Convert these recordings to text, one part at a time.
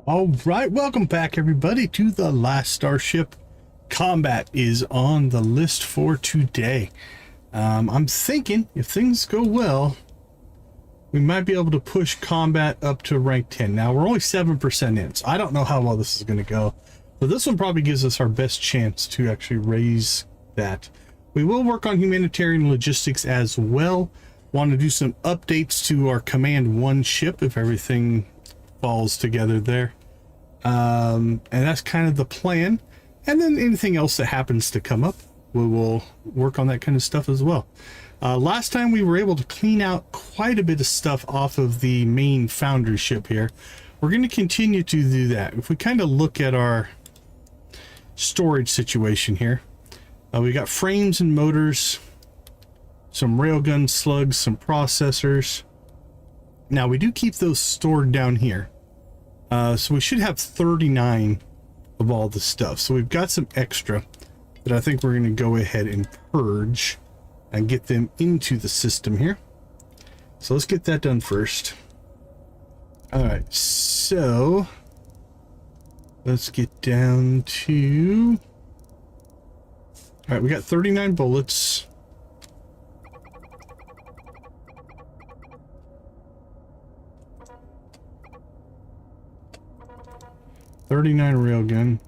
All right, welcome back everybody to the Last Starship. Combat is on the list for today. I'm thinking if things go well, we might be able to push combat up to rank 10. Now we're only 7% in, so I don't know how well this is going to go. But this one probably gives us our best chance to actually raise that. We will work on humanitarian logistics as well. Want to do some updates to our Command 1 ship if everything falls together there. And that's kind of the plan. And then anything else that happens to come up, we will work on that kind of stuff as well. Last time we were able to clean out quite a bit of stuff off of the main Foundry ship here. We're going to continue to do that. If we kind of look at our storage situation here, we got frames and motors, some railgun slugs, some processors. Now we do keep those stored down here. So we should have 39 of all the stuff. So we've got some extra that I think we're going to go ahead and purge and get them into the system here. So let's get that done first. All right, so let's get down to... All right, we got 39 bullets. Railgun.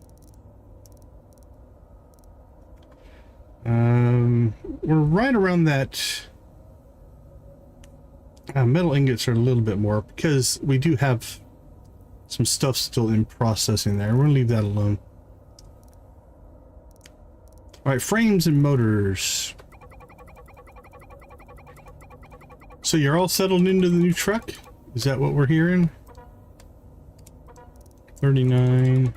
We're right around that. Metal ingots are a little bit more because we do have some stuff still in processing there. We're gonna leave that alone. All right, frames and motors. So you're all settled into the new truck? Is that what we're hearing? 39.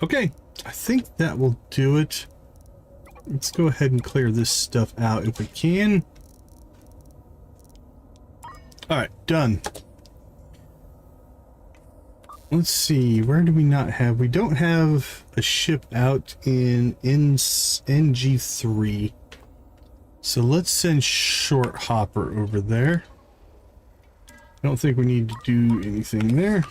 Okay, I think that will do it. Let's go ahead and clear this stuff out if we can. All right, done. Let's see, where do we not have? We don't have a ship out in NG3. So let's send Short Hopper over there. I don't think we need to do anything there.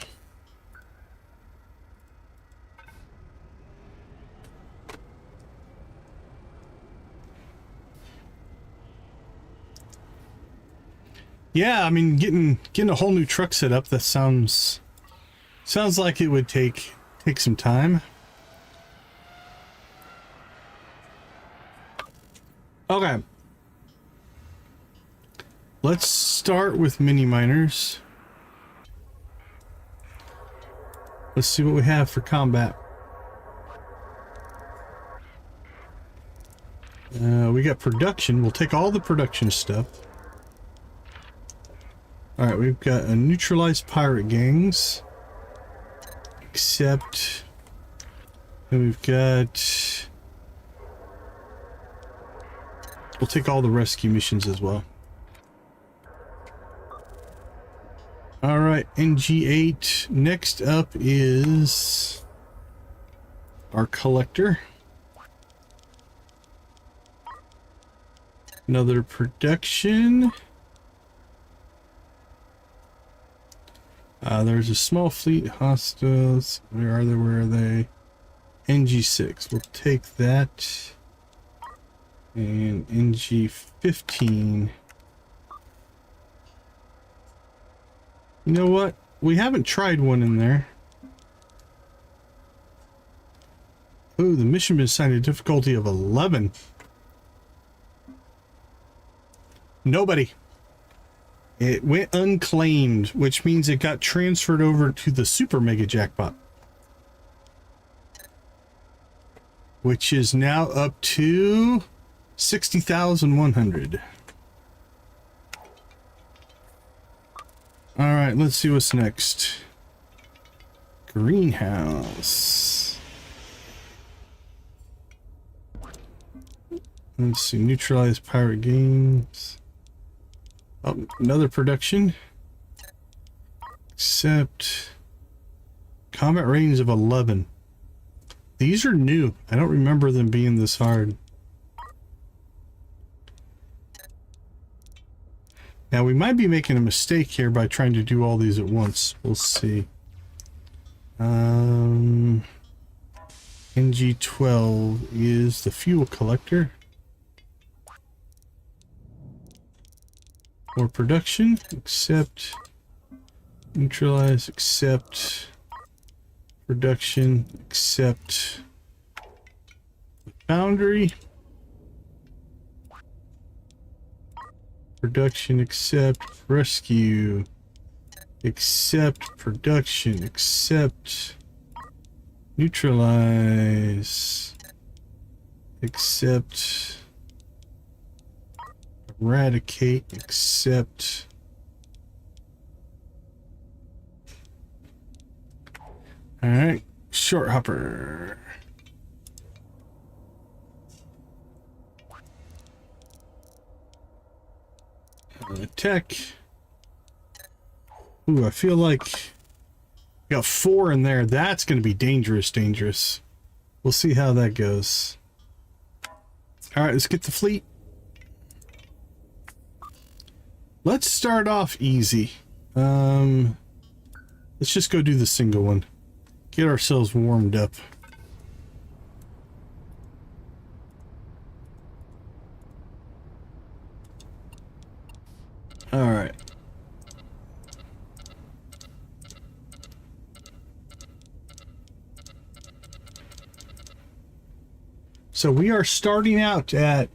Yeah, I mean, getting a whole new truck set up, that sounds like it would take some time. Okay. Let's start with mini miners. Let's see what we have for combat. We got production. We'll take all the production stuff. All right, we've got a neutralized pirate gangs. Except, and we've got, we'll take all the rescue missions as well. All right, NG8. Next up is our collector. Another production. There's a small fleet hostiles. Where are they? Where are they? NG6. We'll take that. And NG15. You know what? We haven't tried one in there. Oh, the mission been assigned a difficulty of 11. Nobody. It went unclaimed, which means it got transferred over to the Super Mega Jackpot, which is now up to 60,100. All right, let's see what's next. Greenhouse. Let's see, neutralize pirate games. Oh, another production. Except Combat ratings of 11. These are new. I don't remember them being this hard. Now we might be making a mistake here by trying to do all these at once. We'll see. NG12 is the fuel collector. More production, accept. Neutralize, accept. Production, accept. Boundary. Production, accept. Rescue. Accept. Production, accept. Neutralize. Accept. Eradicate, accept. Alright, short hopper. Tech. Ooh, I feel like we got 4 in there. That's going to be dangerous. We'll see how that goes. Alright, let's get the fleet. Let's start off easy. Let's just go do the single one. Get ourselves warmed up. All right. So we are starting out at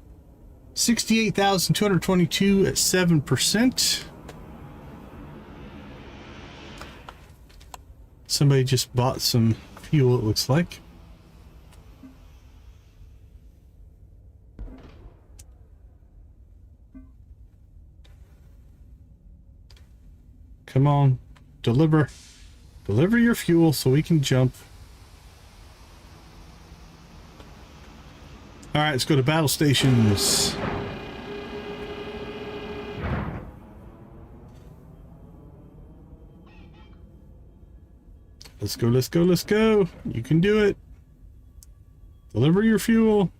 68,222 at 7%. Somebody just bought some fuel, it looks like. Come on, deliver your fuel so we can jump. All right, let's go to battle stations. Let's go. You can do it. Deliver your fuel.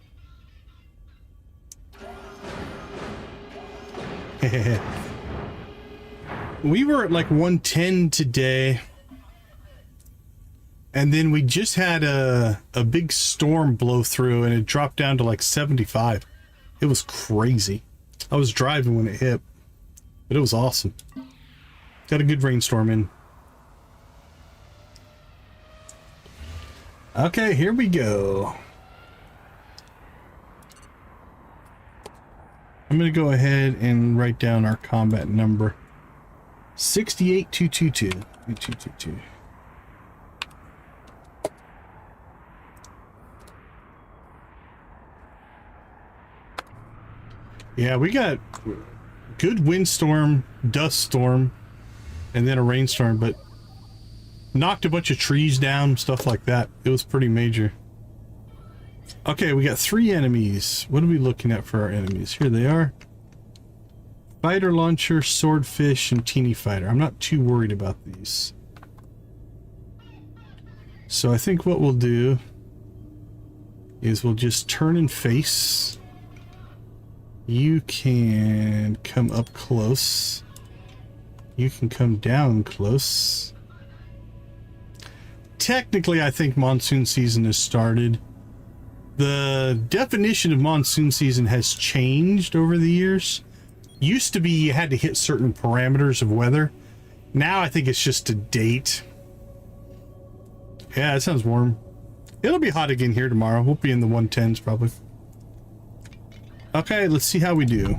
We were at like 110 today. And then we just had a big storm blow through and it dropped down to like 75. It was crazy. I was driving when it hit, but it was awesome. Got a good rainstorm in. Okay, here we go. I'm going to go ahead and write down our combat number. 68222. Yeah, we got good windstorm, dust storm, and then a rainstorm, but knocked a bunch of trees down, stuff like that. It was pretty major. Okay, we got 3 enemies. What are we looking at for our enemies? Here they are. Fighter launcher, swordfish, and teeny fighter. I'm not too worried about these. So I think what we'll do is we'll just turn and face. You can come up close. You can come down close. Technically, I think monsoon season has started. The definition of monsoon season has changed over the years. Used to be you had to hit certain parameters of weather. Now I think it's just a date. Yeah, it sounds warm. It'll be hot again here tomorrow. We'll be in the 110s probably. Okay, let's see how we do.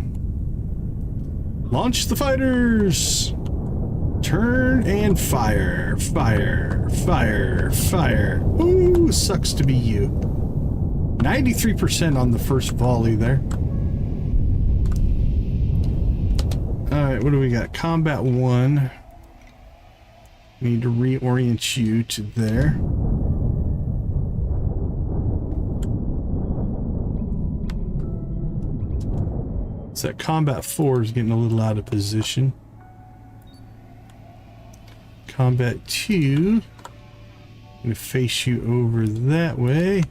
Launch the fighters! Turn and fire. Fire. Fire. Fire. Ooh, sucks to be you. 93% on the first volley there. Alright, what do we got? Combat 1. Need to reorient you to there. So that combat 4 is getting a little out of position. Combat 2. I'm gonna face you over that way.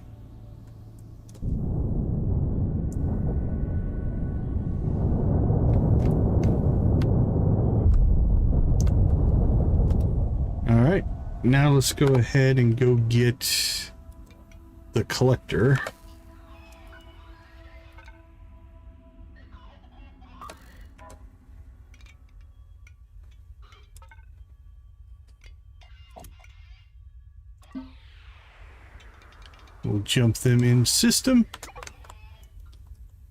Alright, now let's go ahead and go get the collector. We'll jump them in system.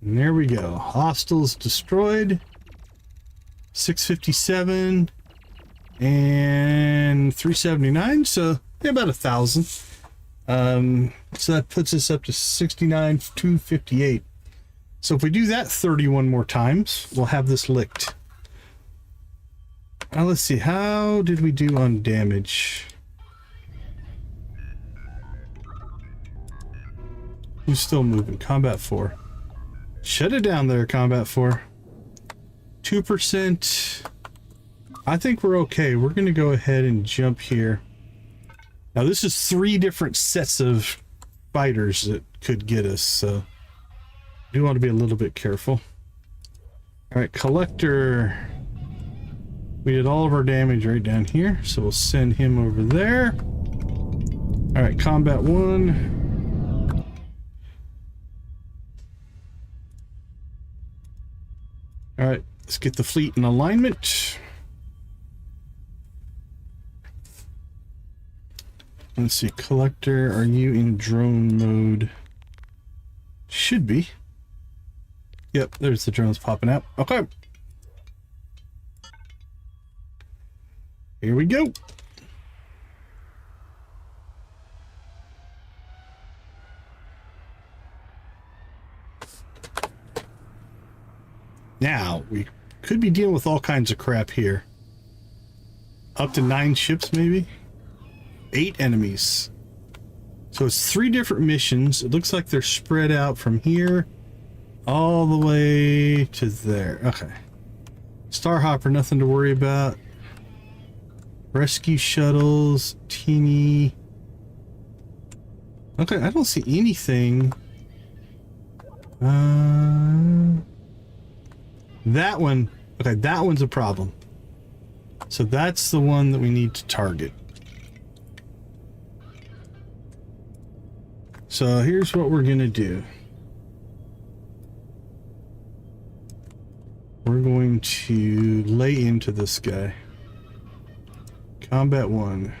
And there we go. Hostiles destroyed. 657 and 379, so yeah, about 1,000. So that puts us up to 69,258. So if we do that 31 more times, we'll have this licked. Now let's see, how did we do on damage? Who's still moving? Combat 4. Shut it down there, Combat 4. 2%. I think we're okay. We're going to go ahead and jump here. Now this is 3 different sets of fighters that could get us, so I do want to be a little bit careful. Alright, Collector. We did all of our damage right down here, so we'll send him over there. Alright, Combat 1. Alright, let's get the fleet in alignment. Let's see, Collector, are you in drone mode? Should be. Yep, there's the drones popping out. Okay. Here we go. Now, we could be dealing with all kinds of crap here. Up to 9 ships, maybe? 8 enemies. So it's 3 different missions. It looks like they're spread out from here all the way to there. Okay. Starhopper, nothing to worry about. Rescue shuttles, teeny. Okay, I don't see anything. That one. Okay, that one's a problem. So that's the one that we need to target. So here's what we're gonna do. We're going to lay into this guy. Combat 1.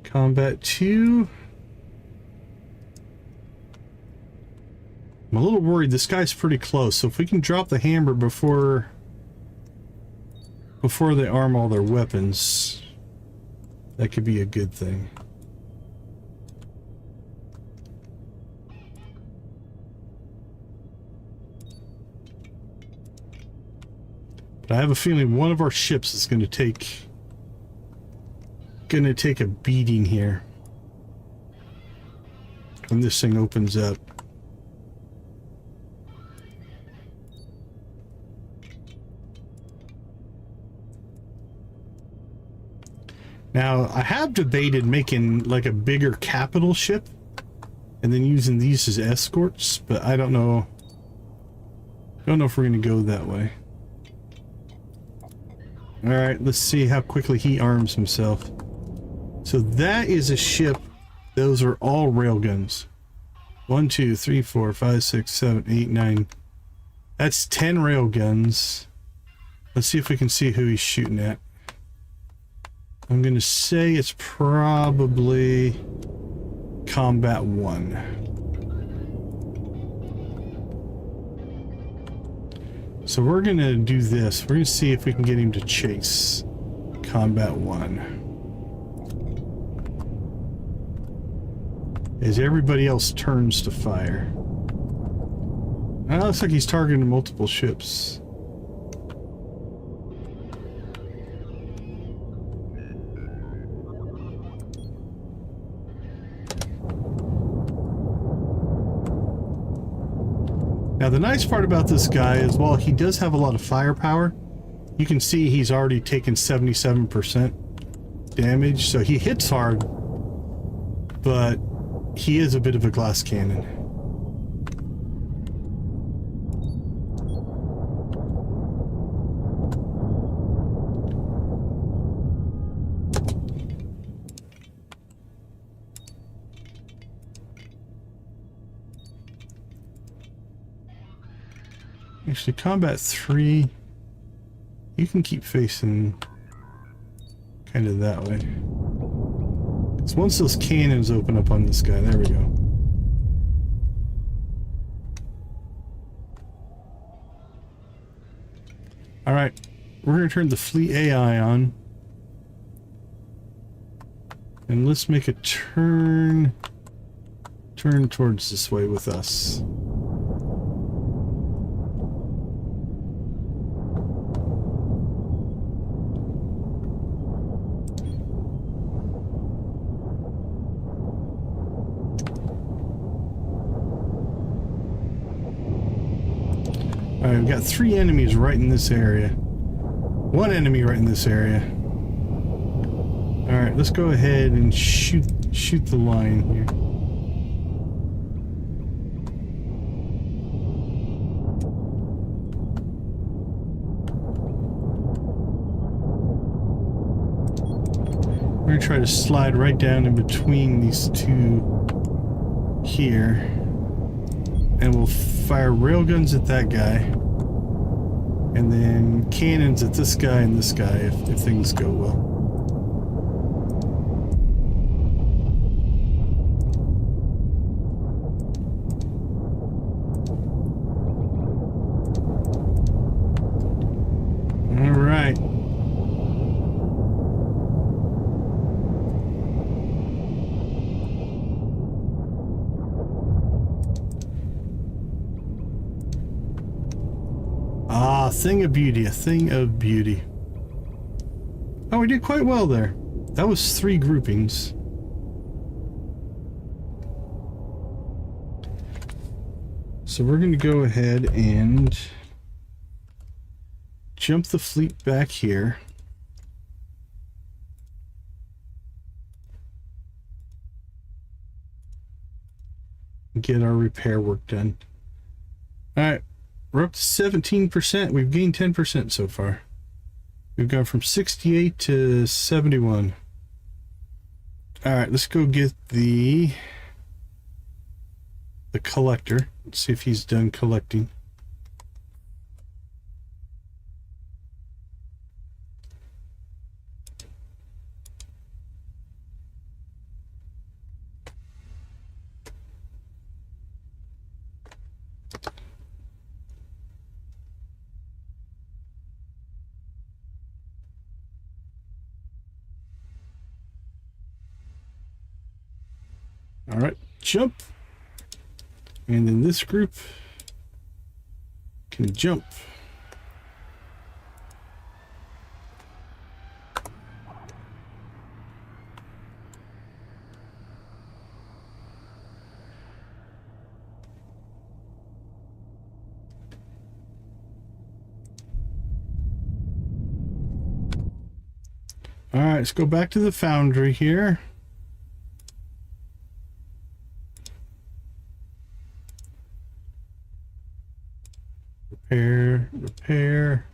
Combat 2. I'm a little worried. This guy's pretty close, so if we can drop the hammer before they arm all their weapons, that could be a good thing. But I have a feeling one of our ships is going to take a beating here when this thing opens up. Now, I have debated making like a bigger capital ship and then using these as escorts, but I don't know. I don't know if we're going to go that way. All right, let's see how quickly he arms himself. So that is a ship. Those are all railguns. 1, 2, 3, 4, 5, 6, 7, 8, 9. That's 10 railguns. Let's see if we can see who he's shooting at. I'm going to say it's probably Combat 1. So we're going to do this. We're going to see if we can get him to chase Combat 1. As everybody else turns to fire. It looks like he's targeting multiple ships. Now the nice part about this guy is while he does have a lot of firepower, You can see he's already taken 77% damage, so he hits hard, but he is a bit of a glass cannon. Actually, combat 3, you can keep facing kind of that way. So once those cannons open up on this guy, there we go. Alright, we're going to turn the fleet AI on. And let's make a turn towards this way with us. Alright, we've got 3 enemies right in this area. 1 enemy right in this area. Alright, let's go ahead and shoot the line here. We're going to try to slide right down in between these 2 here. And we'll fire railguns at that guy. And then cannons at this guy and this guy if things go well. Alright. Ah, thing of beauty, a thing of beauty. Oh, we did quite well there. That was 3 groupings. So we're going to go ahead and jump the fleet back here. Get our repair work done. Alright. We're up to 17%. We've gained 10% so far. We've gone from 68 to 71. Alright, let's go get the collector. Let's see if he's done collecting. All right, jump. And then this group can jump. All right, let's go back to the foundry here. Repair.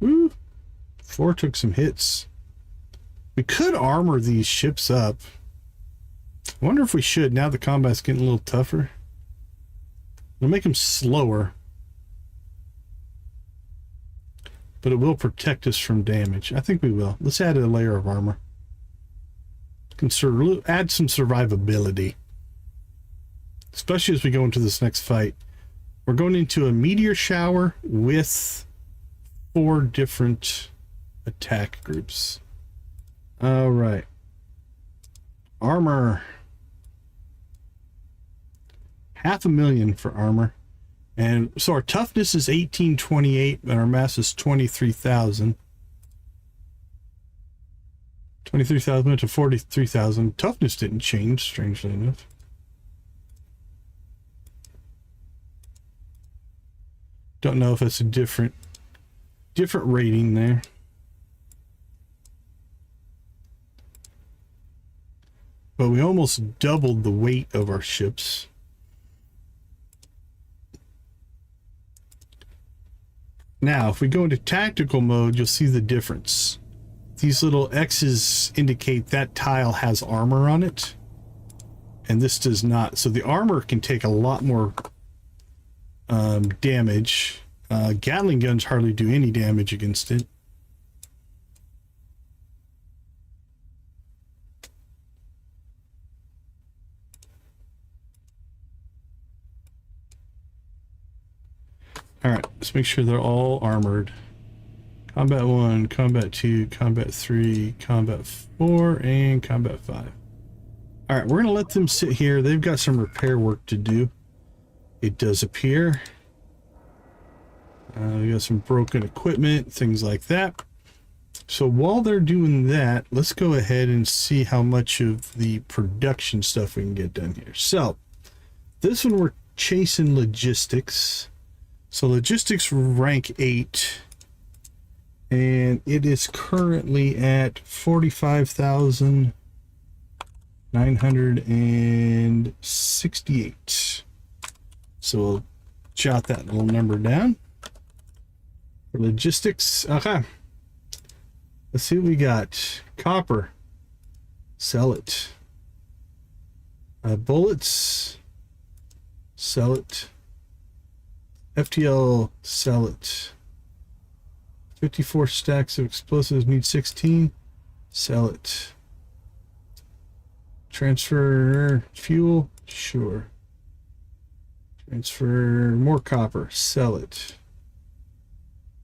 Woo! 4 took some hits. We could armor these ships up. I wonder if we should, now the combat's getting a little tougher. It'll make them slower. But it will protect us from damage. I think we will. Let's add a layer of armor. Add some survivability. Especially as we go into this next fight. We're going into a meteor shower with 4 different attack groups. Alright. Armor. 500,000 for armor. And so our toughness is 1828, and our mass is 23,000. 23,000 to 43,000. Toughness didn't change, strangely enough. Don't know if it's a different rating there. But we almost doubled the weight of our ships. Now, if we go into tactical mode, you'll see the difference. These little X's indicate that tile has armor on it, and this does not. So the armor can take a lot more damage. Gatling guns hardly do any damage against it. All right, let's make sure they're all armored. Combat 1, Combat 2, Combat 3, Combat 4, and Combat 5. All right, we're going to let them sit here. They've got some repair work to do. It does appear. We got some broken equipment, things like that. So while they're doing that, let's go ahead and see how much of the production stuff we can get done here. So this one, we're chasing logistics. So logistics rank 8, and it is currently at 45,968. So we'll jot that little number down. For logistics, okay. Let's see what we got. Copper, sell it. Bullets, sell it. FTL, sell it. 54 stacks of explosives, need 16. Sell it. Transfer fuel, sure. Transfer more copper, sell it.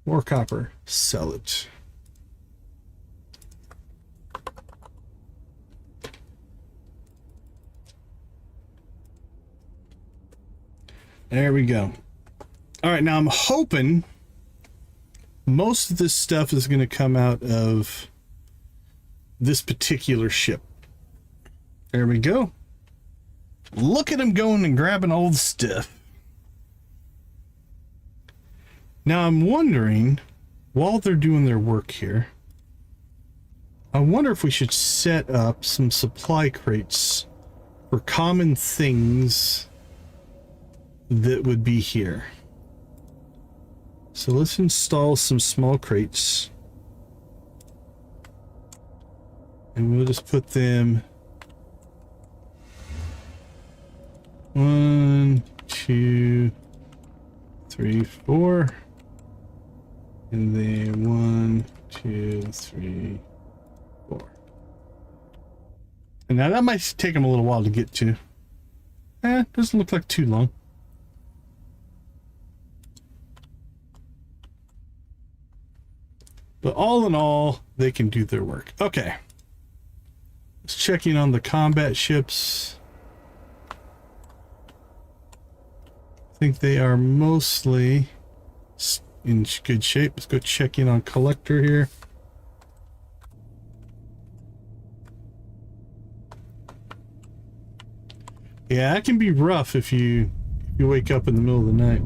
More copper, sell it. There we go. All right, now I'm hoping most of this stuff is going to come out of this particular ship. There we go. Look at them going and grabbing all the stuff. Now I'm wondering, while they're doing their work here, I wonder if we should set up some supply crates for common things that would be here. So let's install some small crates. And we'll just put them 1, 2, 3, 4. And then 1, 2, 3, 4. And now that might take them a little while to get to. Doesn't look like too long. But all in all, they can do their work. Okay. Let's check in on the combat ships. I think they are mostly in good shape. Let's go check in on Collector here. Yeah, that can be rough if you wake up in the middle of the night.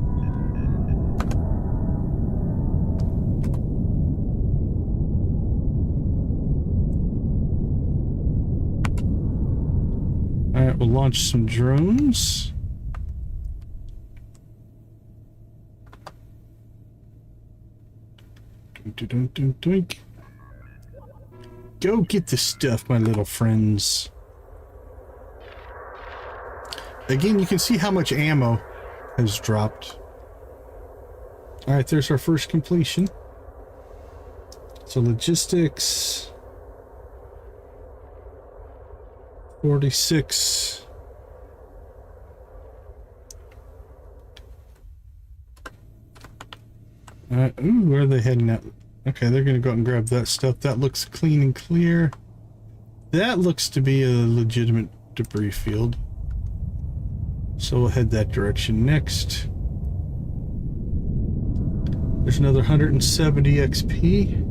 All right, we'll launch some drones. Doink. Go get the stuff, my little friends. Again, you can see how much ammo has dropped. All right, there's our first completion. So logistics, 46. All right, ooh, where are they heading at? Okay, they're gonna go out and grab that stuff. That looks clean and clear. That looks to be a legitimate debris field. So we'll head that direction next. There's another 170 XP.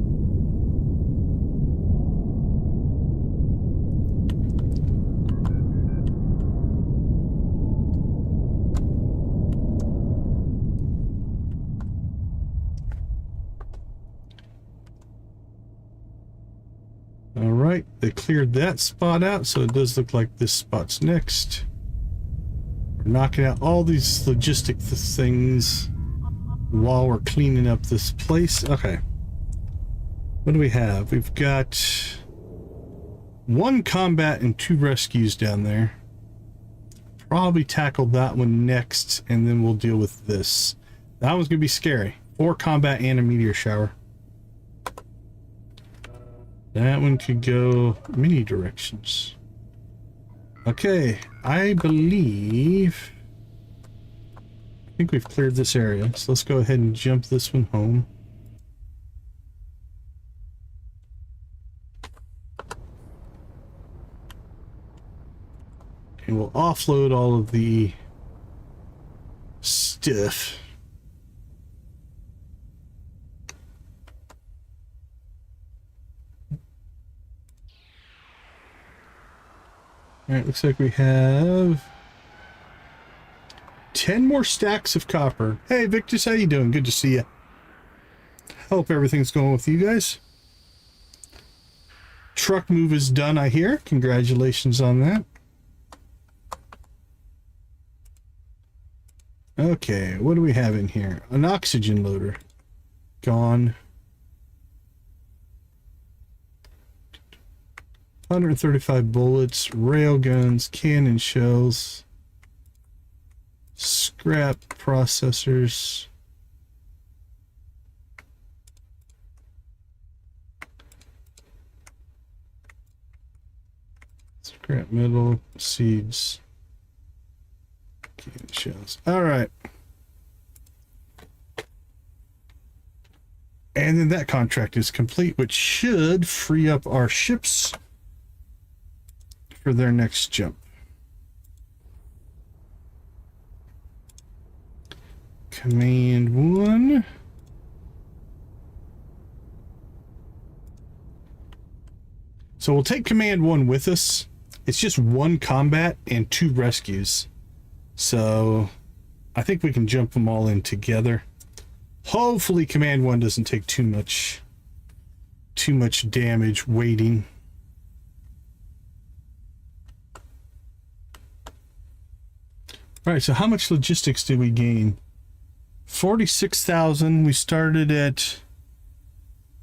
right, they cleared that spot out, so it does look like this spot's next. We're knocking out all these logistic things while we're cleaning up this place. Okay. What do we have? We've got 1 combat and 2 rescues down there. Probably tackle that one next, and then we'll deal with this. That one's gonna be scary. 4 combat and a meteor shower. That one could go many directions. Okay, I think we've cleared this area, so let's go ahead and jump this one home. And we'll offload all of the stuff. Alright, looks like we have 10 more stacks of copper. Hey Victus, how you doing? Good to see you. Hope everything's going with you guys. Truck move is done, I hear. Congratulations on that. Okay, what do we have in here? An oxygen loader. Gone. 135 bullets, rail guns, cannon shells, scrap processors, scrap metal, seeds, cannon shells. All right. And then that contract is complete, which should free up our ships for their next jump. Command 1. So we'll take Command 1 with us. It's just 1 combat and 2 rescues. So I think we can jump them all in together. Hopefully Command 1 doesn't take too much damage waiting. All right, so how much logistics did we gain? 46,000. We started at...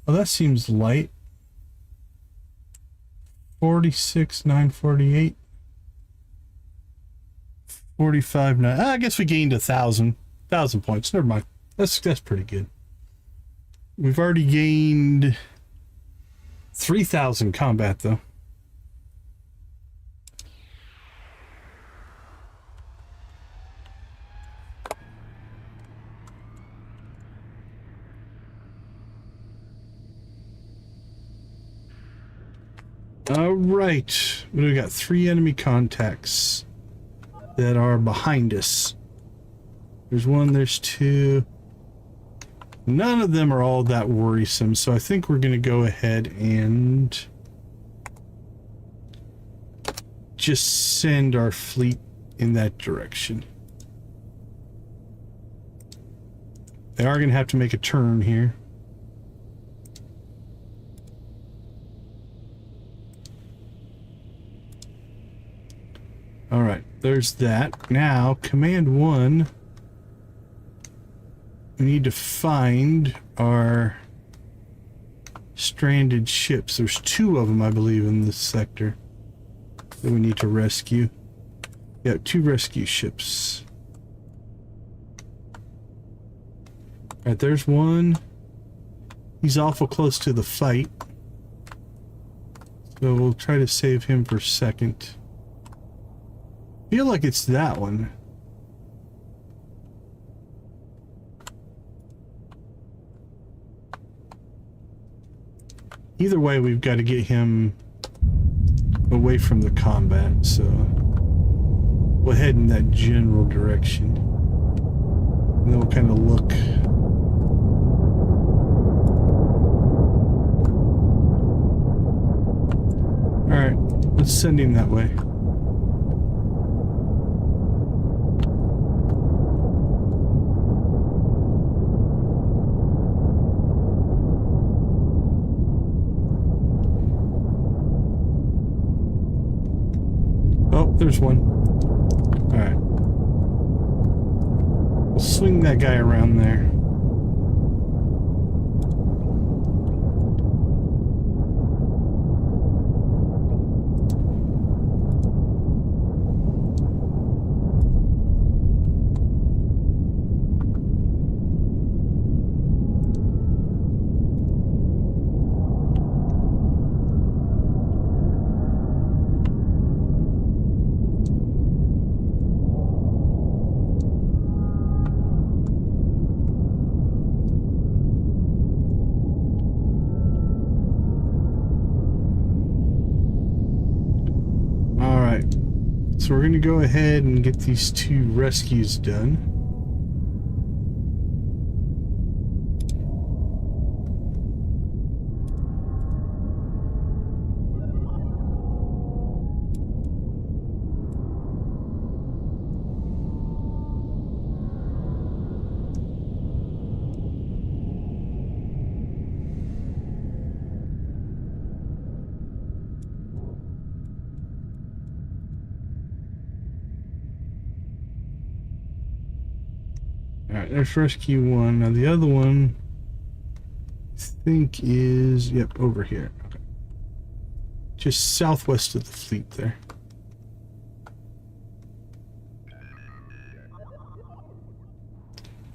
Oh, that seems light. 46,948. 45,9... I guess we gained 1,000 points. Never mind. That's pretty good. We've already gained 3,000 combat, though. All right, we got 3 enemy contacts that are behind us. There's 1, there's 2. None of them are all that worrisome, so I think we're going to go ahead and just send our fleet in that direction. They are going to have to make a turn here. All right, there's that. Now, Command 1, we need to find our stranded ships. There's 2 of them, I believe, in this sector that we need to rescue. Yeah, 2 rescue ships. All right, there's 1. He's awful close to the fight, so we'll try to save him for second. Feel like it's that one. Either way, we've got to get him away from the combat, so we'll head in that general direction. And then we'll kind of look. Alright, let's send him that way. There's one. All right. We'll swing that guy around there. So we're going to go ahead and get these 2 rescues done. Alright, there's rescue 1. Now the other one, I think is, yep, over here. Okay. Just southwest of the fleet there.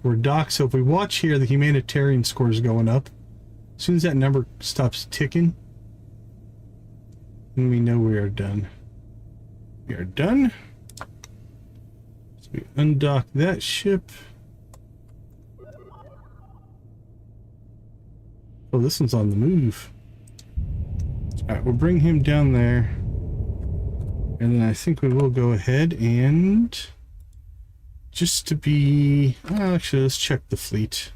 We're docked, so if we watch here, the humanitarian score is going up. As soon as that number stops ticking, then we know we are done. We are done. So we undock that ship. Oh, this one's on the move. Alright, we'll bring him down there. And then I think we will go ahead and... just to be... actually, let's check the fleet.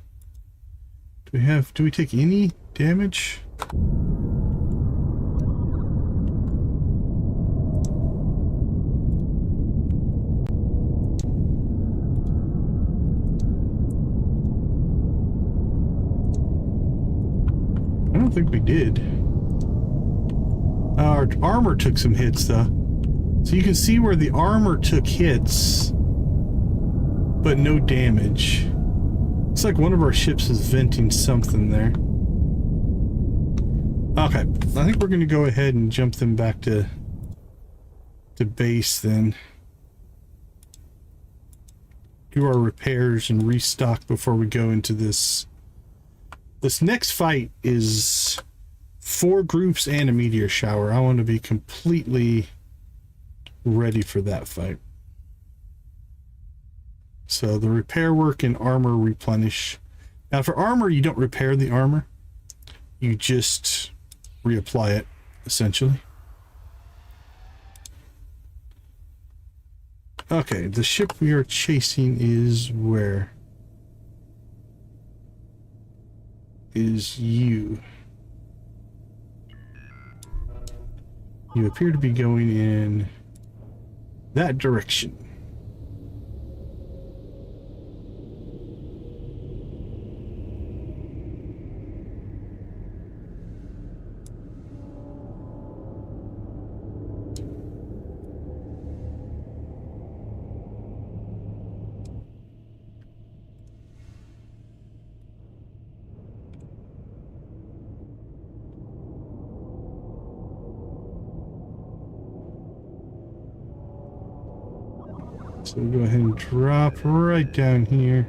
Do we take any damage? I don't think we did. Our armor took some hits though. So you can see where the armor took hits, but no damage. It's like one of our ships is venting something there. Okay, I think we're going to go ahead and jump them back to base then. Do our repairs and restock before we go into this. This next fight is 4 groups and a meteor shower. I want to be completely ready for that fight. So the repair work and armor replenish. Now for armor, you don't repair the armor. You just reapply it, essentially. Okay, the ship we are chasing is where? Is you. You appear to be going in that direction. So we'll go ahead and drop right down here.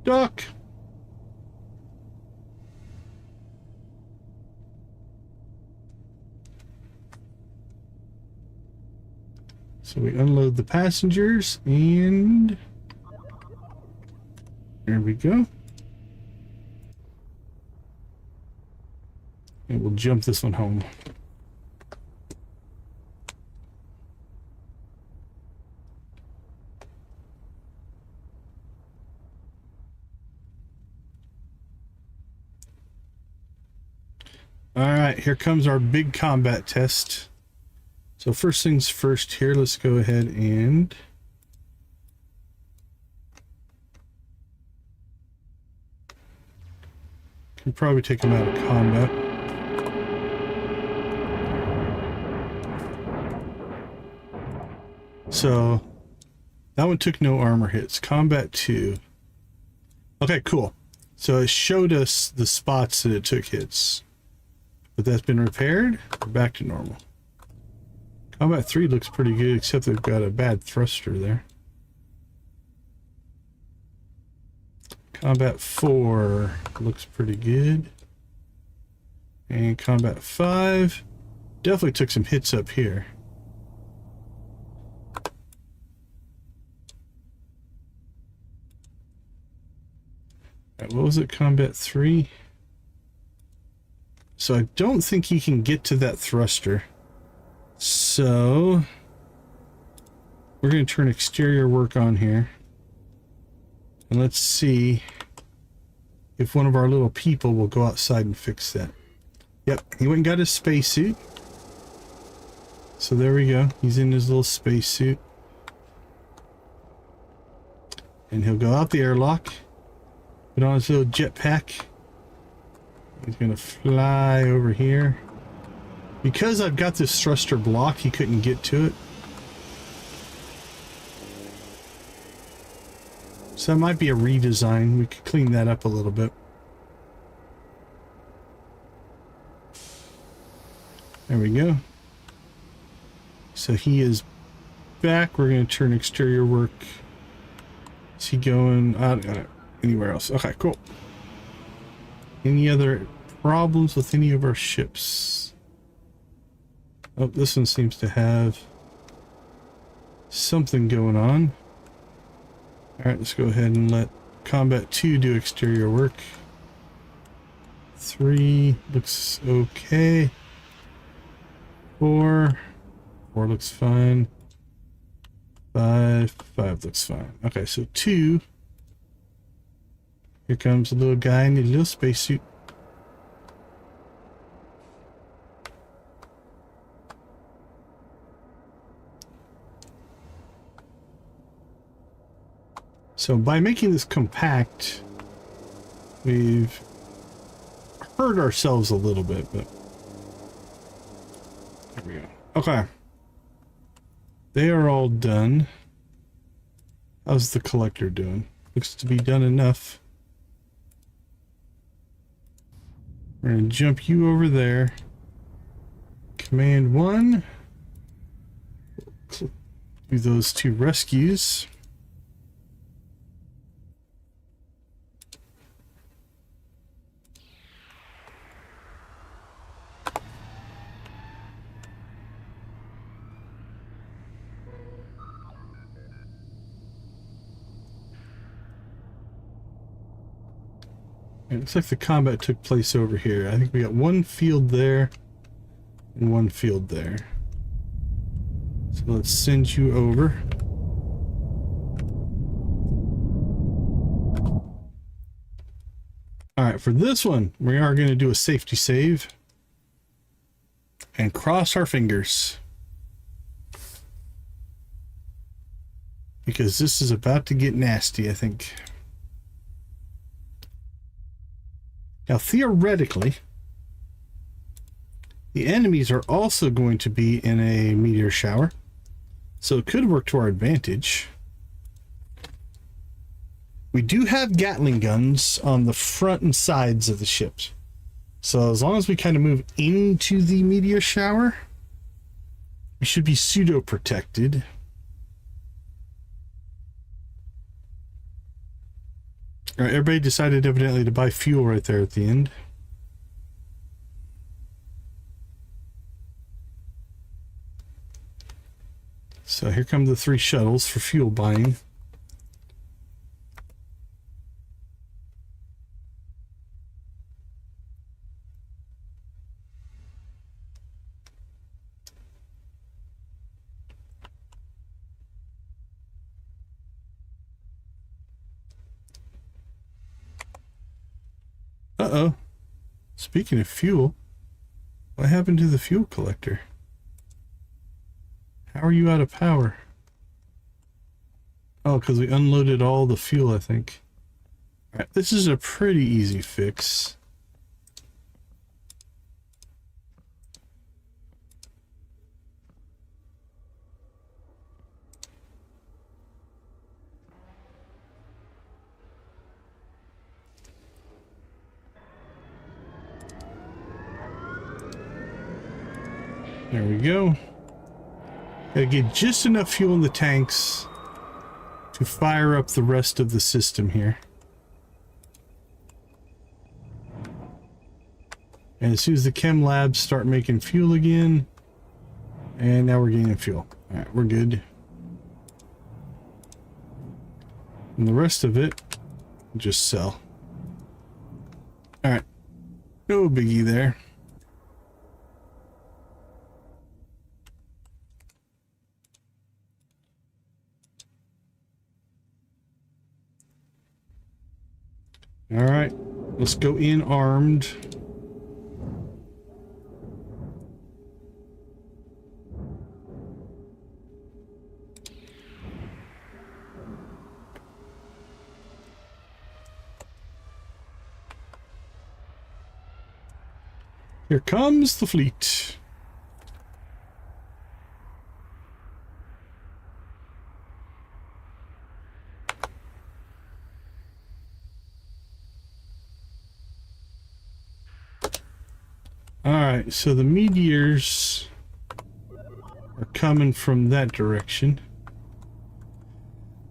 Dock! So we unload the passengers and there we go. And we'll jump this one home. All right, here comes our big combat test. So first things first here, let's go ahead and We probably take him out of combat. So that one took no armor hits. Combat 2. Okay, cool. So it showed us the spots that it took hits. But that's been repaired. We're back to normal. Combat 3 looks pretty good, except they've got a bad thruster there. Combat 4 looks pretty good. And Combat 5 definitely took some hits up here. Right, what was it, Combat 3? So I don't think he can get to that thruster. So we're going to turn exterior work on here. And let's see if one of our little people will go outside and fix that. Yep, he went and got his spacesuit. So there we go. He's in his little spacesuit. And he'll go out the airlock. Put on his little jetpack. He's gonna fly over here. Because I've got this thruster blocked, he couldn't get to it. So that might be a redesign. We could clean that up a little bit. There we go. So he is back. We're going to turn exterior work. Is he going anywhere else? Okay, cool. Any other problems with any of our ships? Oh, this one seems to have something going on. Alright, let's go ahead and let Combat 2 do exterior work. 3 looks okay. 4 looks fine. 5 looks fine. Okay, so 2. Here comes a little guy in a little spacesuit. So by making this compact, we've hurt ourselves a little bit, but there we go. Okay. They are all done. How's the collector doing? Looks to be done enough. We're going to jump you over there. Command 1. Do those 2 rescues. It looks like the combat took place over here. I think we got one field there and one field there. So let's send you over. Alright, for this one, we are going to do a safety save. And cross our fingers. Because this is about to get nasty, I think. Now, theoretically, the enemies are also going to be in a meteor shower, so it could work to our advantage. We do have Gatling guns on the front and sides of the ships, so as long as we kind of move into the meteor shower, we should be pseudo-protected. All right, everybody decided evidently to buy fuel right there at the end. So here come the 3 shuttles for fuel buying. Uh-oh. Speaking of fuel, what happened to the fuel collector? How are you out of power? Oh, because we unloaded all the fuel, I think. Alright, this is a pretty easy fix. There we go. Gotta get just enough fuel in the tanks to fire up the rest of the system here. And as soon as the chem labs start making fuel again, and now we're getting fuel. All right, we're good. And the rest of it, just sell. All right, no biggie there. All right, let's go in armed. Here comes the fleet. All right, so the meteors are coming from that direction.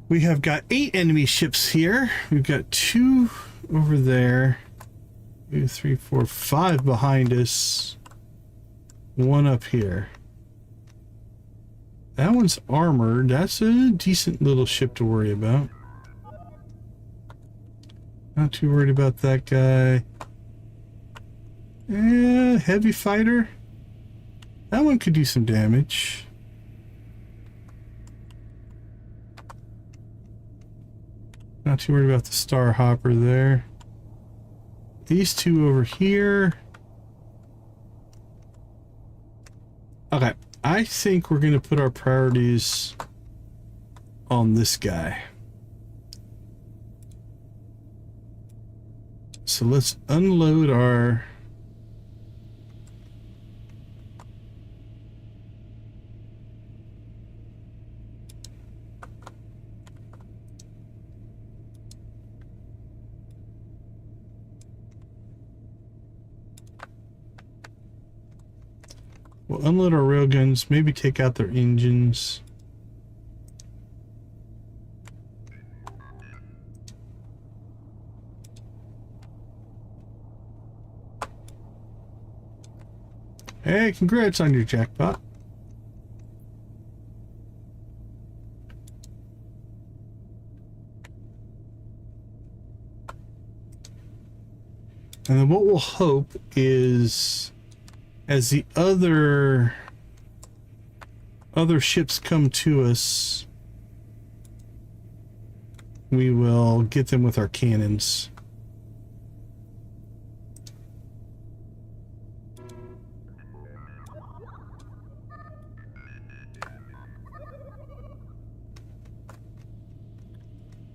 We have got 8 enemy ships here. We've got 2 over there. 2, 3, 4, 5 behind us. 1 up here. That one's armored. That's a decent little ship to worry about. Not too worried about that guy. Heavy fighter. That one could do some damage. Not too worried about the Star Hopper there. These 2 over here. Okay, I think we're going to put our priorities on this guy. So let's unload our... We'll unload our railguns, maybe take out their engines. Hey, congrats on your jackpot. And then what we'll hope is, as the other ships come to us, we will get them with our cannons.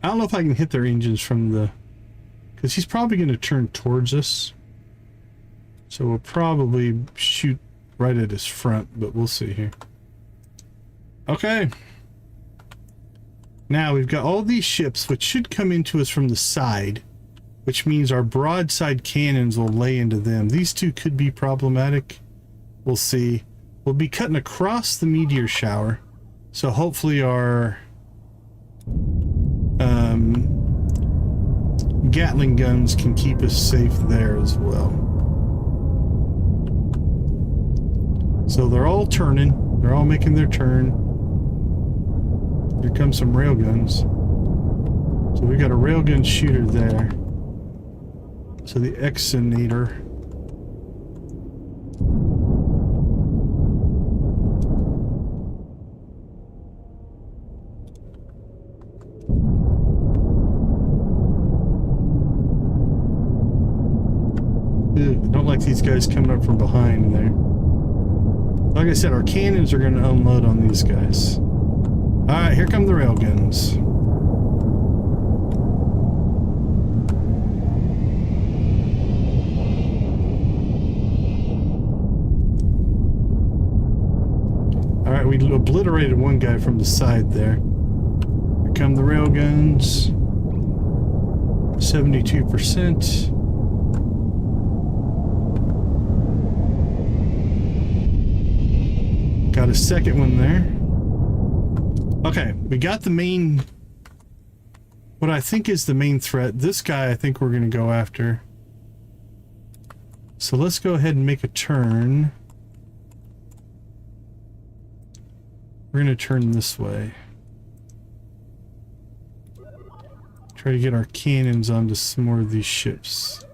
I don't know if I can hit their engines from the... because he's probably going to turn towards us. So we'll probably shoot right at his front, but we'll see here. Okay. Now we've got all these ships, which should come into us from the side, which means our broadside cannons will lay into them. These 2 could be problematic. We'll see. We'll be cutting across the meteor shower, so hopefully our Gatling guns can keep us safe there as well. So they're all turning. They're all making their turn. Here comes some railguns. So we got a railgun shooter there. So the Exonator. Ew, don't like these guys coming up from behind there. Like I said, our cannons are going to unload on these guys. Alright, here come the railguns. Alright, we obliterated one guy from the side there. Here come the railguns. 72%. Got a second one there. Okay, we got the main, what I think is the main threat. This guy I think we're going to go after. So let's go ahead and make a turn. We're going to turn this way. Try to get our cannons onto some more of these ships.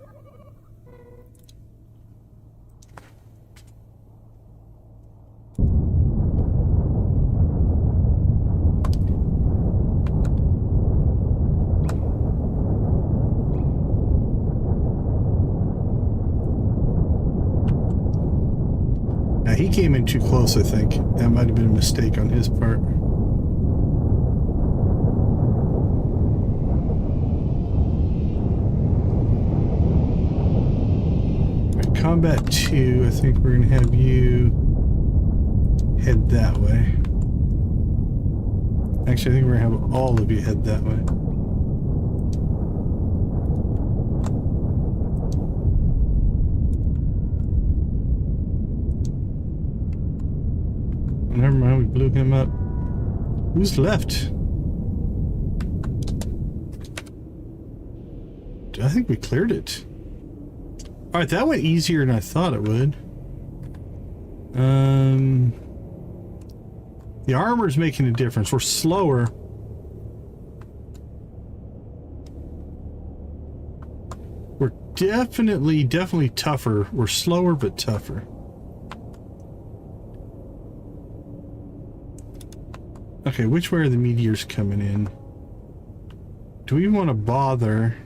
Now he came in too close, I think. That might have been a mistake on his part. Combat 2, I think we're going to have you head that way. Actually, I think we're going to have all of you head that way. Never mind, we blew him up. Who's left? I think we cleared it. Alright, that went easier than I thought it would. The armor's making a difference. We're slower. We're definitely tougher. We're slower but tougher. Okay, which way are the meteors coming in? Do we want to bother?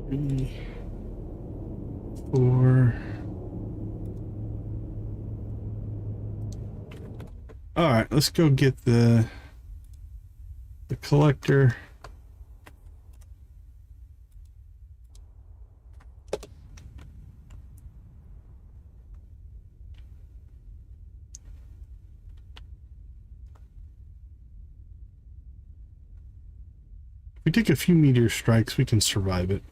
Three, 4. All right, let's go get the collector. If we take a few meteor strikes, we can survive it.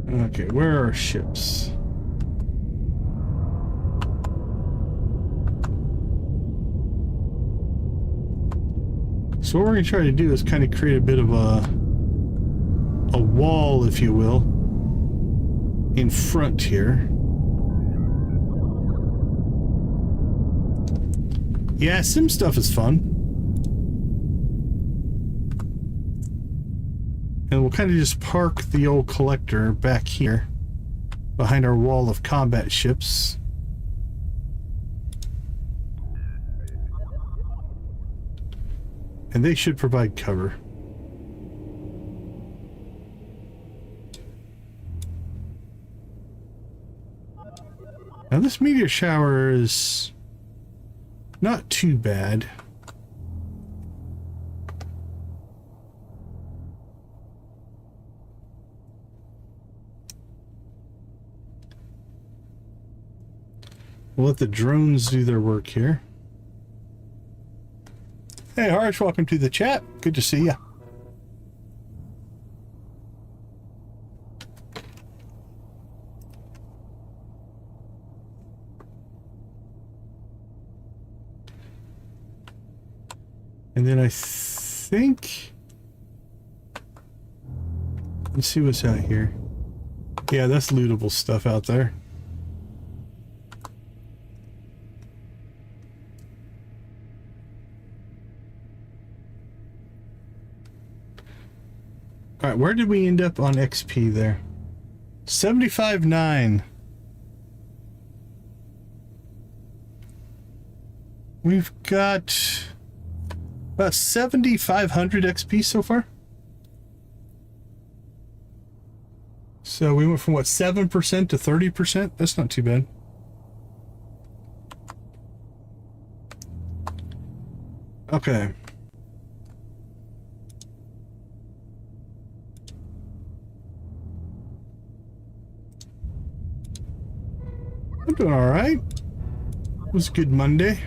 Okay, where are our ships? So what we're going to try to do is kind of create a bit of a wall, if you will, in front here. Yeah, sim stuff is fun. And we'll kind of just park the old collector back here behind our wall of combat ships. And they should provide cover. Now this meteor shower is not too bad. We'll let the drones do their work here. Hey Harsh, welcome to the chat. Good to see you. And then I think, let's see what's out here. Yeah, that's lootable stuff out there. All right, where did we end up on XP there? 75.9. We've got about 7,500 XP so far. So we went from what, 7% to 30%? That's not too bad. Okay. I'm doing all right. It was a good Monday.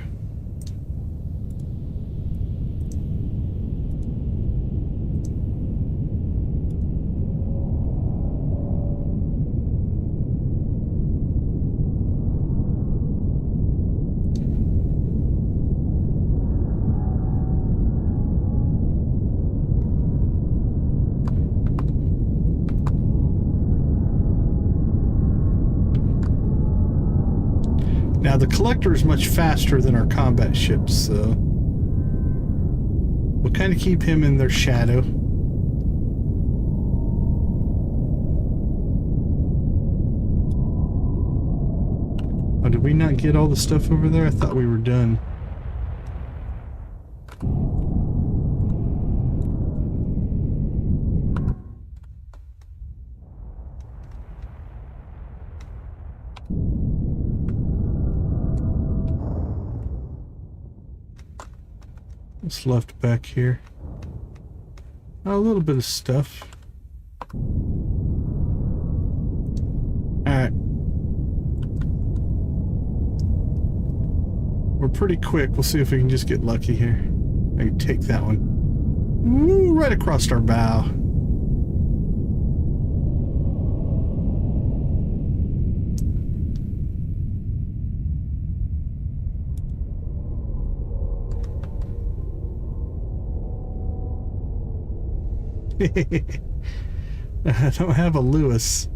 Now, the collector is much faster than our combat ships, so we'll kind of keep him in their shadow. Oh, did we not get all the stuff over there? I thought we were done. What's left back here? Oh, a little bit of stuff. Alright. We're pretty quick. We'll see if we can just get lucky here. I can take that one. Ooh, right across our bow. I don't have a Lewis.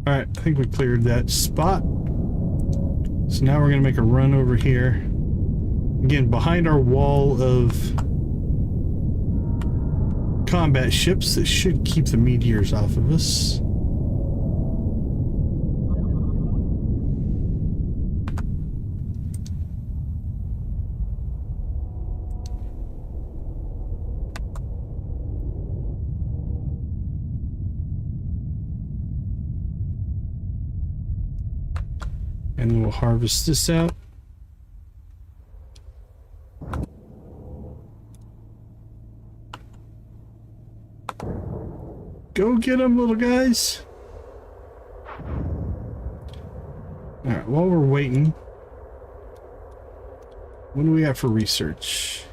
Alright, I think we cleared that spot. So now we're going to make a run over here. Again, behind our wall of combat ships that should keep the meteors off of us. And then we'll harvest this out. Go get them, little guys. Alright, while we're waiting, what do we have for research?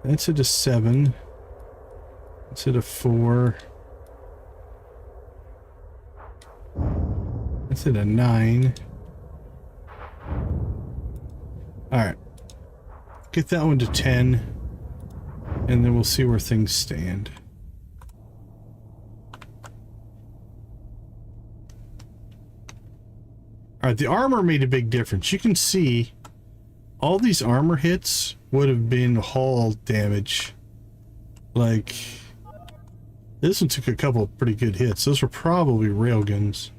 That's at a 7. That's at a 4. That's at a 9. Alright. Get that one to 10. And then we'll see where things stand. Alright, the armor made a big difference. You can see all these armor hits would have been hull damage. Like, this one took a couple of pretty good hits. Those were probably railguns.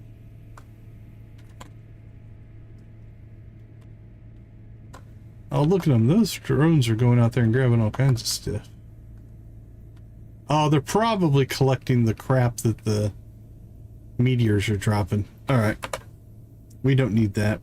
Oh, look at them. Those drones are going out there and grabbing all kinds of stuff. Oh, they're probably collecting the crap that the meteors are dropping. Alright. We don't need that.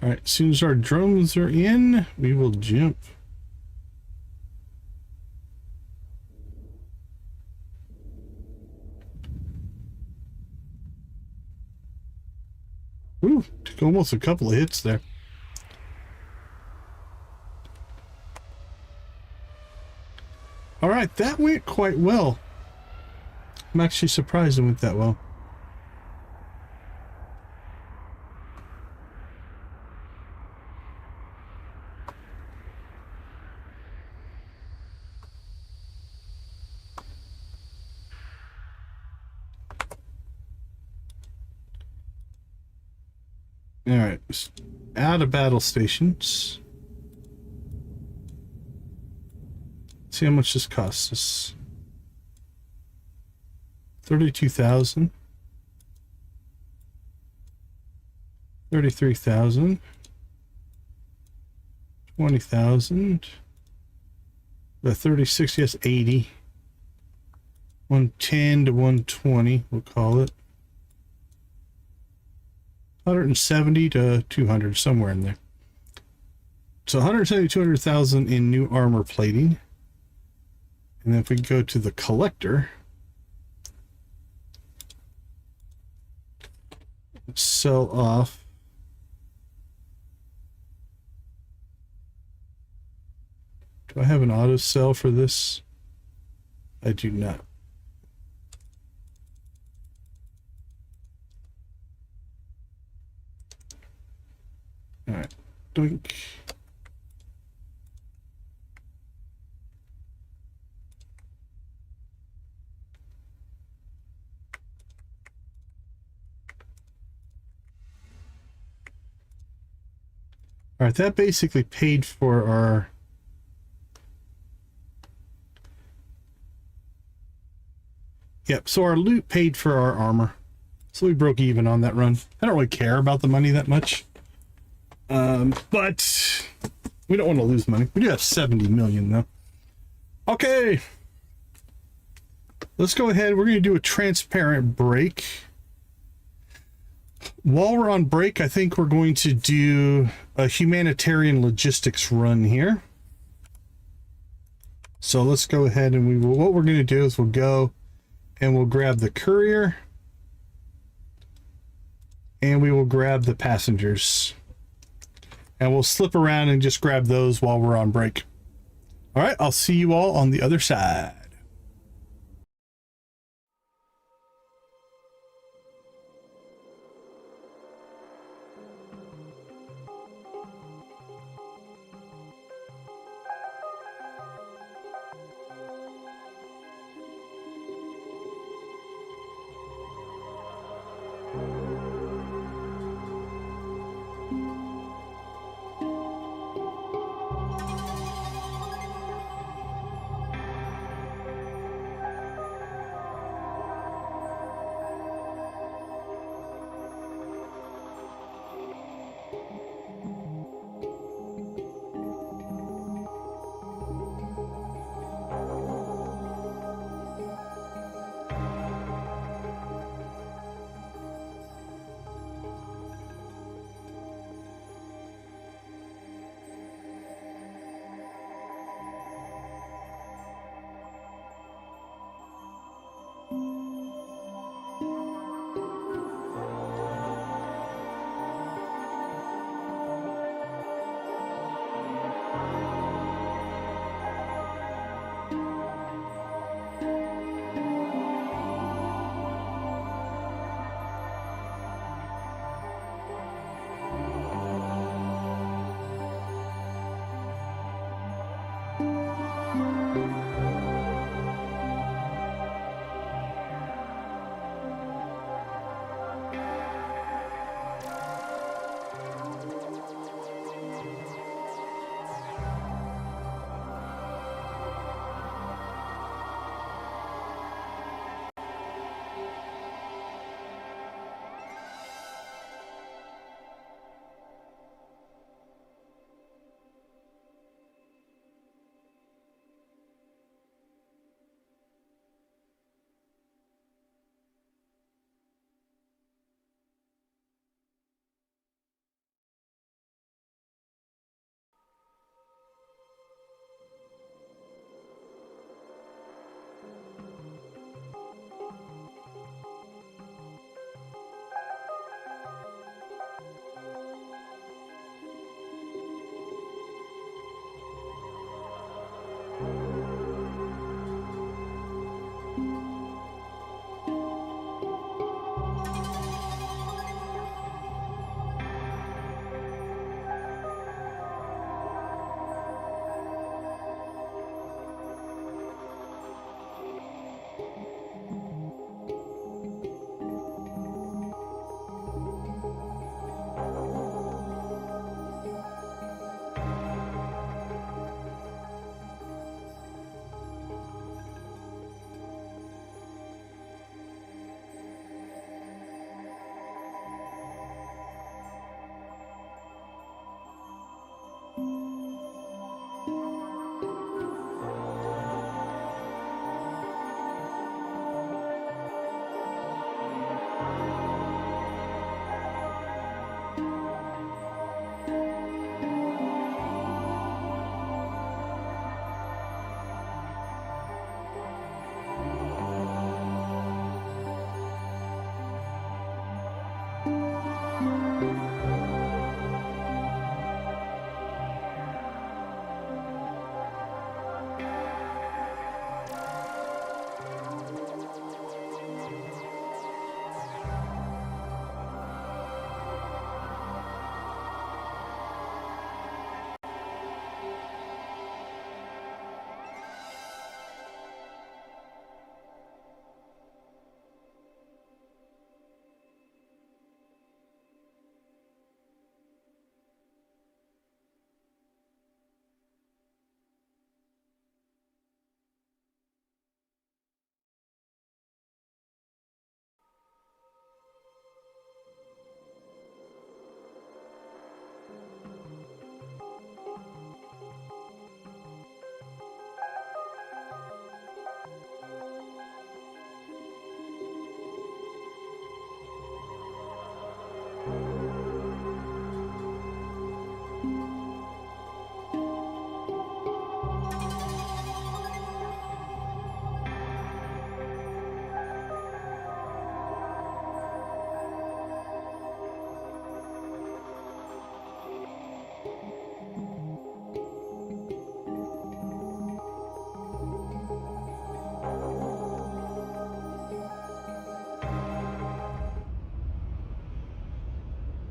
Alright, as soon as our drones are in, we will jump. Ooh, took almost a couple of hits there. Alright, that went quite well. I'm actually surprised it went that well. Alright, out of battle stations. See how much this costs us. 32,000. 33,000. 20,000. The 36, yes, 80. 110 to 120, we'll call it. 170 to 200, somewhere in there. So 170 to 200,000 in new armor plating. And then if we go to the collector, sell off. Do I have an auto sell for this? I do not. All right, doink. All right, that basically paid for our so our loot paid for our armor. So we broke even on that run. I don't really care about the money that much. But we don't want to lose money. We do have 70 million though. Okay. Let's go ahead. We're going to do a transparent break. While we're on break, I think we're going to do a humanitarian logistics run here. So let's go ahead and what we're going to do is we'll go and we'll grab the courier and we will grab the passengers and we'll slip around and just grab those while we're on break. All right, I'll see you all on the other side.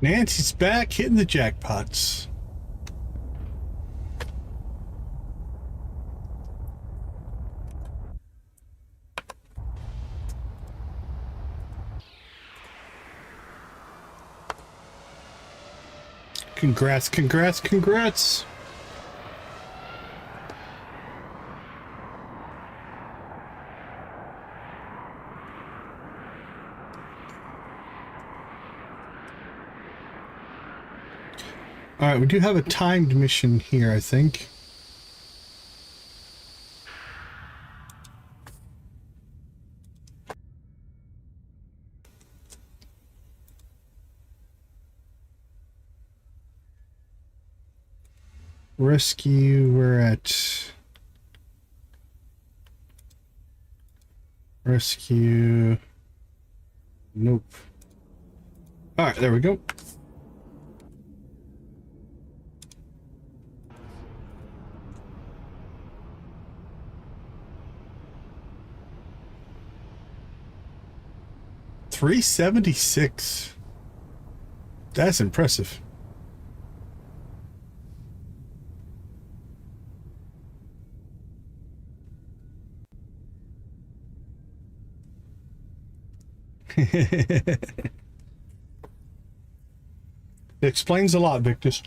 Nancy's back hitting the jackpots. Congrats, congrats, congrats. All right, we do have a timed mission here, I think. Rescue, we're at rescue. Nope. All right, there we go. $376. That's impressive. It explains a lot, Victus.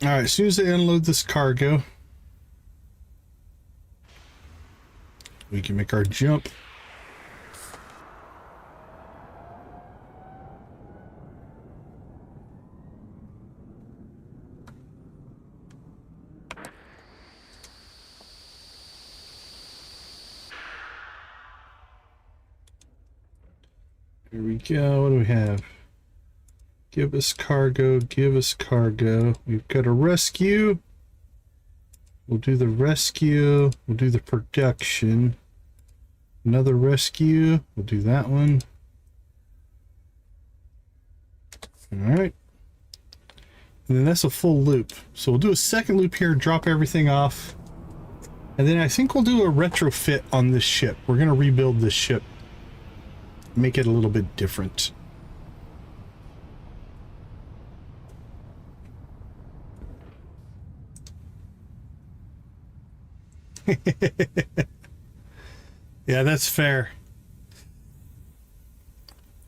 All right, as soon as they unload this cargo, we can make our jump. Here we go. What do we have? Give us cargo, give us cargo. We've got a rescue. We'll do the rescue. We'll do the production. Another rescue. We'll do that one. All right. And then that's a full loop. So we'll do a second loop here, drop everything off. And then I think we'll do a retrofit on this ship. We're going to rebuild this ship. Make it a little bit different. Yeah, that's fair.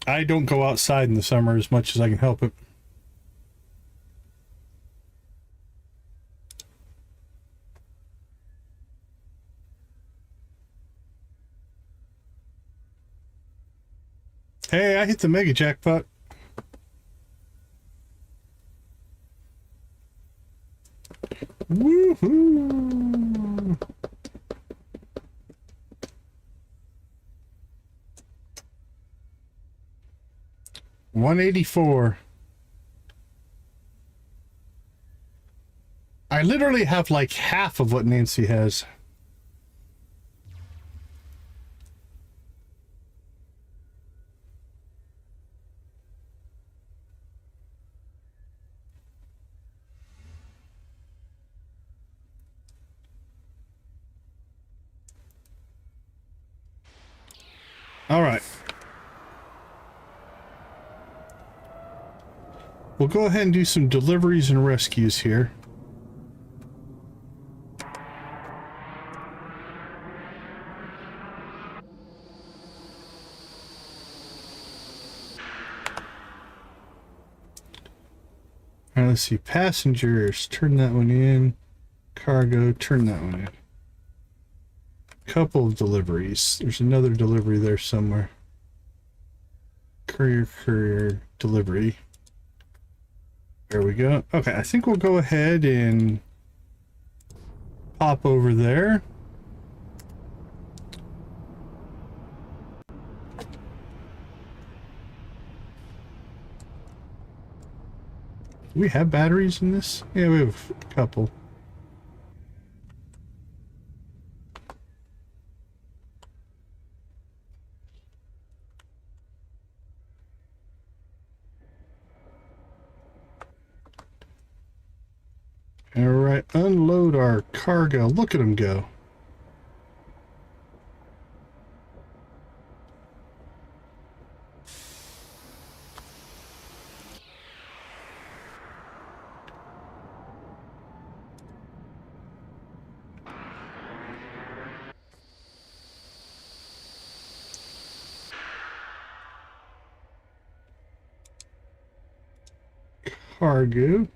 I don't go outside in the summer as much as I can help it. Hey, I hit the mega jackpot. Woohoo! $184. I literally have like half of what Nancy has. All right. We'll go ahead and do some deliveries and rescues here. All right, let's see. Passengers, turn that one in. Cargo, turn that one in. Couple of deliveries. There's another delivery there somewhere. Courier, delivery. There we go. Okay, I think we'll go ahead and pop over there. Do we have batteries in this? Yeah, we have a couple. All right, unload our cargo. Look at them go. Cargo.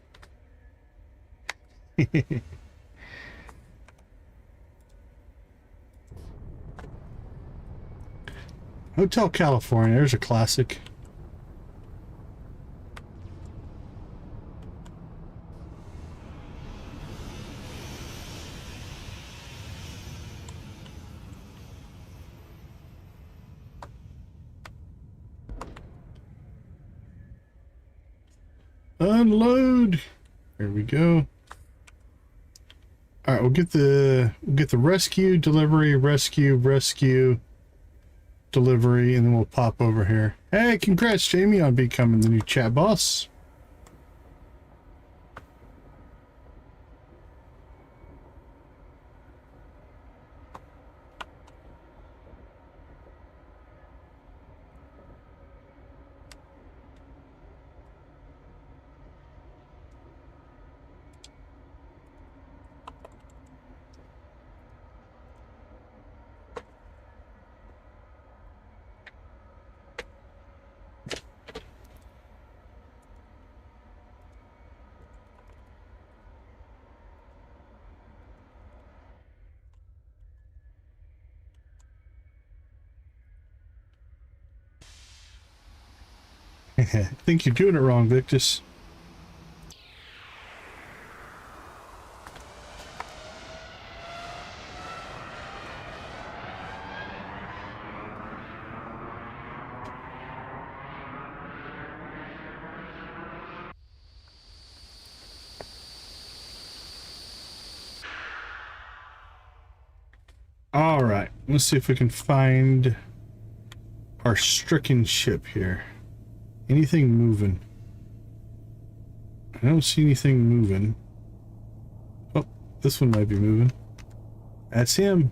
Hotel California, there's a classic. Unload. There we go. All right, we'll get the rescue, delivery, rescue, delivery, and then we'll pop over here. Hey, congrats, Jamie, on becoming the new chat boss. I think you're doing it wrong, Victus. All right, let's see if we can find our stricken ship here. Anything moving? I don't see anything moving. Oh, this one might be moving. That's him.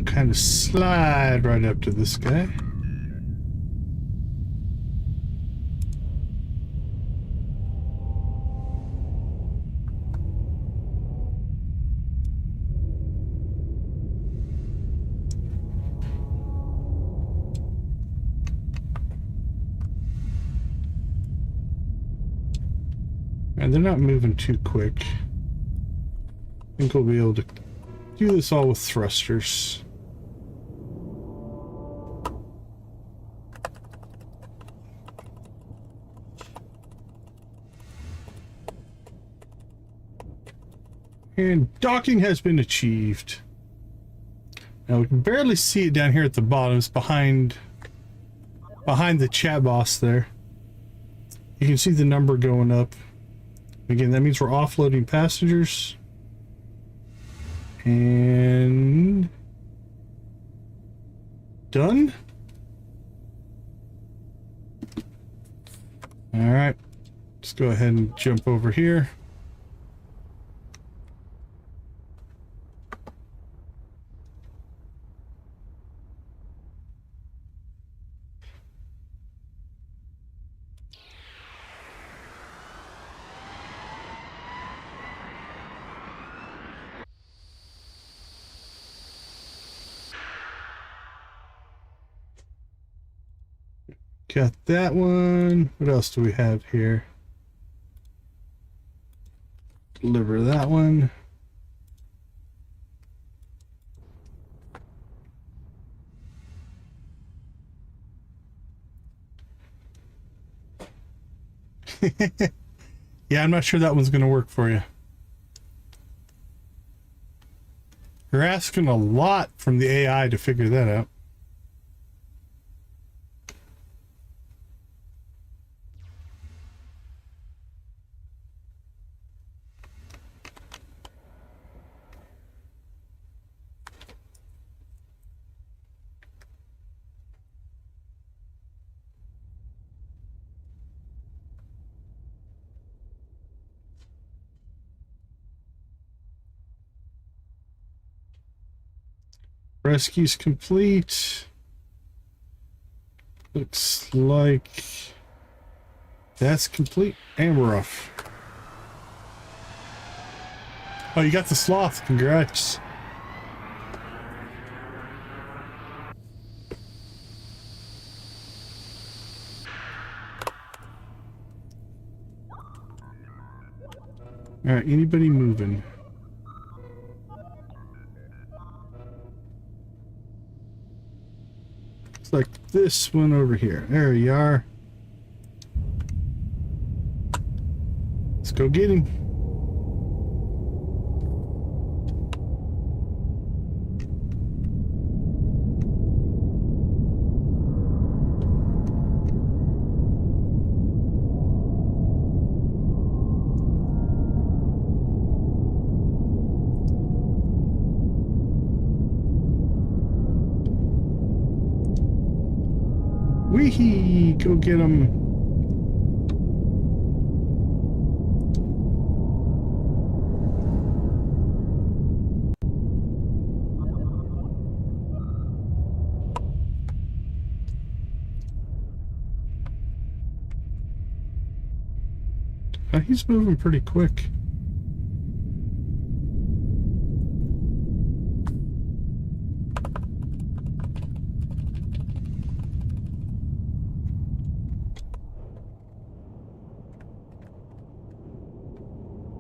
Kind of slide right up to this guy. And they're not moving too quick. I think we'll be able to do this all with thrusters. And docking has been achieved. Now we can barely see it down here at the bottom. It's behind the chat boss there. You can see the number going up. Again, that means we're offloading passengers. And done. All right, let's go ahead and jump over here. Got that one. What else do we have here? Deliver that one. Yeah, I'm not sure that one's going to work for you. You're asking a lot from the AI to figure that out. Rescue's complete. Looks like that's complete. And we're off. Oh, you got the sloth. Congrats. All right, anybody moving? It's like this one over here. There you are. Let's go get him. Wee-hee! Go get him. He's moving pretty quick.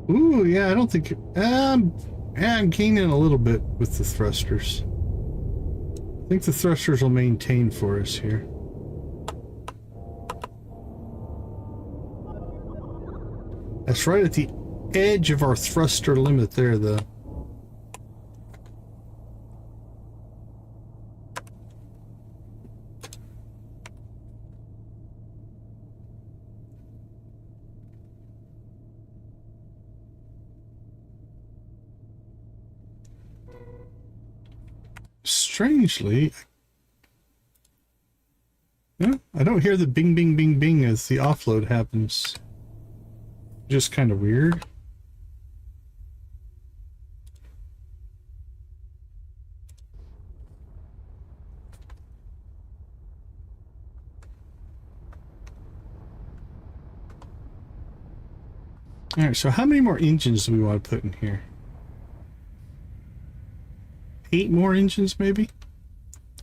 Ooh, yeah, I don't think... I'm gaining a little bit with the thrusters. I think the thrusters will maintain for us here. That's right at the edge of our thruster limit there, though. Strangely, no, I don't hear the bing, bing, bing, bing as the offload happens. Just kind of weird. All right, so how many more engines do we want to put in here? 8 more engines, maybe?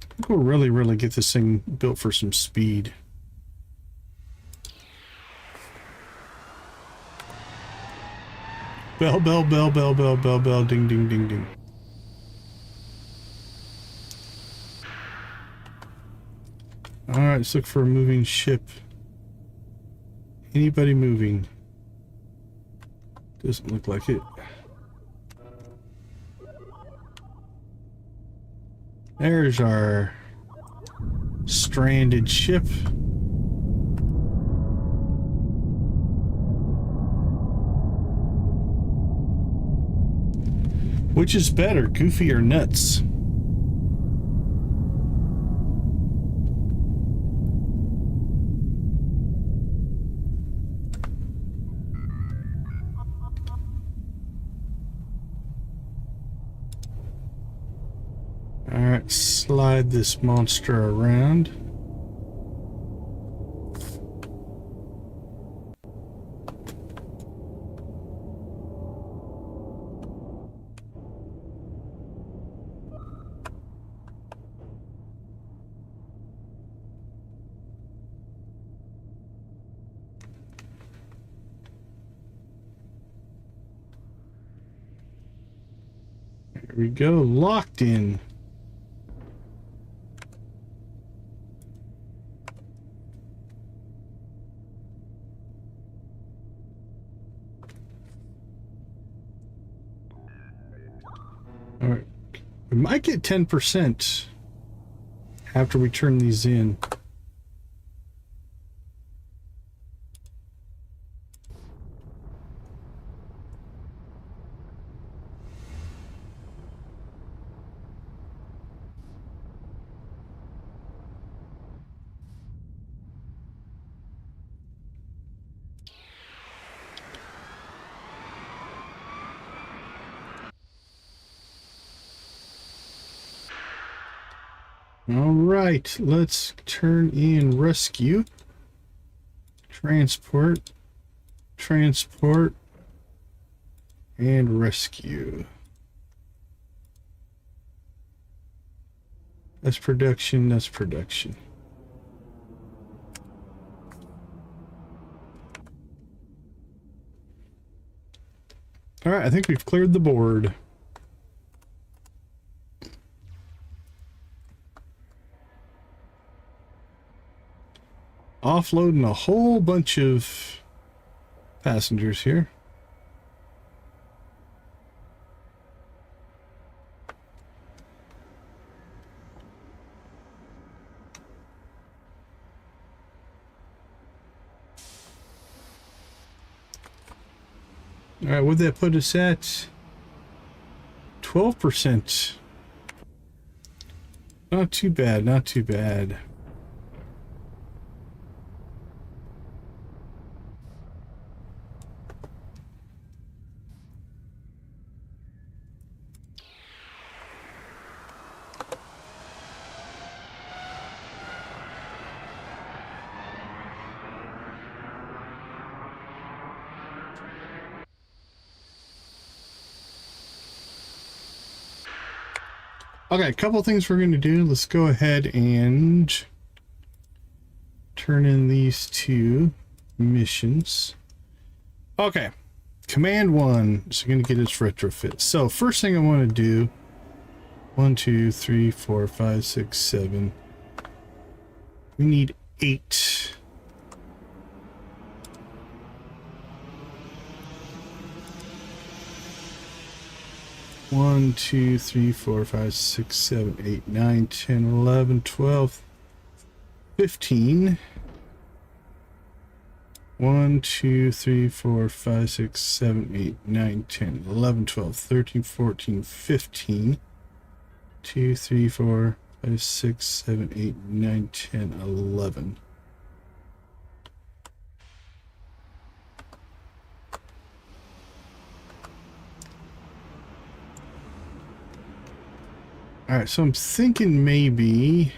I think we'll really get this thing built for some speed. Bell, bell, bell, bell, bell, bell, bell, ding, ding, ding, ding. All right, let's look for a moving ship. Anybody moving? Doesn't look like it. There's our stranded ship. Which is better, Goofy or Nuts? Alright, slide this monster around. There we go, locked in. We might get 10% after we turn these in. All right, let's turn in rescue, transport, transport, and rescue. That's production, that's production. All right, I think we've cleared the board. Offloading a whole bunch of passengers here. All right, what'd that put us at? 12%. Not too bad, not too bad. Okay, a couple things we're going to do. Let's go ahead and turn in these two missions. Okay, command one is going to get its retrofit. So first thing I want to do, 1, 2, 3, 4, 5, 6, 7. We need 8. One, 2, 3, 4, 5, 6, 7, 8, 9, 10, 11, 12, 15. 1, 2, 3, 4, 5, 6, 7, 8, 9, 10, 11, 12, 13, 14, 15. 2, 3, 4, 5, 6, 7, 8, 9, 10, 11. All right, so I'm thinking maybe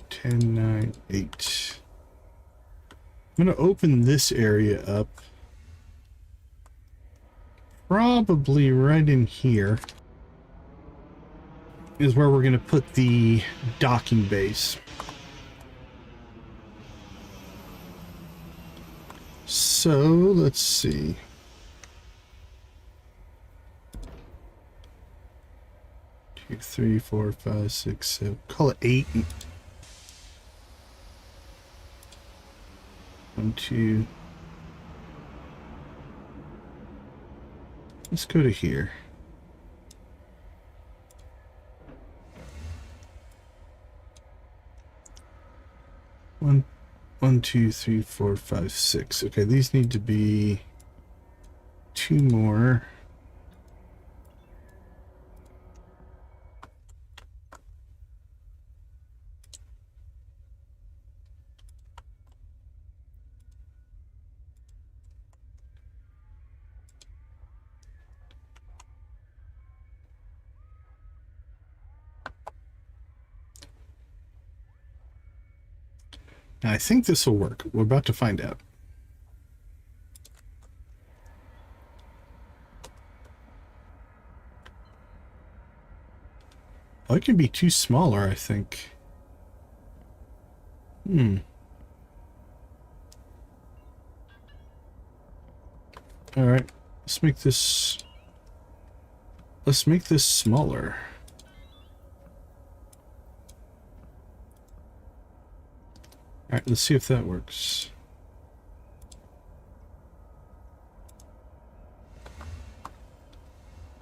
10, 9, 8. I'm going to open this area up. Probably right in here is where we're going to put the docking base. So let's see. 2, 3, 4, 5, 6, 7. Call it 8. 1, 2. Let's go to here. 1, 2, 3, 4, 5, 6. Okay, these need to be 2 more. Now, I think this will work. We're about to find out. Oh, it can be too smaller, I think. All right, let's make this smaller. All right, let's see if that works.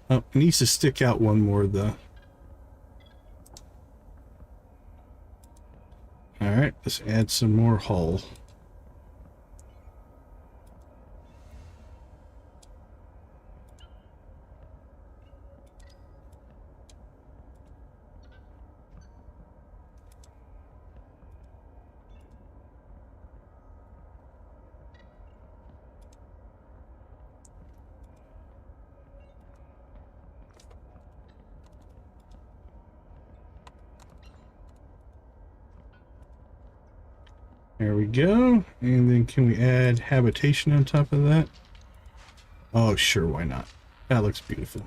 Oh, it needs to stick out one more though. Alright, let's add some more hull. There we go. And then can we add habitation on top of that? Oh, sure, why not? That looks beautiful.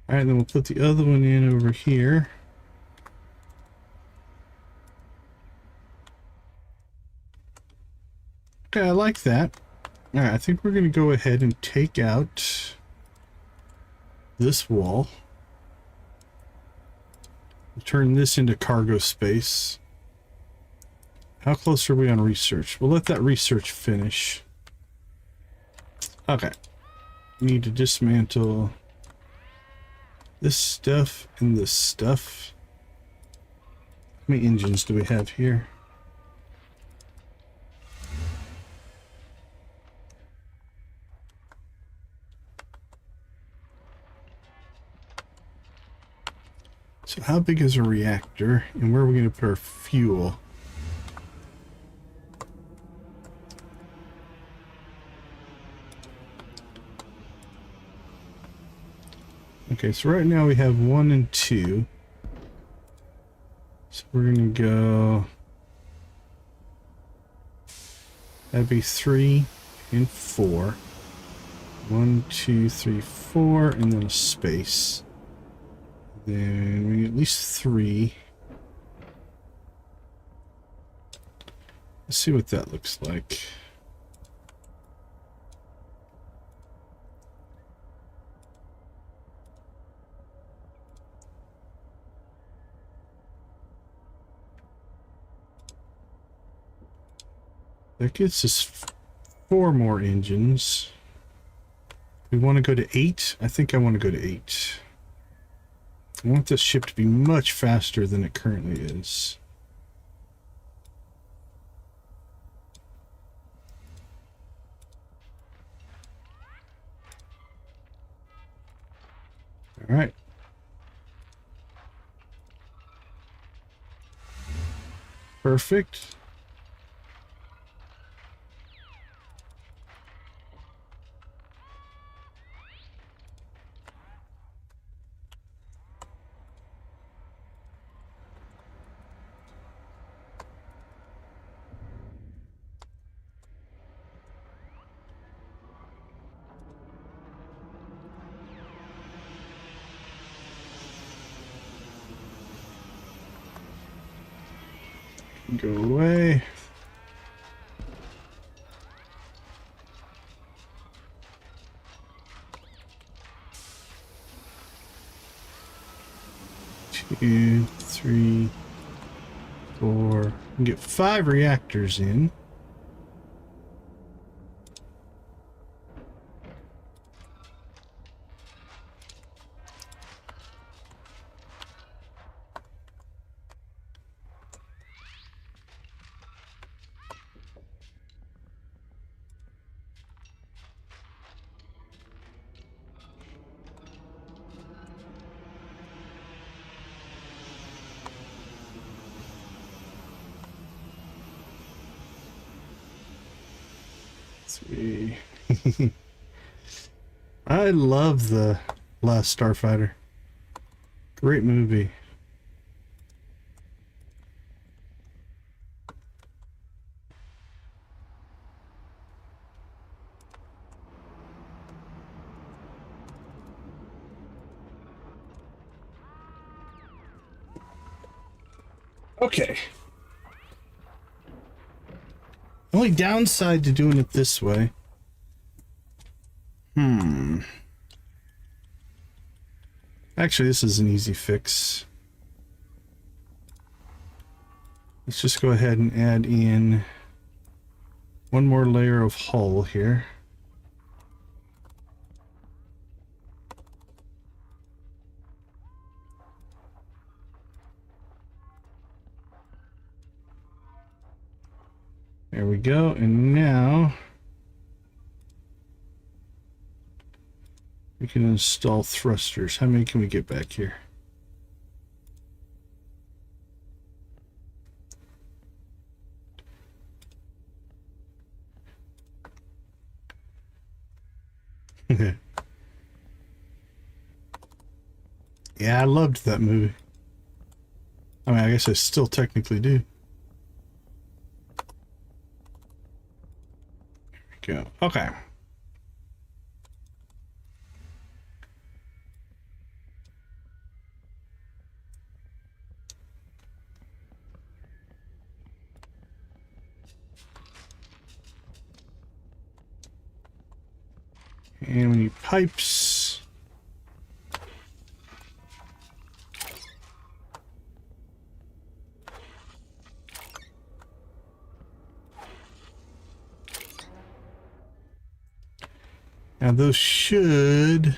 Alright, then we'll put the other one in over here. Okay, I like that. Alright, I think we're going to go ahead and take out this wall. Turn this into cargo space. How close are we on research? We'll let that research finish. Okay. We need to dismantle this stuff and this stuff. How many engines do we have here? So how big is a reactor, and where are we going to put our fuel? Okay, so right now we have 1 and 2. So we're going to go... That'd be 3 and 4. 1, 2, 3, 4, and then a space. Then we need at least 3. Let's see what that looks like. That gets us 4 more engines. We want to go to 8? I think I want to go to 8. I want this ship to be much faster than it currently is. All right. Perfect. Go away. Two, 3, 4. We can get 5 reactors in. See. I love the Last Starfighter. Great movie. Okay. Only downside to doing it this way. Actually, this is an easy fix. Let's just go ahead and add in one more layer of hull here. There we go. And now we can install thrusters. How many can we get back here? Yeah, I loved that movie. I mean, I guess I still technically do. There we go. Okay. And we need pipes. Now those should...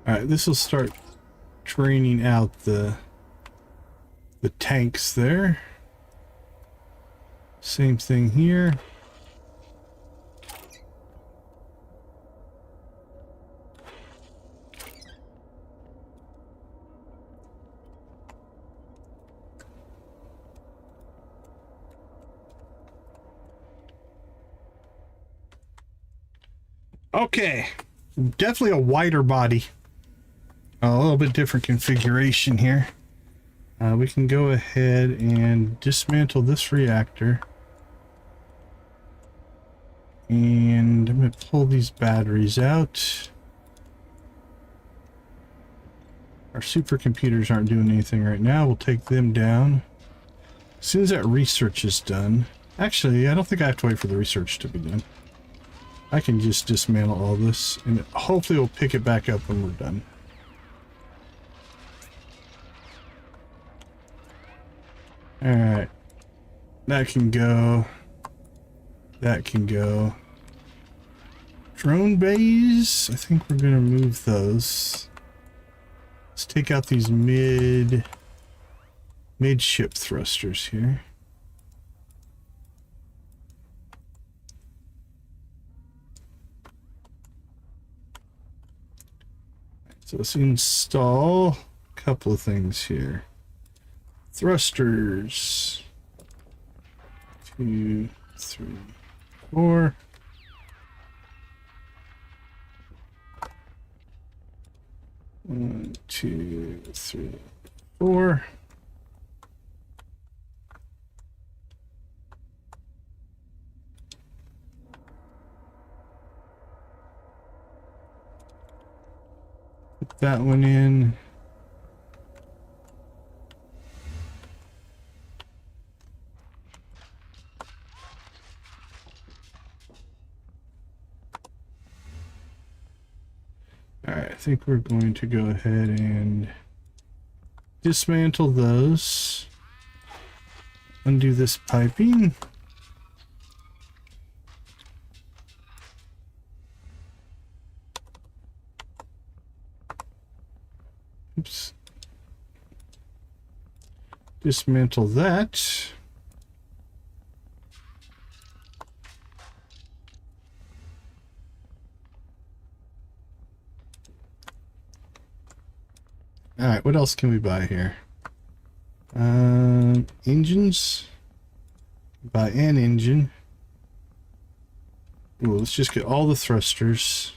Alright, this will start draining out the tanks there. Same thing here. Okay, definitely a wider body. A little bit different configuration here. We can go ahead and dismantle this reactor. And I'm going to pull these batteries out. Our supercomputers aren't doing anything right now. We'll take them down. As soon as that research is done... Actually, I don't think I have to wait for the research to be done. I can just dismantle all this, and hopefully we'll pick it back up when we're done. Alright. That can go. That can go. Drone bays, I think we're going to move those. Let's take out these midship thrusters here. So let's install a couple of things here. Thrusters. 2, 3, 4. One, 2, 3, 4. Put that one in. Alright, I think we're going to go ahead and dismantle those. Undo this piping. Oops. Dismantle that. All right, what else can we buy here? Engines. Buy an engine. Ooh, let's just get all the thrusters.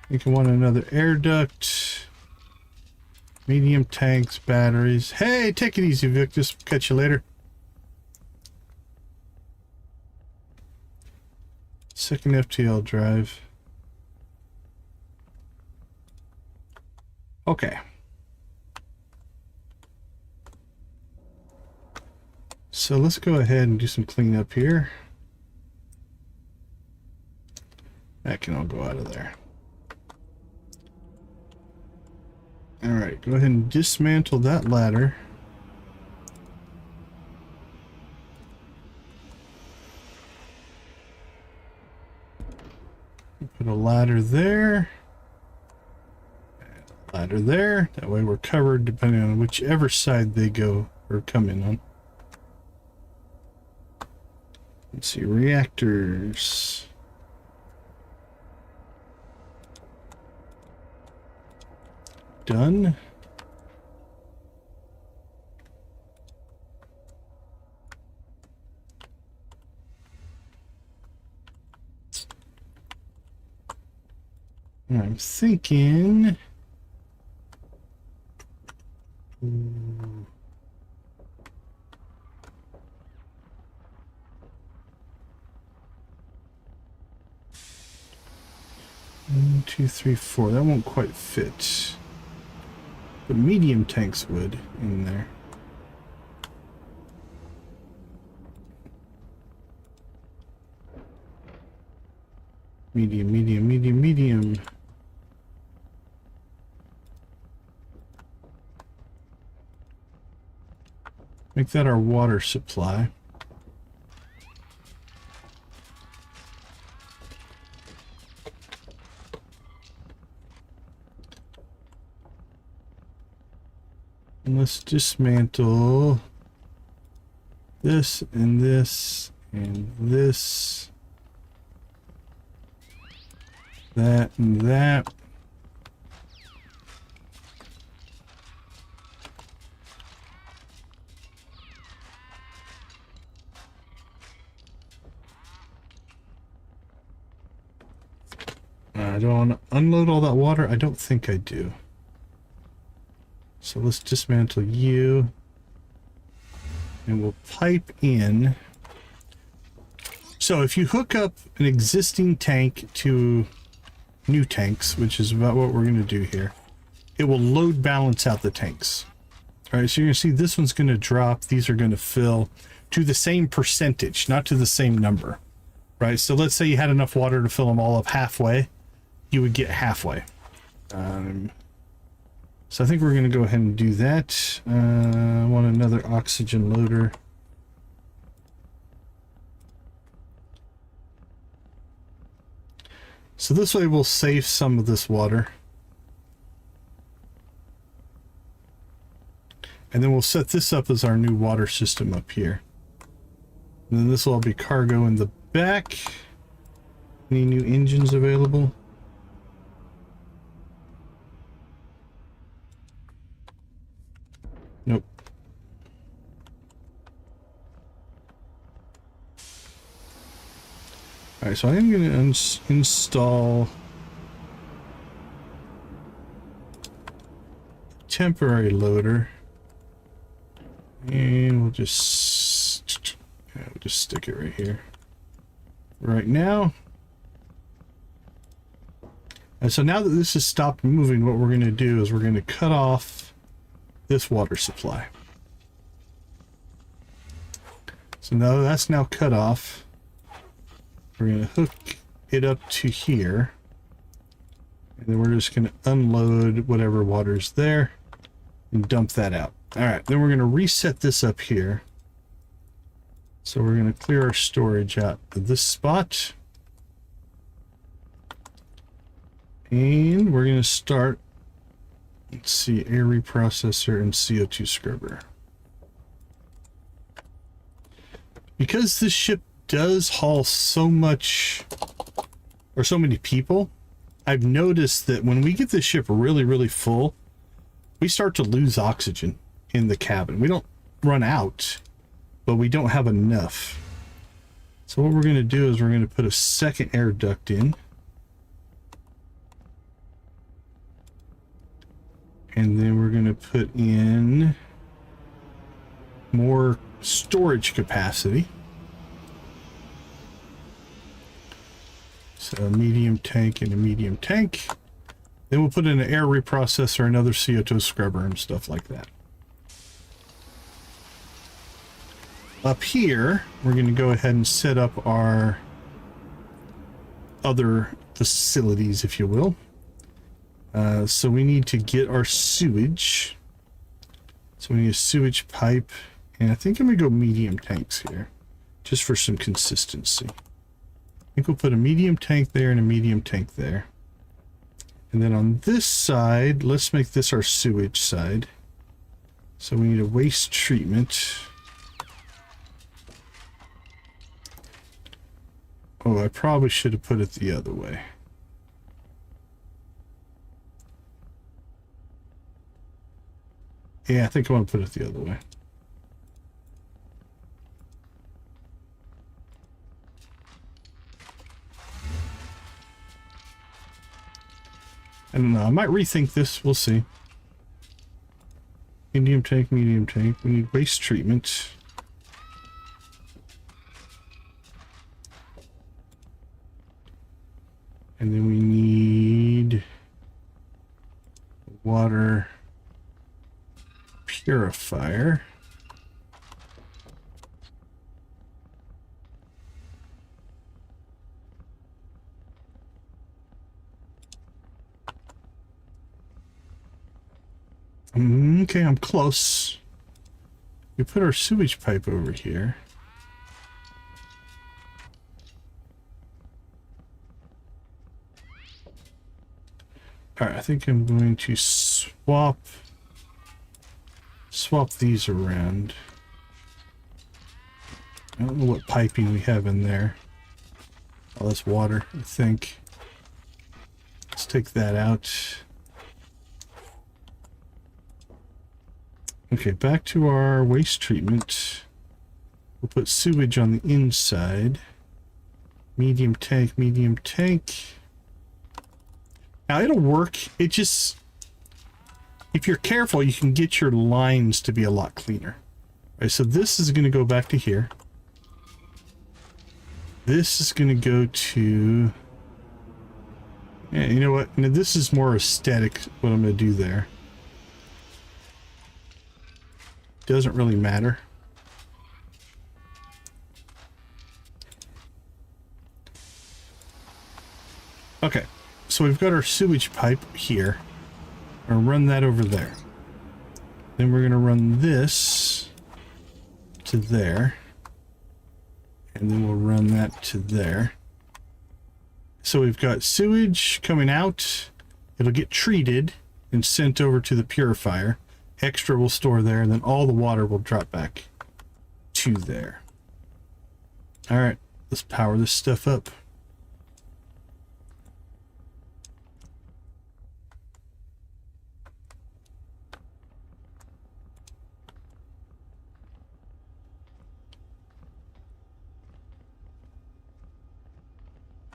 I think I want another air duct. Medium tanks, batteries. Hey, take it easy, Victus. Catch you later. Second FTL drive. Okay. So let's go ahead and do some cleanup here. That can all go out of there. Alright, go ahead and dismantle that ladder. Put a ladder there. And a ladder there. That way we're covered depending on whichever side they go or come in on. Let's see, reactors. Done. I'm thinking... Ooh. 1, 2, 3, 4. That won't quite fit. But medium tanks would in there. Medium, medium, medium, medium. Make that our water supply. And let's dismantle this and this and this. That and that. I don't want to unload all that water. I don't think I do. So let's dismantle you. And we'll pipe in. So if you hook up an existing tank to new tanks, which is about what we're going to do here, it will load balance out the tanks. All right, so you're going to see this one's going to drop. These are going to fill to the same percentage, not to the same number. Right, so let's say you had enough water to fill them all up halfway. You would get halfway. So I think we're going to go ahead and do that. I want another oxygen loader. So this way we'll save some of this water. And then we'll set this up as our new water system up here. And then this will all be cargo in the back. Any new engines available? Nope. Alright, so I am going to install temporary loader. And we'll just stick it right here. Right now. And so now that this has stopped moving, what we're going to do is we're going to cut off this water supply. So now that's now cut off. We're going to hook it up to here. And then we're just going to unload whatever water's there and dump that out. All right, then we're going to reset this up here. So we're going to clear our storage out to this spot. And we're going to start, let's see, air reprocessor and CO2 scrubber. Because this ship does haul so much, or so many people, I've noticed that when we get this ship really, really full, we start to lose oxygen in the cabin. We don't run out, but we don't have enough. So what we're going to do is we're going to put a second air duct in. And then we're going to put in more storage capacity. So a medium tank and a medium tank. Then we'll put in an air reprocessor, another CO2 scrubber and stuff like that. Up here, we're going to go ahead and set up our other facilities, if you will. So we need to get our sewage. So we need a sewage pipe. And I think I'm going to go medium tanks here, just for some consistency. I think we'll put a medium tank there and a medium tank there. And then on this side, let's make this our sewage side. So we need a waste treatment. Oh, I probably should have put it the other way. Yeah, I think I want to put it the other way. I don't know. I might rethink this. We'll see. Medium tank, medium tank. We need waste treatment. And then we need water purifier. Okay, I'm close. We put our sewage pipe over here. Alright, I think I'm going to swap these around. I don't know what piping we have in there. Oh, that's water, I think. Let's take that out. Okay, back to our waste treatment. We'll put sewage on the inside. Medium tank, medium tank. Now it'll work. It just, if you're careful, you can get your lines to be a lot cleaner. All right, so this is going to go back to here. This is going to go to, yeah, you know what? Now, this is more aesthetic, what I'm going to do there. Doesn't really matter. Okay, so we've got our sewage pipe here. We're gonna run that over there. Then we're gonna run this to there. And then we'll run that to there. So we've got sewage coming out. It'll get treated and sent over to the purifier. Extra will store there, and then all the water will drop back to there. All right, let's power this stuff up.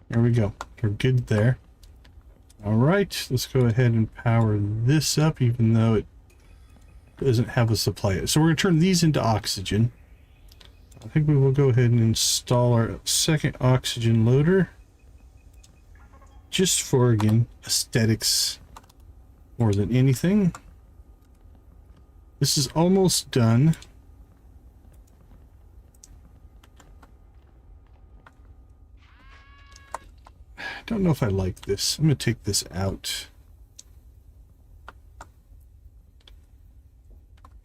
There we go. We're good there. All right, let's go ahead and power this up, even though it doesn't have a supply. So we're going to turn these into oxygen. I think we will go ahead and install our second oxygen loader. Just for, again, aesthetics more than anything. This is almost done. I don't know if I like this. I'm going to take this out.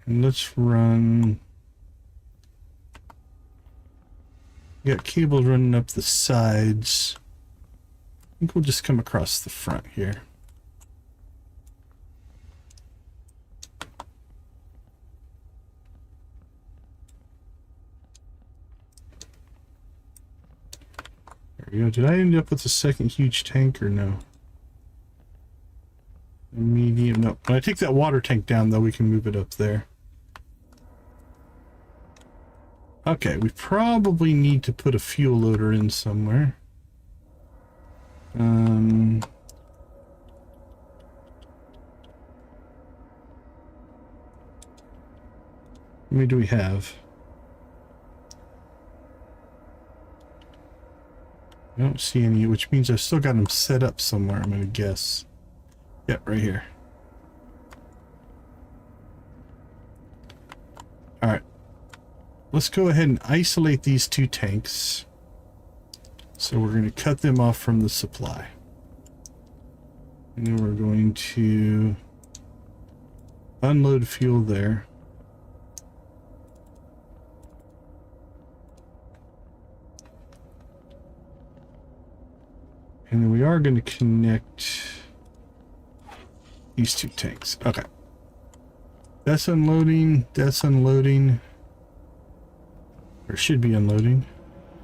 And let's run. We got cables running up the sides. I think we'll just come across the front here. There we go. Did I end up with a second huge tank or no? Medium. No. When I take that water tank down, though, we can move it up there. Okay, we probably need to put a fuel loader in somewhere. How many do we have? I don't see any, which means I've still got them set up somewhere, I'm going to guess. Yep, right here. Alright. Let's go ahead and isolate these two tanks. So we're going to cut them off from the supply. And then we're going to unload fuel there. And then we are going to connect these two tanks. Okay. That's unloading. That's unloading. Or should be unloading.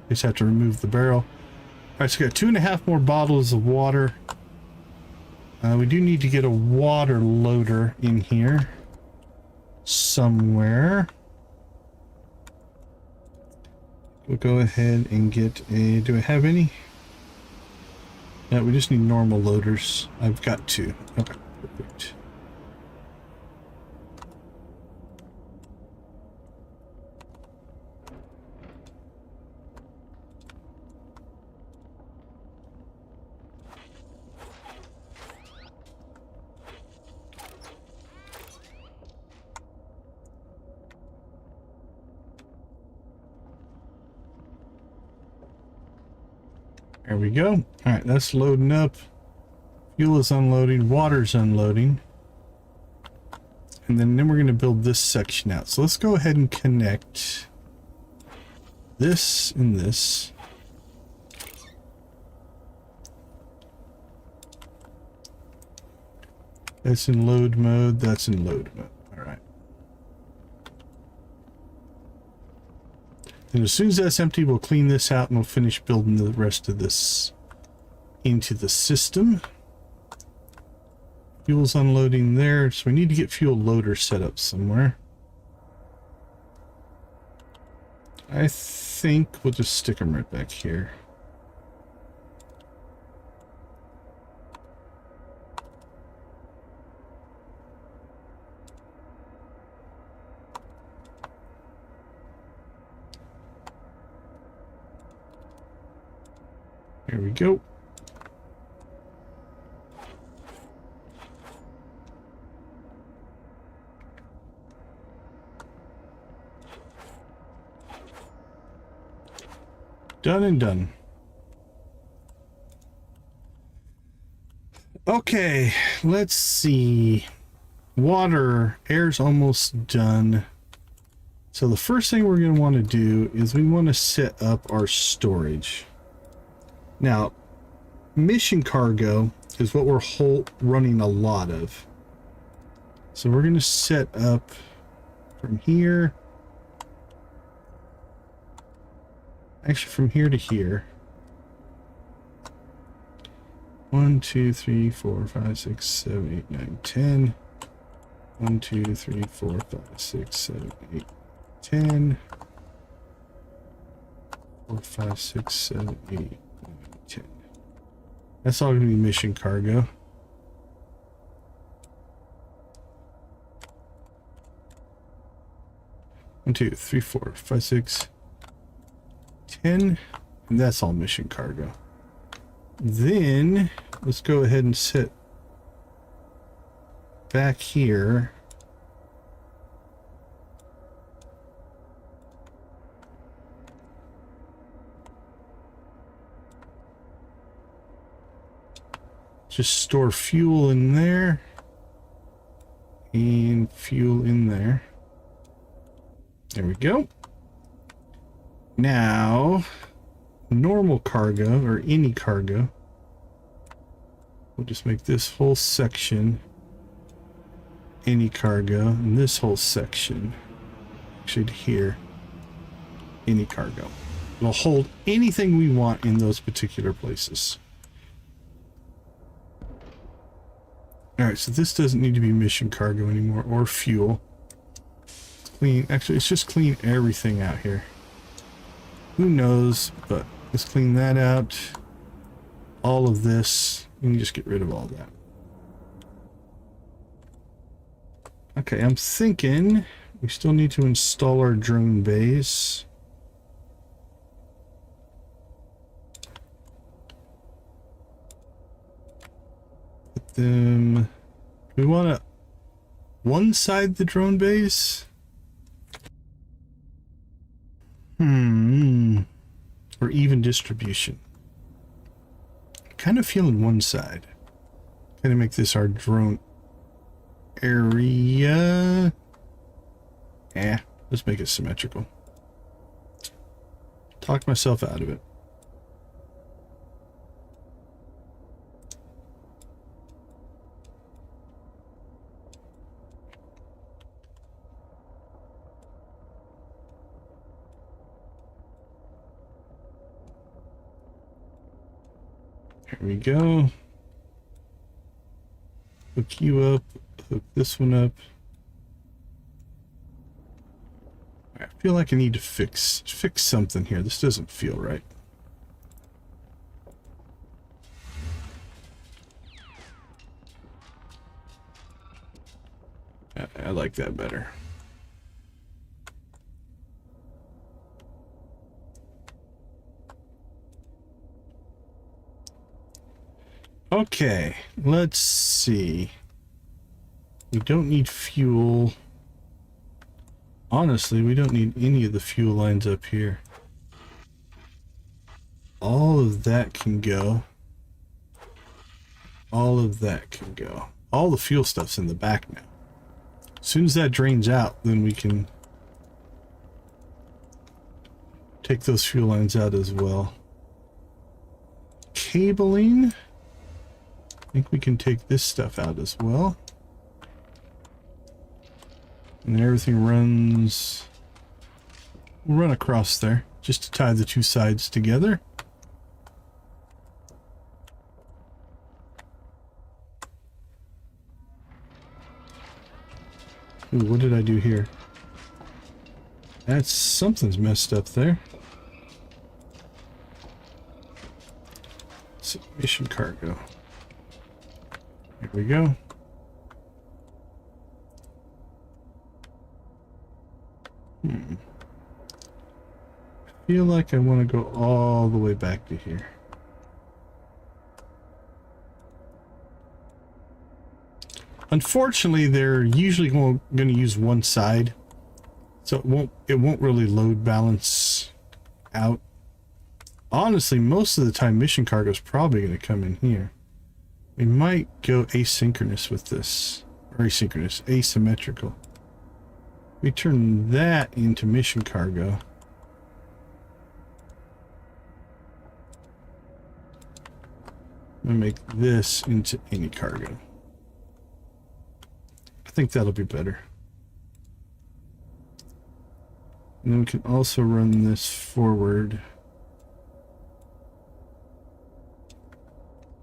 Just have to remove the barrel. Alright, so we got 2.5 more bottles of water. We do need to get a water loader in here somewhere. We'll go ahead and get a... Do I have any? No, we just need normal loaders. I've got 2. Okay, perfect. There we go. All right, that's loading up. Fuel is unloading. Water's unloading. And then we're going to build this section out. So let's go ahead and connect this and this. That's in load mode. That's in load mode. All right. And as soon as that's empty, we'll clean this out and we'll finish building the rest of this into the system. Fuel's unloading there, so we need to get fuel loader set up somewhere. I think we'll just stick them right back here. There we go. Done and done. Okay, let's see. Water, air's almost done. So the first thing we're going to want to do is we want to set up our storage. Now, mission cargo is what we're running a lot of. So we're going to set up from here. Actually, from here to here. 1, 2, 3, 4, 5, 6, 7, 8, 9, 10. 1, 2, 3, 4, 5, 6, 7, 8, 10. 4, 5, 6, 7, 8, 9, 10. That's all going to be mission cargo. One, 2, 3, 4, 5, 6, 10, and that's all mission cargo. Then let's go ahead and sit back here. Just store fuel in there and fuel in there. There we go. Now, normal cargo, or any cargo, we'll just make this whole section any cargo, and this whole section, actually to here, any cargo. It'll hold anything we want in those particular places. Alright, so this doesn't need to be mission cargo anymore, or fuel. Let's clean, actually, let's just clean everything out here. Who knows, but let's clean that out. All of this, and just get rid of all that. Okay, I'm thinking we still need to install our drone base. Put them... We want to one side the drone base? Or even distribution. Kind of feeling one side. Kind of make this our drone area. Let's make it symmetrical. Talk myself out of it. There we go. Hook you up. Hook this one up. I feel like I need to fix something here. This doesn't feel right. I like that better. Okay, let's see. We don't need fuel. Honestly, we don't need any of the fuel lines up here. All of that can go. All of that can go. All the fuel stuff's in the back now. As soon as that drains out, then we can take those fuel lines out as well. Cabling. I think we can take this stuff out as well. And then everything runs... We'll run across there, just to tie the two sides together. Ooh, what did I do here? That's... something's messed up there. Mission cargo. Here we go. I feel like I want to go all the way back to here. Unfortunately, they're usually going to use one side, so it won't really load balance out. Honestly, most of the time, mission cargo is probably going to come in here. We might go asynchronous with this, or asynchronous, asymmetrical. We turn that into mission cargo. And make this into any cargo. I think that'll be better. And then we can also run this forward.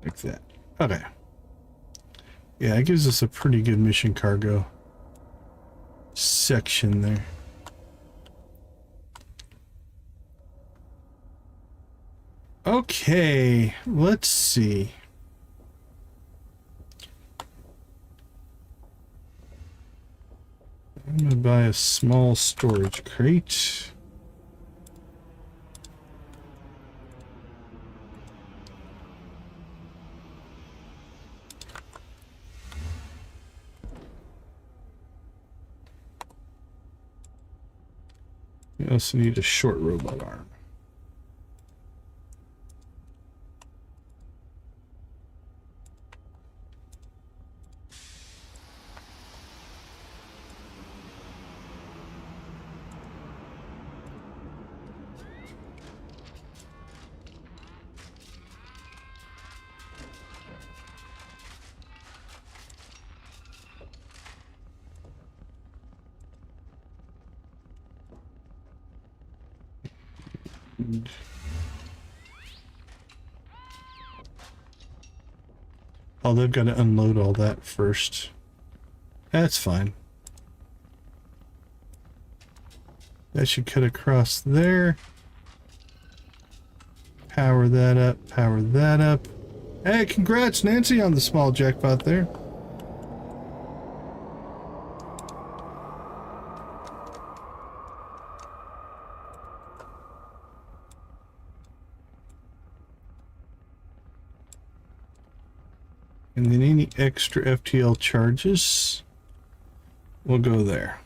Like that. Okay. Yeah, it gives us a pretty good mission cargo section there. Okay, let's see. I'm gonna buy a small storage crate. We also need a short robot arm. Oh, they've got to unload all that first. That's fine. That should cut across there. Power that up, power that up. Hey, congrats, Nancy, on the small jackpot there. And then any extra FTL charges will go there.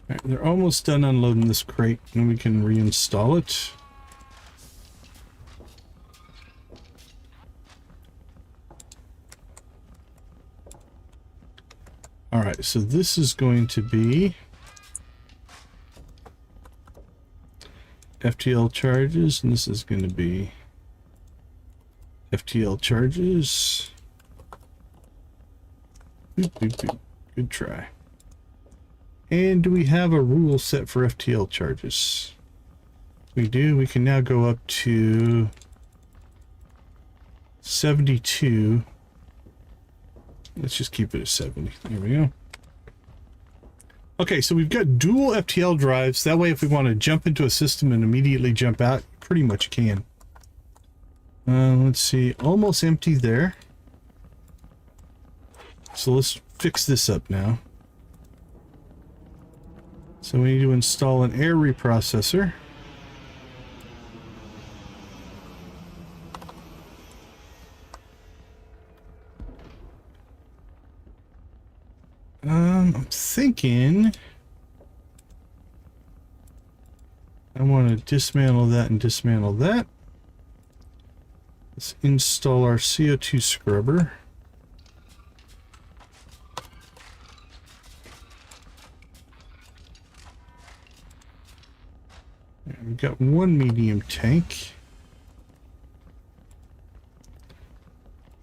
All right, they're almost done unloading this crate, and we can reinstall it. All right, so this is going to be FTL charges, and this is going to be FTL charges. Boop, boop, boop. Good try. And do we have a rule set for FTL charges? We do. We can now go up to 72. Let's just keep it at 70. There we go. Okay, so we've got dual FTL drives. That way, if we want to jump into a system and immediately jump out, pretty much can. Let's see. Almost empty there. So let's fix this up now. So we need to install an air reprocessor. I'm thinking I want to dismantle that and dismantle that. Let's install our CO2 scrubber. And we've got one medium tank.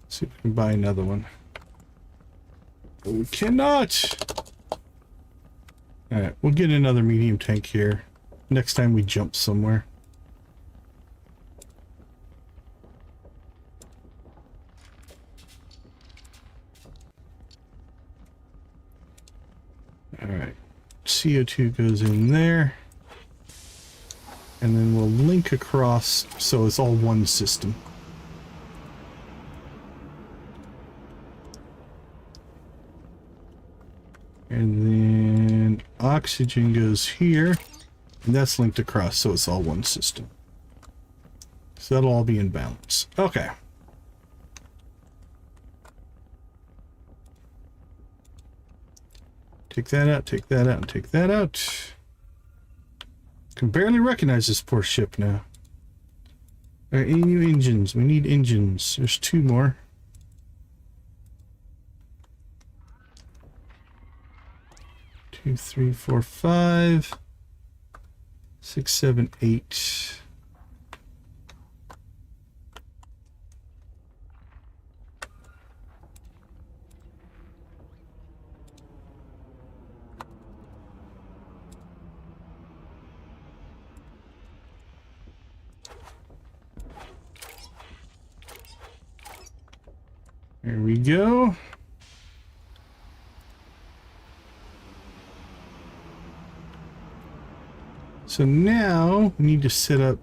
Let's see if we can buy another one. But we cannot! Alright, we'll get another medium tank here next time we jump somewhere. Alright, CO2 goes in there. And then we'll link across so it's all one system. And then oxygen goes here, and that's linked across, so it's all one system. So that'll all be in balance. Okay. Take that out, take that out, and take that out. Can barely recognize this poor ship now. Alright, any new engines? We need engines. There's 2 more. Two, 3, 4, 5, 6, 7, 8. There we go. So now we need to set up.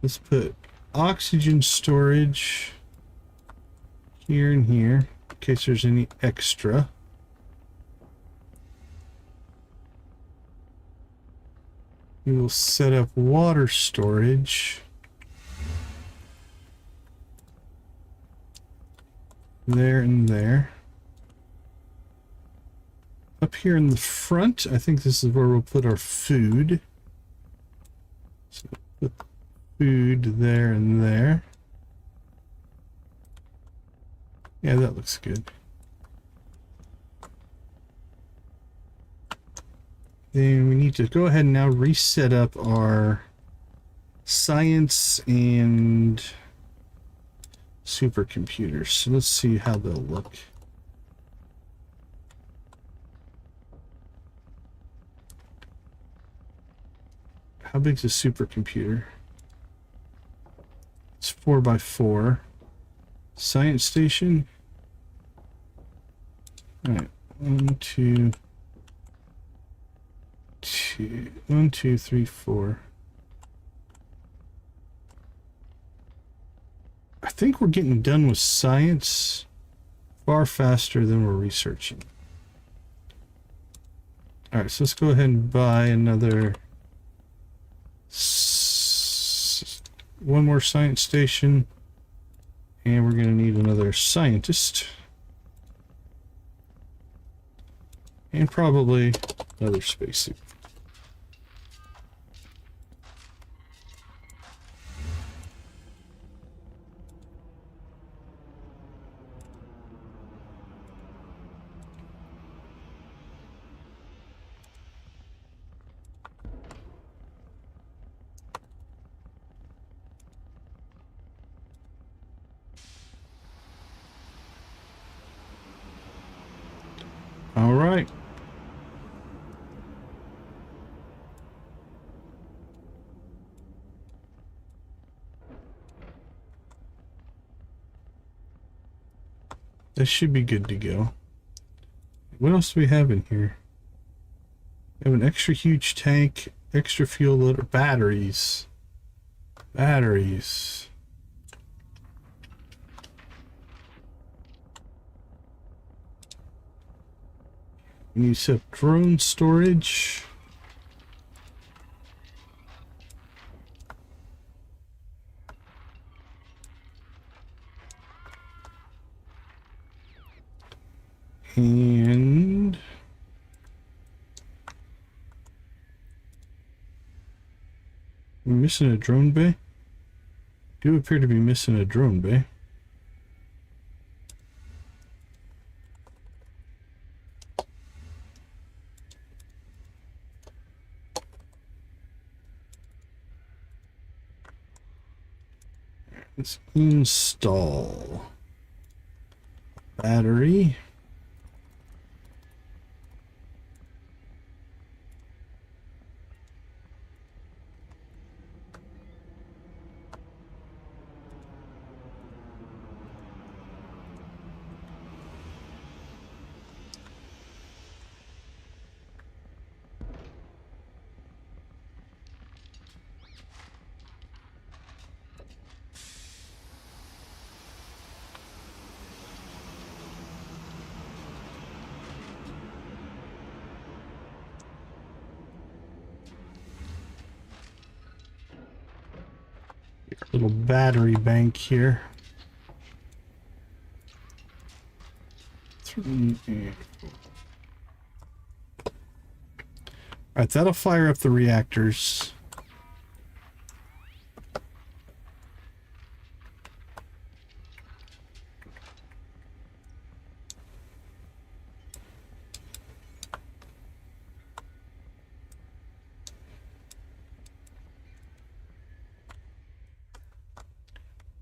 Let's put oxygen storage here and here in case there's any extra. We will set up water storage there and there. Up here in the front, I think this is where we'll put our food. So put food there and there. Yeah, that looks good. Then we need to go ahead and now reset up our science and supercomputers. So let's see how they'll look. How big is a supercomputer? It's 4x4. Science station. All right, 1, 2, 3, 4. I think we're getting done with science far faster than we're researching. All right, so let's go ahead and buy another one more science station, and we're going to need another scientist, and probably another spacesuit. This should be good to go. What else do we have in here? We have an extra huge tank, extra fuel loader, batteries. Batteries. We need to set up drone storage. And we're missing a drone bay. Do appear to be missing a drone bay. Let's install battery. Little battery bank here. Alright, that'll fire up the reactors.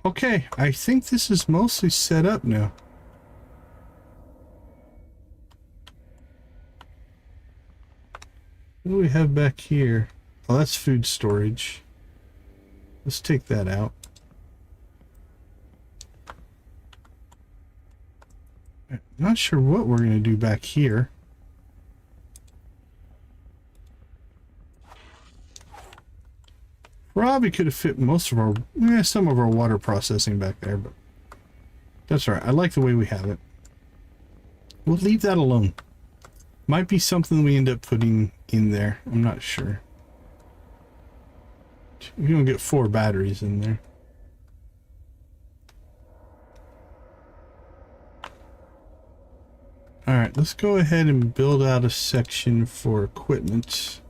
Okay, I think this is mostly set up now. What do we have back here? Oh, that's food storage. Let's take that out. I'm not sure what we're going to do back here. Probably could have fit most of our, some of our water processing back there, but that's all right. I like the way we have it. We'll leave that alone. Might be something we end up putting in there. I'm not sure. We're gonna get 4 batteries in there. All right, let's go ahead and build out a section for equipment.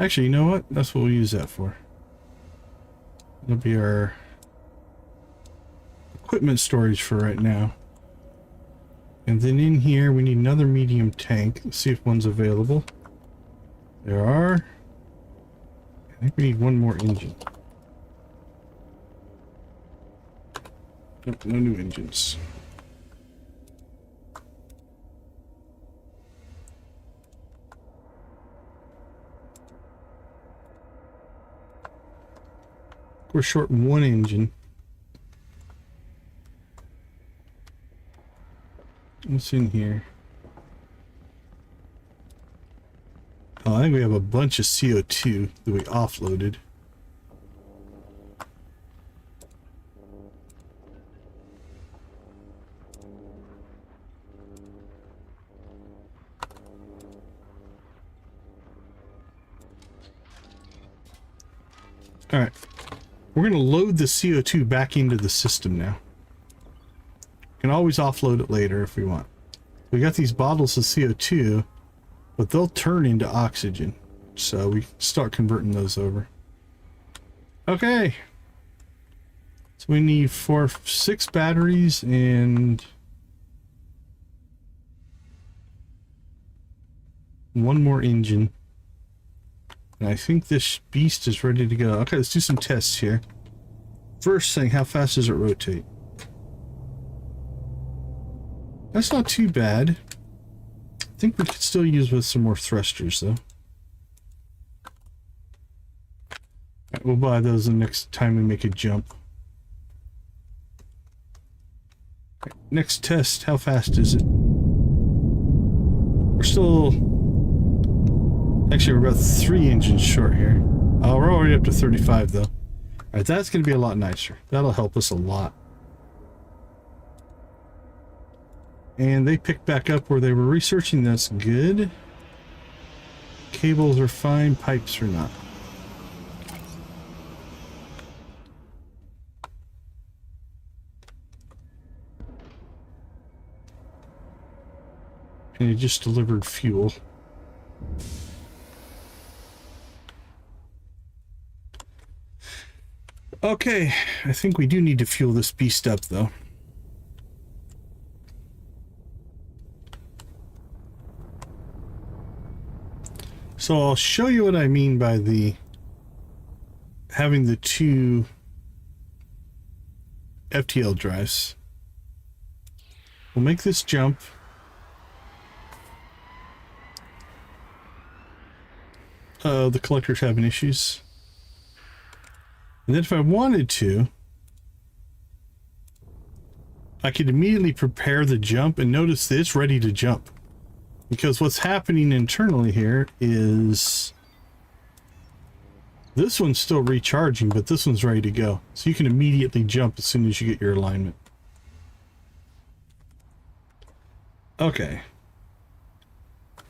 Actually, you know what? That's what we'll use that for. It'll be our equipment storage for right now. And then in here, we need another medium tank. Let's see if one's available. There are. I think we need one more engine. Nope, no new engines. We're short 1 engine. What's in here? Oh, I think we have a bunch of CO2 that we offloaded. All right. We're going to load the CO2 back into the system now. We can always offload it later if we want. We got these bottles of CO2, but they'll turn into oxygen. So we start converting those over. Okay. So we need 6 batteries and 1 more engine. And I think this beast is ready to go. Okay, let's do some tests here. First thing, how fast does it rotate? That's not too bad. I think we could still use with some more thrusters, though. Right, we'll buy those the next time we make a jump. Next test, how fast is it? We're still... Actually, we're about 3 engines short here. We're already up to 35, though. Alright, that's going to be a lot nicer. That'll help us a lot. And they picked back up where they were researching. That's good. Cables are fine, pipes are not. And he just delivered fuel. Okay, I think we do need to fuel this beast up, though. So I'll show you what I mean by the having the 2 FTL drives. We'll make this jump. The collector's having issues. And then if I wanted to, I could immediately prepare the jump, and notice that it's ready to jump. Because what's happening internally here is this one's still recharging, but this one's ready to go. So you can immediately jump as soon as you get your alignment. Okay.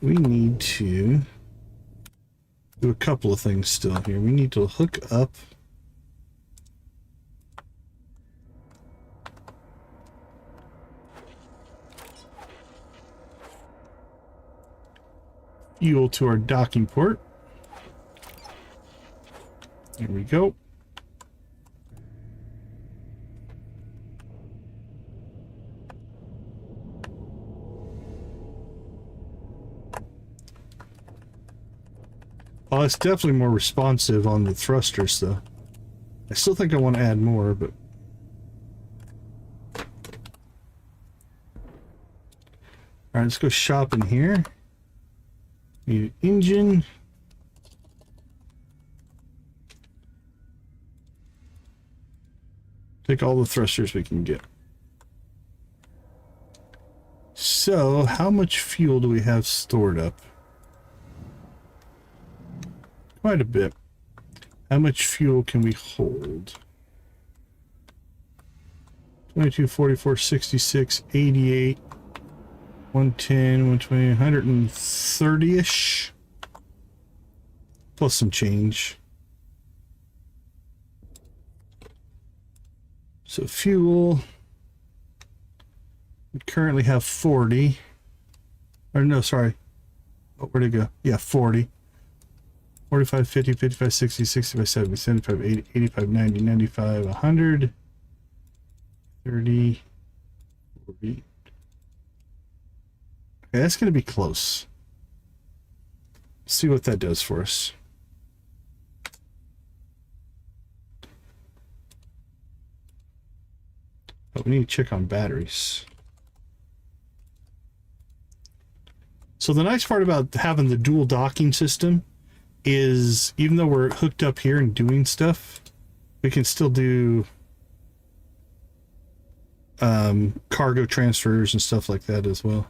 We need to do a couple of things still here. We need to hook up fuel to our docking port. There we go. Oh, it's definitely more responsive on the thrusters, though. I still think I want to add more, but... Alright, let's go shopping here. Need an engine. Take all the thrusters we can get. So, how much fuel do we have stored up? Quite a bit. How much fuel can we hold? 22, 44, 66, 88, 110, 120, 130-ish. Plus some change. So fuel. We currently have 40. Or no, sorry. Oh, where'd it go? Yeah, 40. 45, 50, 55, 60, 65, 70, 75, 80, 85, 90, 95, 100, 30, 40. Okay, that's going to be close. Let's see what that does for us. But we need to check on batteries. So the nice part about having the dual docking system is even though we're hooked up here and doing stuff, we can still do cargo transfers and stuff like that as well.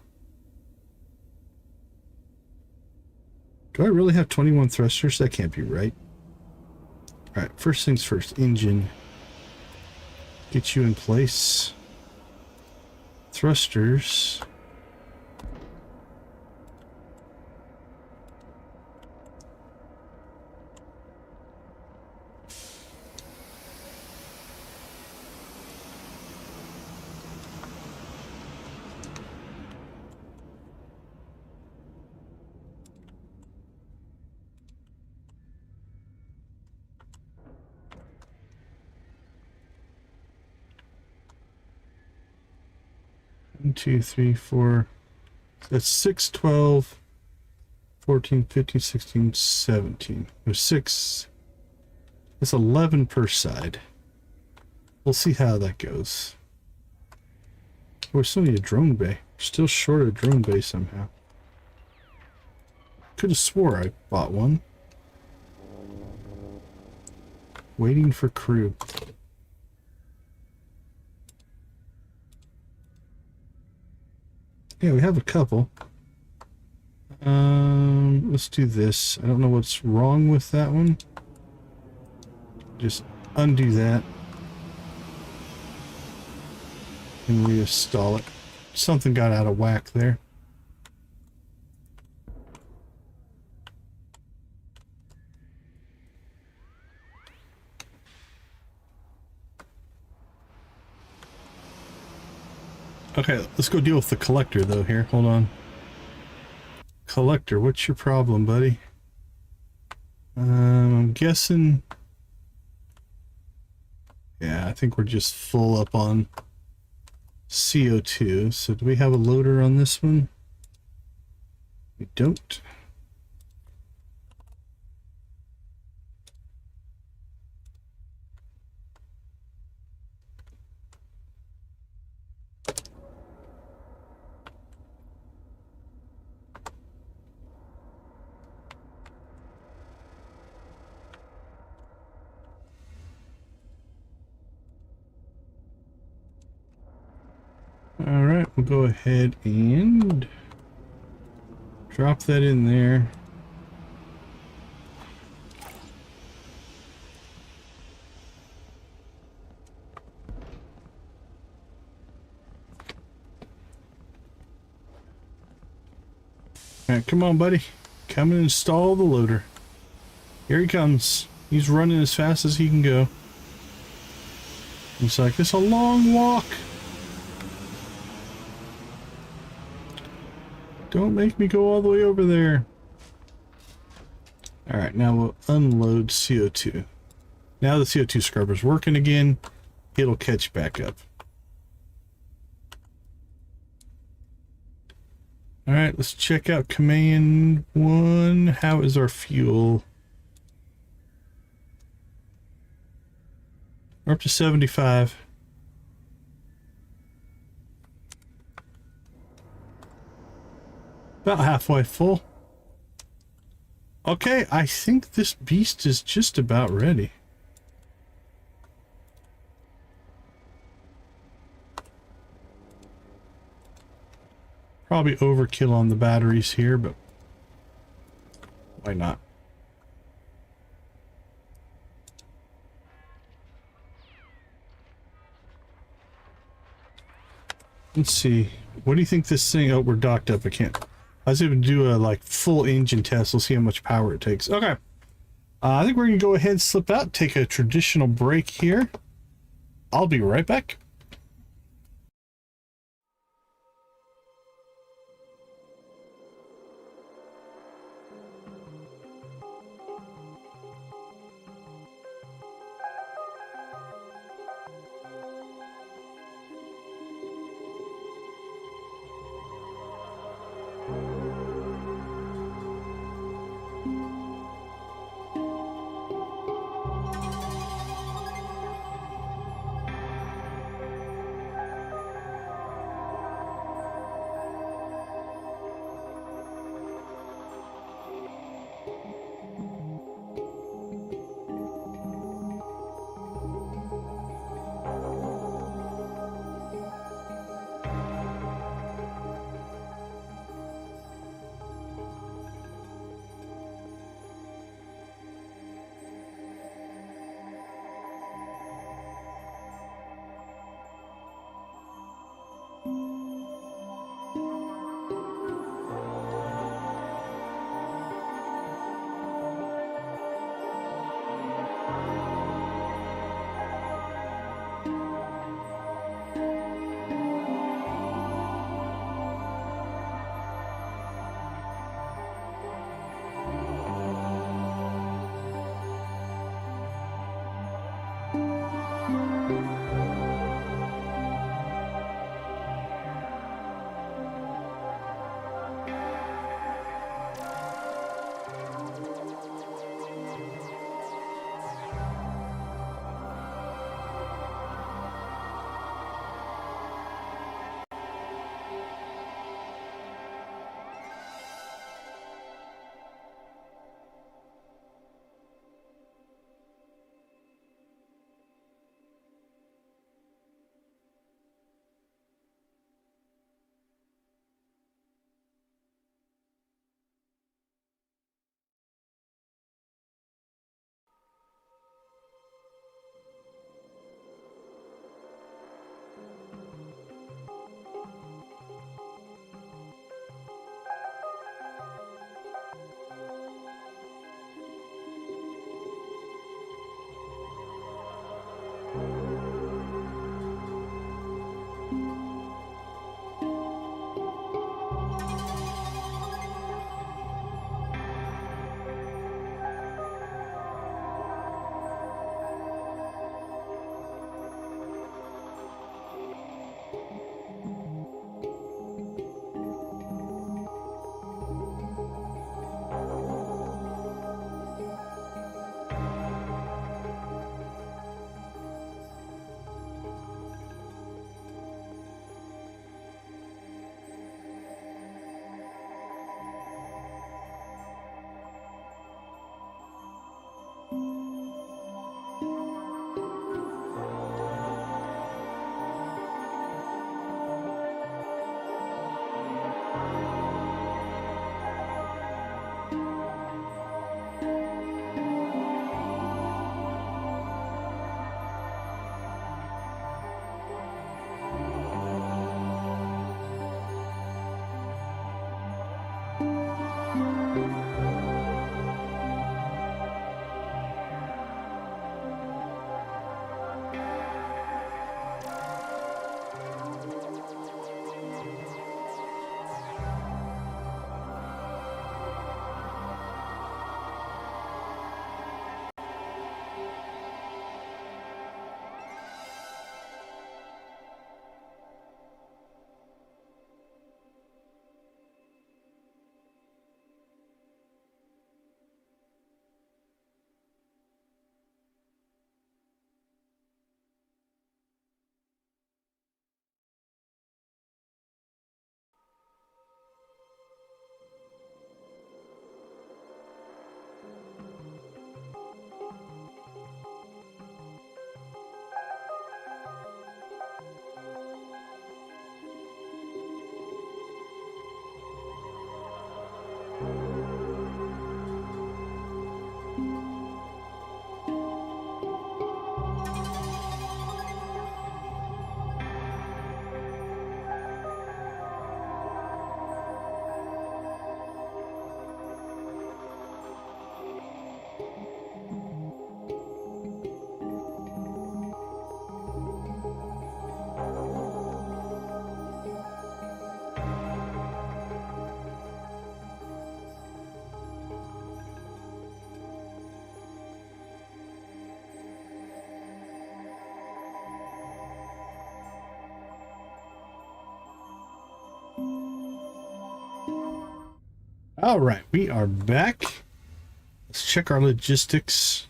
Do I really have 21 thrusters? That can't be right. All right, first things first, engine. Get you in place. Thrusters. One, 2, 3, 4. That's 6, 12, 14, 15, 16, 17. There's 6. That's 11 per side. We'll see how that goes. Oh, we still need a drone bay. We're still short of a drone bay somehow. Could have swore I bought one. Waiting for crew. Yeah, we have a couple. Let's do this. I don't know what's wrong with that one. Just undo that. And reinstall it. Something got out of whack there. Okay, let's go deal with the collector though here. Hold on. Collector, what's your problem, buddy? I'm guessing... Yeah, I think we're just full up on CO2. So do we have a loader on this one? We don't. All right, we'll go ahead and drop that in there. All right, come on, buddy. Come and install the loader. Here he comes. He's running as fast as he can go. It's like, it's a long walk. Don't make me go all the way over there. All right, now we'll unload CO2. Now the CO2 scrubber's working again. It'll catch back up. All right, let's check out command 1. How is our fuel? We're up to 75. About halfway full. Okay, I think this beast is just about ready. Probably overkill on the batteries here, but why not? Let's see. What do you think this thing... Oh, we're docked up. I can't... I was able to do a like full engine test. We'll see how much power it takes. Okay. I think we're going to go ahead and slip out, take a traditional break here. I'll be right back. All right, we are back. Let's check our logistics.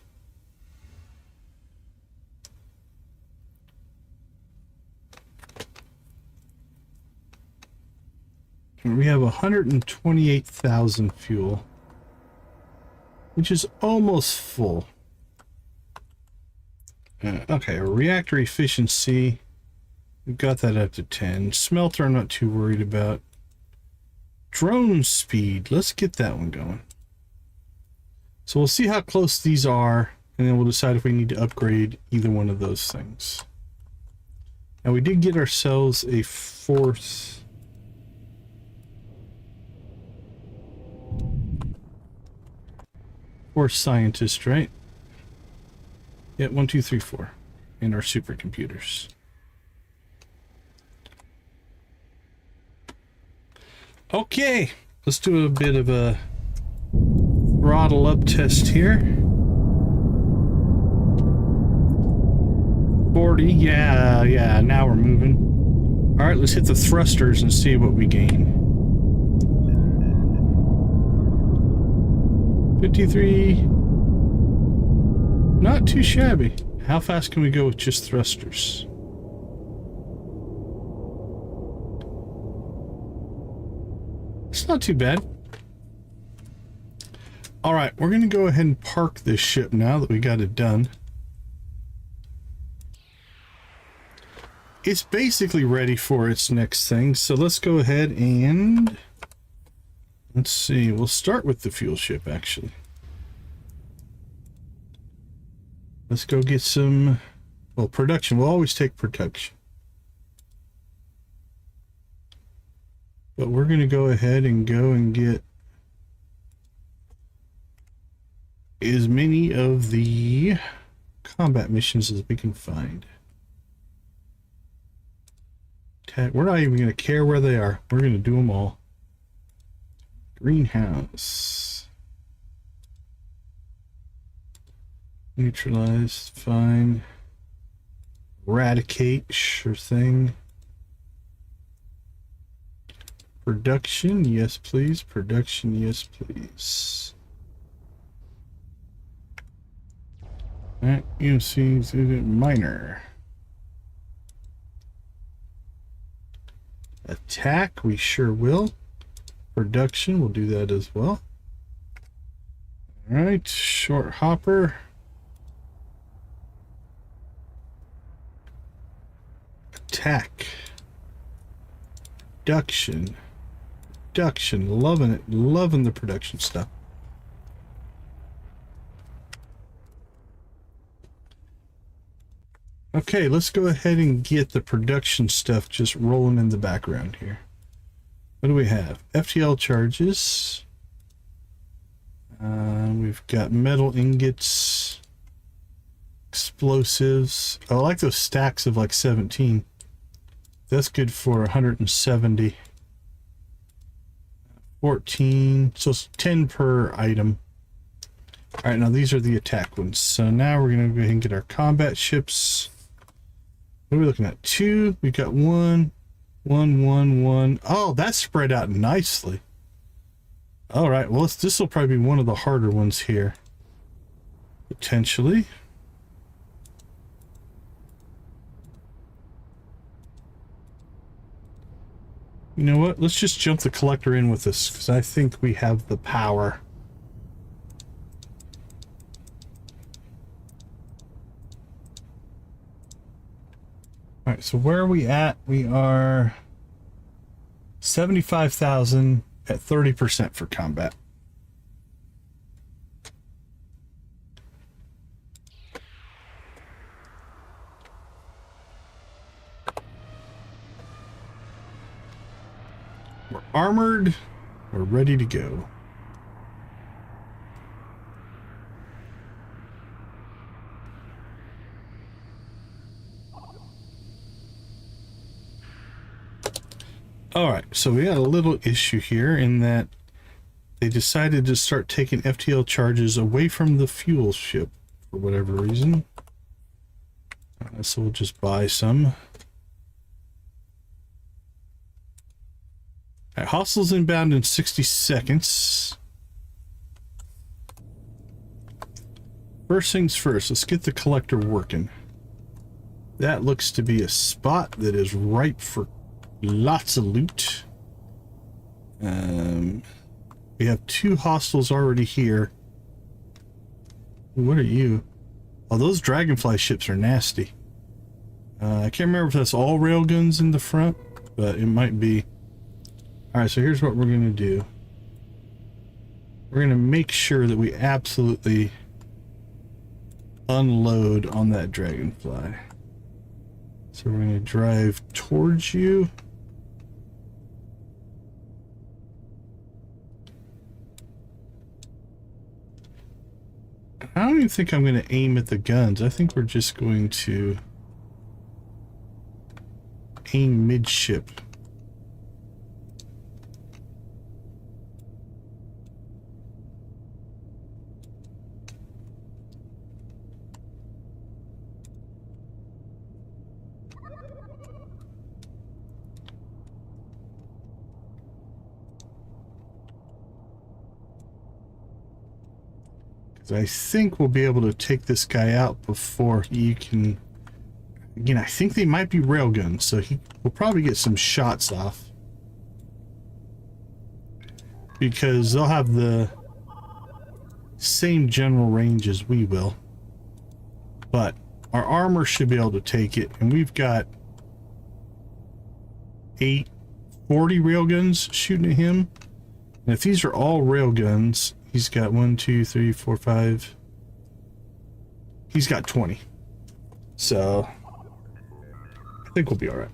We have 128,000 fuel, which is almost full. Okay, reactor efficiency, we've got that up to 10. Smelter, I'm not too worried about. Drone speed, let's get that one going. So we'll see how close these are, and then we'll decide if we need to upgrade either one of those things. Now we did get ourselves a fourth scientist, right? Yeah, 1, 2, 3, 4 in our supercomputers. Okay, let's do a bit of a throttle up test here. 40, yeah, now we're moving. All right, let's hit the thrusters and see what we gain. 53, not too shabby. How fast can we go with just thrusters? It's not too bad. All right, we're gonna go ahead and park this ship now that we got it done. It's basically ready for its next thing, so let's go ahead and let's see, we'll start with the fuel ship actually. Let's go get some, well, production. We'll always take production. But we're going to go ahead and get as many of the combat missions as we can find. We're not even going to care where they are. We're going to do them all. Greenhouse. Neutralize, fine. Eradicate, sure thing. Production, yes please. Production, yes please. Alright, UMC minor. Attack, we sure will. Production, we'll do that as well. Alright, short hopper. Attack. Production. Production, loving it, loving the production stuff. Okay, let's go ahead and get the production stuff just rolling in the background here. What do we have? FTL charges. We've got metal ingots, explosives. Oh, I like those stacks of like 17. That's good for 170. 14, so it's 10 per item. All right, now these are the attack ones. So now we're gonna go ahead and get our combat ships. What are we looking at? 2. We got 1, 1, 1, 1. Oh, that's spread out nicely. All right, well, this will probably be one of the harder ones here. Potentially. You know what? Let's just jump the collector in with this, because I think we have the power. All right, so where are we at? We are 75,000 at 30% for combat. We're armored. We're ready to go. All right, so we had a little issue here in that they decided to start taking FTL charges away from the fuel ship for whatever reason. So we'll just buy some. All right, hostiles inbound in 60 seconds. First things first, let's get the collector working. That looks to be a spot that is ripe for lots of loot. We have 2 hostiles already here. What are you? Oh, those dragonfly ships are nasty. I can't remember if that's all railguns in the front, but it might be. Alright, so here's what we're going to do. We're going to make sure that we absolutely unload on that dragonfly. So we're going to drive towards you. I don't even think I'm going to aim at the guns. I think we're just going to aim midship. I think we'll be able to take this guy out before you can. Again, I think they might be railguns, so he will probably get some shots off. Because they'll have the same general range as we will. But our armor should be able to take it, and we've got 40 railguns shooting at him. And if these are all railguns, he's got 1, 2, 3, 4, 5. He's got 20. So I think we'll be all right.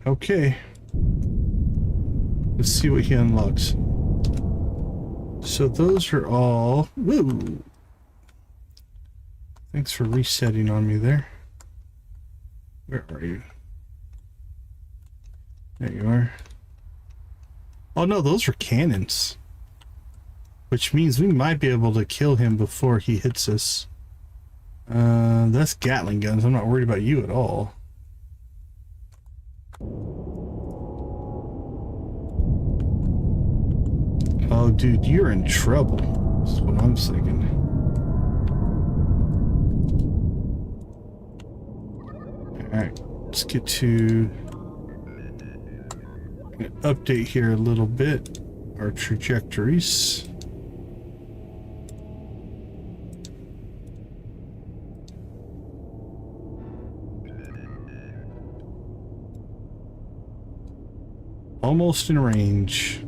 Okay. Let's see what he unlocks. So those are all. Woo! Thanks for resetting on me there. Where are you? There you are. Oh no, those are cannons. Which means we might be able to kill him before he hits us. That's Gatling guns. I'm not worried about you at all. Oh, dude, you're in trouble. That's what I'm thinking. Alright, let's get to an update here a little bit. Our trajectories. Almost in range.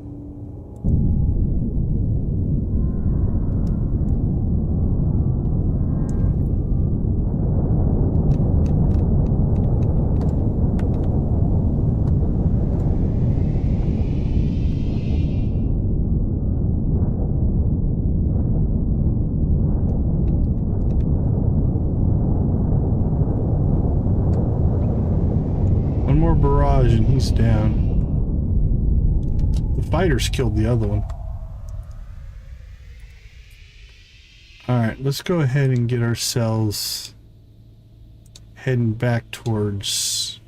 One more barrage and he's down. Fighters killed the other one. Alright, let's go ahead and get ourselves heading back towards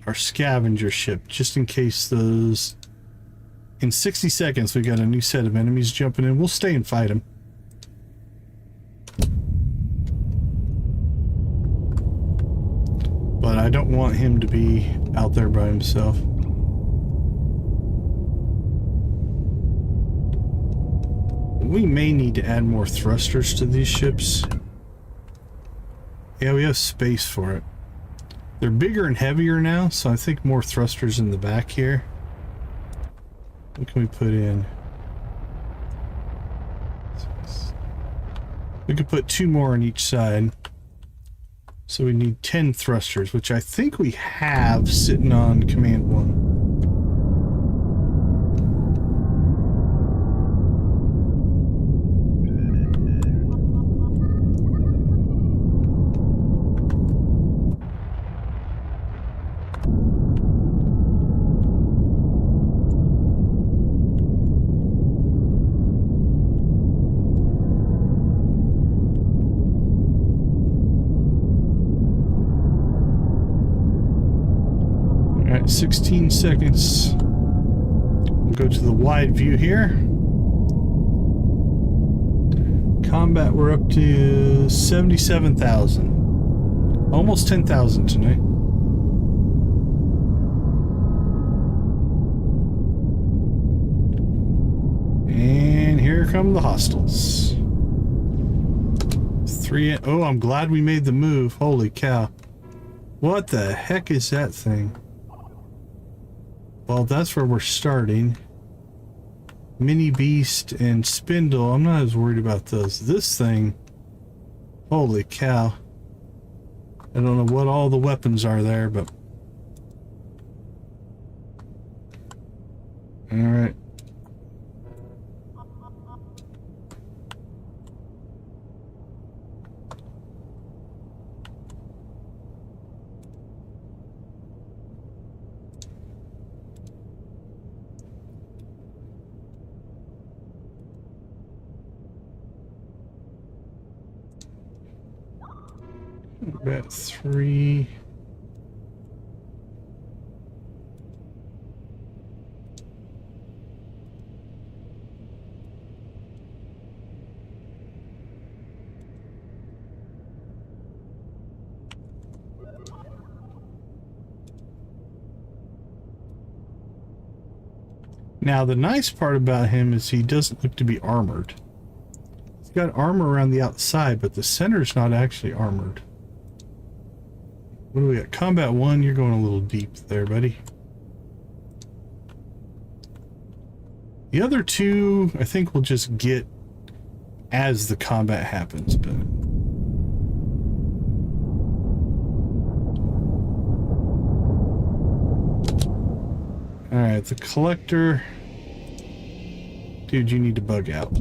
our scavenger ship, just in case those. In 60 seconds we got a new set of enemies jumping in. We'll stay and fight them. But I don't want him to be out there by himself. We may need to add more thrusters to these ships. Yeah, we have space for it. They're bigger and heavier now, so I think more thrusters in the back here. What can we put in? We could put 2 more on each side. So we need 10 thrusters, which I think we have sitting on Command 1. Alright, 16 seconds. We'll go to the wide view here. Combat, we're up to 77,000. Almost 10,000 tonight. And here come the hostiles. Oh, I'm glad we made the move. Holy cow. What the heck is that thing? Well, that's where we're starting. Mini Beast and Spindle. I'm not as worried about those. This thing. Holy cow. I don't know what all the weapons are there, but... Alright. About 3. Now, the nice part about him is he doesn't look to be armored. He's got armor around the outside, but the center's not actually armored. What do we got? Combat 1, you're going a little deep there, buddy. The other two, I think we'll just get as the combat happens, but... Alright, the collector... Dude, you need to bug out.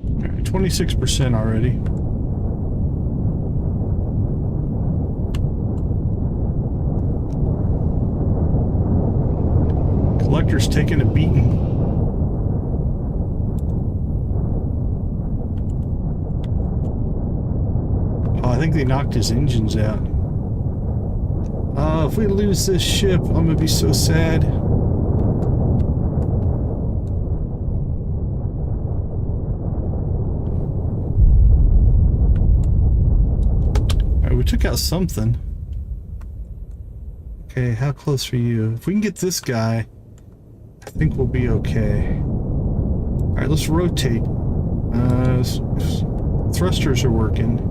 All right, 26% already. Collector's taking a beating. Oh, I think they knocked his engines out. If we lose this ship, I'm gonna be so sad. Alright, we took out something. Okay, how close are you? If we can get this guy, I think we'll be okay. Alright, let's rotate. Thrusters are working.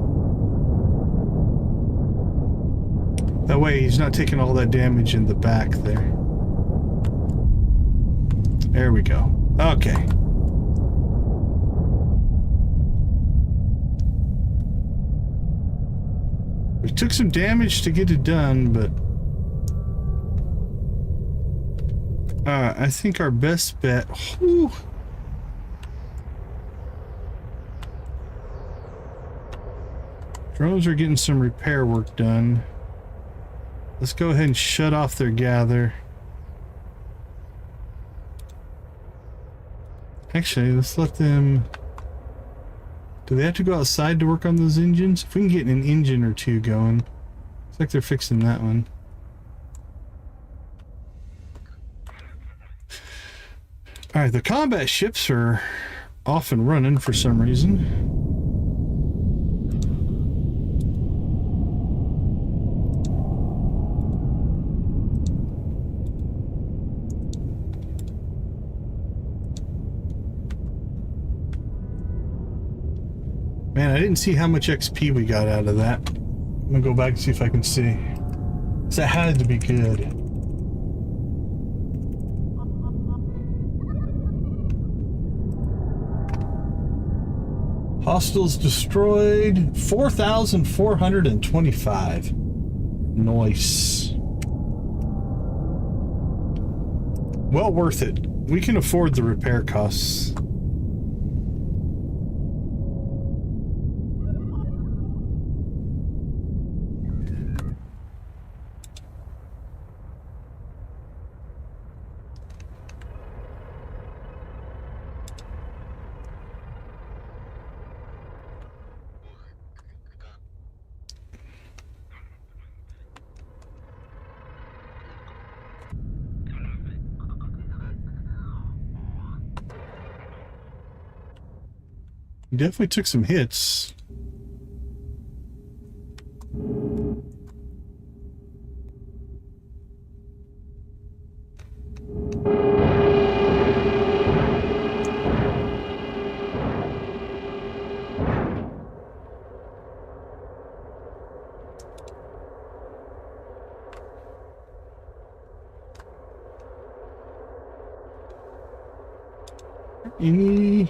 That way he's not taking all that damage in the back there. There we go. Okay. We took some damage to get it done, but... I think our best bet... Whew. Drones are getting some repair work done. Let's go ahead and shut off their gather. Actually, let's let them... Do they have to go outside to work on those engines? If we can get an engine or two going. Looks like they're fixing that one. Alright, the combat ships are off and running for some reason. Man, I didn't see how much XP we got out of that. I'm gonna go back and see if I can see. So that had to be good. Hostiles destroyed 4,425. Nice. Well worth it. We can afford the repair costs. He definitely took some hits. Any...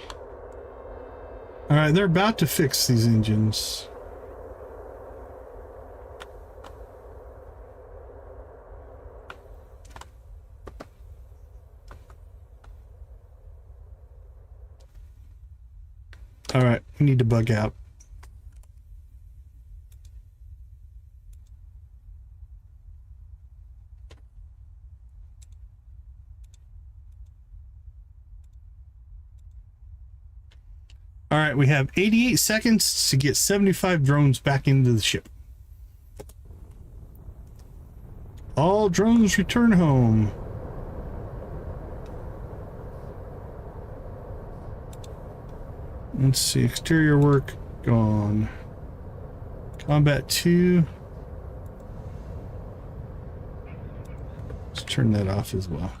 All right, they're about to fix these engines. All right, we need to bug out. All right, we have 88 seconds to get 75 drones back into the ship. All drones return home. Let's see, exterior work gone. Combat 2. Let's turn that off as well.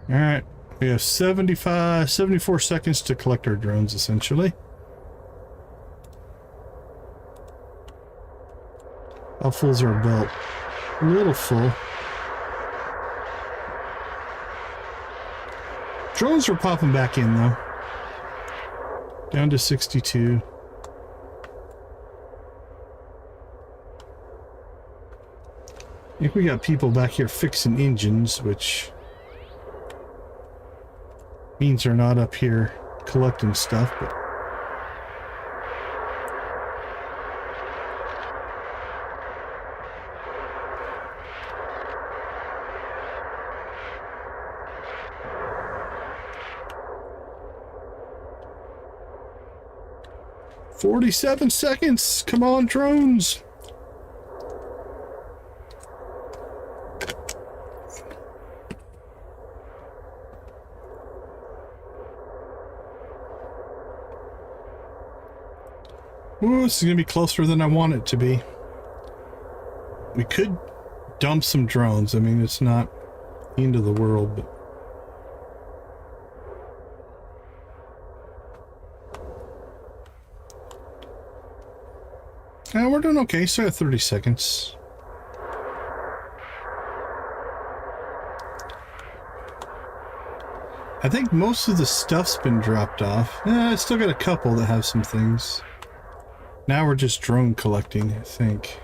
All right, we have 74 seconds to collect our drones, essentially. How full's our belt? A little full. Drones are popping back in, though. Down to 62. I think we got people back here fixing engines, which means they're not up here collecting stuff, but... "47 seconds! Come on, drones!" Ooh, this is gonna be closer than I want it to be. We could dump some drones. I mean, it's not the end of the world, but... we're doing okay. Still got 30 seconds. I think most of the stuff's been dropped off. I still got a couple that have some things. Now we're just drone collecting, I think.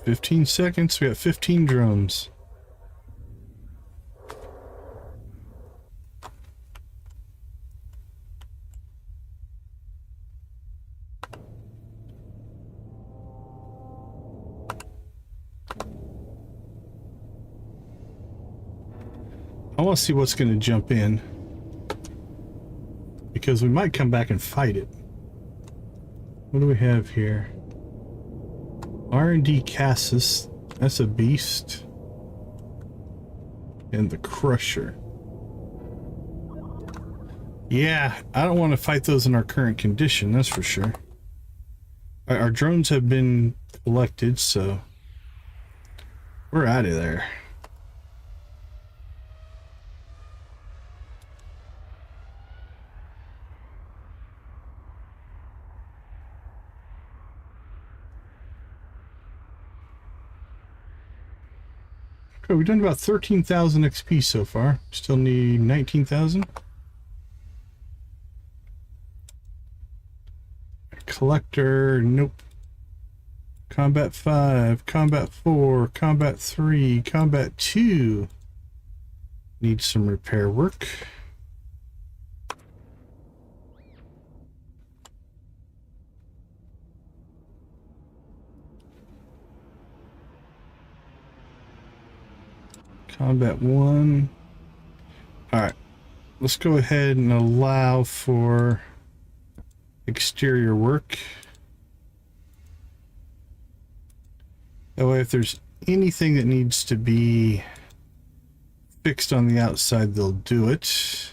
"15 seconds. We got 15 drones. I want to see what's going to jump in, because we might come back and fight it. What do we have here? R&D Cassis. That's a beast. And the Crusher. Yeah, I don't want to fight those in our current condition, that's for sure. Our drones have been collected, so we're out of there. Okay, we've done about 13,000 XP so far. Still need 19,000. Collector, nope. Combat 5, Combat 4, Combat 3, Combat 2. Needs some repair work. Combat 1. Alright. Let's go ahead and allow for exterior work. That way, if there's anything that needs to be fixed on the outside, they'll do it.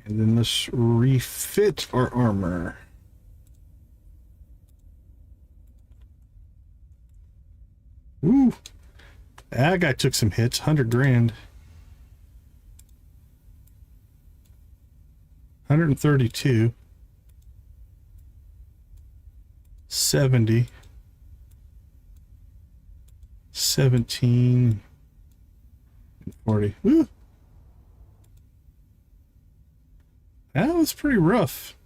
And then let's refit our armor. Ooh, that guy took some hits. 100 grand. 132. 70. 17. 40. Ooh. That was pretty rough.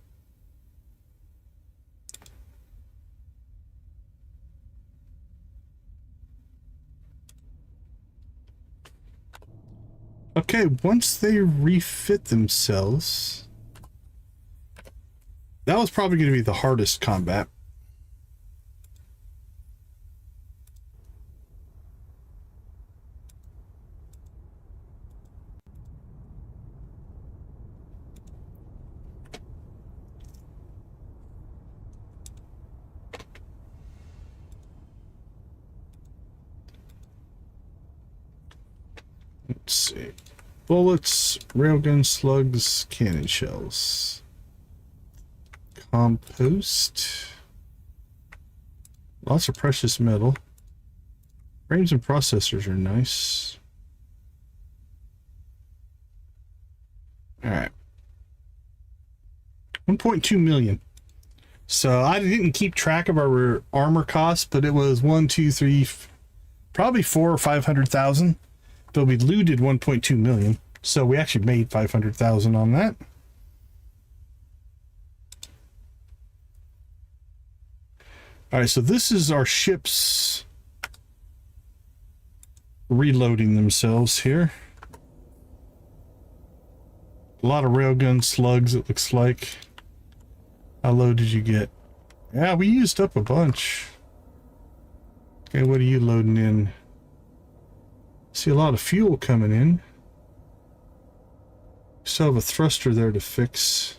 Okay, once they refit themselves, that was probably going to be the hardest combat. Let's see. Bullets, railgun, slugs, cannon shells. Compost. Lots of precious metal. Frames and processors are nice. Alright. 1.2 million. So I didn't keep track of our armor costs, but it was 1, 2, 3, probably 400,000 or 500,000. But we looted 1.2 million. So we actually made 500,000 on that. All right, so this is our ships reloading themselves here. A lot of railgun slugs, it looks like. How low did you get? Yeah, we used up a bunch. Okay, what are you loading in? See a lot of fuel coming in. Still have a thruster there to fix.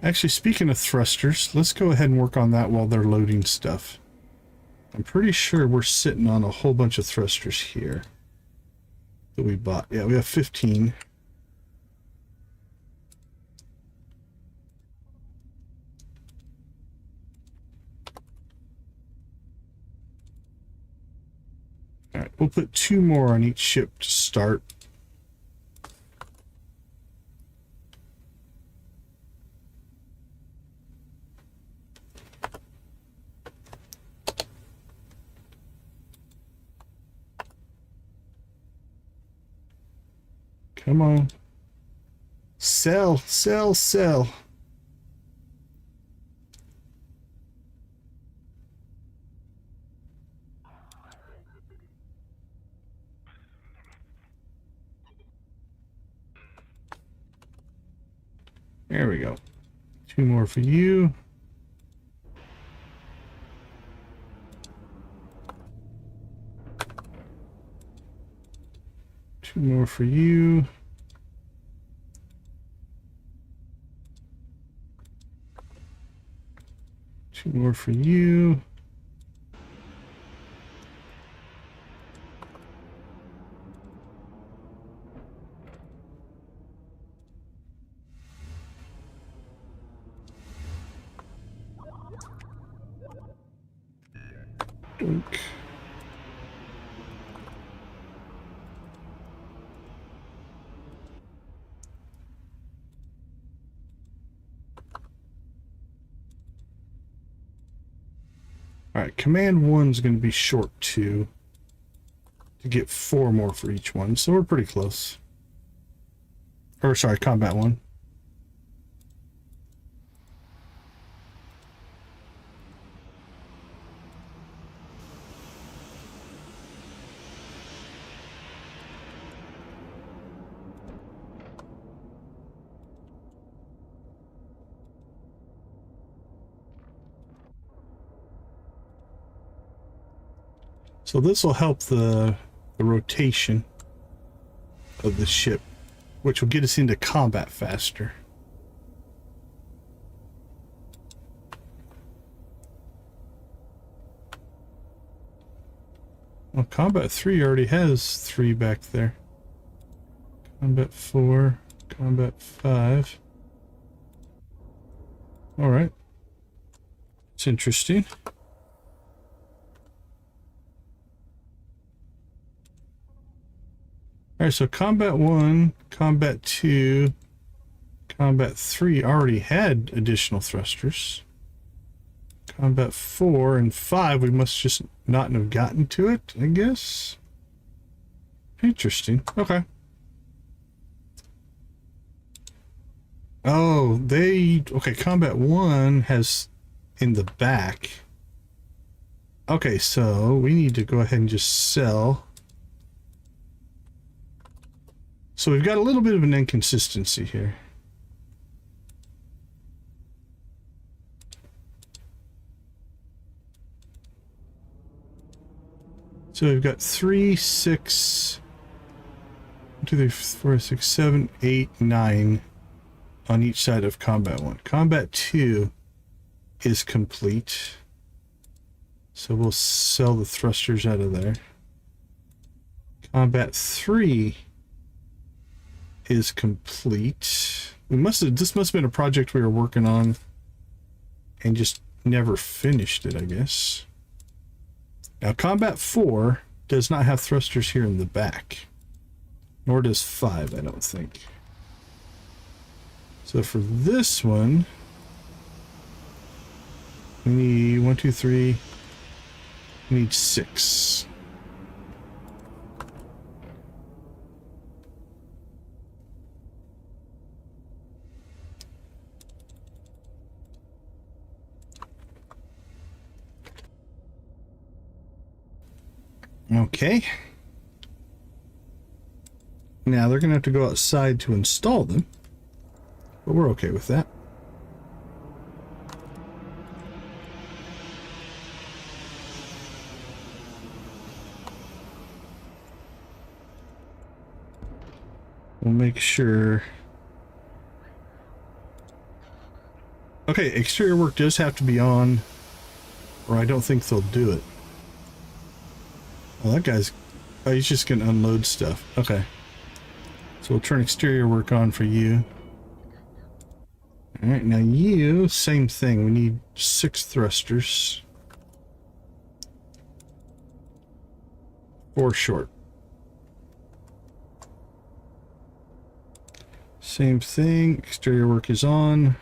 Actually, speaking of thrusters, let's go ahead and work on that while they're loading stuff. I'm pretty sure we're sitting on a whole bunch of thrusters here that we bought. Yeah, we have 15. All right, we'll put 2 more on each ship to start. Come on. Sell, sell, sell. There we go. 2 more for you. Two more for you. Two more for you. Dunk. All right, command 1's going to be short 2 to get 4 more for each one, so we're pretty close. Or sorry, combat 1. So this will help the rotation of the ship, which will get us into combat faster. Well, Combat 3 already has 3 back there. Combat 4, Combat 5. Alright. It's interesting. Alright, so Combat 1, Combat 2, Combat 3 already had additional thrusters. Combat 4 and 5, we must just not have gotten to it, I guess. Interesting. Okay. Oh, okay, Combat 1 has in the back. Okay, so we need to go ahead and just sell. So we've got a little bit of an inconsistency here. So we've got 3, 6, 1, 2, 3, 4, 6, 7, 8, 9 on each side of Combat 1. Combat 2 is complete. So we'll sell the thrusters out of there. Combat 3 is complete. This must have been a project we were working on and just never finished it, I guess. Now, Combat 4 does not have thrusters here in the back. Nor does 5, I don't think. So for this one, we need 1, 2, 3. We need 6. Okay. Now they're going to have to go outside to install them, but we're okay with that. We'll make sure. Okay, exterior work does have to be on, or I don't think they'll do it. Well, that guy's... Oh, he's just going to unload stuff. Okay. So we'll turn exterior work on for you. Alright, now you, same thing. We need 6 thrusters. 4 short. Same thing. Exterior work is on.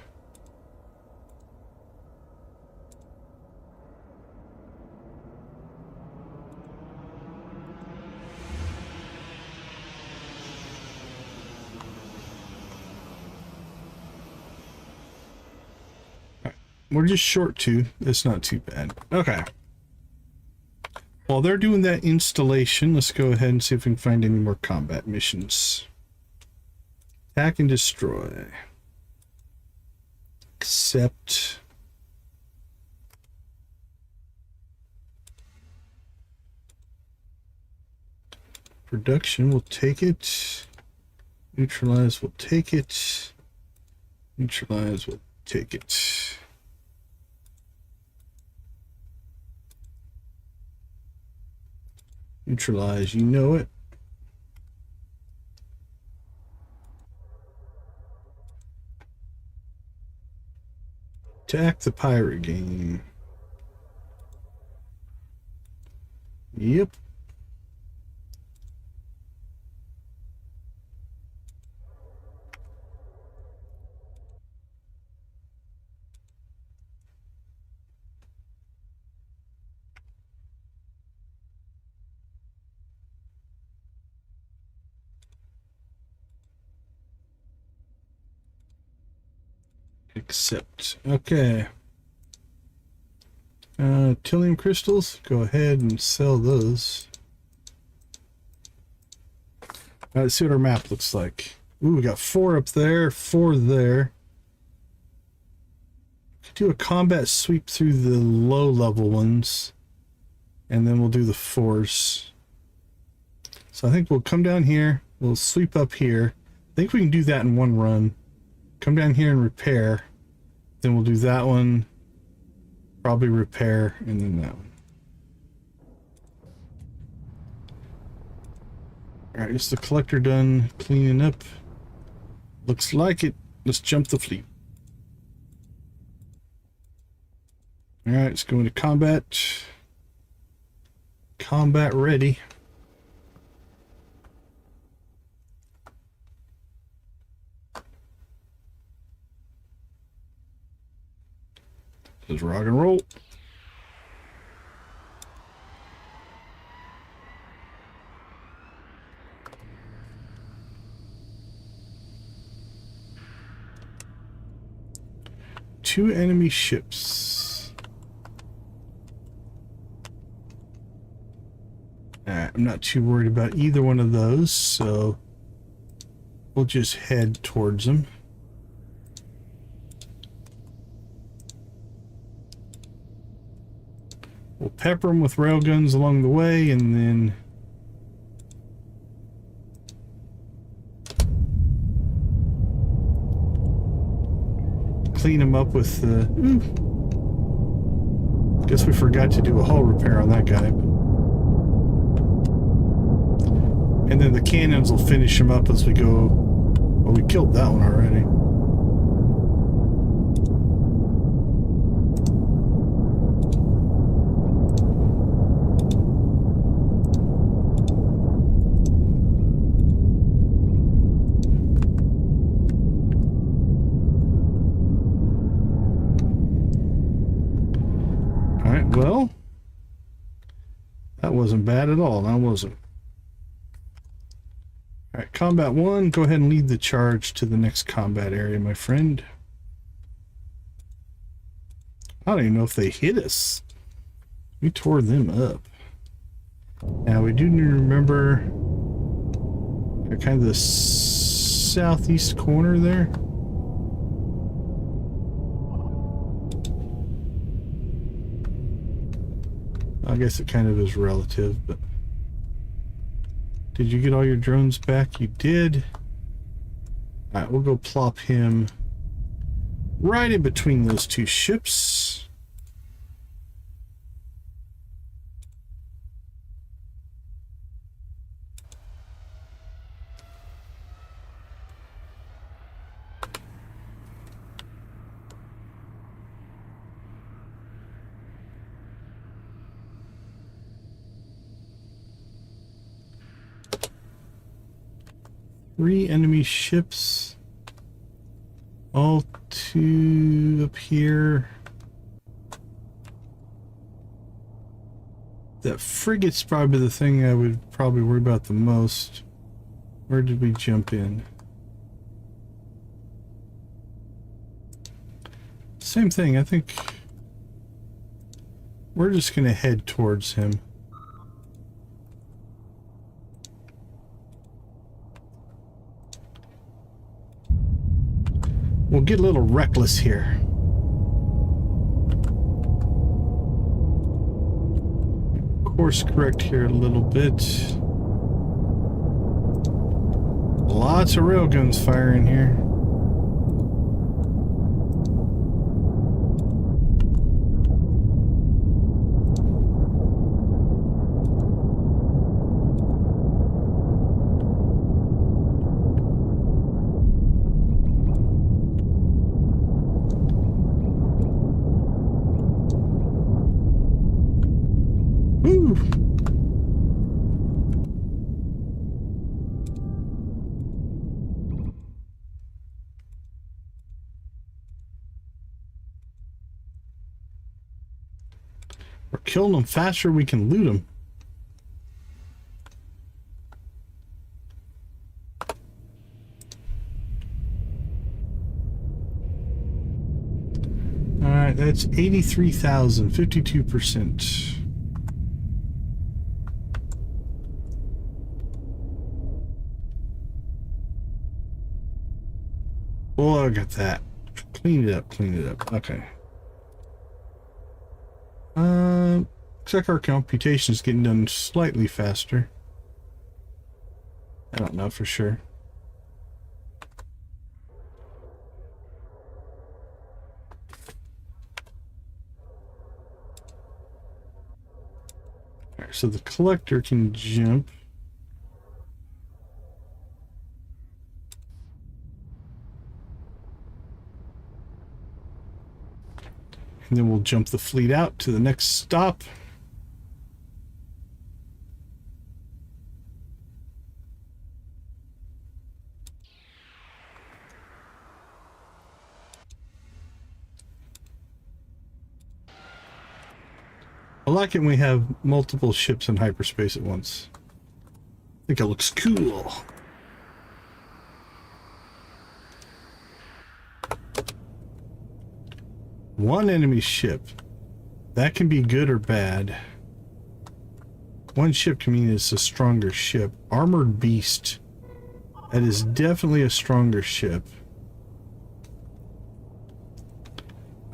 We're just short 2. That's not too bad. Okay. While they're doing that installation, let's go ahead and see if we can find any more combat missions. Attack and destroy. Accept. Production, we'll take it. Neutralize, we'll take it. Neutralize, we'll take it. Neutralize, you know it. Attack the pirate game. Yep. Accept. Okay. Trillium crystals. Go ahead and sell those. Let's see what our map looks like. Ooh, we got 4 up there, 4 there. Could do a combat sweep through the low level ones. and then we'll do the force. So I think we'll come down here, we'll sweep up here. I think we can do that in one run. Come down here and repair. Then we'll do that one, probably repair, and then that one. Alright, is the collector done cleaning up? Looks like it. Let's jump the fleet. Alright, let's go into combat. Combat ready. Let's rock and roll. Two enemy ships. Alright, I'm not too worried about either one of those, so we'll just head towards them. We'll pepper them with railguns along the way, and then clean them up with the... Guess we forgot to do a hull repair on that guy. And then the cannons will finish them up as we go. Well, we killed that one already. Well, that wasn't bad at all, now was it? Alright, combat 1, go ahead and lead the charge to the next combat area, my friend. I don't even know if they hit us. We tore them up. Now, we do need to remember kind of the southeast corner there. I guess it kind of is relative, but did you get all your drones back? You did. All right, we'll go plop him right in between those two ships. Three enemy ships, all two up here. That frigate's probably the thing I would probably worry about the most. Where did we jump in? Same thing, I think we're just gonna head towards him. We'll get a little reckless here. Course correct here a little bit. Lots of railguns firing here. We're killing them faster, we can loot them. Alright, that's 83,000, 52%. Oh, I got that. Clean it up, clean it up. Okay. Looks like our computation is getting done slightly faster. I don't know for sure. Alright, so the collector can jump. And then we'll jump the fleet out to the next stop. I like it when we have multiple ships in hyperspace at once. I think it looks cool. One enemy ship. That can be good or bad. One ship can mean it's a stronger ship. Armored Beast. That is definitely a stronger ship.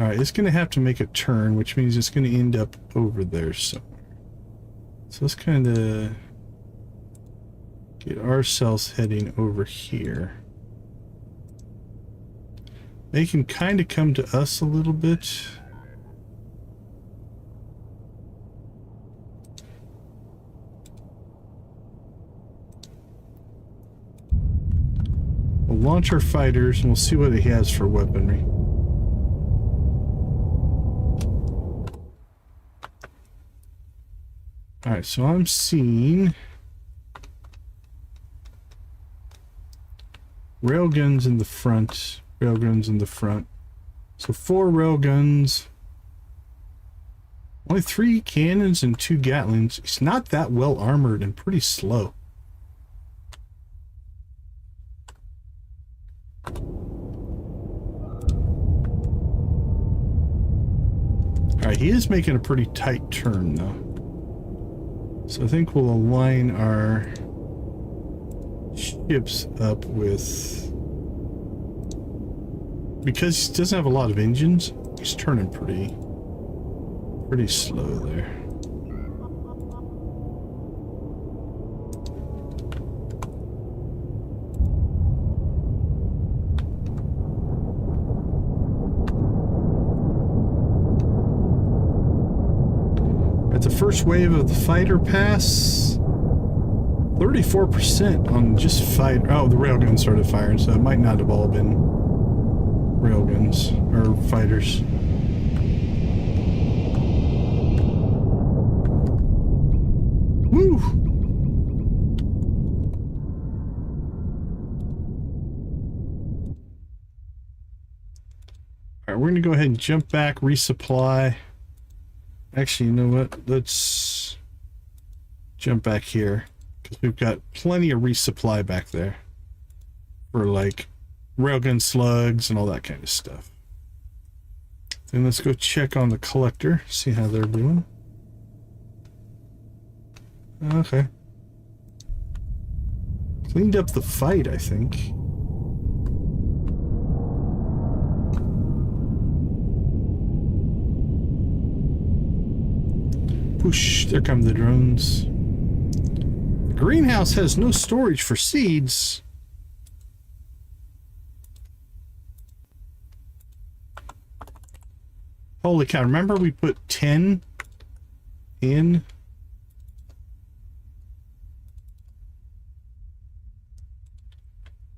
Alright, it's going to have to make a turn, which means it's going to end up over there somewhere. So let's kind of get ourselves heading over here. They can kind of come to us a little bit. We'll launch our fighters and we'll see what he has for weaponry. Alright, so I'm seeing railguns in the front. Railguns in the front. So 4 railguns. Only 3 cannons and 2 Gatlings. It's not that well armored and pretty slow. Alright, he is making a pretty tight turn though. So I think we'll align our ships up with... Because he doesn't have a lot of engines, he's turning pretty slow there. At the first wave of the fighter pass, 34% on just fight. Oh, the railgun started firing, so it might not have all been railguns or fighters. Woo! Alright, we're gonna go ahead and jump back, resupply. Actually, you know what? Let's jump back here because we've got plenty of resupply back there for like railgun slugs and all that kind of stuff. Then let's go check on the collector, see how they're doing. Okay. Cleaned up the fight, I think. Whoosh, there come the drones. The greenhouse has no storage for seeds. Holy cow, remember we put 10 in?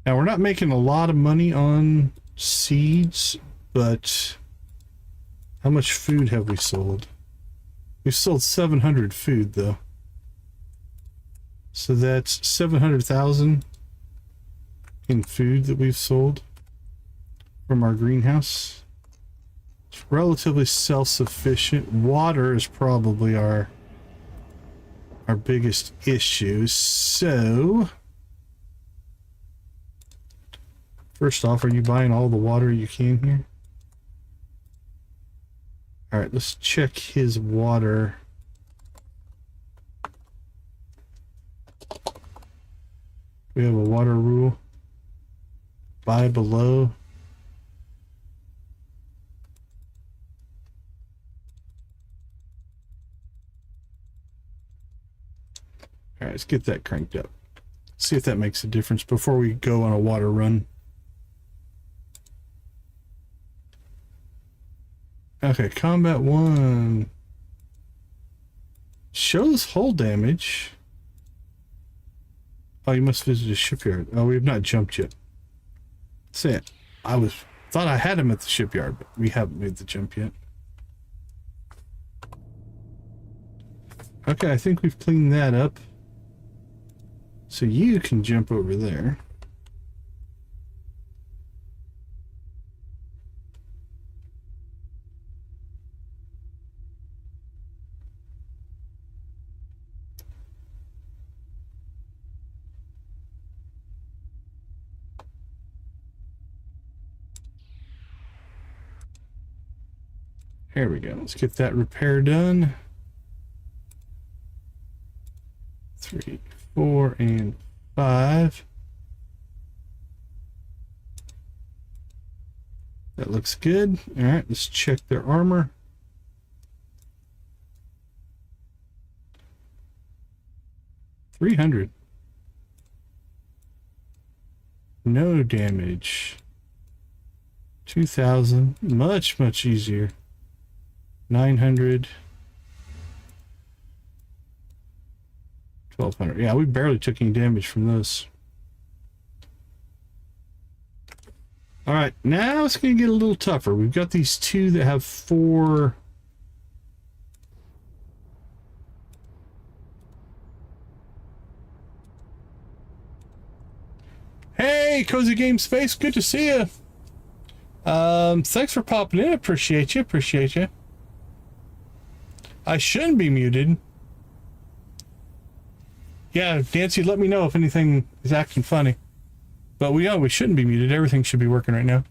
Now we're not making a lot of money on seeds, but how much food have we sold? We've sold 700 food though. So that's 700,000 in food that we've sold from our greenhouse. It's relatively self-sufficient. Water is probably our biggest issue. So first off, are you buying all the water you can here? All right, let's check his water. We have a water rule. Buy below. All right, let's get that cranked up. See if that makes a difference before we go on a water run. Okay, combat 1 shows hull damage. Oh, you must visit a shipyard. Oh, we have not jumped yet. That's it. Thought I had him at the shipyard, but we haven't made the jump yet. Okay, I think we've cleaned that up. So you can jump over there. Here we go. Let's get that repair done. 3, 4, and 5. That looks good. All right, let's check their armor. $300. No damage. 2,000. Much easier. 900. 1,200. Yeah, we barely took any damage from this. All right, now it's going to get a little tougher. We've got these two that have 4. Hey, Cozy Game Space, good to see you. Thanks for popping in. Appreciate you. I shouldn't be muted. Yeah, Nancy, let me know if anything is acting funny. But we shouldn't be muted. Everything should be working right now.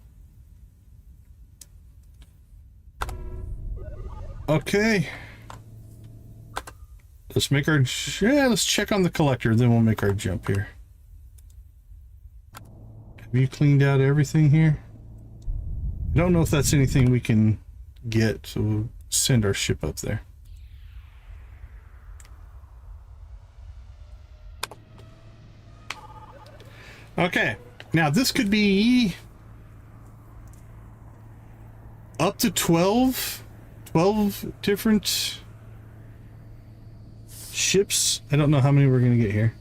Okay. Let's make our... Yeah, let's check on the collector, then we'll make our jump here. Have you cleaned out everything here? I don't know if that's anything we can get, so we'll send our ship up there. Okay, now this could be up to 12 different ships. I don't know how many we're going to get here.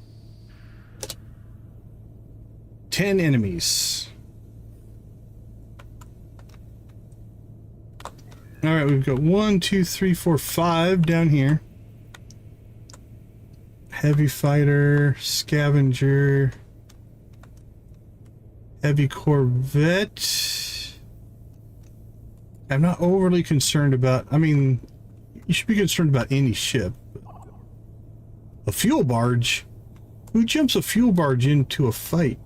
10 enemies. All right, we've got 1, 2, 3, 4, 5 down here. Heavy fighter, scavenger, heavy corvette. I'm not overly concerned about, I mean, you should be concerned about any ship. A fuel barge? Who jumps a fuel barge into a fight?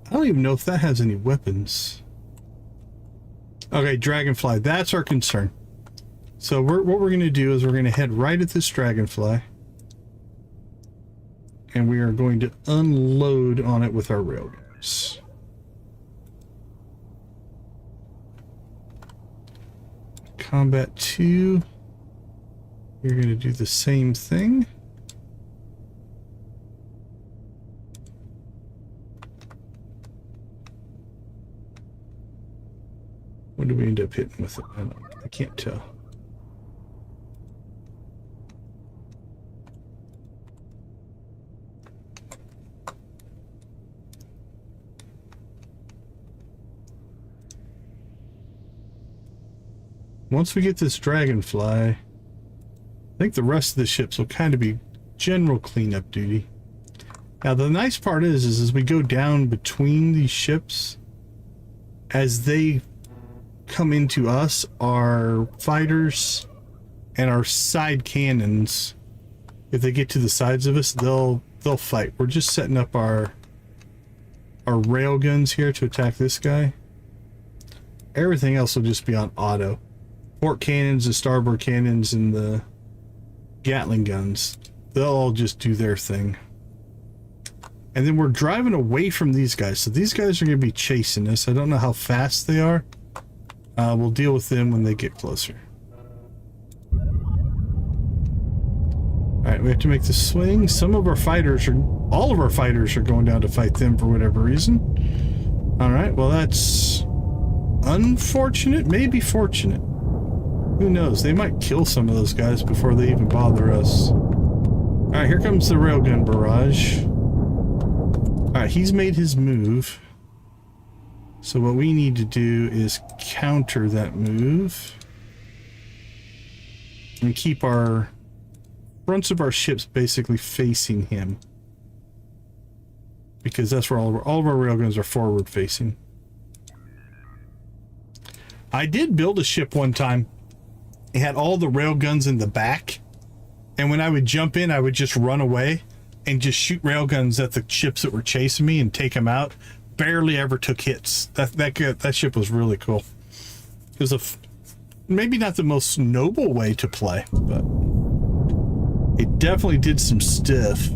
I don't even know if that has any weapons. Okay, dragonfly, that's our concern. So what we're going to do is we're going to head right at this dragonfly. And we are going to unload on it with our railguns. Combat 2. You're going to do the same thing. What do we end up hitting with it? I can't tell. Once we get this dragonfly, I think the rest of the ships will kind of be general cleanup duty. Now the nice part is as we go down between these ships, as they come into us, our fighters and our side cannons, if they get to the sides of us, they'll fight. We're just setting up our rail guns here to attack this guy. Everything else will just be on auto. Port cannons, the starboard cannons, and the Gatling guns, they'll all just do their thing. And then we're driving away from these guys, so these guys are going to be chasing us. I don't know how fast they are. We'll deal with them when they get closer. Alright, Alright, we have to make the swing. Some of our fighters are... All of our fighters are going down to fight them for whatever reason. Alright, well that's... unfortunate? Maybe fortunate. Who knows? They might kill some of those guys before they even bother us. Alright, here comes the railgun barrage. Alright, he's made his move. So what we need to do is counter that move. And keep our fronts of our ships basically facing him. Because that's where all of our railguns are forward facing. I did build a ship one time. It had all the railguns in the back. And when I would jump in, I would just run away and just shoot railguns at the ships that were chasing me and take them out. Barely ever took hits. That ship was really cool. It was maybe not the most noble way to play, but it definitely did some stuff.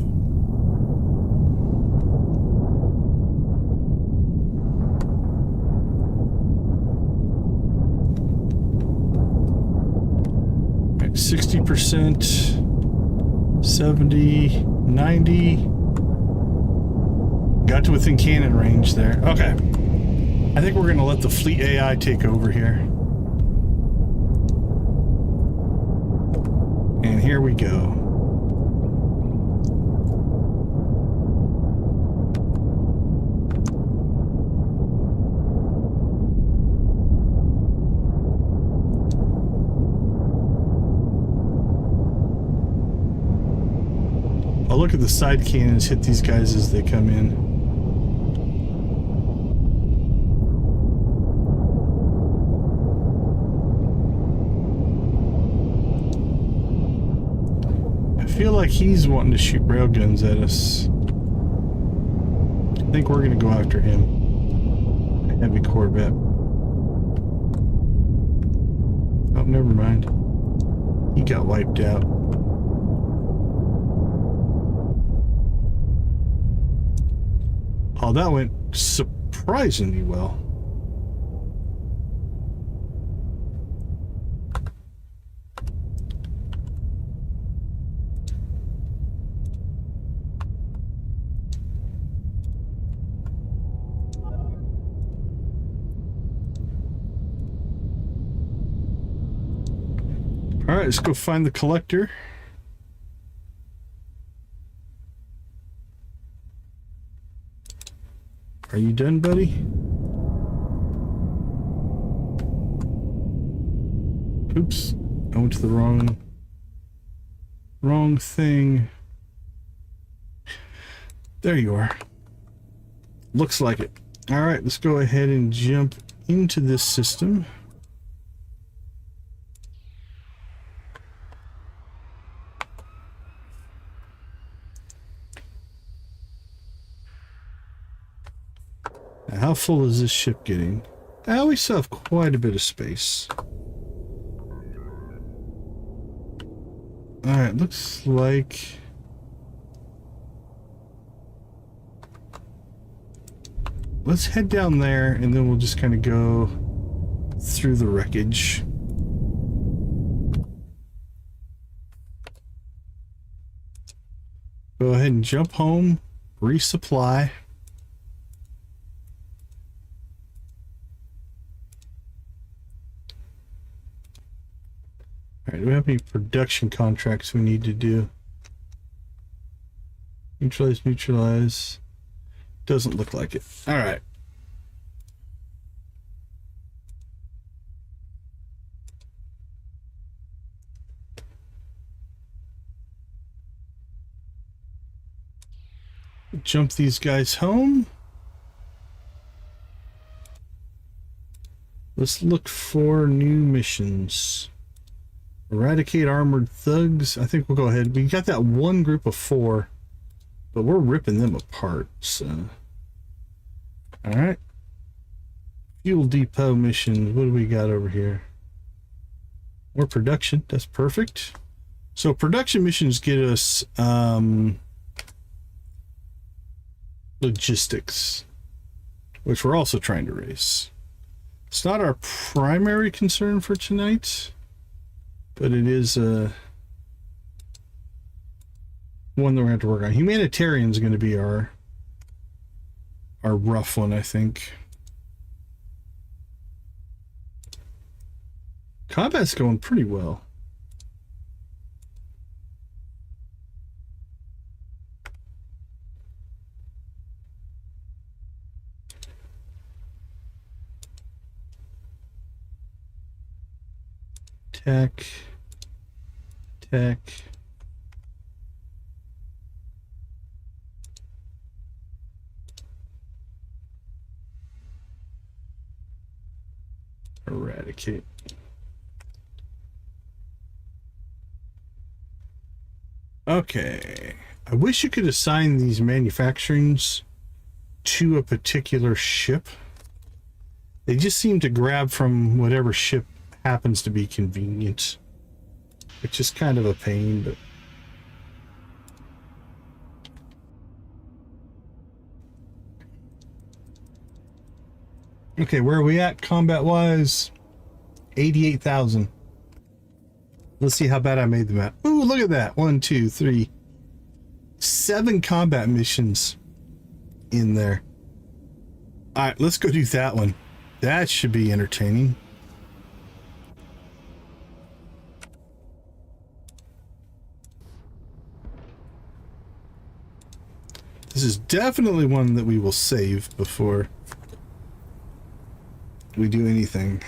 Right, 60%. 70, 90. Got to within cannon range there. Okay. I think we're going to let the fleet AI take over here. And here we go. I'll look at the side cannons, hit these guys as they come in. I feel like he's wanting to shoot railguns at us. I think we're going to go after him. A heavy Corvette. Oh, never mind. He got wiped out. Oh, that went surprisingly well. All right, let's go find the collector. Are you done, buddy? Oops, I went to the wrong thing. There you are. Looks like it. All right, let's go ahead and jump into this system. Now, how full is this ship getting? We still have quite a bit of space. Alright, looks like... Let's head down there and then we'll just kind of go through the wreckage. Go ahead and jump home, resupply. Alright, do we have any production contracts we need to do? Neutralize. Doesn't look like it. Alright. Jump these guys home. Let's look for new missions. Eradicate armored thugs. I think we'll go ahead. We got that one group of 4, but we're ripping them apart. So, all right. Fuel depot missions. What do we got over here? More production. That's perfect. So production missions get us logistics, which we're also trying to raise. It's not our primary concern for tonight. But it is one that we're going to have to work on. Humanitarian is going to be our rough one, I think. Combat's going pretty well. Tech. Eradicate. Okay. I wish you could assign these manufacturings to a particular ship. They just seem to grab from whatever ship happens to be convenient. Which is kind of a pain, but... Okay, where are we at combat-wise? 88,000. Let's see how bad I made them at. Ooh, look at that. 1, 2, 3, 7 combat missions in there. Alright, let's go do that one. That should be entertaining. This is definitely one that we will save before we do anything.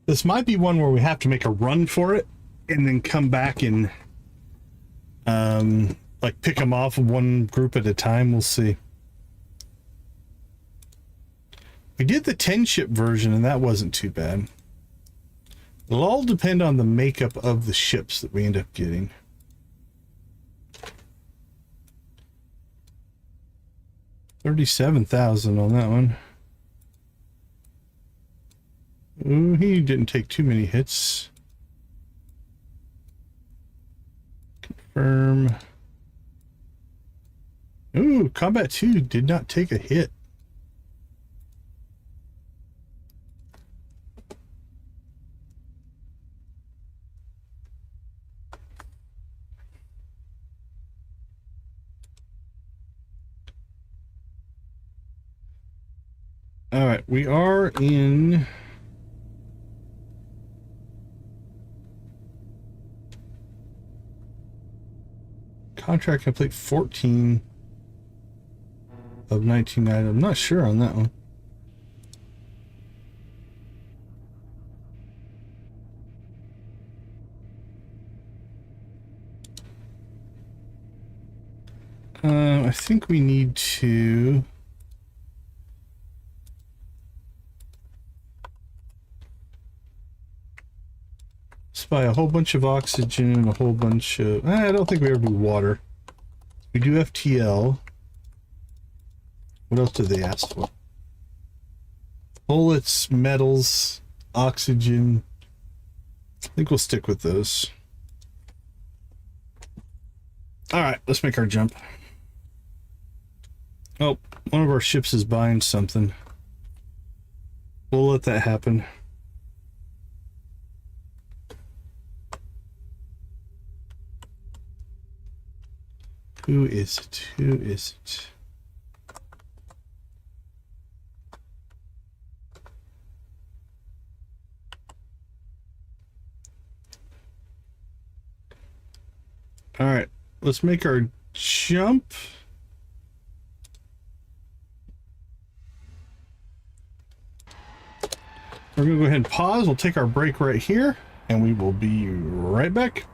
This might be one where we have to make a run for it and then come back and like pick them off one group at a time. We'll see. We did the 10 ship version and that wasn't too bad. It'll all depend on the makeup of the ships that we end up getting. $37,000 on that one. Ooh, he didn't take too many hits. Confirm. Ooh, Combat 2 did not take a hit. All right, we are in... Contract complete 14 of 19. I'm not sure on that one. I think we need to buy a whole bunch of oxygen and a whole bunch of... I don't think we ever do water. We do FTL. What else did they ask for? Bullets, metals, oxygen. I think we'll stick with those. Alright, let's make our jump. Oh, one of our ships is buying something. We'll let that happen. Who is it? Who is it? All right, let's make our jump. We're gonna go ahead and pause. We'll take our break right here, and we will be right back.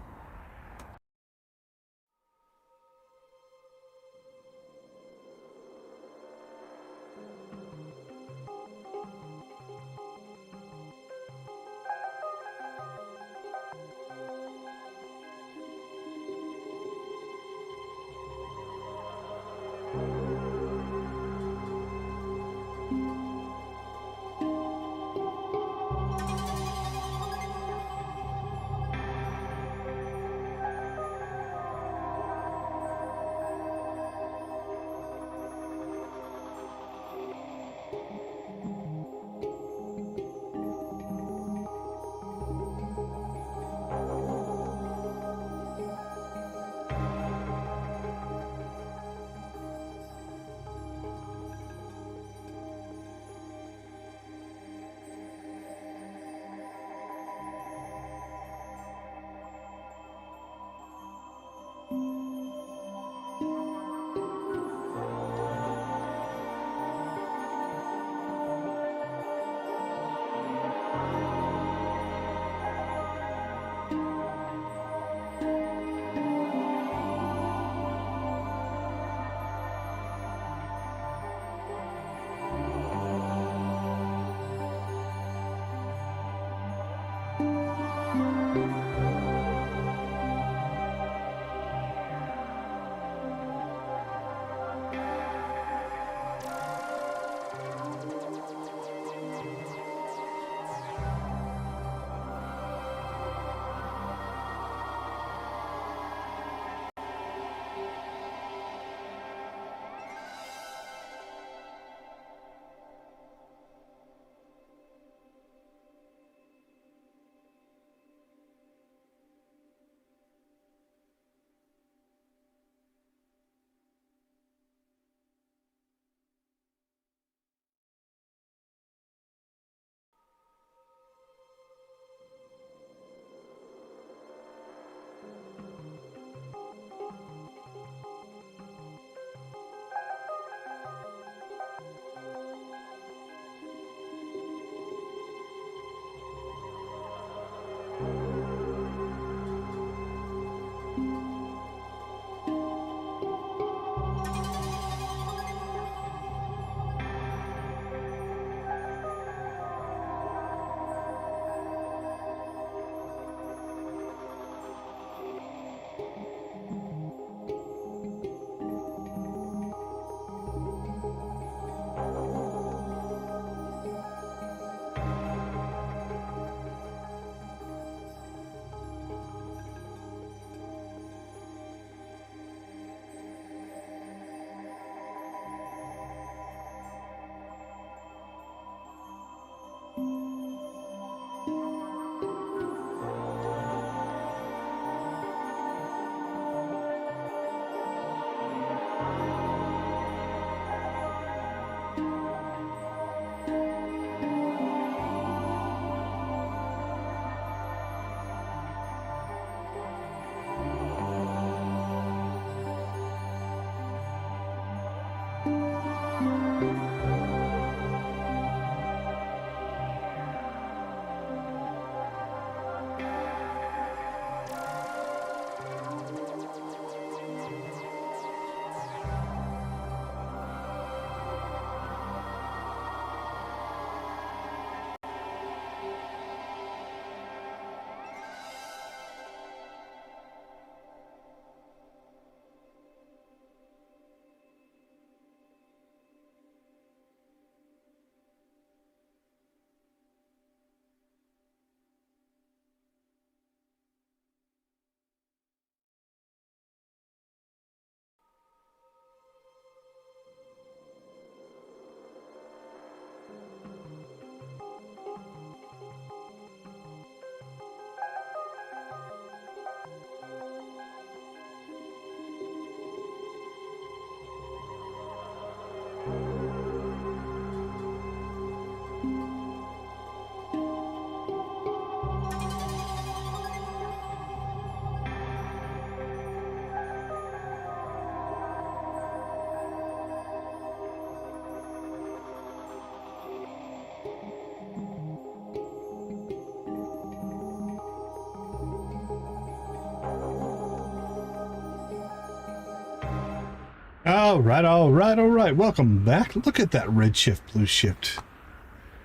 All right, all right, all right. Welcome back. Look at that red shift, blue shift.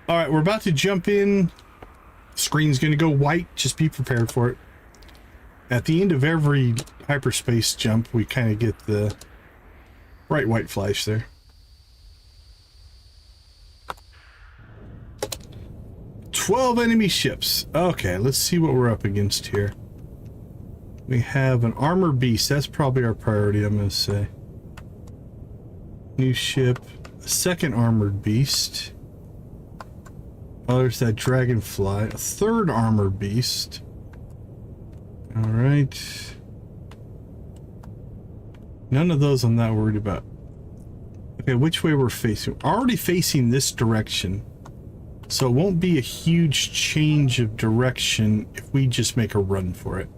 All right, we're about to jump in. Screen's going to go white. Just be prepared for it. At the end of every hyperspace jump, we kind of get the bright white flash there. "12 enemy ships." Okay, let's see what we're up against here. We have an armor beast. That's probably our priority, I'm going to say. New ship, a second armored beast. Oh, there's that dragonfly, a third armored beast. All right. None of those I'm not worried about. Okay, which way we're facing? We're already facing this direction, so it won't be a huge change of direction if we just make a run for it.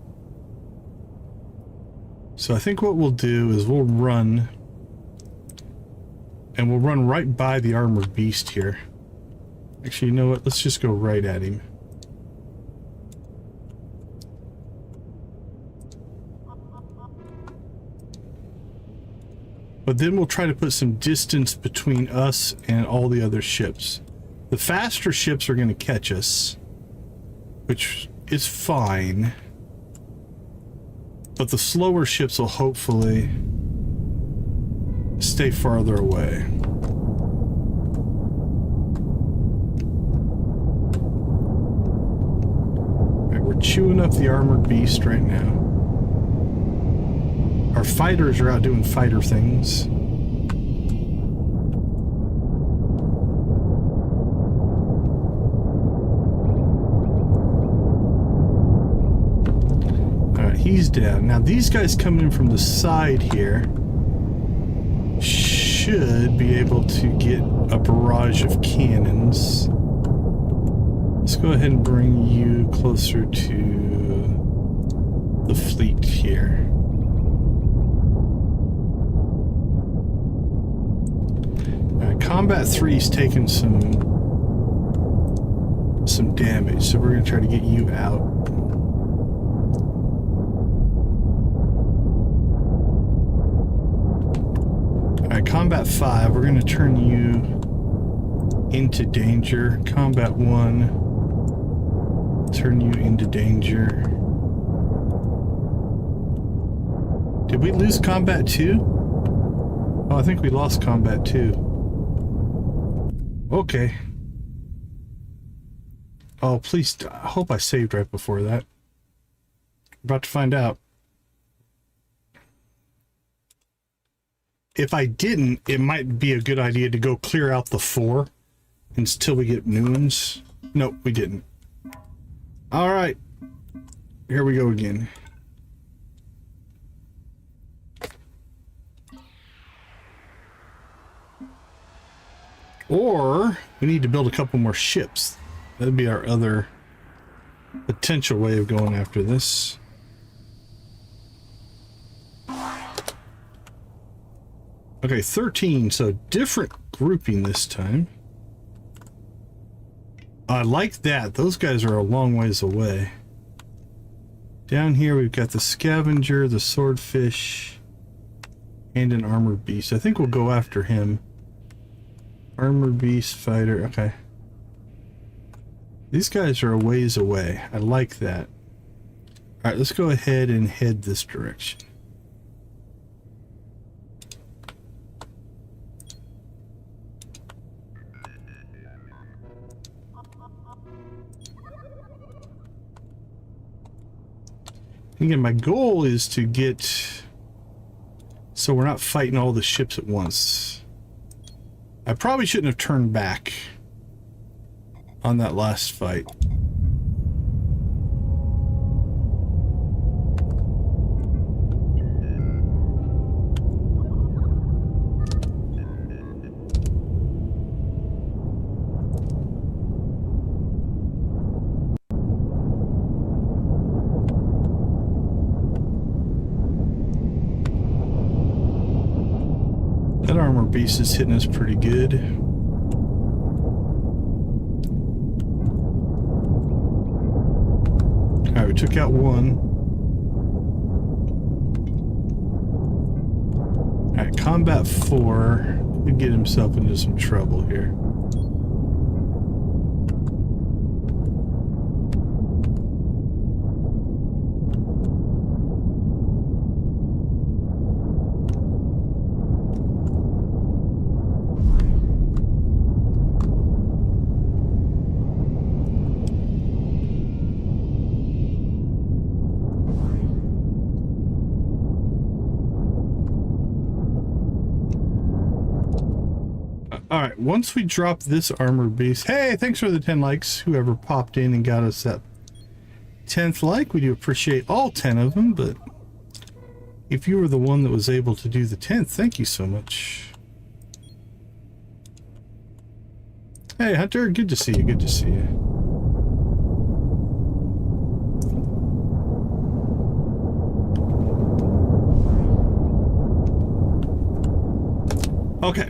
So I think what we'll do is we'll run. And we'll run right by the armored beast here. Actually, you know what? Let's just go right at him. But then we'll try to put some distance between us and all the other ships. The faster ships are going to catch us, which is fine. But the slower ships will hopefully stay farther away. Alright, we're chewing up the armored beast right now. Our fighters are out doing fighter things. Alright, he's down. Now these guys coming in from the side here should be able to get a barrage of cannons. Let's go ahead and bring you closer to the fleet here. Alright, Combat 3's taking some damage, so we're going to try to get you out. Combat 5, we're going to turn you into danger. Combat 1, turn you into danger. Did we lose Combat 2? Oh, I think we lost Combat 2. Okay. Oh, please, I hope I saved right before that. About to find out. If I didn't, it might be a good idea to go clear out the 4 until we get new ones. Nope, we didn't. All right, here we go again. Or we need to build a couple more ships. That'd be our other potential way of going after this. Okay, 13, so different grouping this time. I like that. Those guys are a long ways away. Down here we've got the scavenger, the swordfish, and an armored beast. I think we'll go after him. Armored beast, fighter, okay. These guys are a ways away. I like that. Alright, let's go ahead and head this direction. Again, my goal is to get so we're not fighting all the ships at once. I probably shouldn't have turned back on that last fight. That armor beast is hitting us pretty good. Alright, we took out one. Alright, combat 4 could get himself into some trouble here. Alright, once we drop this armor base... Hey, thanks for the 10 likes, whoever popped in and got us that 10th like. We do appreciate all 10 of them, but if you were the one that was able to do the 10th, thank you so much. Hey, Hunter, good to see you, good to see you. Okay.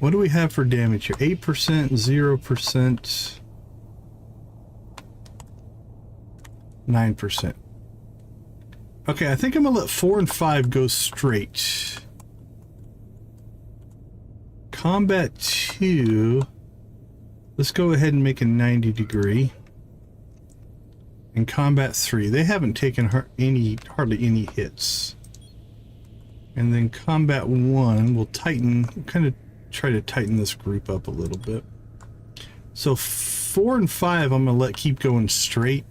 What do we have for damage here? 8%, 0%, 9%. Okay, I think I'm gonna let 4 and 5 go straight. Combat 2, let's go ahead and make a 90 degree. And combat 3, they haven't taken hardly any hits. And then combat 1 will tighten, kind of try to tighten this group up a little bit. So 4 and 5 I'm gonna let keep going straight,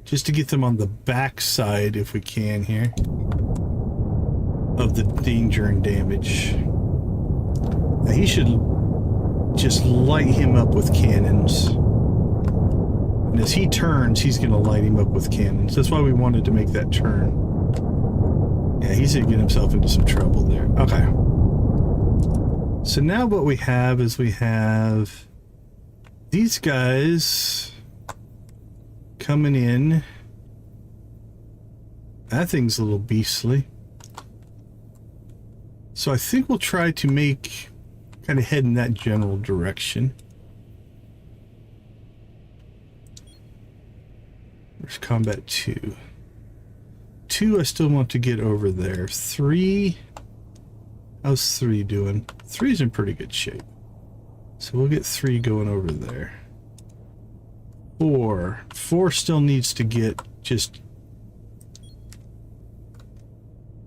just to get them on the back side if we can here of the danger and damage. Now he should just light him up with cannons, and as he turns he's gonna light him up with cannons. That's why we wanted to make that turn. Yeah, he's gonna get himself into some trouble there. Okay. So now what we have is we have these guys coming in. That thing's a little beastly. So I think we'll try to make, kind of head in that general direction. Where's combat 2? 2 I still want to get over there. 3... How's 3 doing? 3's in pretty good shape. So we'll get 3 going over there. 4. 4 still needs to get just...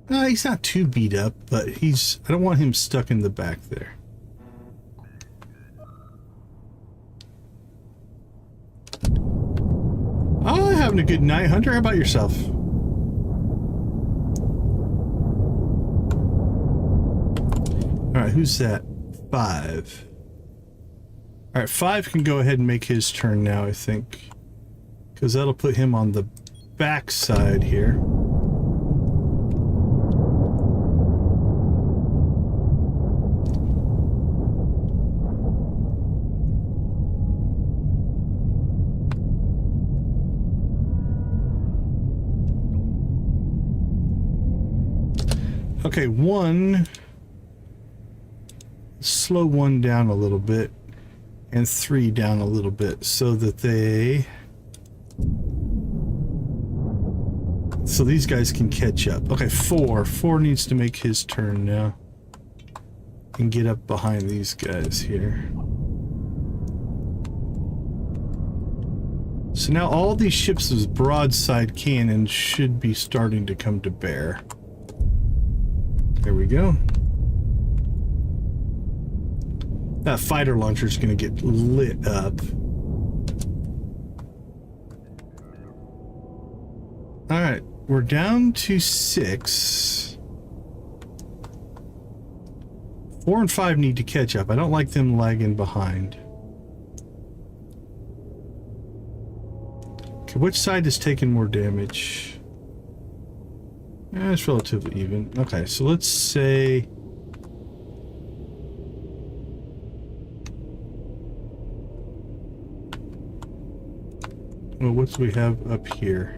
he's not too beat up, but he's... I don't want him stuck in the back there. Oh, having a good night, Hunter. How about yourself? Alright, who's that? 5. Alright, 5 can go ahead and make his turn now, I think. Because that'll put him on the back side here. Okay, 1... slow 1 down a little bit and 3 down a little bit so that these guys can catch up. Okay, 4 needs to make his turn now and get up behind these guys here. So now all these ships' broadside cannons should be starting to come to bear. There we go. That fighter launcher is going to get lit up. Alright, we're down to 6. 4 and 5 need to catch up. I don't like them lagging behind. Okay, which side is taking more damage? It's relatively even. Okay, so let's say... well, what do we have up here?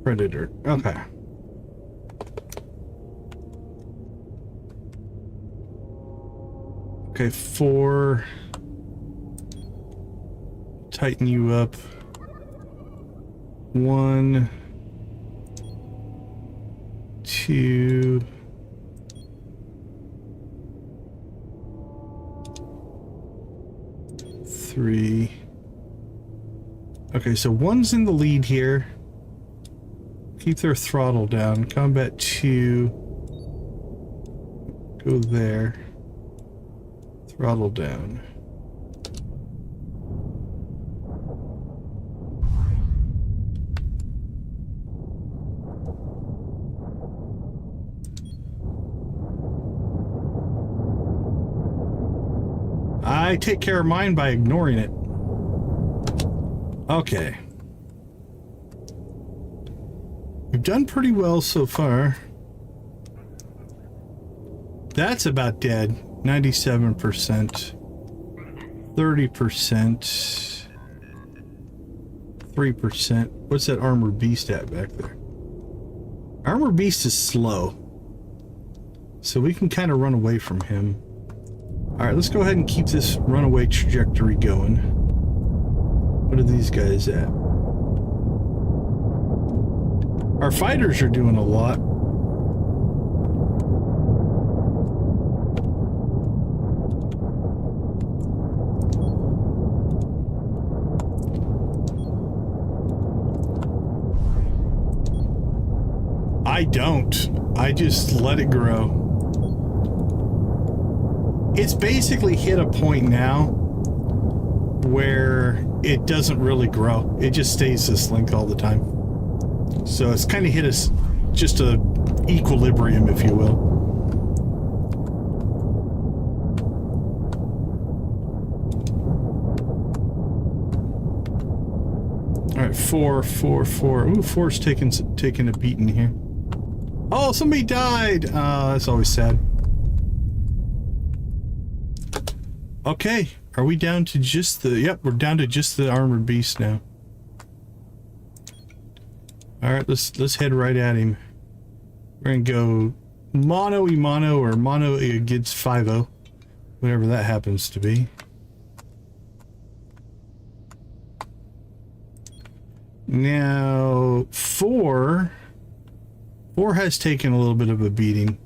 Predator. Okay. Okay, 4. Tighten you up. 1. 2. Three. Okay, so 1's in the lead here. Keep their throttle down. Combat 2. Go there. Throttle down. I take care of mine by ignoring it. Okay. We've done pretty well so far. That's about dead. 97%. 30%. 3%. What's that armored beast at back there? Armored beast is slow, so we can kind of run away from him. Alright, let's go ahead and keep this runaway trajectory going. What are these guys at? Our fighters are doing a lot. I don't. I just let it grow. It's basically hit a point now where it doesn't really grow. It just stays this length all the time. So it's kind of hit us just a equilibrium, if you will. All right, 4, 4, 4. Ooh, 4's taking a beating here. Oh, somebody died. That's always sad. Okay, are we down to just the... Yep, we're down to just the armored beast now. Alright, let's head right at him. We're gonna go mono y mono or mono against 5-0. Whatever that happens to be. Now, 4 has taken a little bit of a beating.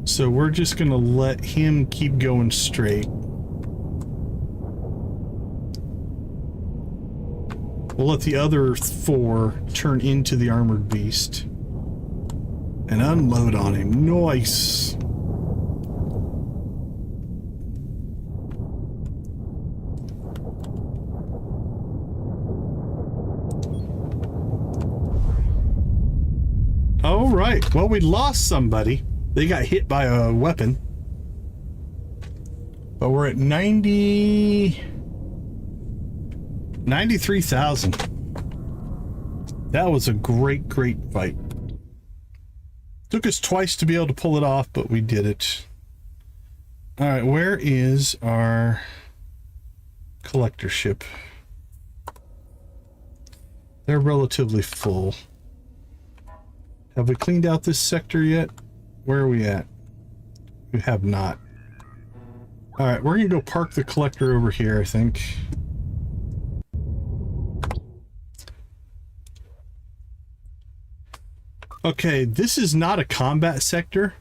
So we're just gonna let him keep going straight. We'll let the other 4 turn into the armored beast and unload on him. Nice. All right. Well, we lost somebody. They got hit by a weapon. But we're at 93,000. That was a great fight. Took us twice to be able to pull it off, but we did it. All right, where is our collector ship? They're relatively full. Have we cleaned out this sector yet? Where are we at? We have not. All right, we're gonna go park the collector over here, I think. Okay, this is not a combat sector,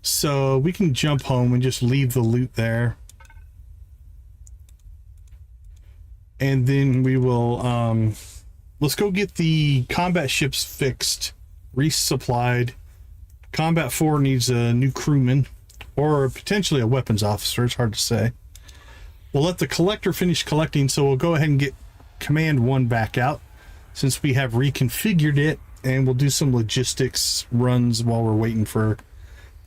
so we can jump home and just leave the loot there. And then we will, let's go get the combat ships fixed, resupplied. Combat 4 needs a new crewman, or potentially a weapons officer, it's hard to say. We'll let the collector finish collecting, so we'll go ahead and get Command 1 back out, since we have reconfigured it, and we'll do some logistics runs while we're waiting for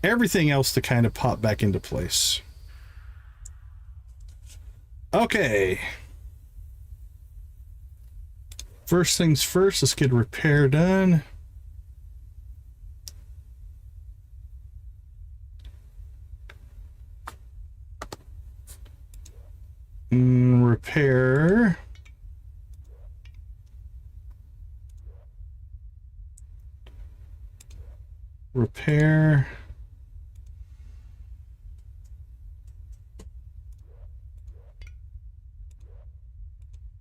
everything else to kind of pop back into place. Okay. First things first, let's get repair done. Repair. Repair.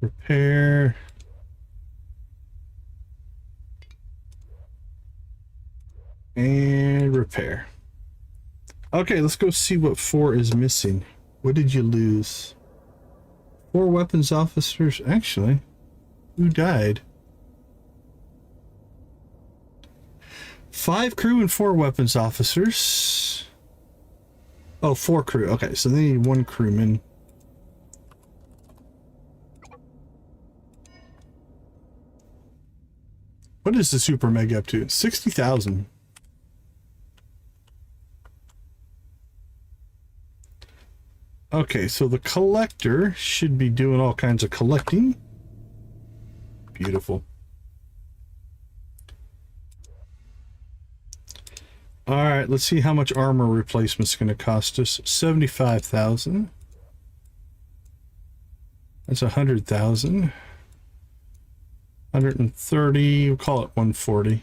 Repair. And repair. Okay, let's go see what 4 is missing. What did you lose? 4 weapons officers. Actually, who died? 5 crew and 4 weapons officers. Oh, 4 crew. Okay, so they need 1 crewman. What is the Super Meg up to? 60,000. Okay, so the collector should be doing all kinds of collecting. Beautiful. All right, let's see how much armor replacement's going to cost us. 75,000. That's 100,000. 130, we'll call it 140.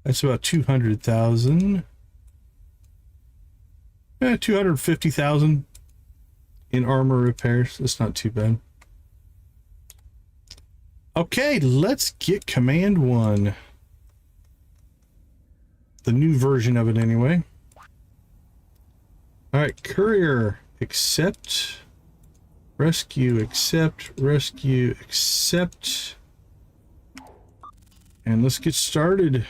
That's about 200,000. 250,000 in armor repairs. That's not too bad. Okay, let's get Command 1. The new version of it anyway. Alright, courier, accept. Rescue, accept. Rescue, accept. And let's get started.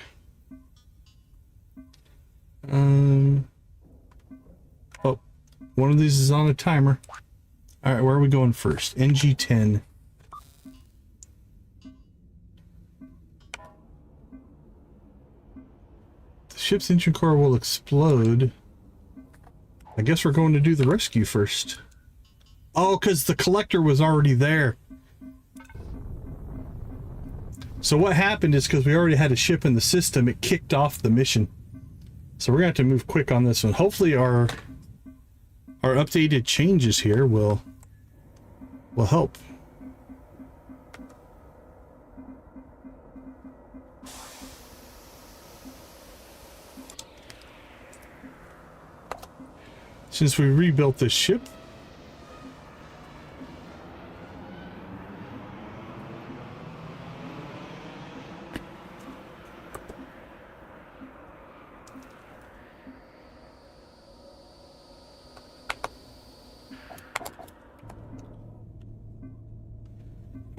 Oh, one of these is on a timer. Alright, where are we going first? NG10. The ship's engine core will explode. I guess we're going to do the rescue first. Oh, because the collector was already there. So what happened is because we already had a ship in the system, it kicked off the mission. So we're going to have to move quick on this one. Hopefully our updated changes here will help. Since we rebuilt this ship,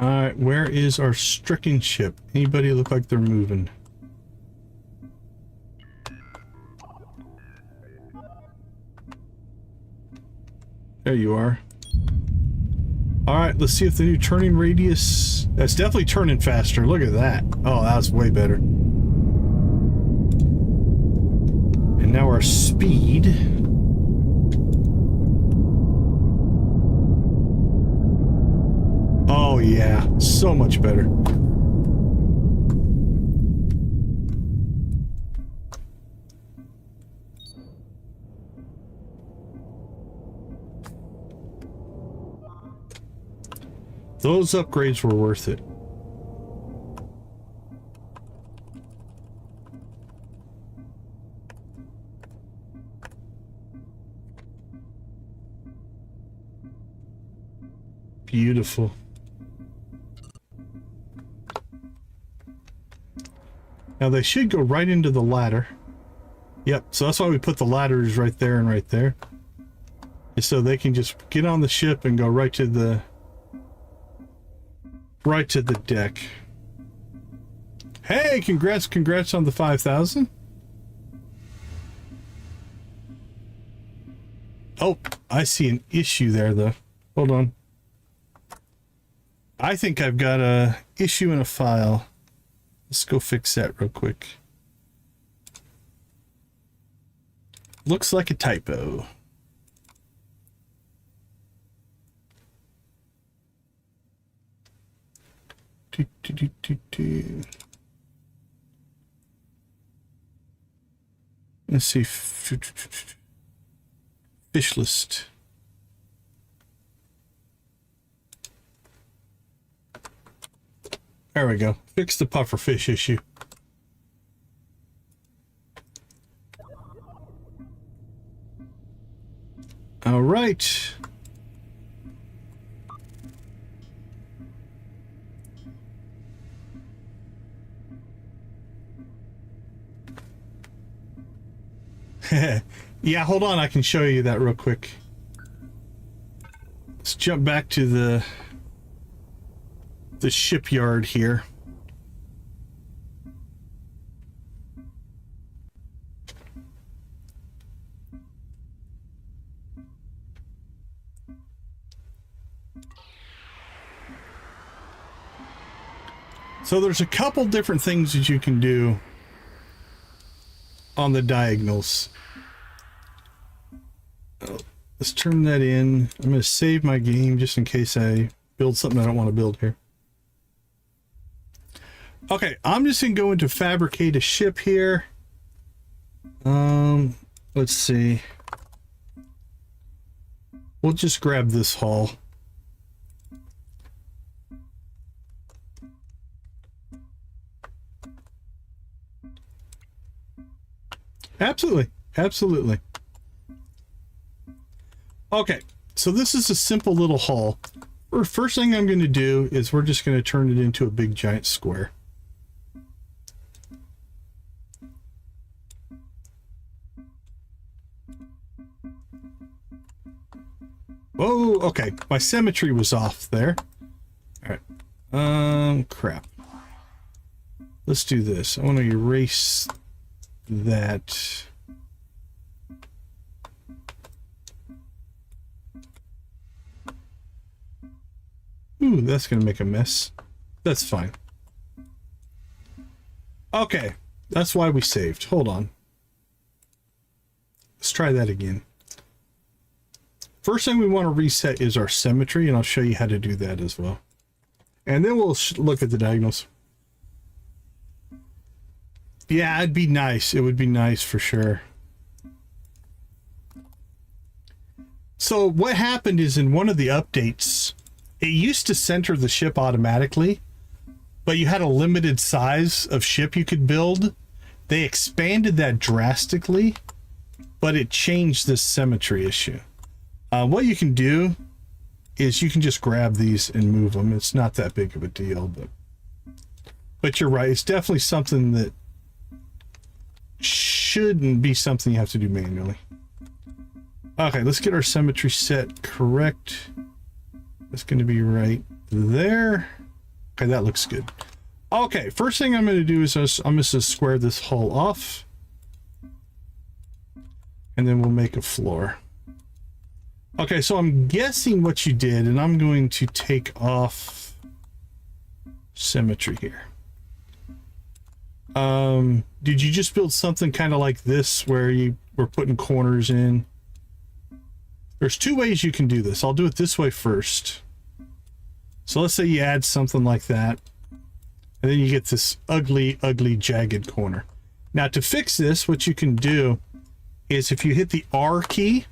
alright, where is our stricken ship? Anybody look like they're moving? There you are. Alright, let's see if the new turning radius... That's definitely turning faster. Look at that. Oh, that's way better. And now our speed... Oh yeah, so much better. Those upgrades were worth it. Beautiful. Now they should go right into the ladder. Yep, so that's why we put the ladders right there and right there. And so they can just get on the ship and go right to the deck. Hey, congrats on the 5,000. Oh, I see an issue there though. Hold on. I think I've got a issue in a file. Let's go fix that real quick. Looks like a typo. Let's see. Fish list. There we go. Fix the puffer fish issue. All right. Yeah, hold on, I can show you that real quick. Let's jump back to the shipyard here. So there's a couple different things that you can do on the diagonals. Let's turn that in. I'm going to save my game just in case I build something I don't want to build here. Okay, I'm just going to go into fabricate a ship here. Let's see. We'll just grab this hull. Absolutely, absolutely. Okay, so this is a simple little hull. First thing I'm going to do is we're just going to turn it into a big giant square. Whoa, okay, my symmetry was off there. All right, crap. Let's do this. I want to erase that. Ooh, that's gonna make a mess. That's fine. Okay, that's why we saved. Hold on. Let's try that again. First thing we want to reset is our symmetry, and I'll show you how to do that as well. And then we'll look at the diagonals. Yeah, it'd be nice. It would be nice for sure. So what happened is in one of the updates, it used to center the ship automatically, but you had a limited size of ship you could build. They expanded that drastically, but it changed this symmetry issue. What you can do is you can just grab these and move them. It's not that big of a deal, but you're right. It's definitely something that shouldn't be something you have to do manually. Okay, let's get our symmetry set correct. It's going to be right there. Okay, that looks good. Okay, first thing I'm going to do is I'm just going to square this hull off. And then we'll make a floor. Okay, so I'm guessing what you did, and I'm going to take off symmetry here. Did you just build something kind of like this where you were putting corners in? There's two ways you can do this. I'll do it this way first. So let's say you add something like that, and then you get this ugly, ugly, jagged corner. Now to fix this, what you can do is if you hit the R key,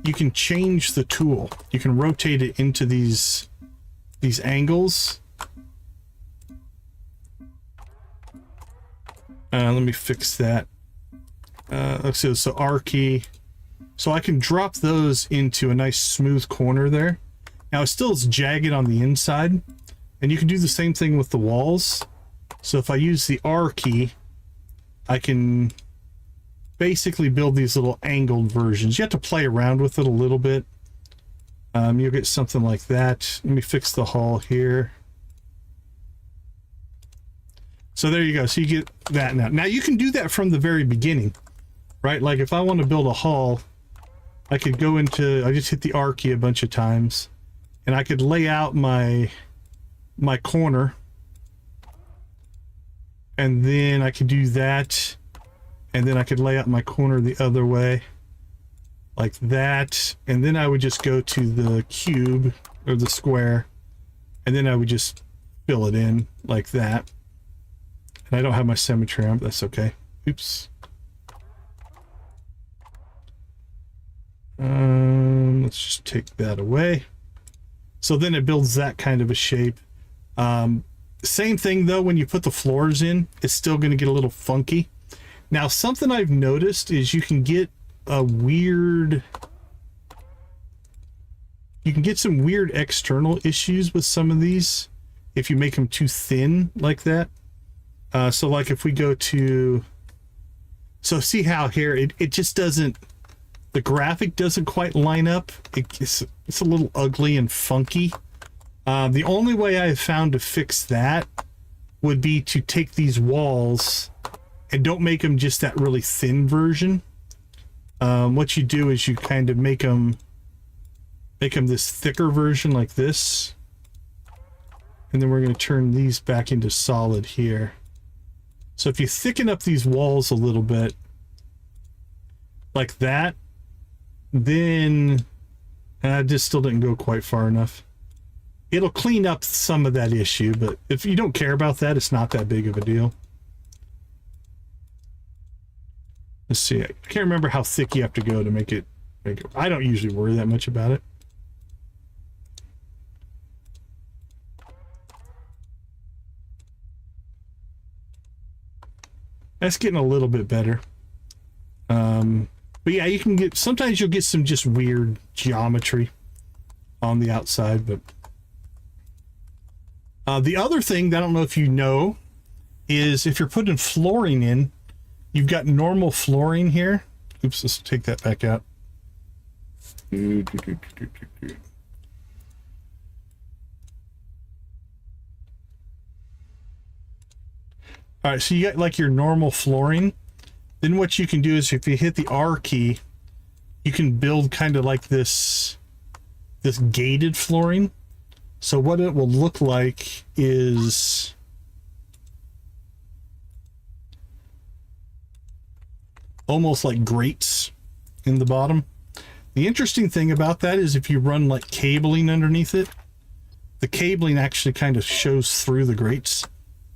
you can change the tool. You can rotate it into these angles. Let me fix that. Let's see, so R key. So I can drop those into a nice smooth corner there. Now it still is jagged on the inside, and you can do the same thing with the walls. So if I use the R key, I can basically build these little angled versions. You have to play around with it a little bit. You'll get something like that. Let me fix the hull here. So there you go. So you get that now. Now you can do that from the very beginning, right? Like if I want to build a hull, I could go into, I just hit the R key a bunch of times, and I could lay out my corner, and then I could do that, and then I could lay out my corner the other way like that, and then I would just go to the cube or the square, and then I would just fill it in like that. And I don't have my symmetry on, but that's okay. Oops. Let's just take that away. So then it builds that kind of a shape. Same thing though, when you put the floors in, it's still going to get a little funky. Now, something I've noticed is you can get some weird external issues with some of these if you make them too thin like that. So like if we go to So see how here it just doesn't, the graphic doesn't quite line up. It's a little ugly and funky. The only way I've found to fix that would be to take these walls and don't make them just that really thin version. What you do is you kind of make them this thicker version like this. And then we're going to turn these back into solid here. So if you thicken up these walls a little bit like that, then I just still didn't go quite far enough. It'll clean up some of that issue, but if you don't care about that, it's not that big of a deal. Let's see. I can't remember how thick you have to go to make it. I don't usually worry that much about it. That's getting a little bit better. But yeah, you can get, sometimes you'll get some just weird geometry on the outside, but the other thing that I don't know if you know is if you're putting flooring in, you've got normal flooring here. Oops, let's take that back out. All right, so you got like your normal flooring. Then what you can do is if you hit the R key, you can build kind of like this gated flooring. So what it will look like is almost like grates in the bottom. The interesting thing about that is if you run like cabling underneath it, the cabling actually kind of shows through the grates,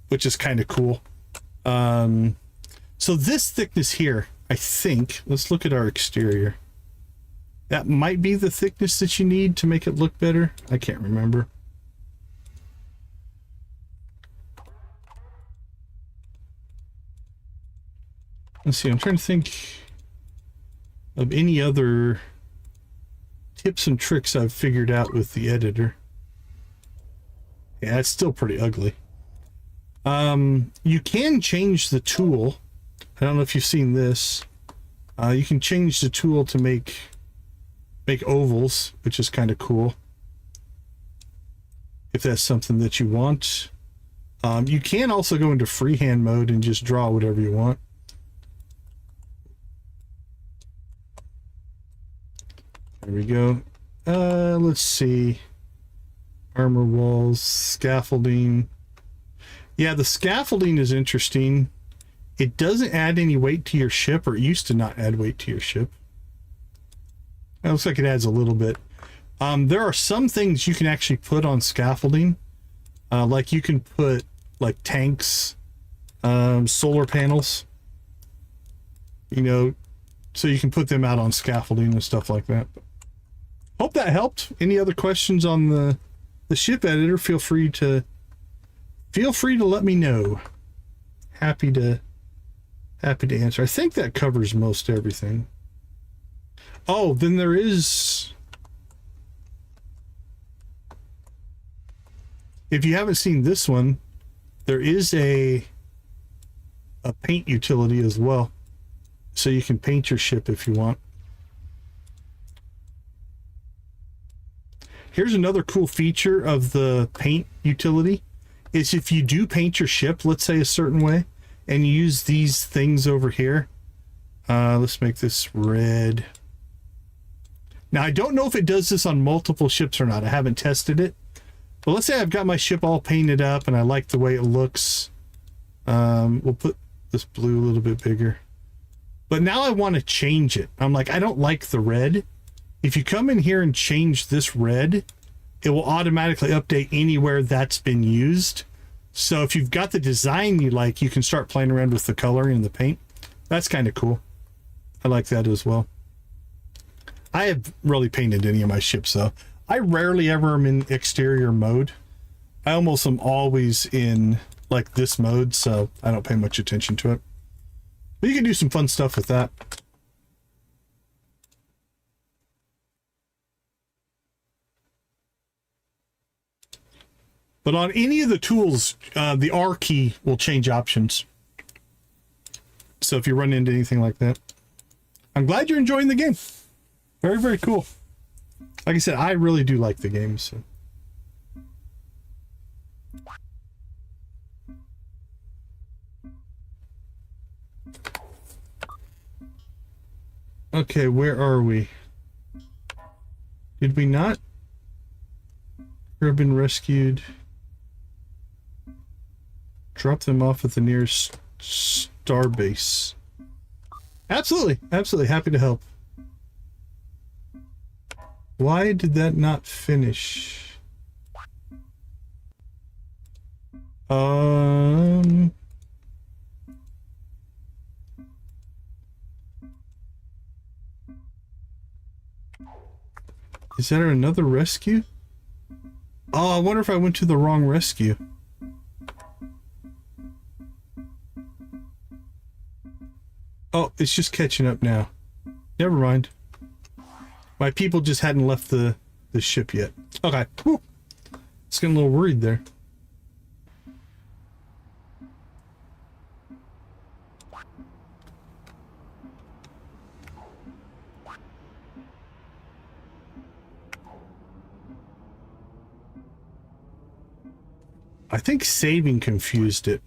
which is kind of cool. So this thickness here, I think, let's look at our exterior. That might be the thickness that you need to make it look better. I can't remember. Let's see, I'm trying to think of any other tips and tricks I've figured out with the editor. Yeah, it's still pretty ugly. You can change the tool. I don't know if you've seen this. You can change the tool to make ovals, which is kind of cool. If that's something that you want. You can also go into freehand mode and just draw whatever you want. There we go. Let's see. Armor walls, scaffolding. Yeah, the scaffolding is interesting. It doesn't add any weight to your ship, or it used to not add weight to your ship. It looks like it adds a little bit. There are some things you can actually put on scaffolding. Like you can put like tanks, solar panels, you know, so you can put them out on scaffolding and stuff like that. Hope that helped. Any other questions on the ship editor, feel free to let me know. Happy to answer. I think that covers most everything. Oh, then there is, if you haven't seen this one, there is a paint utility as well. So you can paint your ship if you want. Here's another cool feature of the paint utility is if you do paint your ship, let's say a certain way, and you use these things over here. Let's make this red. Now, I don't know if it does this on multiple ships or not. I haven't tested it. But let's say I've got my ship all painted up and I like the way it looks. We'll put this blue a little bit bigger. But now I want to change it. I'm like, I don't like the red. If you come in here and change this red, it will automatically update anywhere that's been used. So if you've got the design you like, you can start playing around with the coloring and the paint. That's kind of cool. I like that as well. I have really painted any of my ships, though. I rarely ever am in exterior mode. I almost am always in like this mode, so I don't pay much attention to it. But you can do some fun stuff with that. But on any of the tools, the R key will change options. So if you run into anything like that, I'm glad you're enjoying the game. Very, very cool. Like I said, I really do like the game. So. Okay, where are we? Did we not? Have been rescued. Drop them off at the nearest star base. Absolutely, absolutely happy to help. Why did that not finish? Is there another rescue? Oh, I wonder if I went to the wrong rescue. Oh, it's just catching up now. Never mind. My people just hadn't left the ship yet. Okay. Whew. It's getting a little worried there. I think saving confused it.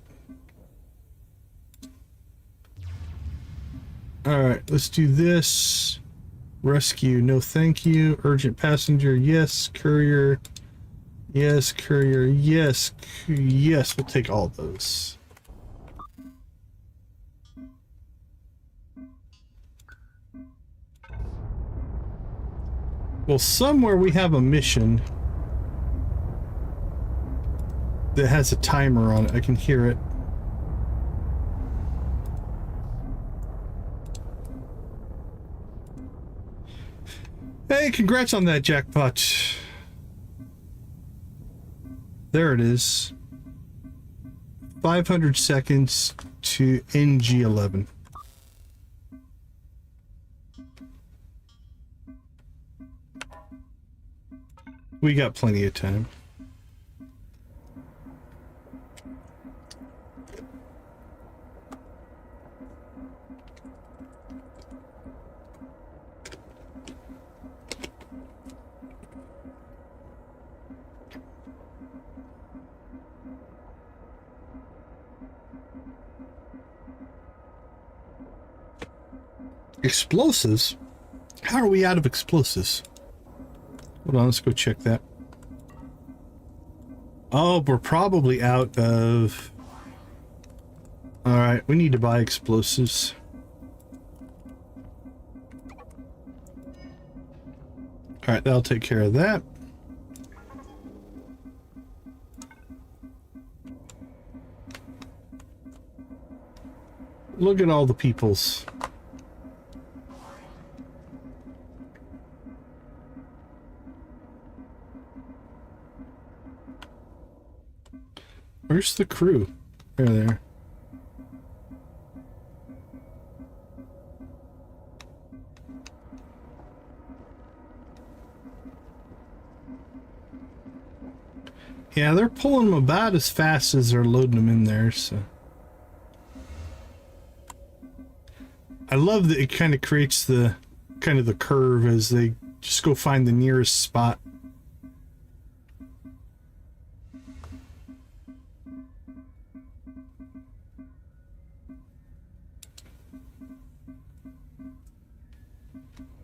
Alright, let's do this. Rescue, no thank you. Urgent passenger, yes. Courier, yes. Courier, yes. Yes, we'll take all those. Well, somewhere we have a mission that has a timer on it. I can hear it. Hey, congrats on that jackpot. There it is. 500 seconds to NG11. We got plenty of time. Explosives? How are we out of explosives? Hold on, let's go check that. Oh, we're probably out of... Alright, we need to buy explosives. Alright, that'll take care of that. Look at all the peoples. Where's the crew? There. Yeah, they're pulling them about as fast as they're loading them in there, so. I love that it kind of creates the curve as they just go find the nearest spot.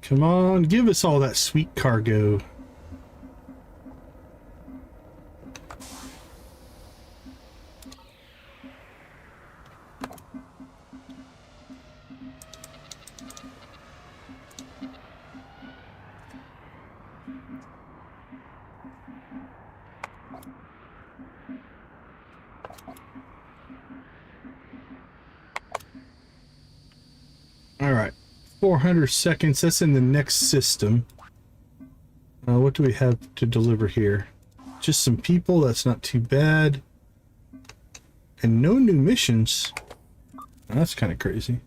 Come on, give us all that sweet cargo. All right. 400 seconds. That's in the next system. What do we have to deliver here? Just some people. That's not too bad. And no new missions. That's kind of crazy.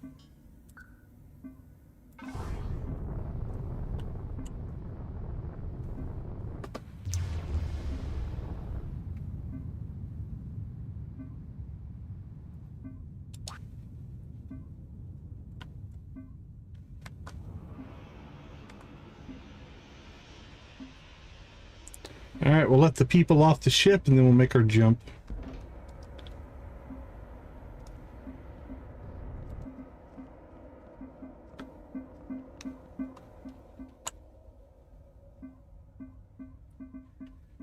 Alright, we'll let the people off the ship and then we'll make our jump.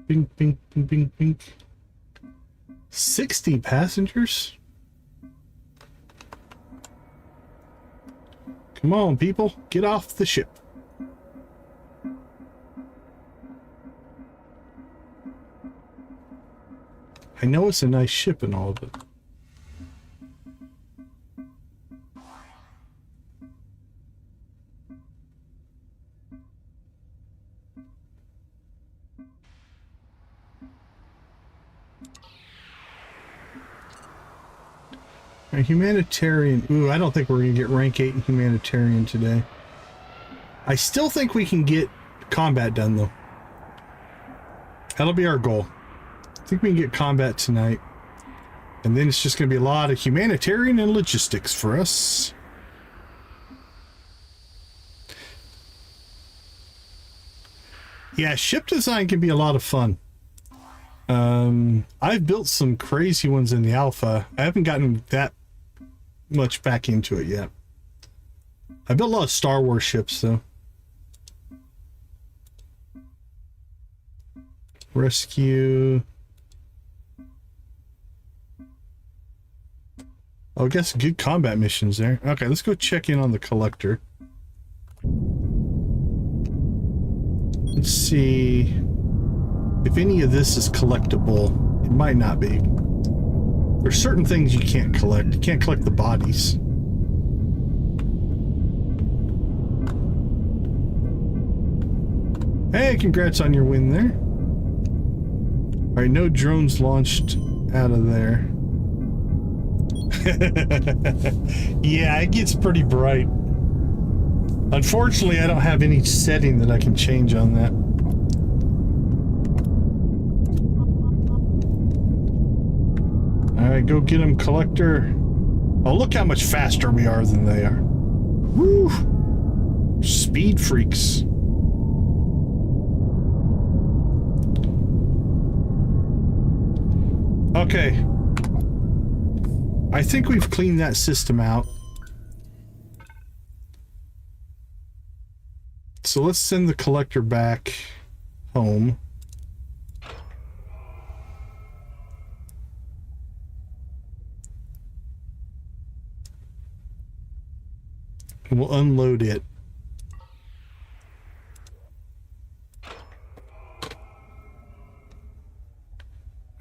Bing, bing, bing, bing, bing. 60 passengers? Come on, people, get off the ship. I know it's a nice ship and all, but... A humanitarian. Ooh, I don't think we're going to get rank 8 in humanitarian today. I still think we can get combat done, though. That'll be our goal. I think we can get combat tonight. And then it's just going to be a lot of humanitarian and logistics for us. Yeah, ship design can be a lot of fun. I've built some crazy ones in the alpha. I haven't gotten that much back into it yet. I built a lot of Star Wars ships, though. Rescue. Oh, I guess good combat missions there. Okay, let's go check in on the collector. Let's see if any of this is collectible. It might not be. There's certain things you can't collect. You can't collect the bodies. Hey, congrats on your win there. Alright, no drones launched out of there. Yeah, it gets pretty bright. Unfortunately, I don't have any setting that I can change on that. Alright, go get them, collector. Oh, look how much faster we are than they are. Woo! Speed freaks. Okay. I think we've cleaned that system out. So let's send the collector back home. And we'll unload it.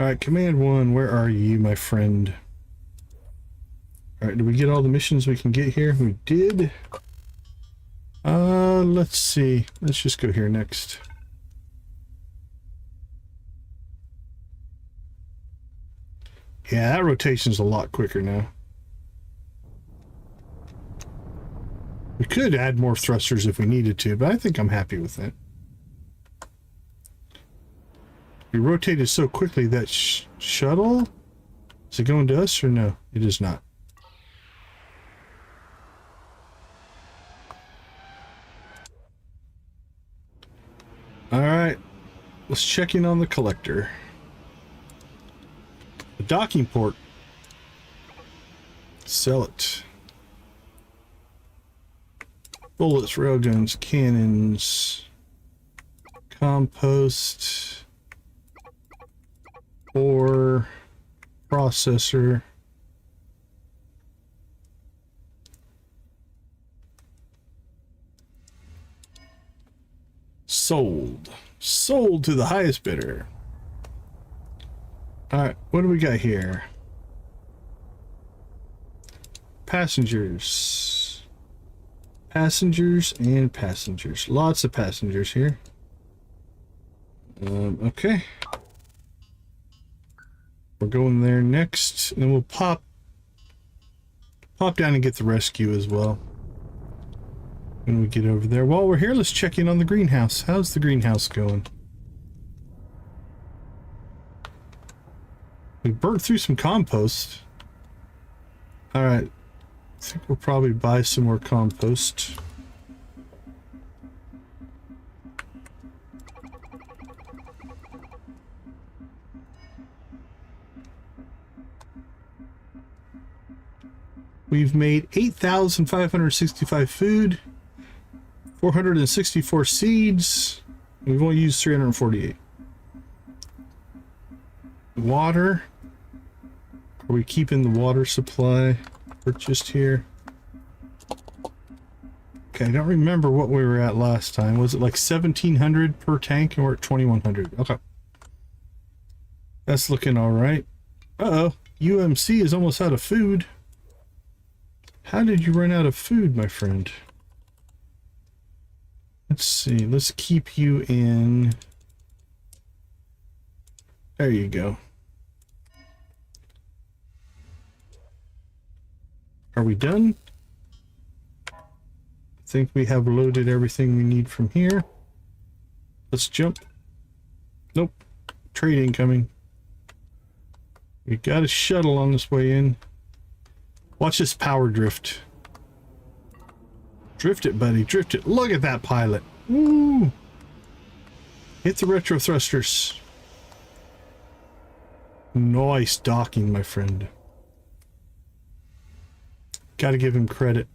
Alright, Command 1, where are you, my friend? Alright, did we get all the missions we can get here? We did. Let's see. Let's just go here next. Yeah, that rotation's a lot quicker now. We could add more thrusters if we needed to, but I think I'm happy with that. We rotated so quickly that shuttle? Is it going to us or no? It is not. Alright, let's check in on the collector. The docking port. Sell it. Bullets, railguns, cannons, compost, ore, processor. Sold. Sold to the highest bidder. Alright, what do we got here? Passengers. Passengers and passengers. Lots of passengers here. Okay. We're going there next, and then we'll pop down and get the rescue as well. When we get over there. While we're here, let's check in on the greenhouse. How's the greenhouse going? We burnt through some compost. Alright. I think we'll probably buy some more compost. We've made 8,565 food, 464 seeds. We've only used 348. Water. Are we keeping the water supply purchased here? Okay, I don't remember what we were at last time. Was it like 1,700 per tank and we're at 2,100? Okay. That's looking all right. Uh-oh. UMC is almost out of food. How did you run out of food, my friend? Let's see. Let's keep you in. There you go. Are we done? I think we have loaded everything we need from here. Let's jump. Nope. Trade incoming. We got a shuttle on this way in. Watch this power drift. Drift it, buddy. Drift it. Look at that pilot. Woo! Hit the retro thrusters. Nice docking, my friend. Gotta give him credit.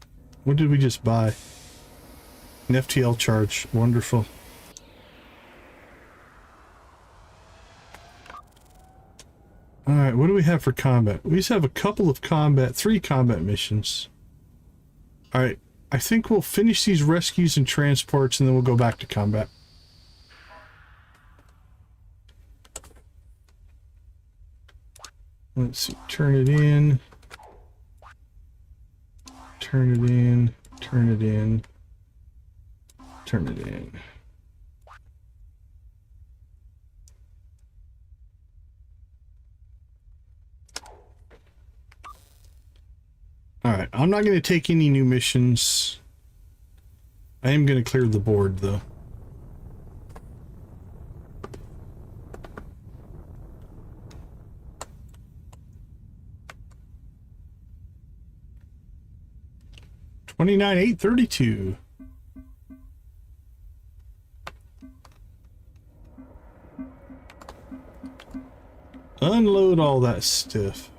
What did we just buy? An FTL charge. Wonderful. Alright, what do we have for combat? We just have a couple of combat, 3 combat missions. Alright, I think we'll finish these rescues and transports and then we'll go back to combat. Let's see, turn it in. Turn it in, turn it in, turn it in. Alright, I'm not going to take any new missions. I am going to clear the board, though. $29,832. Unload all that stuff.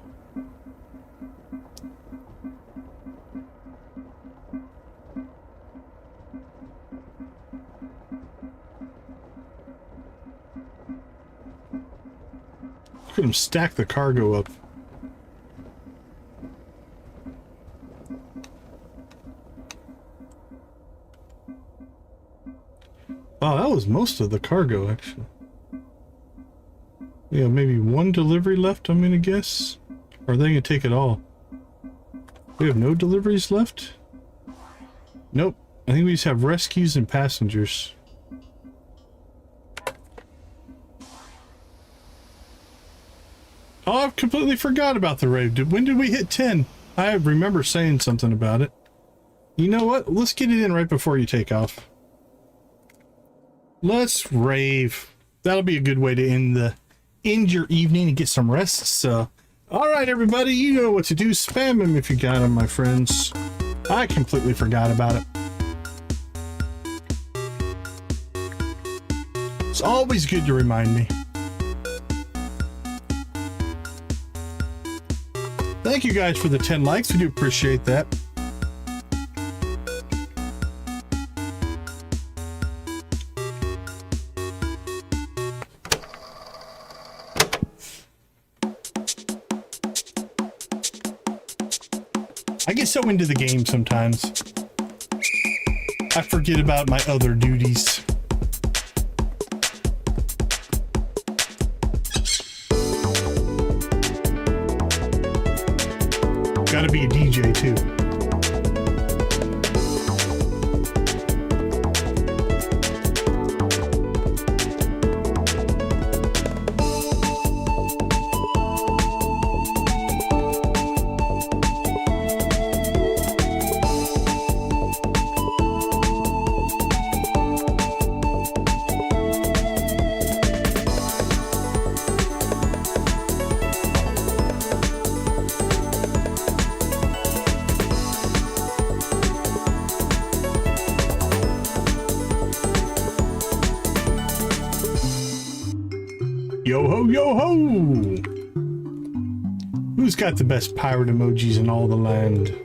Look at him stack the cargo up. Wow, that was most of the cargo, actually. We have maybe 1 delivery left, I'm gonna guess. Or are they gonna take it all? We have no deliveries left? Nope. I think we just have rescues and passengers. Oh, I've completely forgot about the rave. When did we hit 10? I remember saying something about it. You know what? Let's get it in right before you take off. Let's rave. That'll be a good way to end your evening and get some rest. So, all right, everybody, you know what to do. Spam them if you got them, my friends. I completely forgot about it. It's always good to remind me. Thank you guys for the 10 likes. We do appreciate that. I get so into the game sometimes. I forget about my other duties. Gotta be a DJ too. Yo ho, yo ho! Who's got the best pirate emojis in all the land?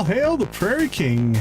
hail the Prairie King.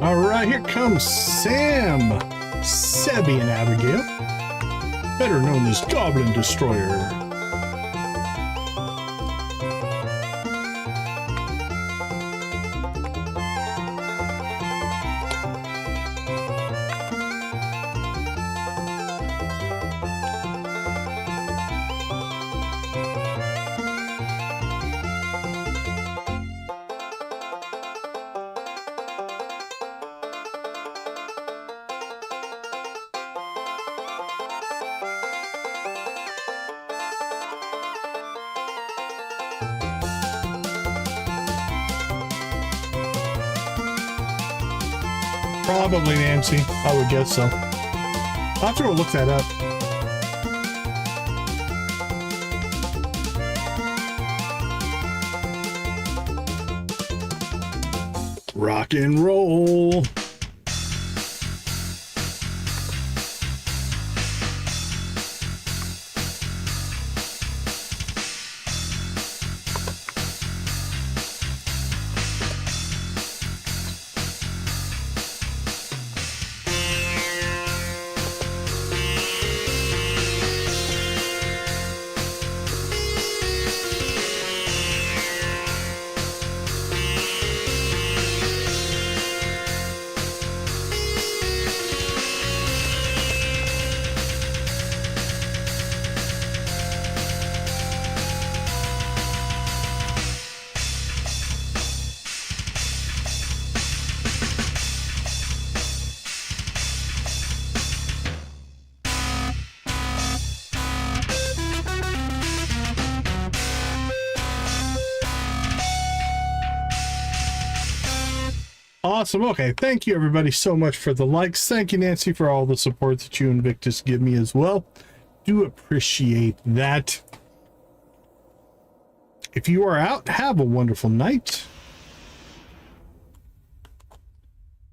All right, here comes Sam, Sebby and Abigail, better known as Goblin Destroyer. Probably Nancy, I would guess so. I'll have to go look that up. Rock and roll. Awesome. Okay. Thank you everybody so much for the likes. Thank you, Nancy, for all the support that you and Victus give me as well. Do appreciate that. If you are out, have a wonderful night.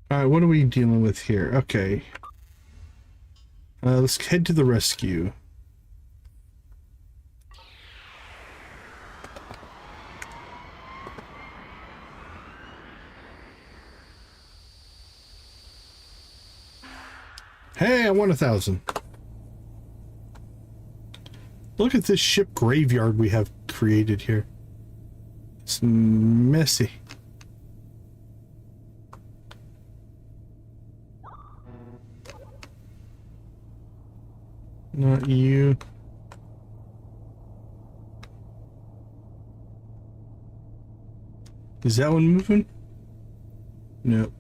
All right. What are we dealing with here? Okay. Let's head to the rescue. Hey, I won 1,000. Look at this ship graveyard we have created here. It's messy. Not you. Is that one moving? No.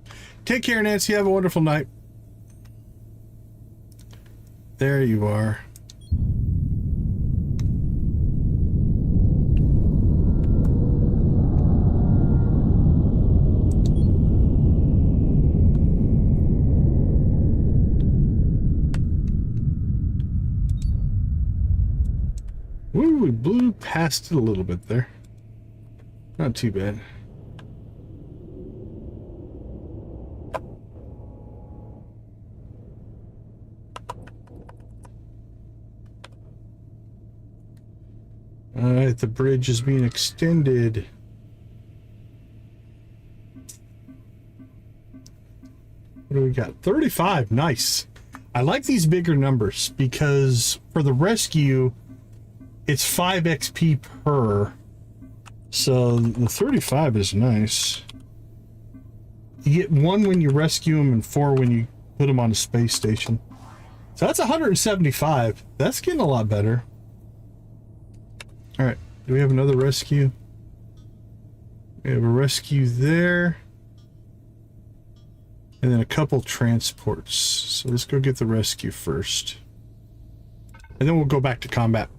Take care, Nancy. Have a wonderful night. There you are. Ooh, we blew past it a little bit there. Not too bad. Alright, the bridge is being extended. What do we got? 35. Nice. I like these bigger numbers because for the rescue, it's 5 XP per. So the 35 is nice. You get 1 when you rescue them and 4 when you put them on a space station. So that's 175. That's getting a lot better. All right, do we have another rescue? We have a rescue there. And then a couple transports. So let's go get the rescue first. And then we'll go back to combat.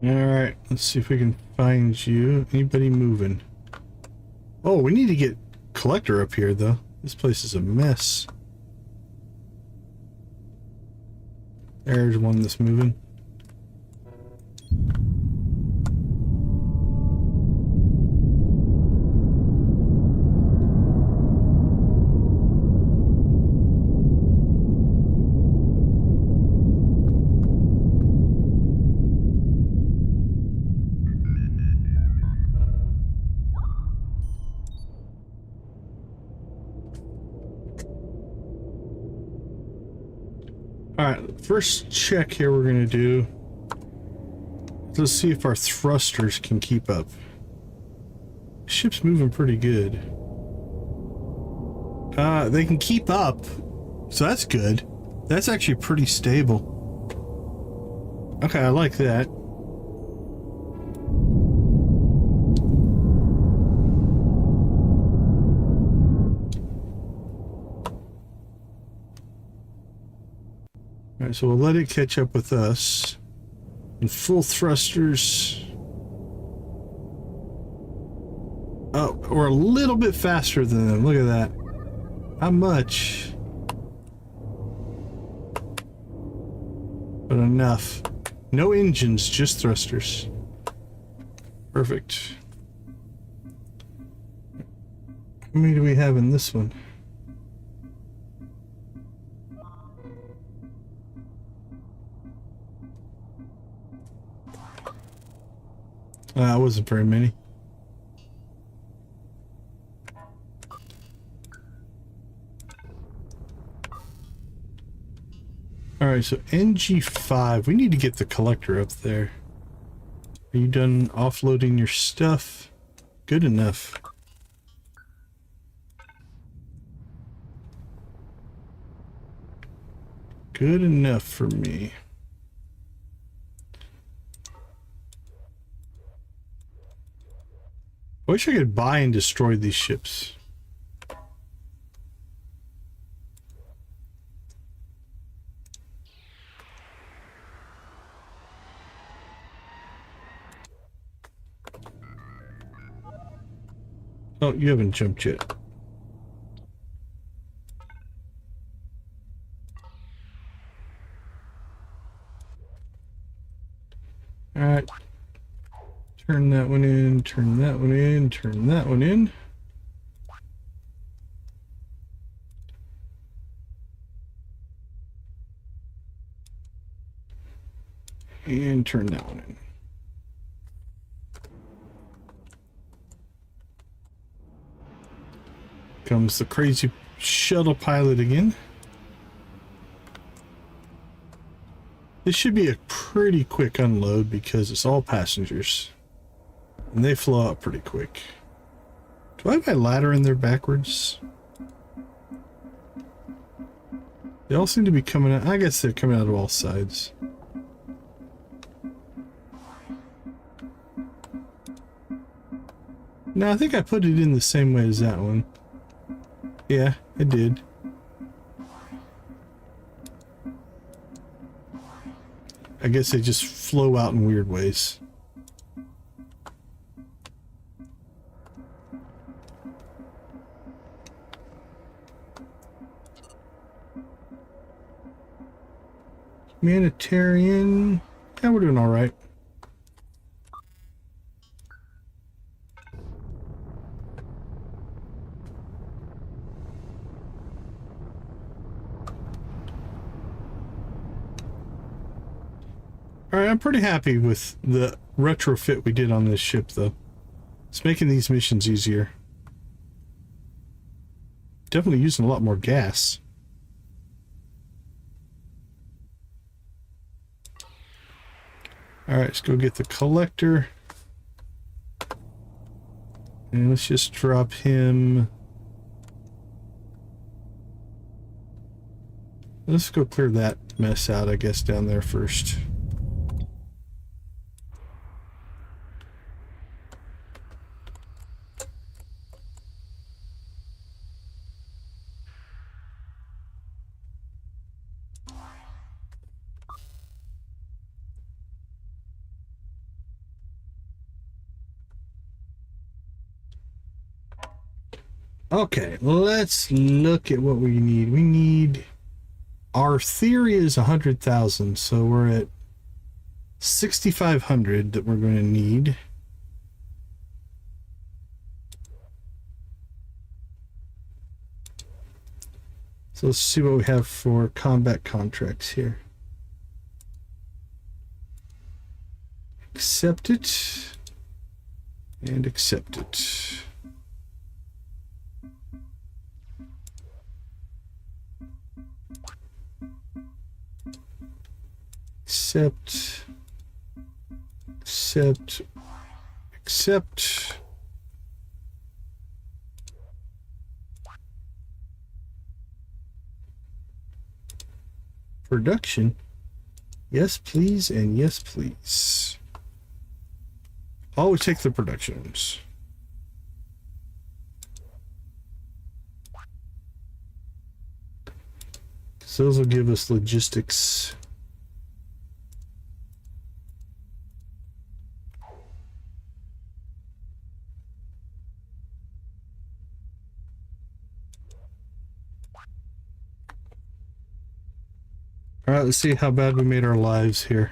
Alright, let's see if we can find you. Anybody moving? Oh, we need to get Collector up here, though. This place is a mess. There's one that's moving. Alright, first check here we're going to do. Let's see if our thrusters can keep up. Ship's moving pretty good. They can keep up, so that's good. That's actually pretty stable. Okay, I like that. Alright, so we'll let it catch up with us. And full thrusters. Oh, we're a little bit faster than them. Look at that. How much? But enough. No engines, just thrusters. Perfect. How many do we have in this one? It wasn't very many. Alright, so NG5. We need to get the collector up there. Are you done offloading your stuff? Good enough. Good enough for me. I wish I could buy and destroy these ships. Oh, you haven't jumped yet. All right. Turn that one in, turn that one in, turn that one in. And turn that one in. Comes the crazy shuttle pilot again. This should be a pretty quick unload because it's all passengers. And they flow out pretty quick. Do I have my ladder in there backwards? They all seem to be coming out. I guess they're coming out of all sides. No, I think I put it in the same way as that one. Yeah, it did. I guess they just flow out in weird ways. Humanitarian. Yeah, we're doing all right. Alright, I'm pretty happy with the retrofit we did on this ship, though. It's making these missions easier. Definitely using a lot more gas. Alright, let's go get the collector. And let's just drop him. Let's go clear that mess out, I guess, down there first. Okay, let's look at what we need. We need, our theory is 100,000, so we're at 6,500 that we're going to need. So let's see what we have for combat contracts here. Accept it and accept it. Accept, accept, accept. Production. Yes, please, and yes, please. Always take the productions. So those will give us logistics. All right, let's see how bad we made our lives here.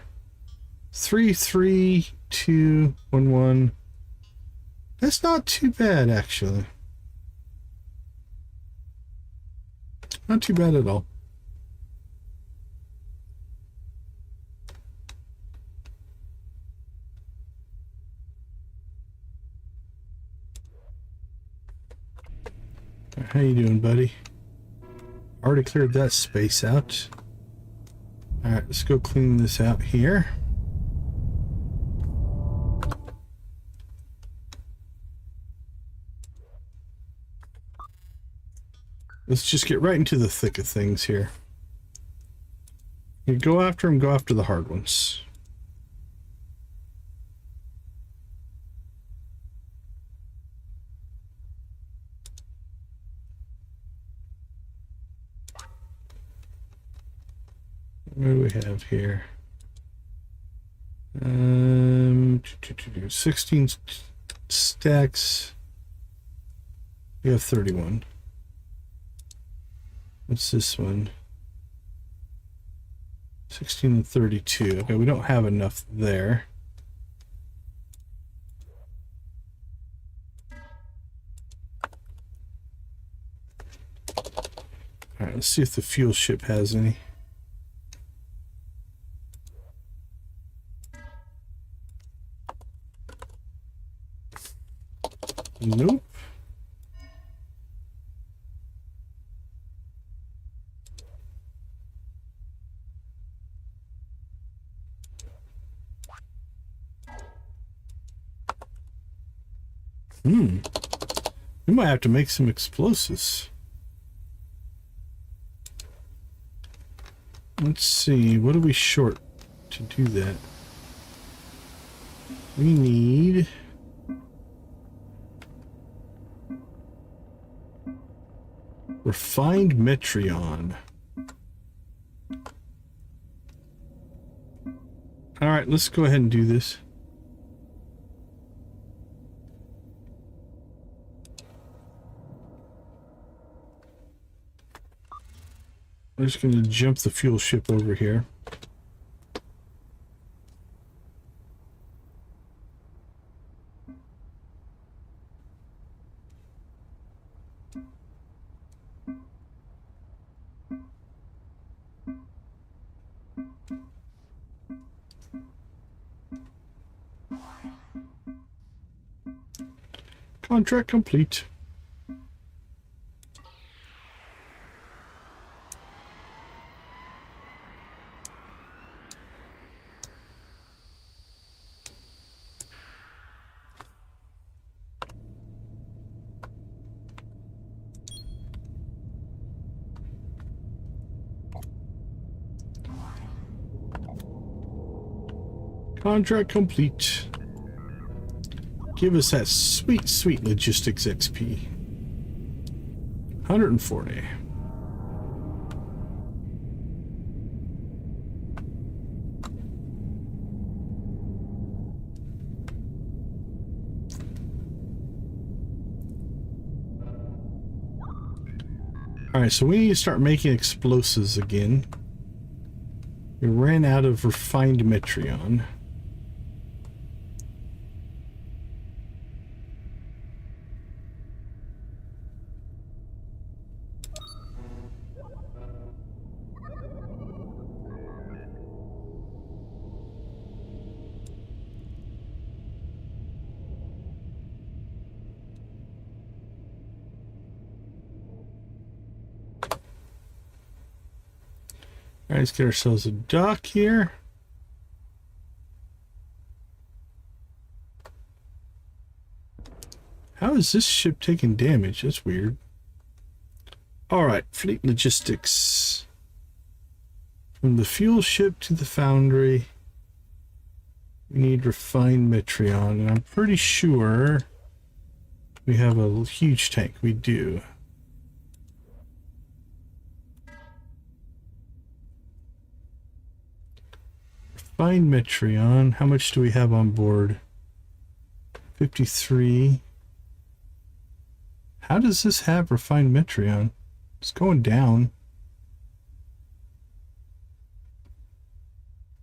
3, 3, 2, 1, 1. That's not too bad, actually. Not too bad at all. How you doing, buddy? Already cleared that space out. All right, let's go clean this out here. Let's just get right into the thick of things here. You go after them, go after the hard ones. What do we have here? 16 stacks. We have 31. What's this one? 16 and 32. Okay, we don't have enough there. All right, let's see if the fuel ship has any. Nope. We might have to make some explosives. Let's see, what are we short to do that? We need refined Metreon. All right, let's go ahead and do this. I'm just going to jump the fuel ship over here. Contract complete. Contract complete. Give us that sweet, sweet logistics XP. 140. Alright, so we need to start making explosives again. We ran out of refined Metreon. Alright, let's get ourselves a dock here. How is this ship taking damage? That's weird. Alright, fleet logistics. From the fuel ship to the foundry, we need refined Metreon, and I'm pretty sure we have a huge tank. We do. Refined Metreon. How much do we have on board? 53. How does this have refined Metreon? It's going down.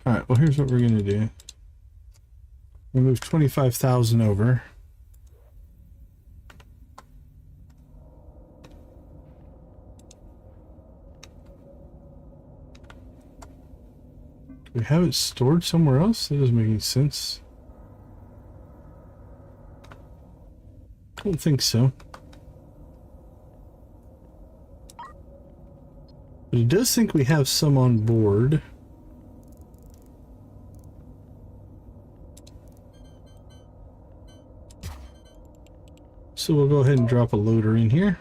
Alright, well here's what we're going to do. We'll move 25,000 over. Do we have it stored somewhere else? That doesn't make any sense. I don't think so. But it does think we have some on board. So we'll go ahead and drop a loader in here.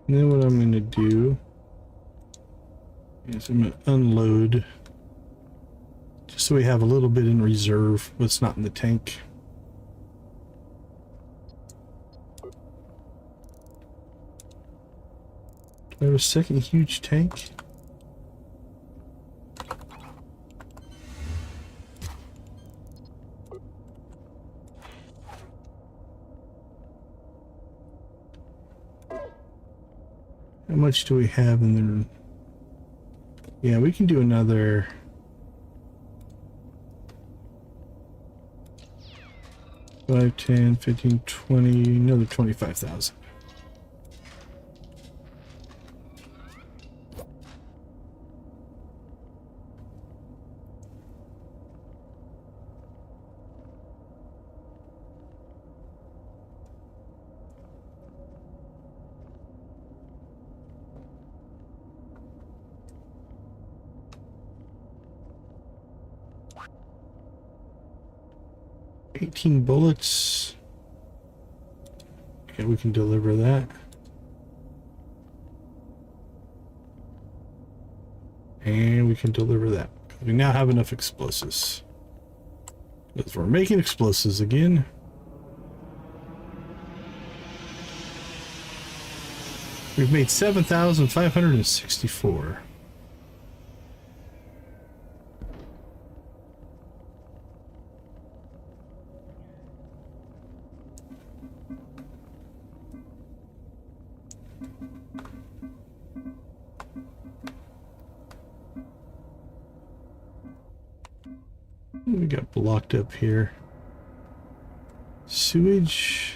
And then what I'm going to do is I'm going to unload just so we have a little bit in reserve what's not in the tank. Do I have a second huge tank? How much do we have in there? Yeah, we can do another 5, 10, 15, 20, another 25,000. 18 bullets. Okay, we can deliver that. And we can deliver that. We now have enough explosives. Because we're making explosives again. We've made 7,564. We got blocked up here. Sewage.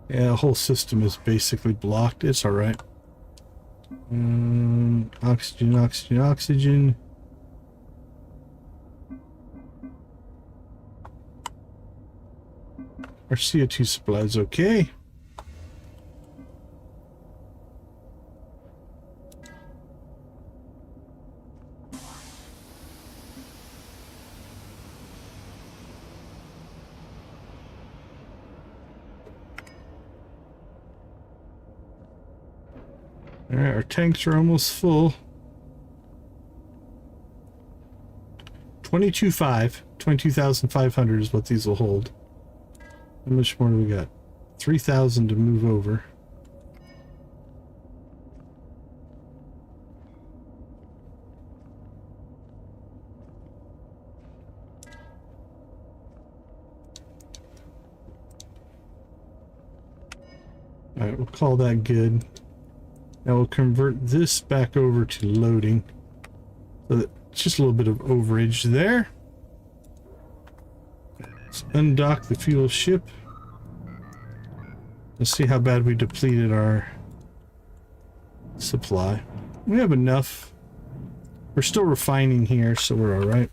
Yeah, the whole system is basically blocked. It's all right. Oxygen, oxygen, oxygen. Our CO2 supply is okay. All right, our tanks are almost full. 22,500 is what these will hold. How much more do we got? 3,000 to move over. All right, we'll call that good. Now we'll convert this back over to loading. So that it's just a little bit of overage there. Let's undock the fuel ship. Let's see how bad we depleted our supply. We have enough. We're still refining here, so we're all right.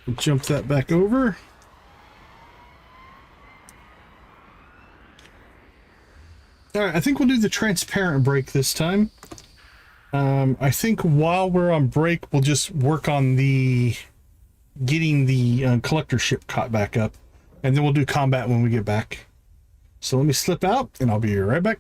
We'll jump that back over. All right, I think we'll do the transparent break this time. I think while we're on break, we'll just work on the getting the collector ship caught back up, and then we'll do combat when we get back. So let me slip out, and I'll be right back.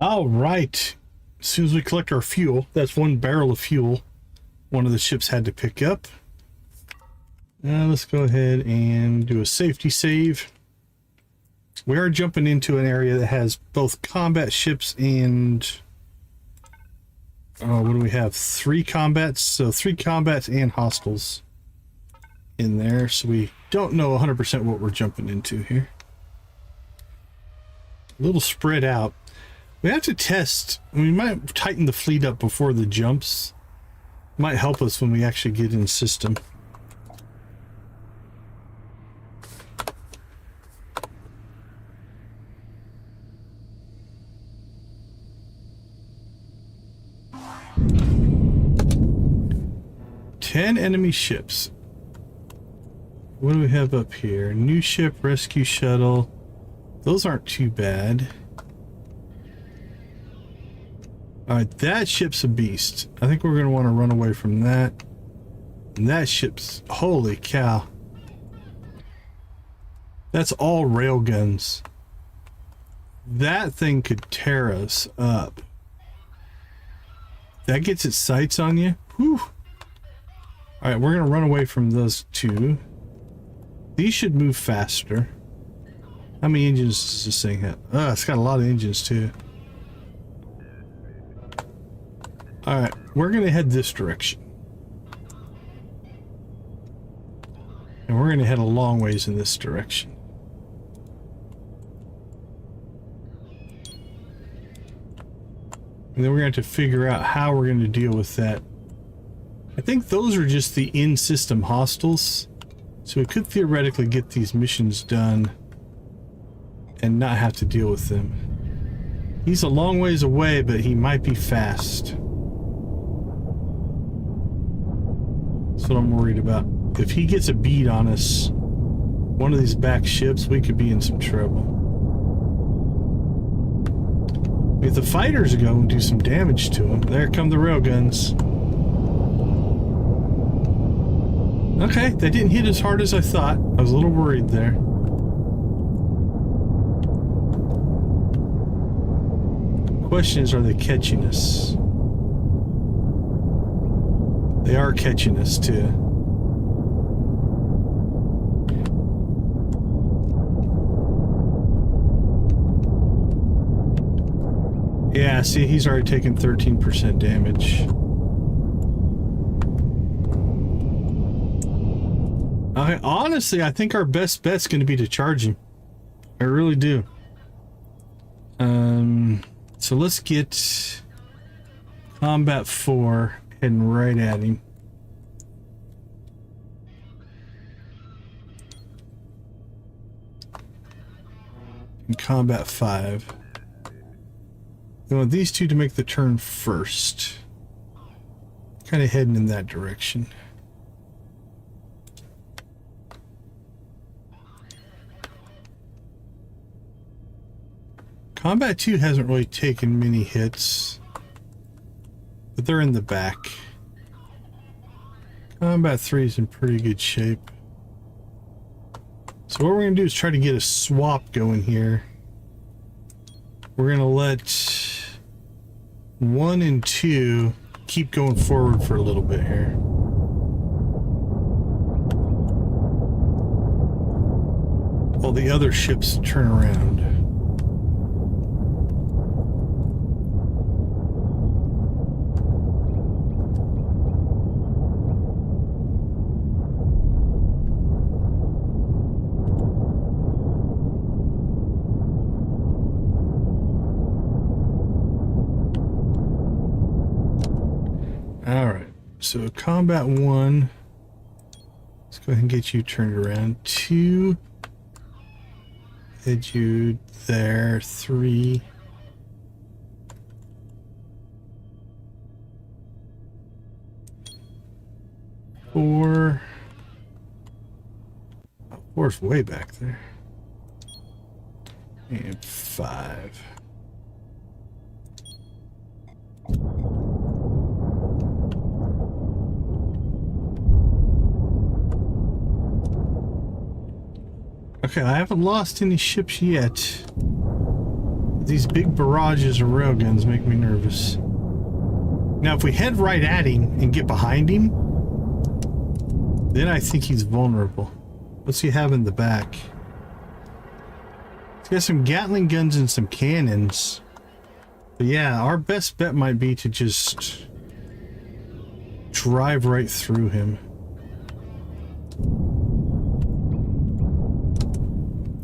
All right. As soon as we collect our fuel, that's 1 barrel of fuel one of the ships had to pick up. Now let's go ahead and do a safety save. We are jumping into an area that has both combat ships and what do we have? 3 combats, so 3 combats and hostiles in there, so we don't know 100% what we're jumping into here. A little spread out. We have to test. We might tighten the fleet up before the jumps. Might help us when we actually get in system. Ten enemy ships. What do we have up here? New ship, rescue shuttle. Those aren't too bad. Alright, that ship's a beast. I think we're going to want to run away from that. And that ship's... holy cow. That's all railguns. That thing could tear us up. That gets its sights on you. Whew. Alright, we're going to run away from those 2. These should move faster. How many engines does this thing have? It's got a lot of engines too. Alright, we're going to head this direction. And we're going to head a long ways in this direction. And then we're going to have to figure out how we're going to deal with that. I think those are just the in-system hostiles. So we could theoretically get these missions done and not have to deal with them. He's a long ways away, but he might be fast. That's what I'm worried about. If he gets a bead on us, one of these back ships, we could be in some trouble. If the fighters go and do some damage to him, there come the railguns. Okay, that didn't hit as hard as I thought. I was a little worried there. Question is, are they catching us? They are catching us too. Yeah, see, he's already taken 13% damage. Honestly, I think our best bet's going to be to charge him. I really do. So let's get Combat 4 heading right at him. And Combat 5. We want these 2 to make the turn first. Kind of heading in that direction. Combat 2 hasn't really taken many hits, but they're in the back. Combat 3 is in pretty good shape. So what we're going to do is try to get a swap going here. We're going to let 1 and 2 keep going forward for a little bit here. While the other ships turn around. Alright, so Combat 1, let's go ahead and get you turned around. 2, head you there. 3, 4, 4's way back there, and 5. Okay, I haven't lost any ships yet. These big barrages of railguns make me nervous. Now, if we head right at him and get behind him, then I think he's vulnerable. What's he have in the back? He's got some Gatling guns and some cannons. But yeah, our best bet might be to just drive right through him.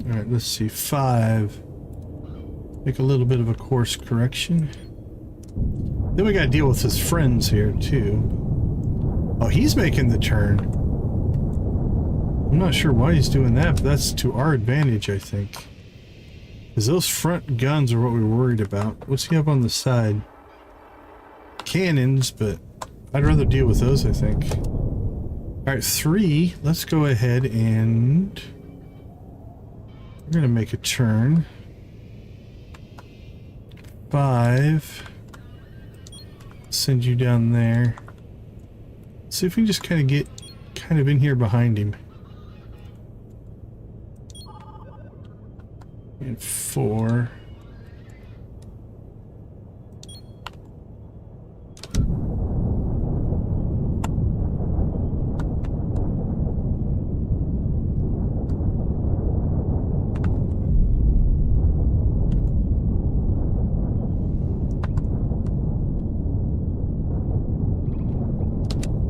Alright, let's see. 5. Make a little bit of a course correction. Then we gotta deal with his friends here, too. Oh, he's making the turn. I'm not sure why he's doing that, but that's to our advantage, I think. Because those front guns are what we're worried about. What's he have on the side? Cannons, but I'd rather deal with those, I think. Alright, 3. Let's go ahead and... we're gonna make a turn. 5. Send you down there. See if we can just kind of get in here behind him. And 4.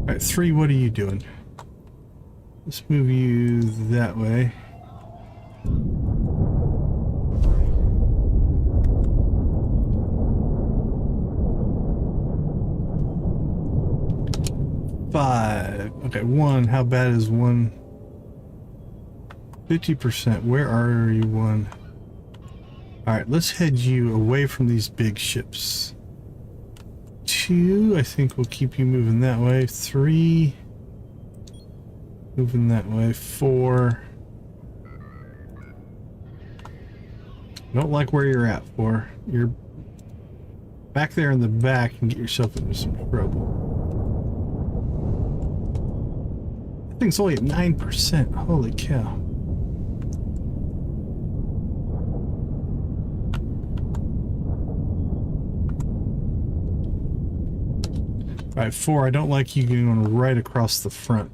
Alright, 3, what are you doing? Let's move you that way. Okay, 1. How bad is 1? 50%. Where are you, 1? Alright, let's head you away from these big ships. 2, I think we'll keep you moving that way. 3, moving that way. 4. Don't like where you're at, 4. You're back there in the back and get yourself into some trouble. That thing's only at 9%. Holy cow. Alright, 4, I don't like you going right across the front.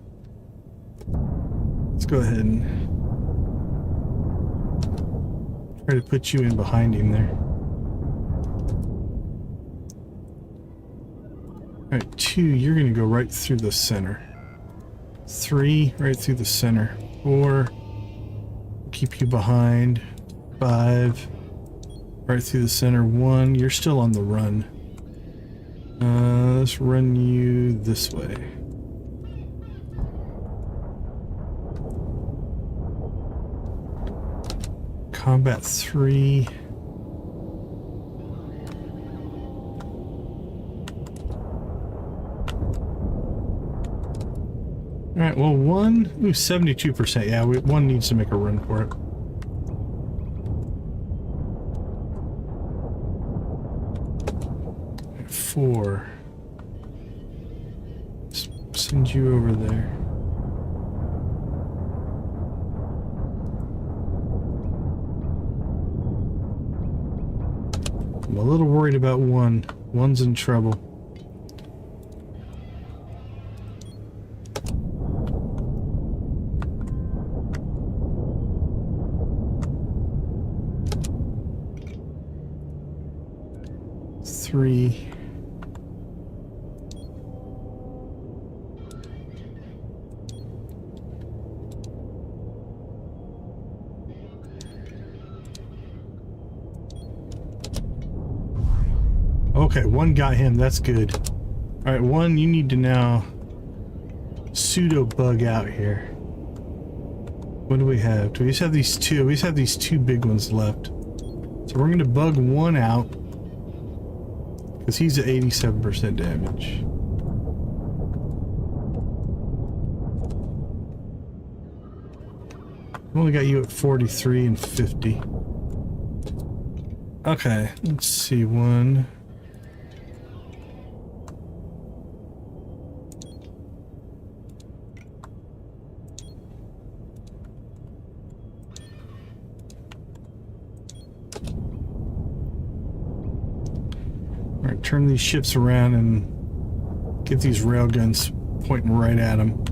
Let's go ahead and try to put you in behind him there. Alright, 2, you're going to go right through the center. 3, right through the center. 4, keep you behind. 5, right through the center. 1, you're still on the run. Let's run you this way. Combat 3. Alright, well, 1, ooh, 72%. Yeah, 1 needs to make a run for it. Alright, 4. Send you over there. I'm a little worried about 1. 1's in trouble. Three. Okay, 1 got him. That's good. All right, 1, you need to now pseudo bug out here. What do we have? Do we just have these 2? We just have these 2 big ones left. So we're going to bug 1 out because he's at 87% damage. I only got you at 43 and 50. Okay, let's see. 1. turn these ships around and get these railguns pointing right at them.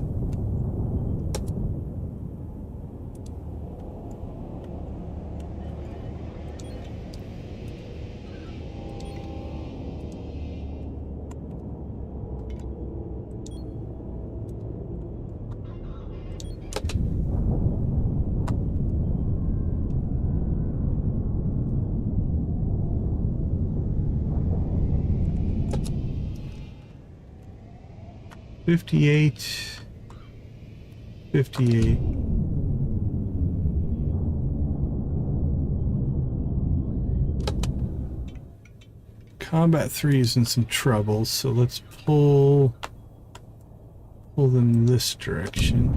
$58. Combat 3 is in some trouble, so let's pull them this direction.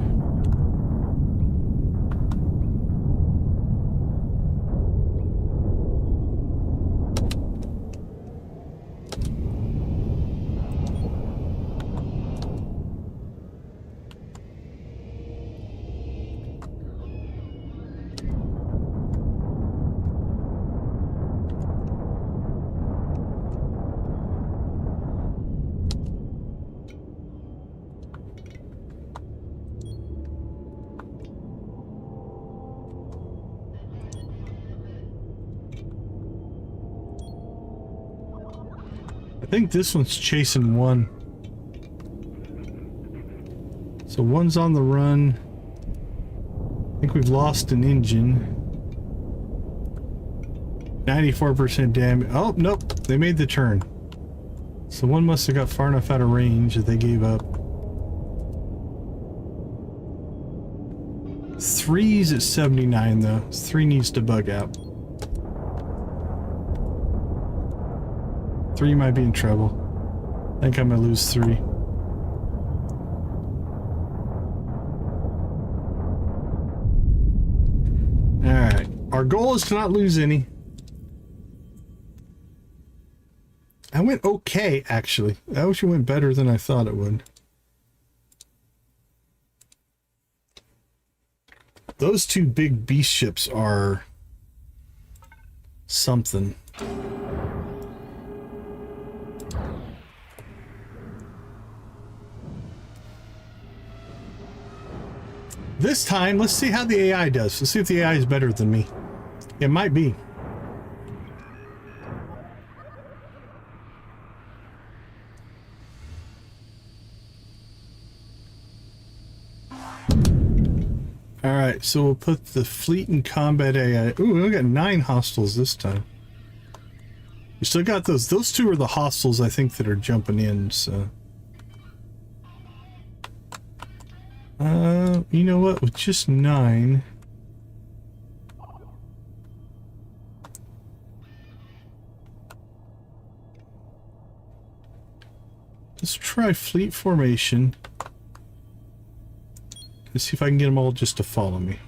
I think this one's chasing one. So one's on the run. I think we've lost an engine. 94% damage. Oh, nope. They made the turn. So one must have got far enough out of range that they gave up. 3's at 79 though. 3 needs to bug out. 3 might be in trouble. I think I'm gonna lose 3. Alright. Our goal is to not lose any. I went okay, actually. I wish it went better than I thought it would. Those two big beast ships are something. This time, let's see how the AI does. Let's see if the AI is better than me. It might be. Alright, so we'll put the fleet in combat AI. Ooh, we got 9 hostiles this time. We still got those. Those 2 are the hostiles, I think, that are jumping in, so... you know what? With just 9... let's try fleet formation. Let's see if I can get them all just to follow me.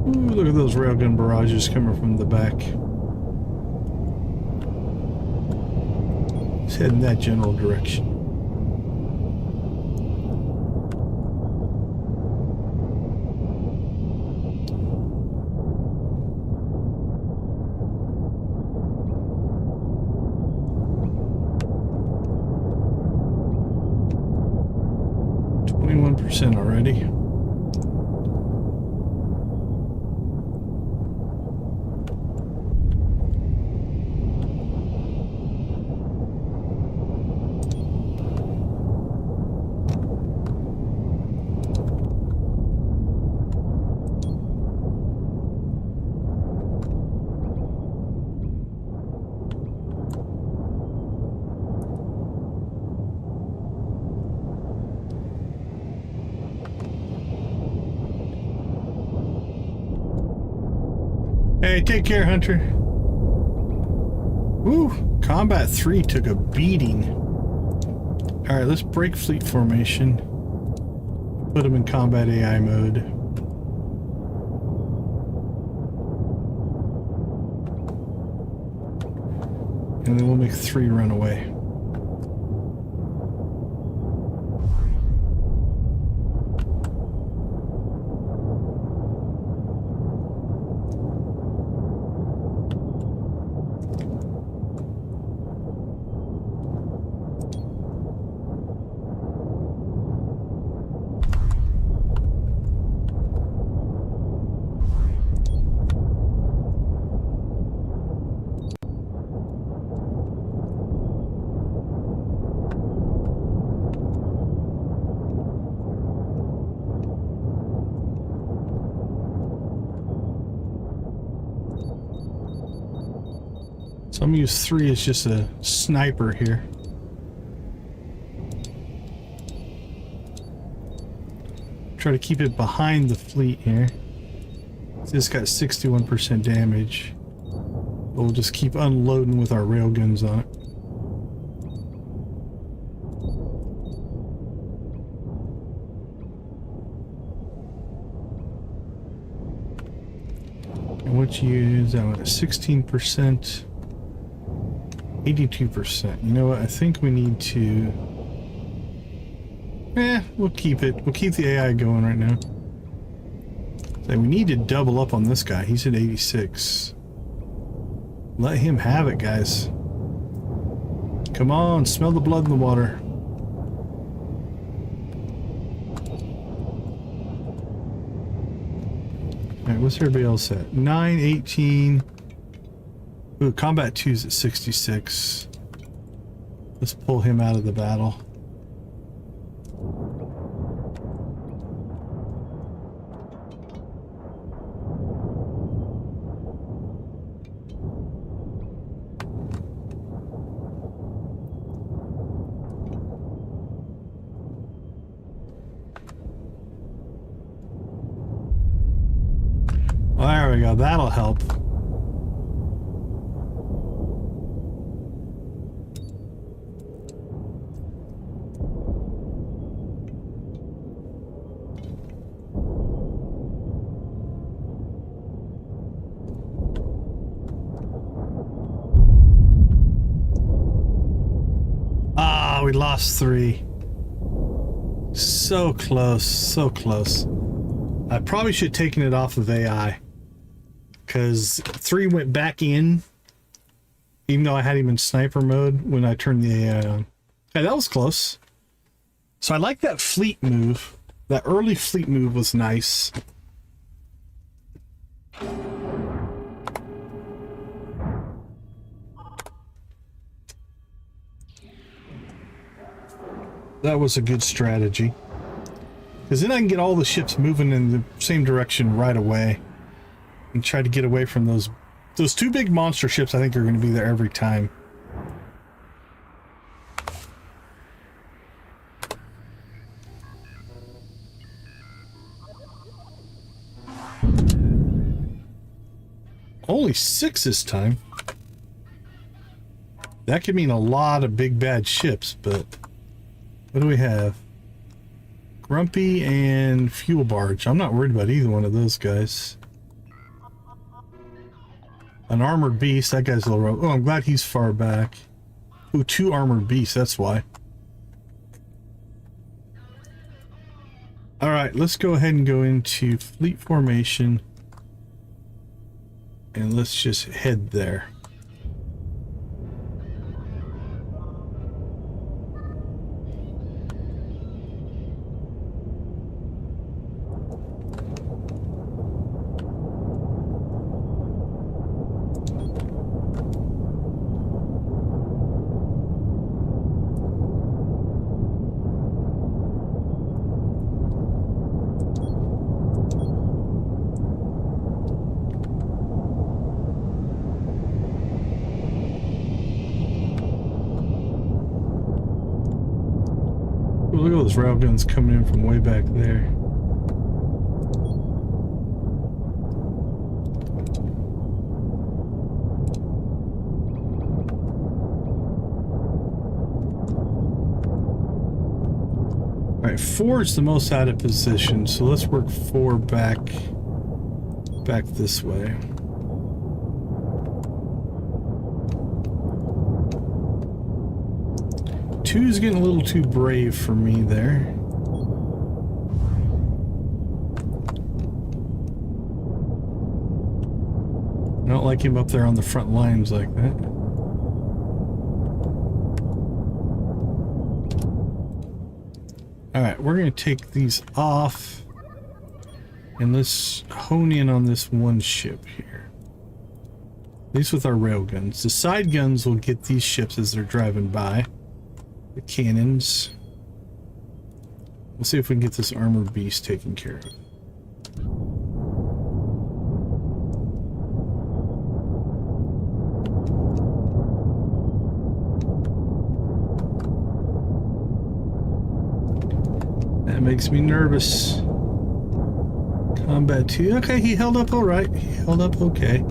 Ooh, look at those railgun barrages coming from the back. Let's head in that general direction. Already. Hey, take care, Hunter. Woo! Combat 3 took a beating. Alright, let's break fleet formation. Put them in combat AI mode. And then we'll make 3 run away. So I'm gonna use 3 as just a sniper here. Try to keep it behind the fleet here. This got 61% damage. We'll just keep unloading with our railguns on it. And what you use that one at 16%. 82%. You know what? I think we need to... we'll keep it. We'll keep the AI going right now. So we need to double up on this guy. He's at 86. Let him have it, guys. Come on, smell the blood in the water. Alright, what's everybody else at? 9, 18... Ooh, Combat 2's at 66. Let's pull him out of the battle. Well, there we go. That'll help. We lost 3. So close, so close. I probably should have taken it off of AI, because 3 went back in, even though I had him in sniper mode when I turned the AI on. Yeah, that was close. So I like that fleet move. That early fleet move was nice. That was a good strategy. Because then I can get all the ships moving in the same direction right away. And try to get away from those 2 big monster ships. I think are going to be there every time. Only 6 this time. That could mean a lot of big bad ships, but... What do we have? Grumpy and Fuel Barge. I'm not worried about either one of those guys. An Armored Beast. That guy's a little rough. Oh, I'm glad he's far back. Ooh, 2 Armored Beasts. That's why. Alright, let's go ahead and go into fleet formation. And let's just head there. Look at those railguns coming in from way back there. Alright, 4 is the most out of position, so let's work 4 back this way. Two's getting a little too brave for me there. I don't like him up there on the front lines like that. Alright, we're going to take these off. And let's hone in on this one ship here. At least with our railguns. The side guns will get these ships as they're driving by. The cannons. We'll see if we can get this armored beast taken care of. That makes me nervous. Combat 2. Okay, he held up alright. He held up okay.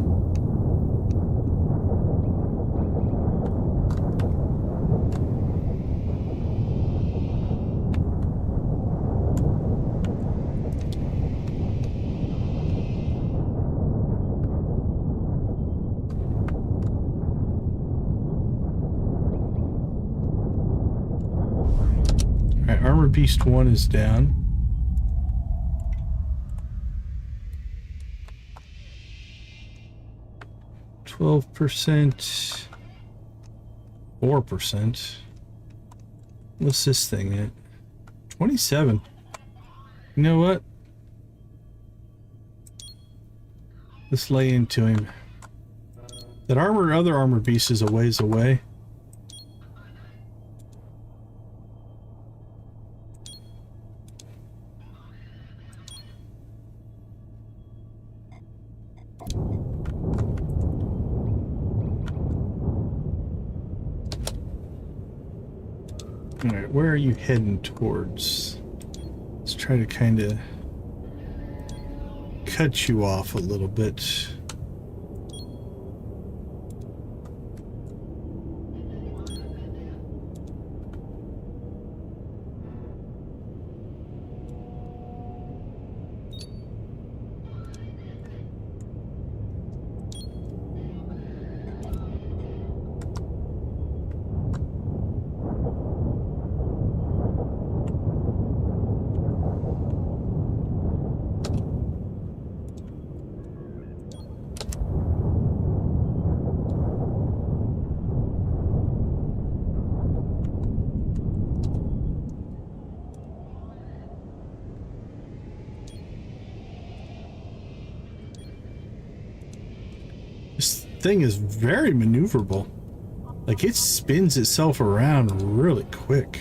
Alright, Armor Beast 1 is down. %, 4%. What's this thing at? 27. You know what? Let's lay into him. That other armor beast is a ways away. Alright, where are you heading towards? Let's try to kind of cut you off a little bit. This thing is very maneuverable. Like, it spins itself around really quick.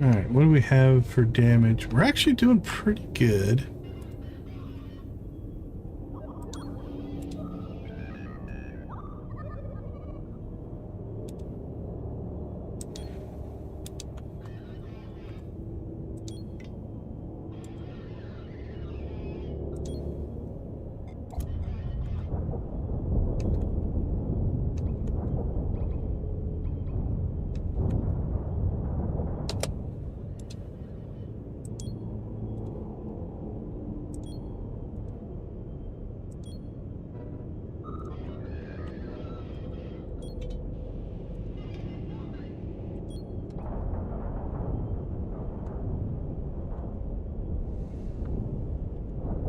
Alright, what do we have for damage? We're actually doing pretty good.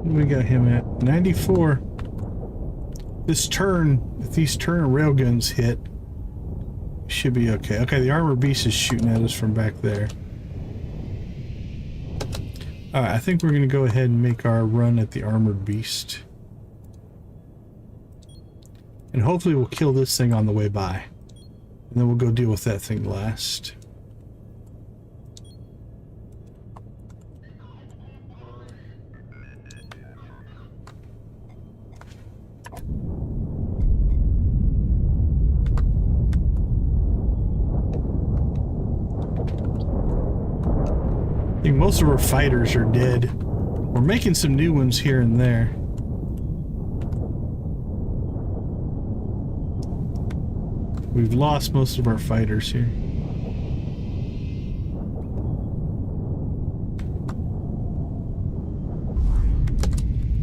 We got him at 94. This turn, if these turn railguns hit, should be okay. Okay, the armor beast is shooting at us from back there. Alright, I think we're going to go ahead and make our run at the armored beast. And hopefully we'll kill this thing on the way by. And then we'll go deal with that thing last. I think most of our fighters are dead. We're making some new ones here and there. We've lost most of our fighters here.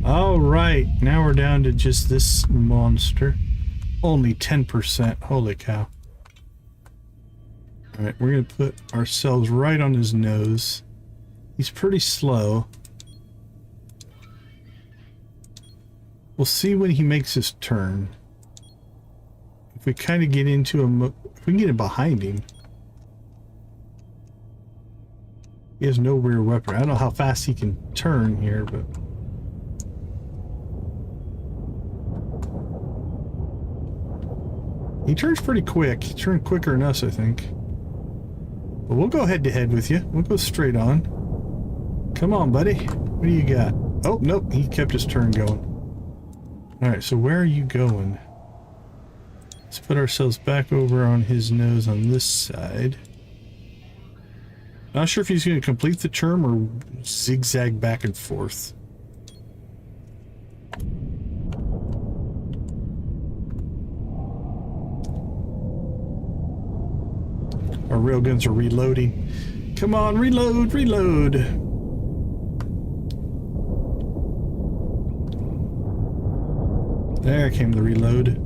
All right, now we're down to just this monster. Only 10%. Holy cow. All right, we're going to put ourselves right on his nose. He's pretty slow. We'll see when he makes his turn. If we kind of get into him, if we can get it behind him. He has no rear weapon. I don't know how fast he can turn here, but... he turns pretty quick. He turned quicker than us, I think. But we'll go head to head with you. We'll go straight on. Come on, buddy. What do you got? Oh, nope. He kept his turn going. Alright, so where are you going? Let's put ourselves back over on his nose on this side. Not sure if he's going to complete the turn or zigzag back and forth. Our railguns are reloading. Come on, reload, reload. There came the reload.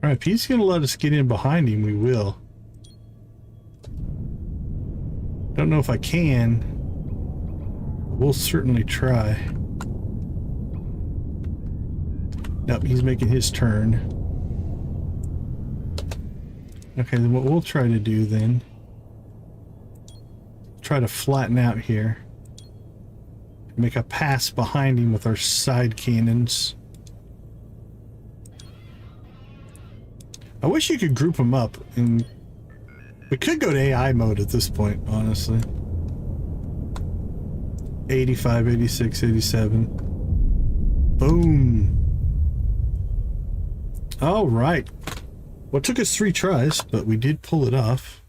Alright, if he's going to let us get in behind him, we will. Don't know if I can. We'll certainly try. Nope, he's making his turn. Okay, then what we'll try to do then... try to flatten out here. Make a pass behind him with our side cannons. I wish you could group them up, and we could go to AI mode at this point, honestly. 85, 86, 87. Boom. All right. Well, it took us 3 tries, but we did pull it off.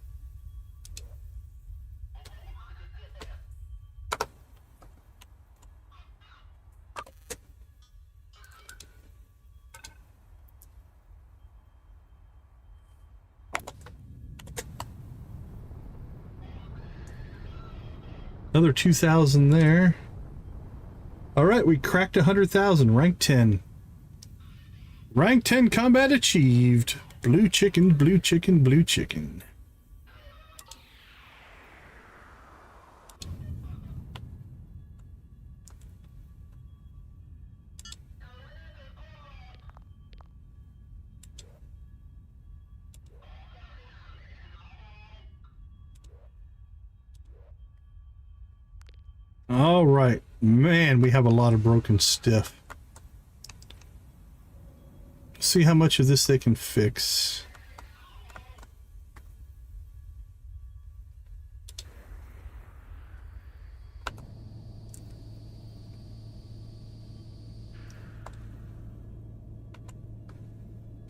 Another 2,000 there. All right, we cracked 100,000. Rank 10. Rank 10 combat achieved. Blue chicken, blue chicken, blue chicken. All right, man, we have a lot of broken stuff. See how much of this they can fix.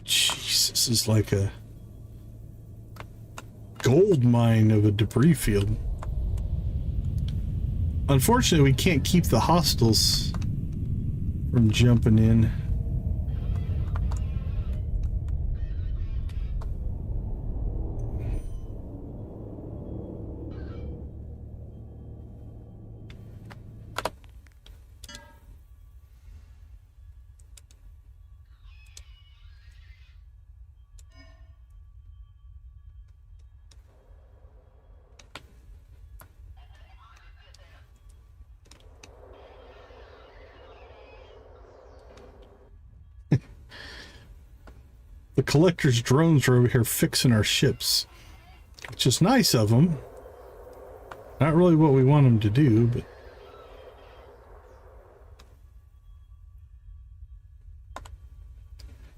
Jeez, this is like a gold mine of a debris field. Unfortunately, we can't keep the hostiles from jumping in. The collector's drones are over here fixing our ships, which is nice of them. Not really what we want them to do, but...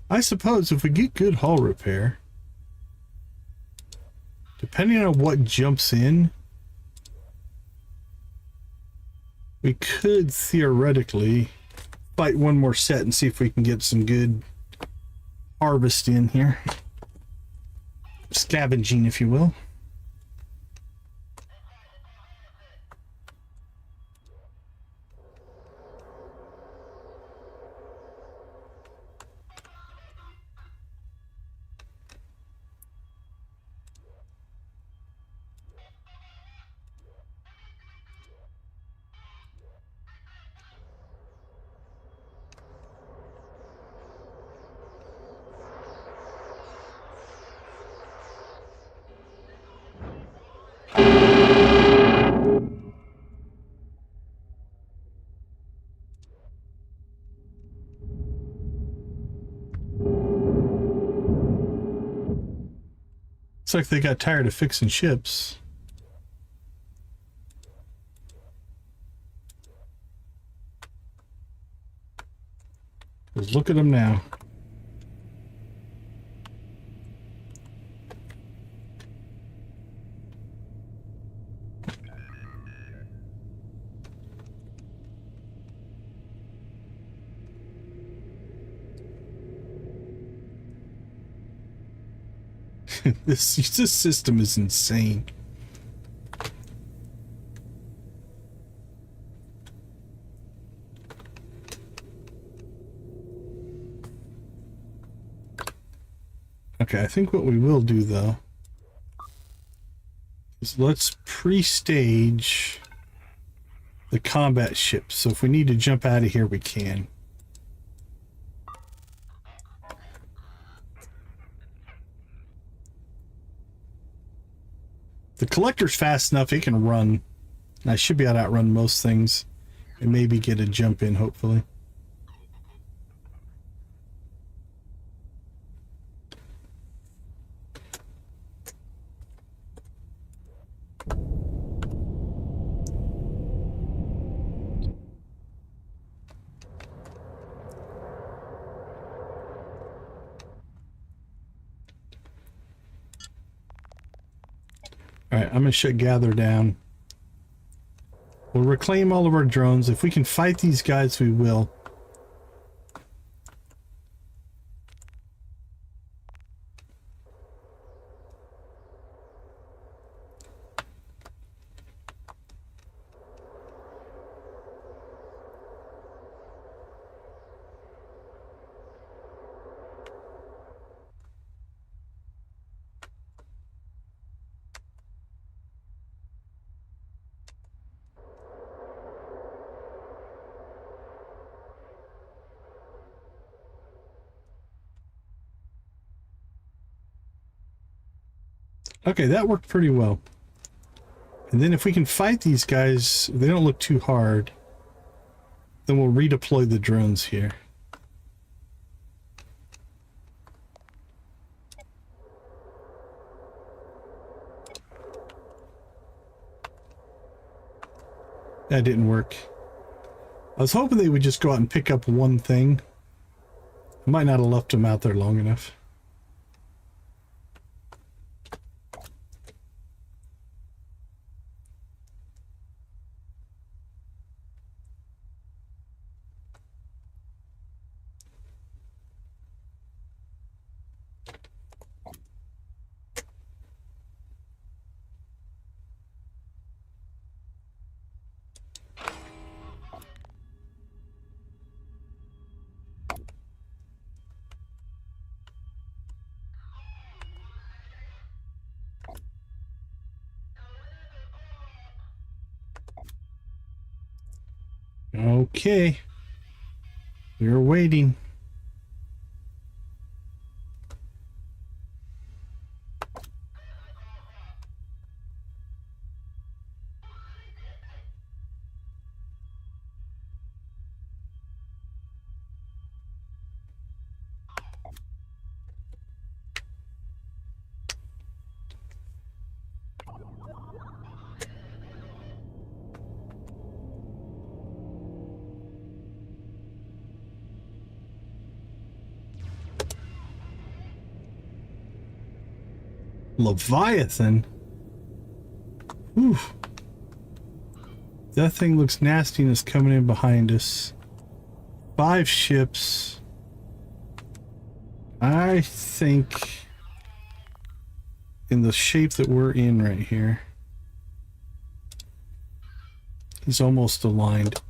I suppose if we get good hull repair... Depending on what jumps in, we could theoretically fight one more set and see if we can get some good harvest in here. Scavenging, if you will. Looks like they got tired of fixing ships. Just look at them now. This system is insane. Okay, I think what we will do though is let's pre-stage the combat ships. So if we need to jump out of here, we can. The collector's fast enough, it can run. I should be able to outrun most things and maybe get a jump in, hopefully. Alright, I'm going to shut gather down. We'll reclaim all of our drones. If we can fight these guys, we will. Okay, that worked pretty well. And then if we can fight these guys, if they don't look too hard, then we'll redeploy the drones here. That didn't work. I was hoping they would just go out and pick up one thing. I might not have left them out there long enough. Okay. We're waiting. Leviathan? Ooh. That thing looks nasty and is coming in behind us. 5 ships. I think in the shape that we're in right here, he's almost aligned.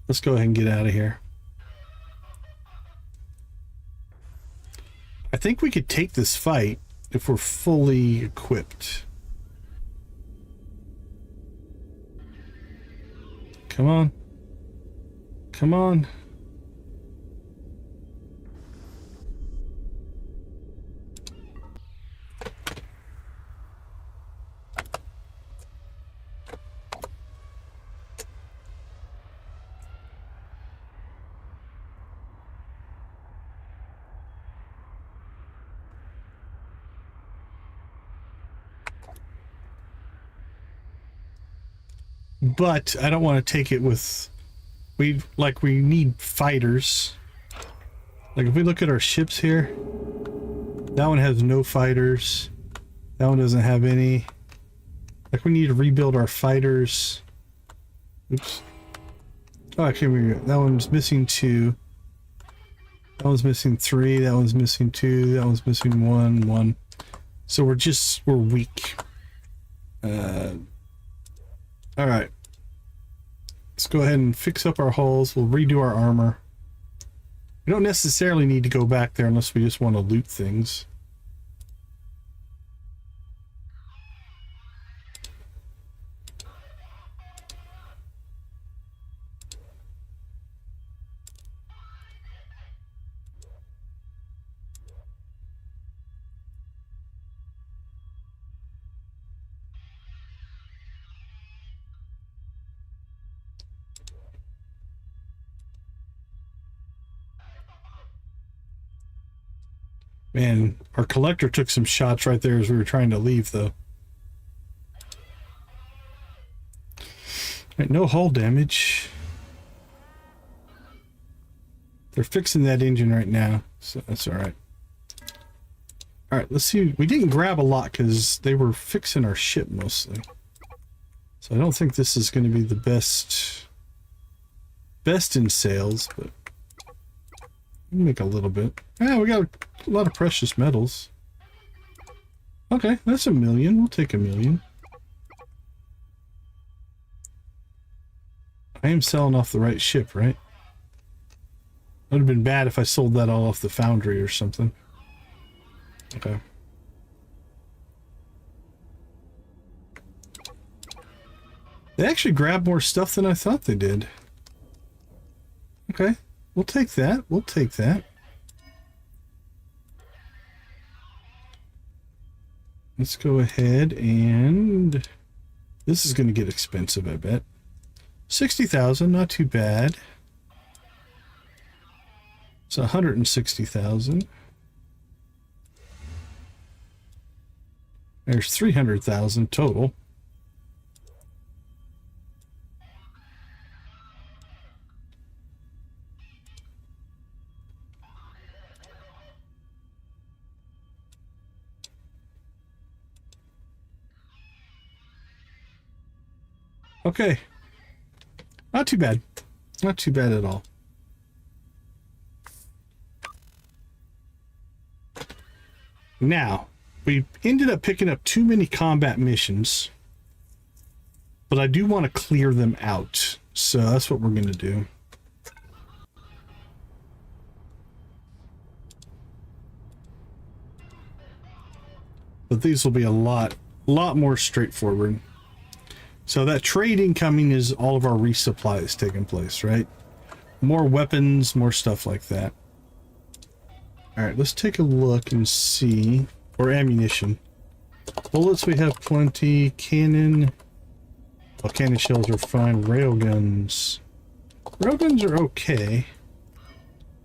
Let's go ahead and get out of here. I think we could take this fight if we're fully equipped. Come on. Come on. But I don't want to take it with... we need fighters. Like if we look at our ships here, that one has no fighters. That one doesn't have any. Like we need to rebuild our fighters. Oops. Oh, actually, that one's missing 2. That one's missing 3. That one's missing 2. That one's missing 1. So we're weak. All right. Let's go ahead and fix up our hulls. We'll redo our armor. We don't necessarily need to go back there unless we just want to loot things. Man, our collector took some shots right there as we were trying to leave, though. Right, no hull damage. They're fixing that engine right now, so that's all right. All right, let's see. We didn't grab a lot because they were fixing our ship mostly. So I don't think this is going to be the best in sales, but we'll make a little bit. Yeah, we got a lot of precious metals. Okay, that's $1 million. We'll take $1 million. I am selling off the right ship, right? Would have been bad if I sold that all off the foundry or something. Okay. They actually grabbed more stuff than I thought they did. Okay, we'll take that. We'll take that. Let's go ahead and... this is going to get expensive, I bet. 60,000, not too bad. It's 160,000. There's 300,000 total. Okay. Not too bad. Not too bad at all. Now, we ended up picking up too many combat missions, but I do want to clear them out. So that's what we're going to do. But these will be a lot more straightforward. So that trade incoming is all of our resupplies taking place, right? More weapons, more stuff like that. All right, let's take a look and see. Or ammunition. Bullets, we have plenty. Cannon. Well, cannon shells are fine. Railguns. Railguns are okay.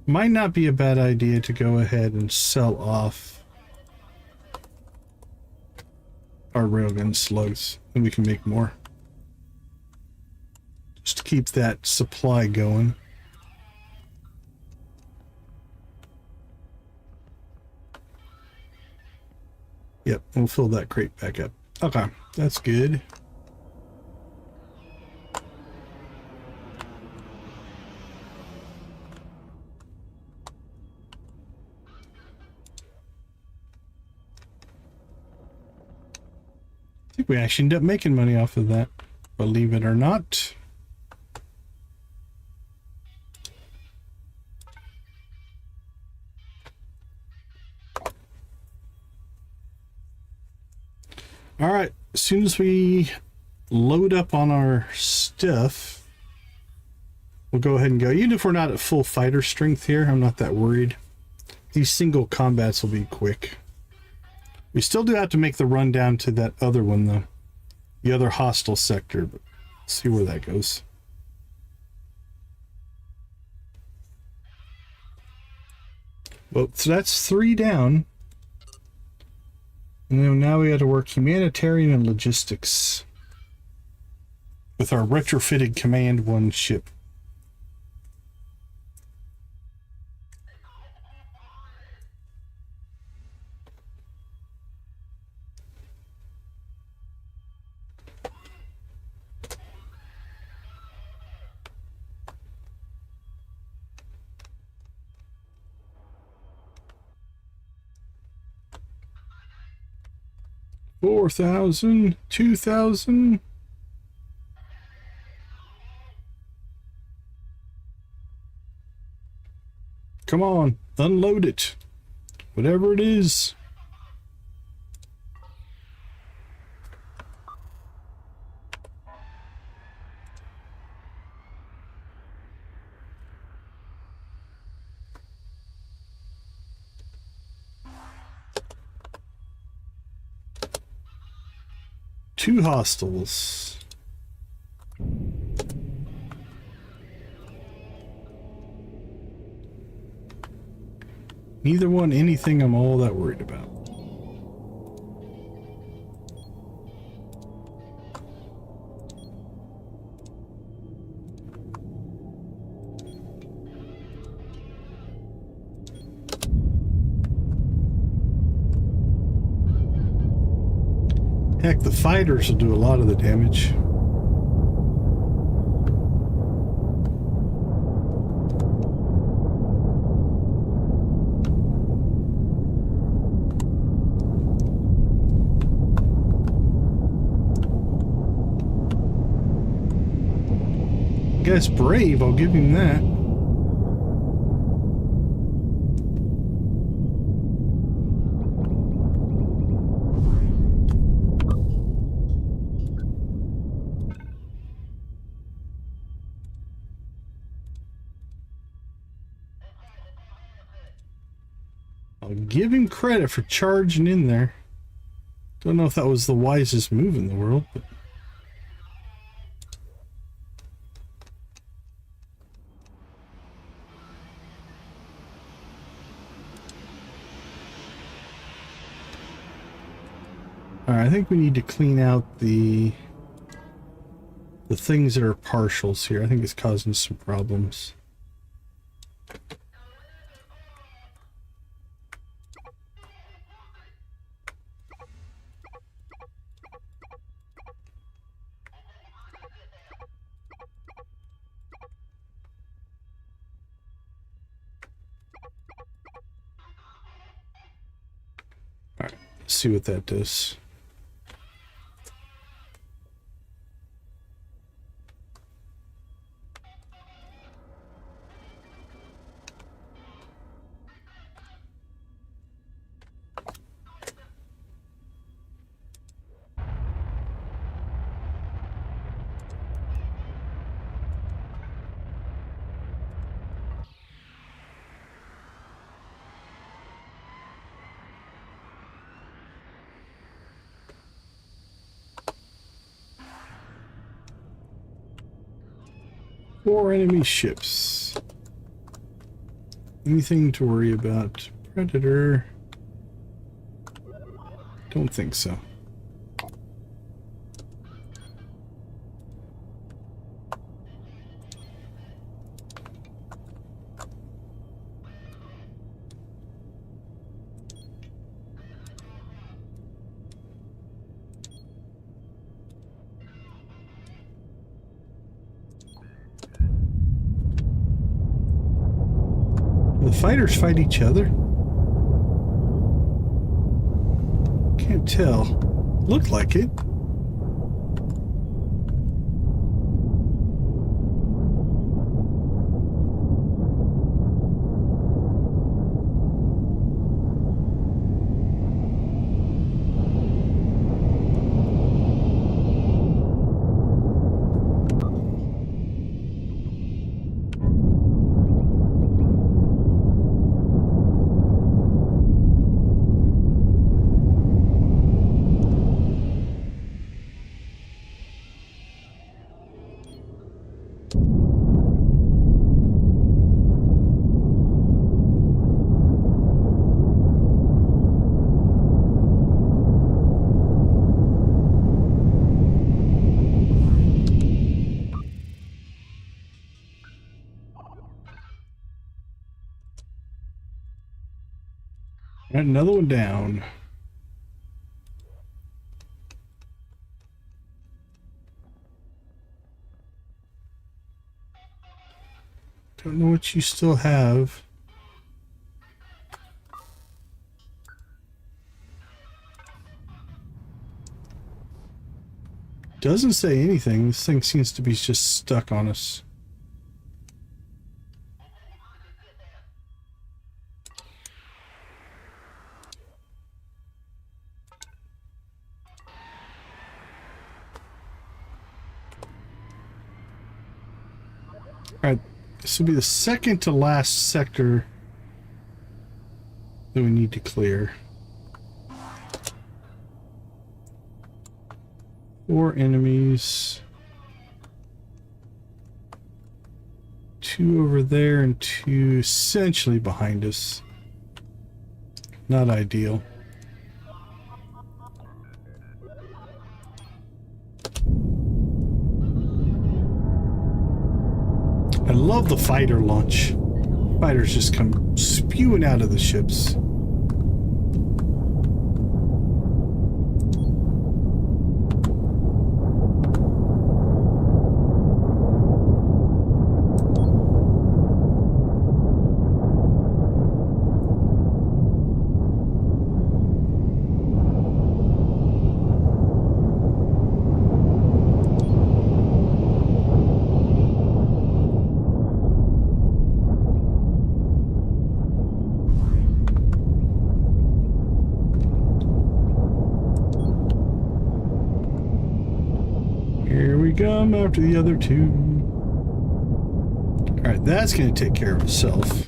Might not be a bad idea to go ahead and sell off our railgun slugs, and we can make more. Just to keep that supply going. Yep, we'll fill that crate back up. Okay, that's good. I think we actually end up making money off of that, believe it or not. All right, as soon as we load up on our stuff, we'll go ahead and go. Even if we're not at full fighter strength here, I'm not that worried. These single combats will be quick. We still do have to make the run down to that other one, though. The other hostile sector, but let's see where that goes. Well, so that's 3 down. And then now we have to work humanitarian and logistics with our retrofitted Command 1 ship. $4,000, $2,000. Come on, unload it. Whatever it is. Two hostiles. Neither one anything I'm all that worried about. Heck, the fighters will do a lot of the damage. The guy's brave, I'll give him that. I'll give him credit for charging in there. Don't know if that was the wisest move in the world, but... Alright, I think we need to clean out the things that are partials here. I think it's causing some problems. Alright, let's see what that does. Four enemy ships. Anything to worry about? Predator? Don't think so. fighters fight each other? Can't tell. Looked like it. Got another one down. Don't know what you still have. Doesn't say anything. This thing seems to be just stuck on us. Alright, this will be the second to last sector that we need to clear. 4 enemies. 2 over there and 2 essentially behind us. Not ideal. I love the fighter launch. Fighters just come spewing out of the ships. Come after the other 2. Alright, that's going to take care of itself.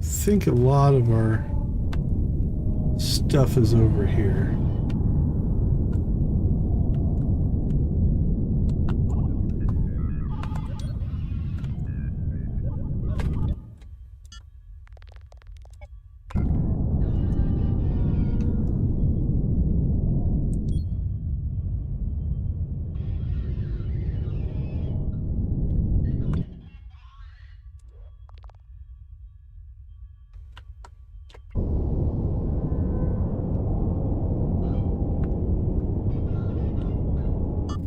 I think a lot of our stuff is over here.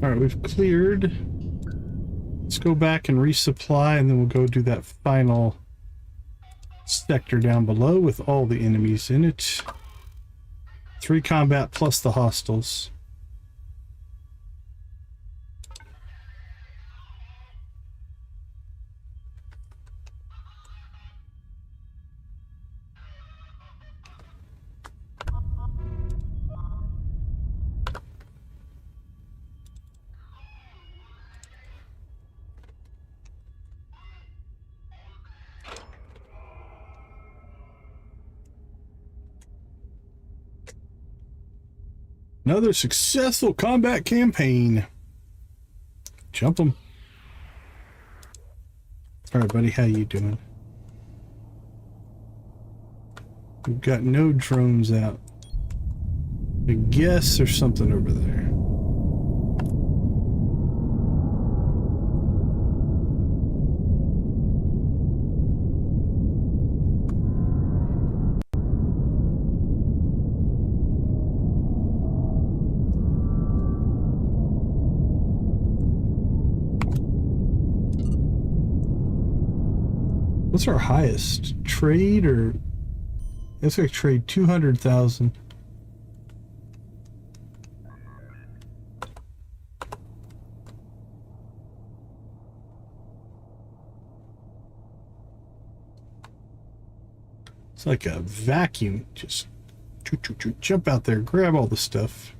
All right, we've cleared. Let's go back and resupply, and then we'll go do that final sector down below with all the enemies in it. 3 combat plus the hostiles. Another successful combat campaign. Jump them. All right, buddy, how you doing? We've got no drones out. I guess there's something over there. What's our highest? Trade or... Let's like trade 200,000. It's like a vacuum. Just jump out there, grab all the stuff.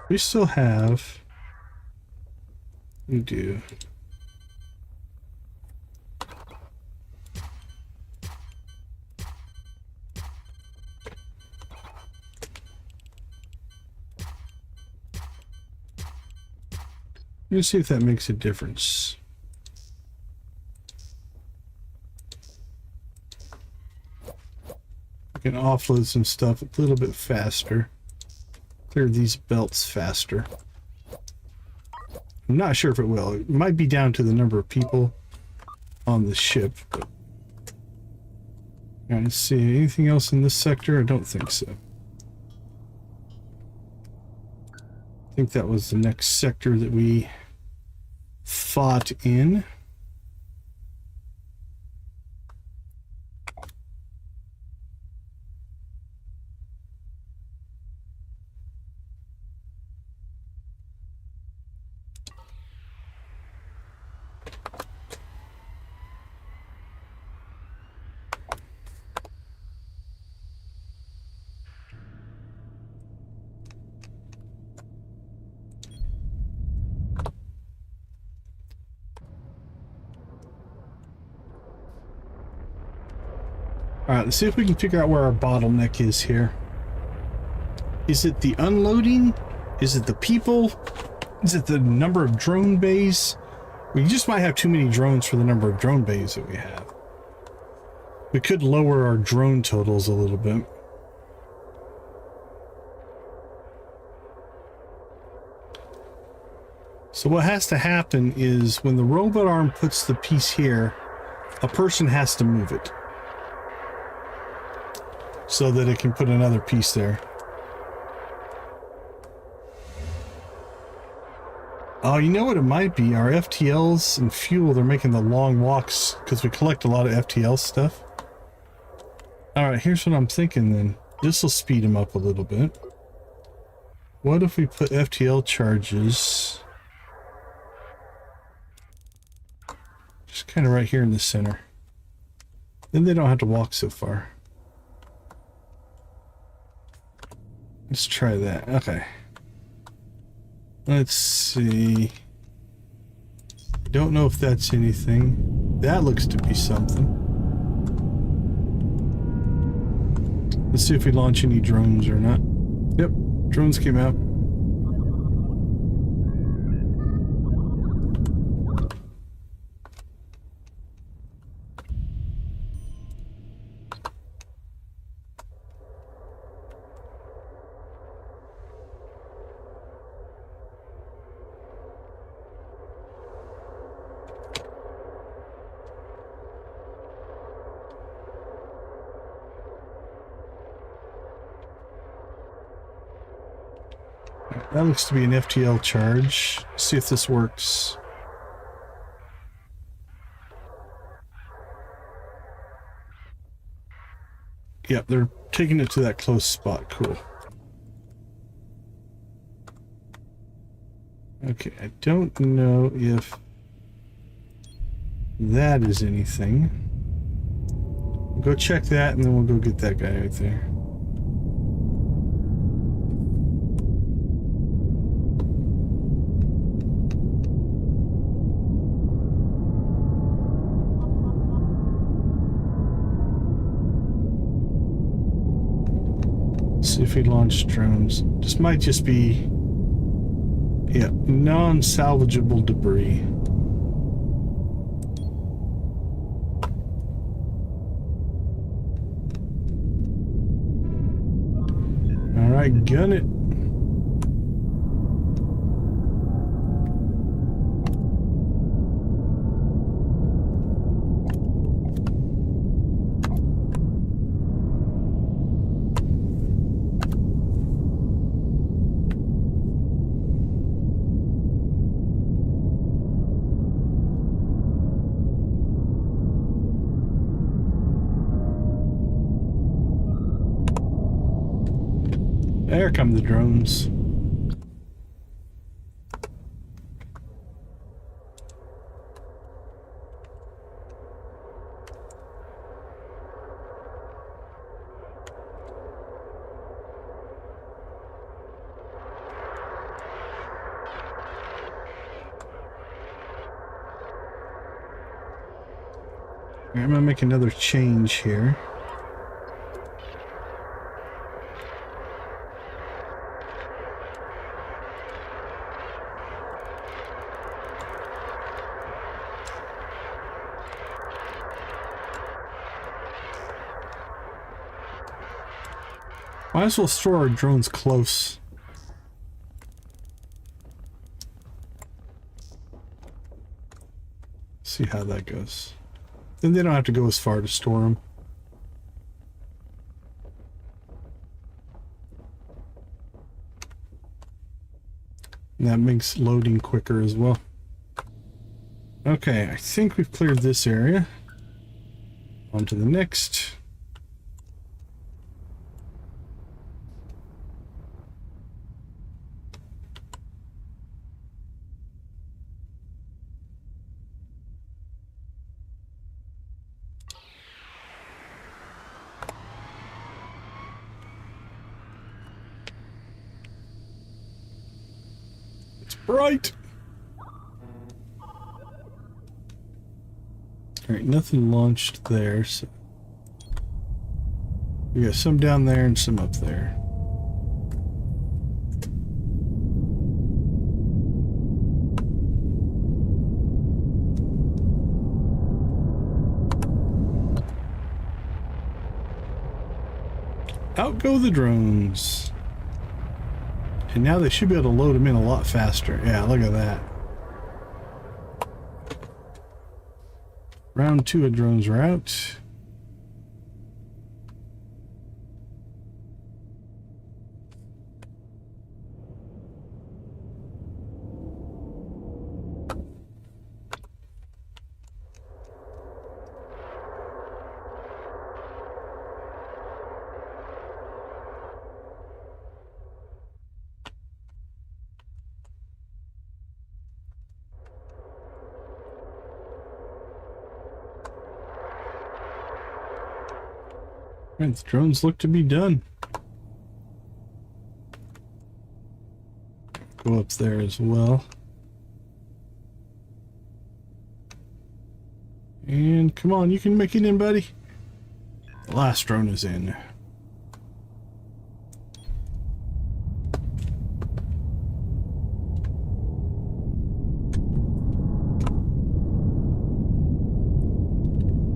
We still have... We do. Let's see if that makes a difference. We can offload some stuff a little bit faster. Clear these belts faster. I'm not sure if it will. It might be down to the number of people on the ship. But... Let's see. Anything else in this sector? I don't think so. I think that was the next sector that we fought in. Alright, let's see if we can figure out where our bottleneck is here. Is it the unloading? Is it the people? Is it the number of drone bays? We just might have too many drones for the number of drone bays that we have. We could lower our drone totals a little bit. So what has to happen is when the robot arm puts the piece here, a person has to move it, so that it can put another piece there. Oh, you know what it might be? Our FTLs and fuel, they're making the long walks because we collect a lot of FTL stuff. Alright, here's what I'm thinking then. This will speed them up a little bit. What if we put FTL charges just kind of right here in the center? Then they don't have to walk so far. Let's try that. Okay. Let's see. Don't know if that's anything. That looks to be something. Let's see if we launch any drones or not. Yep, drones came out. That looks to be an FTL charge. Let's see if this works. Yep, they're taking it to that close spot. Cool. Okay, I don't know if that is anything. We'll go check that and then we'll go get that guy right there. See if we launch drones. This might just be, yeah, non-salvageable debris. All right, gun it. There come the drones. I'm gonna make another change here. Might as well store our drones close. See how that goes. Then they don't have to go as far to store them. And that makes loading quicker as well. Okay, I think we've cleared this area. On to the next. Right. Alright, nothing launched there, so we got some down there and some up there. Out go the drones. And now they should be able to load them in a lot faster. Yeah, look at that. Round 2 of drones are out. And the drones look to be done. Go up there as well. And come on, you can make it in, buddy. The last drone is in.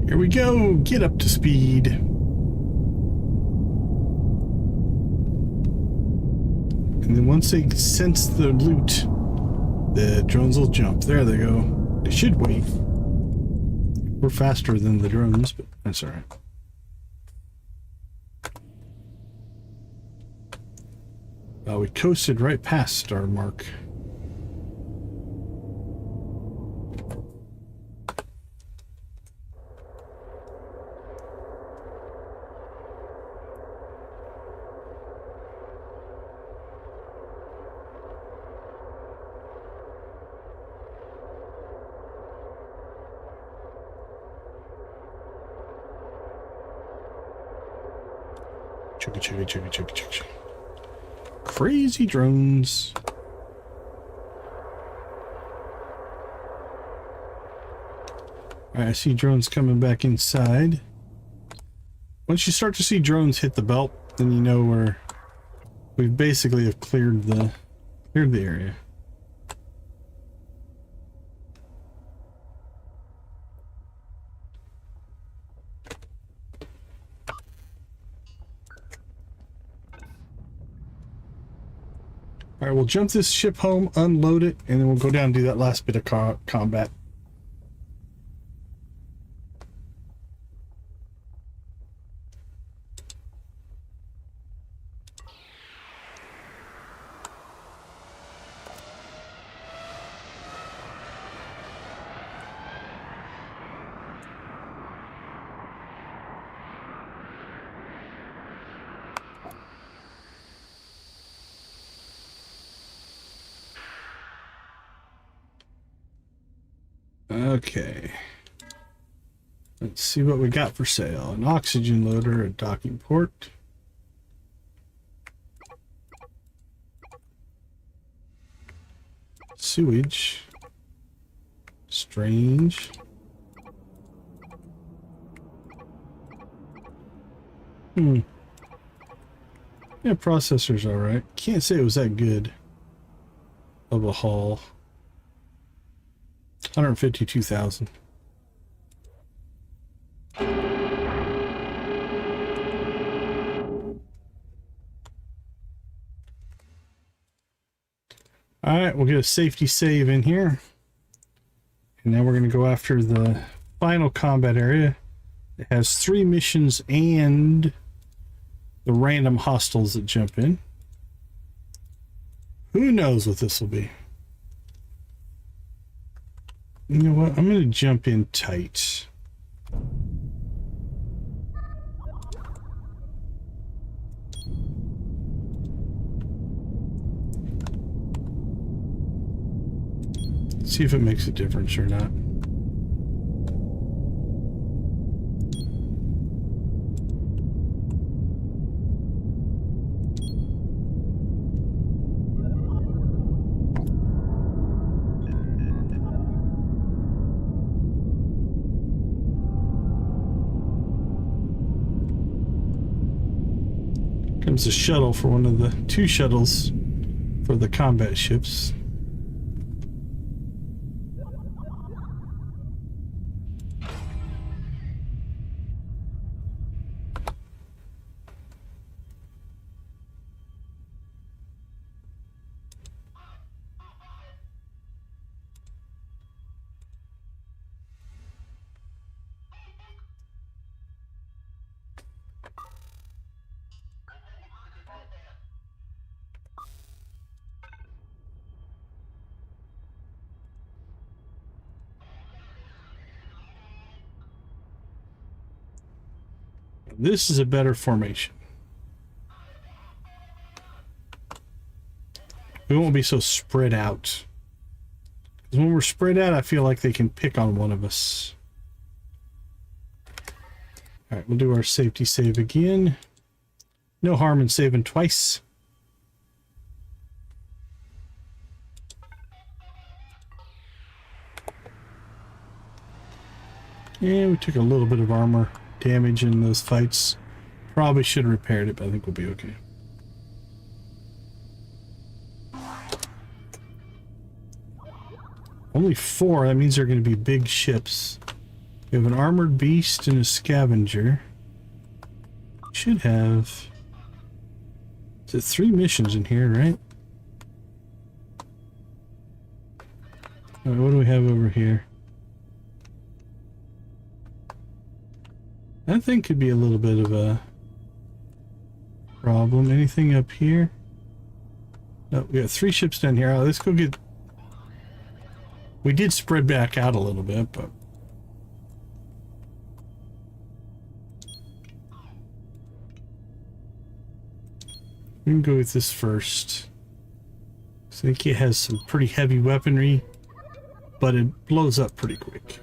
Here we go. Get up to speed. And then once they sense the loot, the drones will jump. There they go. They should wait. We're faster than the drones, but that's alright. We coasted right past our mark. Chugga. Crazy drones. Alright, I see drones coming back inside. Once you start to see drones hit the belt, then you know we basically have cleared the area. Alright, we'll jump this ship home, unload it, and then we'll go down and do that last bit of combat. Okay. Let's see what we got for sale. An oxygen loader, a docking port. Sewage. Strange. Yeah, processor's alright. Can't say it was that good of a haul. 152,000. Alright, we'll get a safety save in here. And now we're going to go after the final combat area. It has 3 missions and the random hostiles that jump in. Who knows what this will be? You know what? I'm going to jump in tight. See if it makes a difference or not. Comes a shuttle for one of the 2 shuttles for the combat ships. This is a better formation. We won't be so spread out. Because when we're spread out, I feel like they can pick on one of us. Alright, we'll do our safety save again. No harm in saving twice. And we took a little bit of armor damage in those fights. Probably should have repaired it, but I think we'll be okay. Only 4, that means they're going to be big ships. We have an armored beast and a scavenger. Should have... Is it 3 missions in here, right? Alright, what do we have over here? That thing could be a little bit of a problem. Anything up here? No, we got 3 ships down here. Let's go get... We did spread back out a little bit, but... We can go with this first. I think it has some pretty heavy weaponry, but it blows up pretty quick.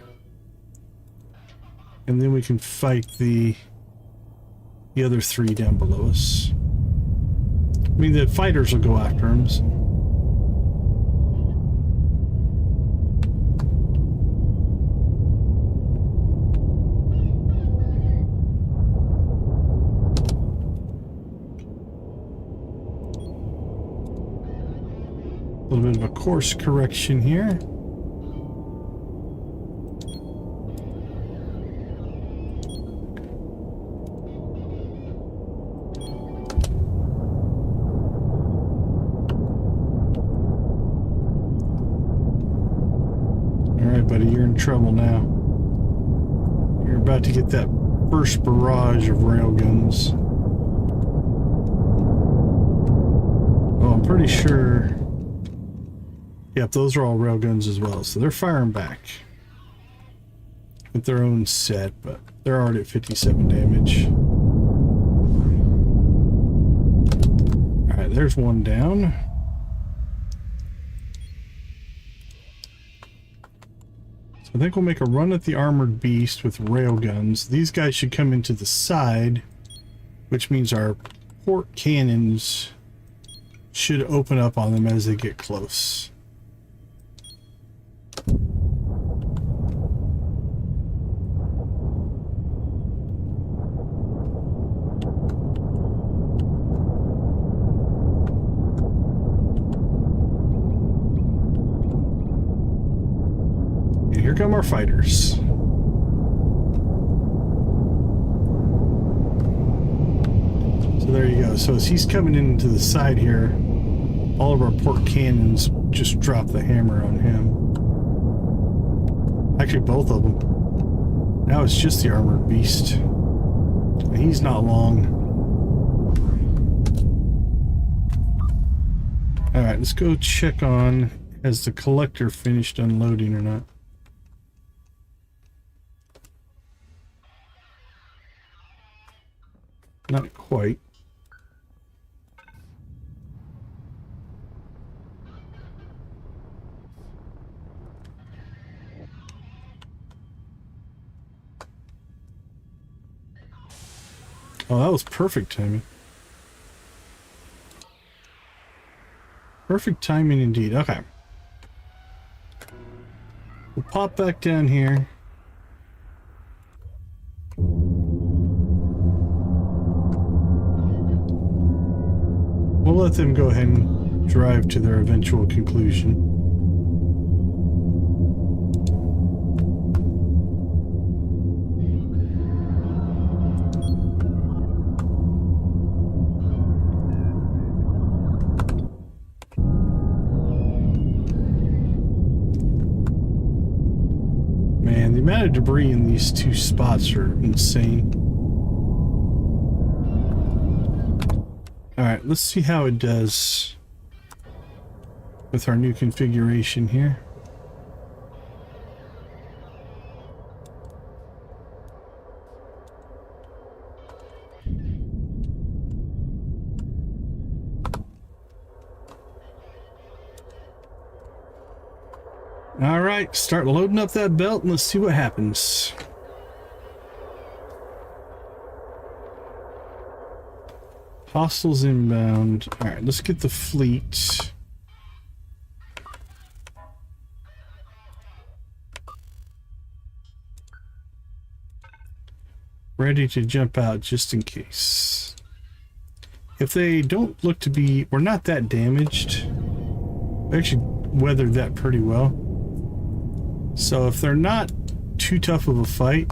And then we can fight the other 3 down below us. I mean, the fighters will go after him. So. A little bit of a course correction here. Buddy, you're in trouble now. You're about to get that first barrage of railguns. Oh, I'm pretty sure. Yep, those are all railguns as well, so they're firing back with their own set, but they're already at 57 damage. Alright, there's one down. I think we'll make a run at the armored beast with rail guns. These guys should come into the side, which means our port cannons should open up on them as they get close. And here come our fighters. There you go. So as he's coming into the side here, all of our port cannons just drop the hammer on him. Actually, both of them. Now it's just the armored beast. He's not long. Alright, let's go check on, has the collector finished unloading or not? Not quite. Oh, that was perfect timing. Perfect timing indeed. Okay. We'll pop back down here. We'll let them go ahead and drive to their eventual conclusion. Man, the amount of debris in these two spots are insane. Alright, let's see how it does with our new configuration here. Alright, start loading up that belt and let's see what happens. Hostiles inbound. Alright, let's get the fleet. Ready to jump out just in case. If they don't look to be... We're not that damaged. We actually weathered that pretty well. So if they're not too tough of a fight,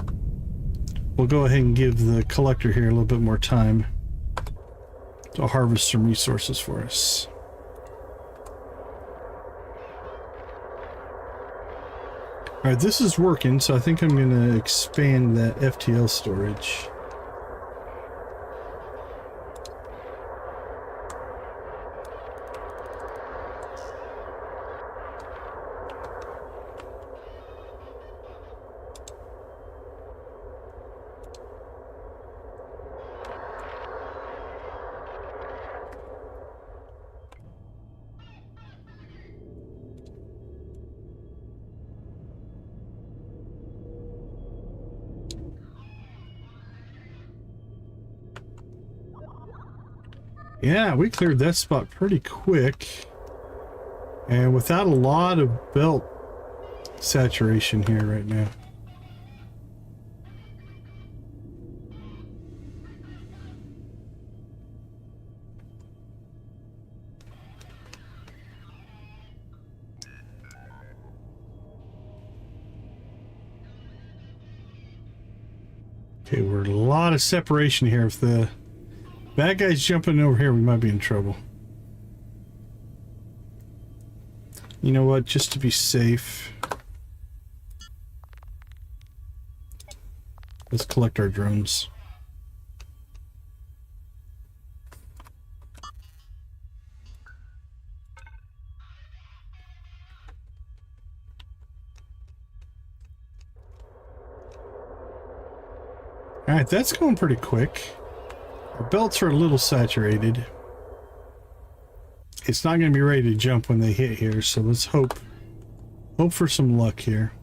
we'll go ahead and give the collector here a little bit more time to harvest some resources for us. Alright, this is working, so I think I'm going to expand that FTL storage. Yeah, we cleared that spot pretty quick. And without a lot of belt saturation here right now. Okay, we're a lot of separation here. If the bad guy's jumping over here, we might be in trouble. You know what? Just to be safe, let's collect our drones. All right, that's going pretty quick. Our belts are a little saturated. It's not going to be ready to jump when they hit here, so let's hope for some luck here.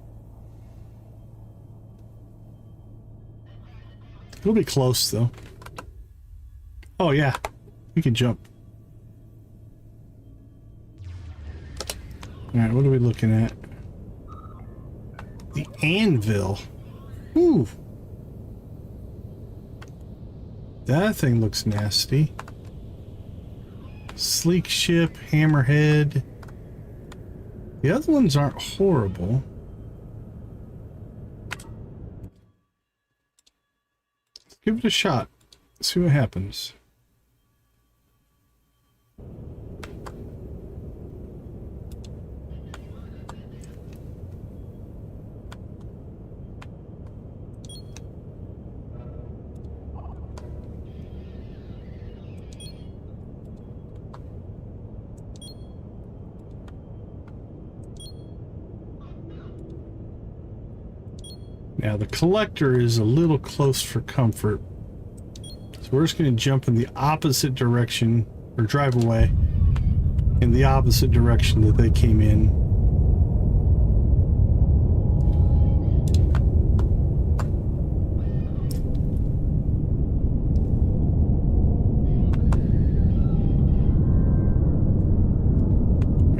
It'll be close though. Oh yeah, we can jump. Alright, what are we looking at? The anvil. Ooh. That thing looks nasty. Sleek ship, hammerhead. The other ones aren't horrible. Give it a shot. See what happens. Now the collector is a little close for comfort. So we're just going to jump in the opposite direction, or drive away in the opposite direction that they came in.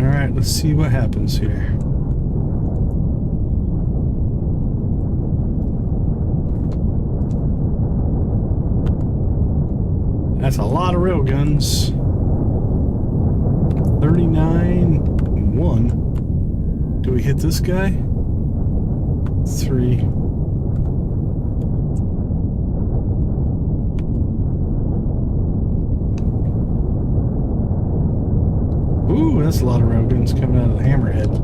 All right, let's see what happens here. That's a lot of railguns. 39, 1. Do we hit this guy? 3. Ooh, that's a lot of railguns coming out of the hammerhead.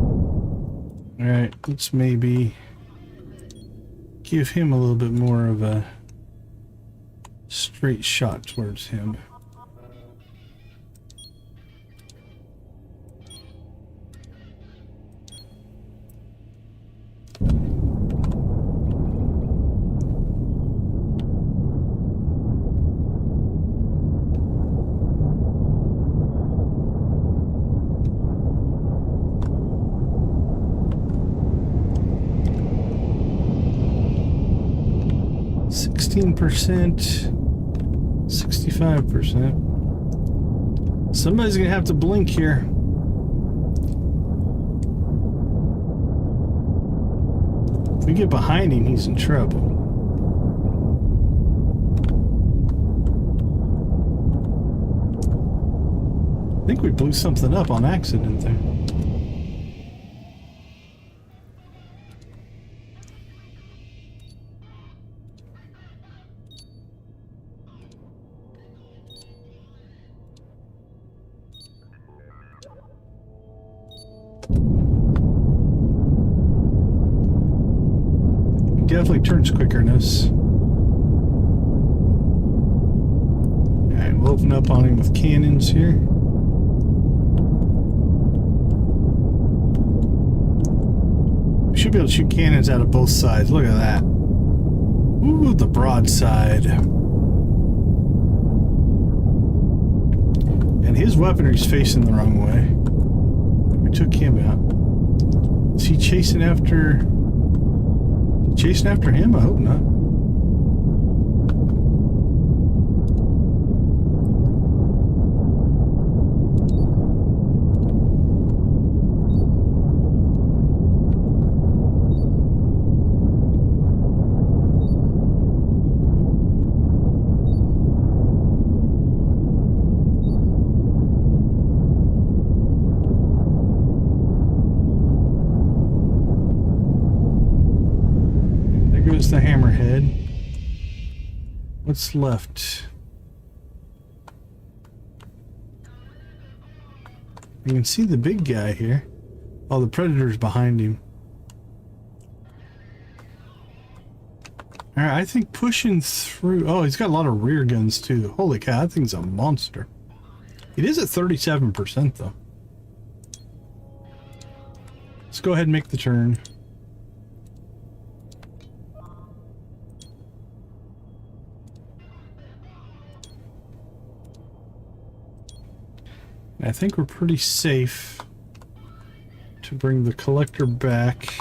Alright, let's maybe give him a little bit more of a straight shot towards him. %, 65%. Somebody's gonna have to blink here. If we get behind him, he's in trouble. I think we blew something up on accident there. Definitely turns quicker than this. Alright, we'll open up on him with cannons here. We should be able to shoot cannons out of both sides. Look at that. Ooh, the broadside. And his weaponry's facing the wrong way. We took him out. Is he chasing after... Chasing after him? I hope not. The hammerhead. What's left? You can see the big guy here. Oh, the predator's behind him. Alright, I think pushing through... Oh, he's got a lot of rear guns too. Holy cow, that thing's a monster. It is at 37% though. Let's go ahead and make the turn. I think we're pretty safe to bring the collector back.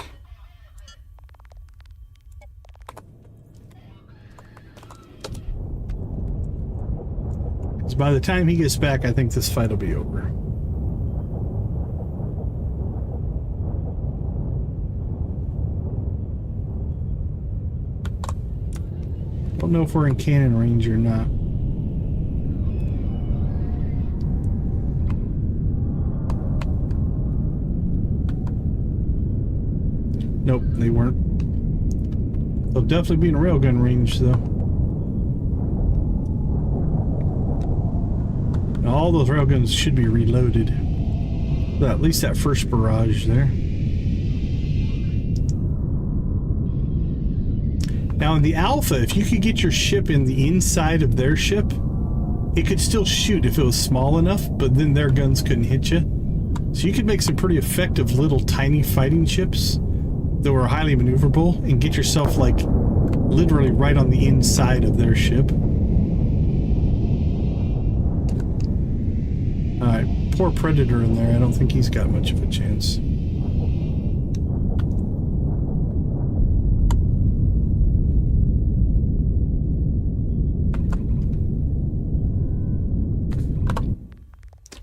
'Cause by the time he gets back, I think this fight will be over. Don't know if we're in cannon range or not. Nope, they weren't. They'll definitely be in railgun range, though. Now, all those railguns should be reloaded. But at least that first barrage there. Now, in the alpha, if you could get your ship in the inside of their ship, it could still shoot if it was small enough, but then their guns couldn't hit you. So you could make some pretty effective little tiny fighting ships that were highly maneuverable and get yourself like literally right on the inside of their ship. Alright, poor Predator in there. I don't think he's got much of a chance.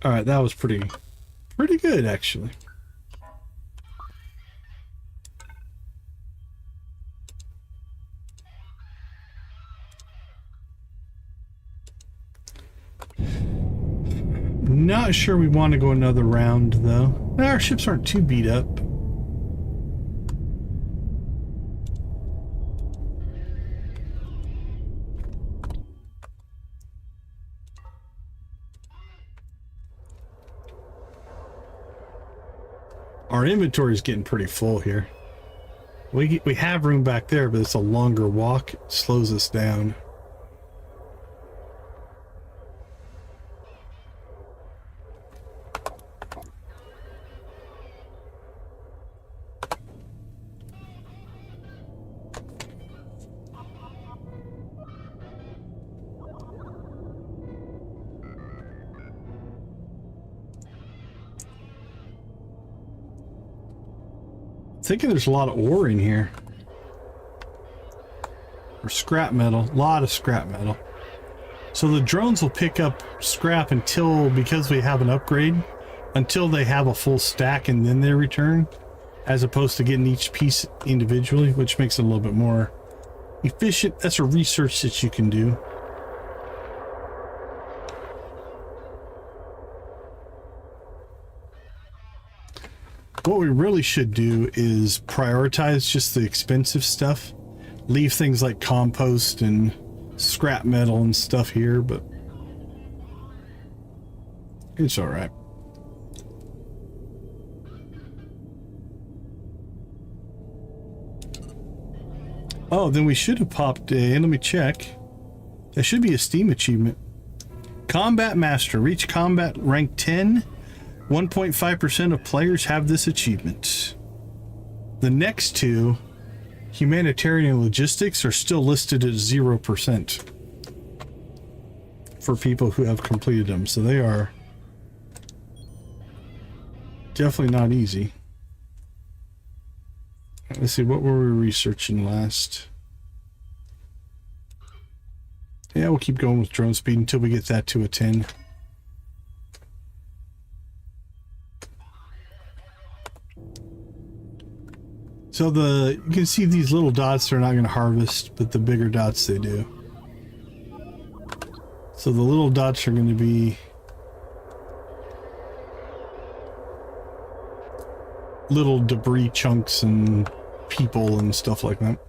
Alright, that was pretty good, actually. Not sure we want to go another round, though. Our ships aren't too beat up. Our inventory is getting pretty full here. We have room back there, but it's a longer walk. It slows us down. Thinking there's a lot of ore in here. Or scrap metal. A lot of scrap metal. So the drones will pick up scrap until, because we have an upgrade, until they have a full stack and then they return, as opposed to getting each piece individually, which makes it a little bit more efficient. That's a research that you can do. What we really should do is prioritize just the expensive stuff. Leave things like compost and scrap metal and stuff here, but it's all right. Oh, then we should have popped a, let me check. That should be a Steam achievement. Combat Master. Reach combat rank 10. 1.5% of players have this achievement. The next two, Humanitarian and Logistics, are still listed at 0% for people who have completed them. So they are definitely not easy. Let's see, what were we researching last? Yeah, we'll keep going with drone speed until we get that to a 10. So you can see these little dots are not going to harvest, but the bigger dots they do. So the little dots are going to be little debris chunks and people and stuff like that.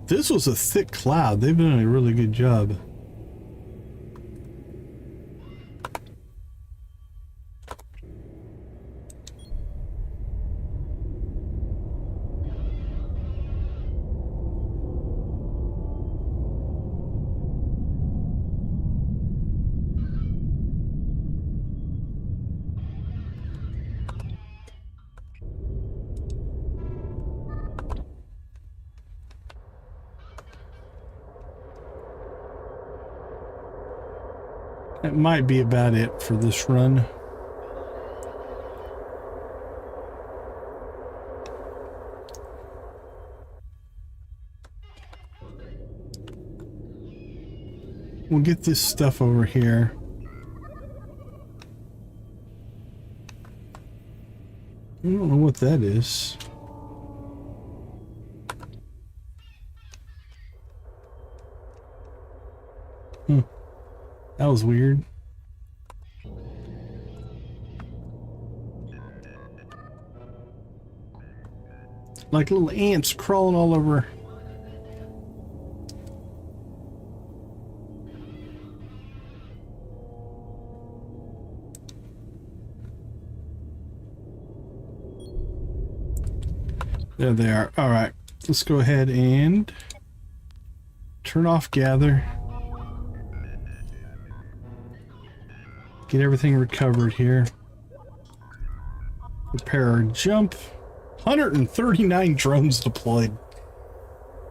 This was a thick cloud. They've done a really good job. That might be about it for this run. we'll get this stuff over here. I don't know what that is. That was weird. Like little ants crawling all over. There they are. All right, let's go ahead and turn off gather. Get everything recovered here. Prepare our jump. 139 drones deployed.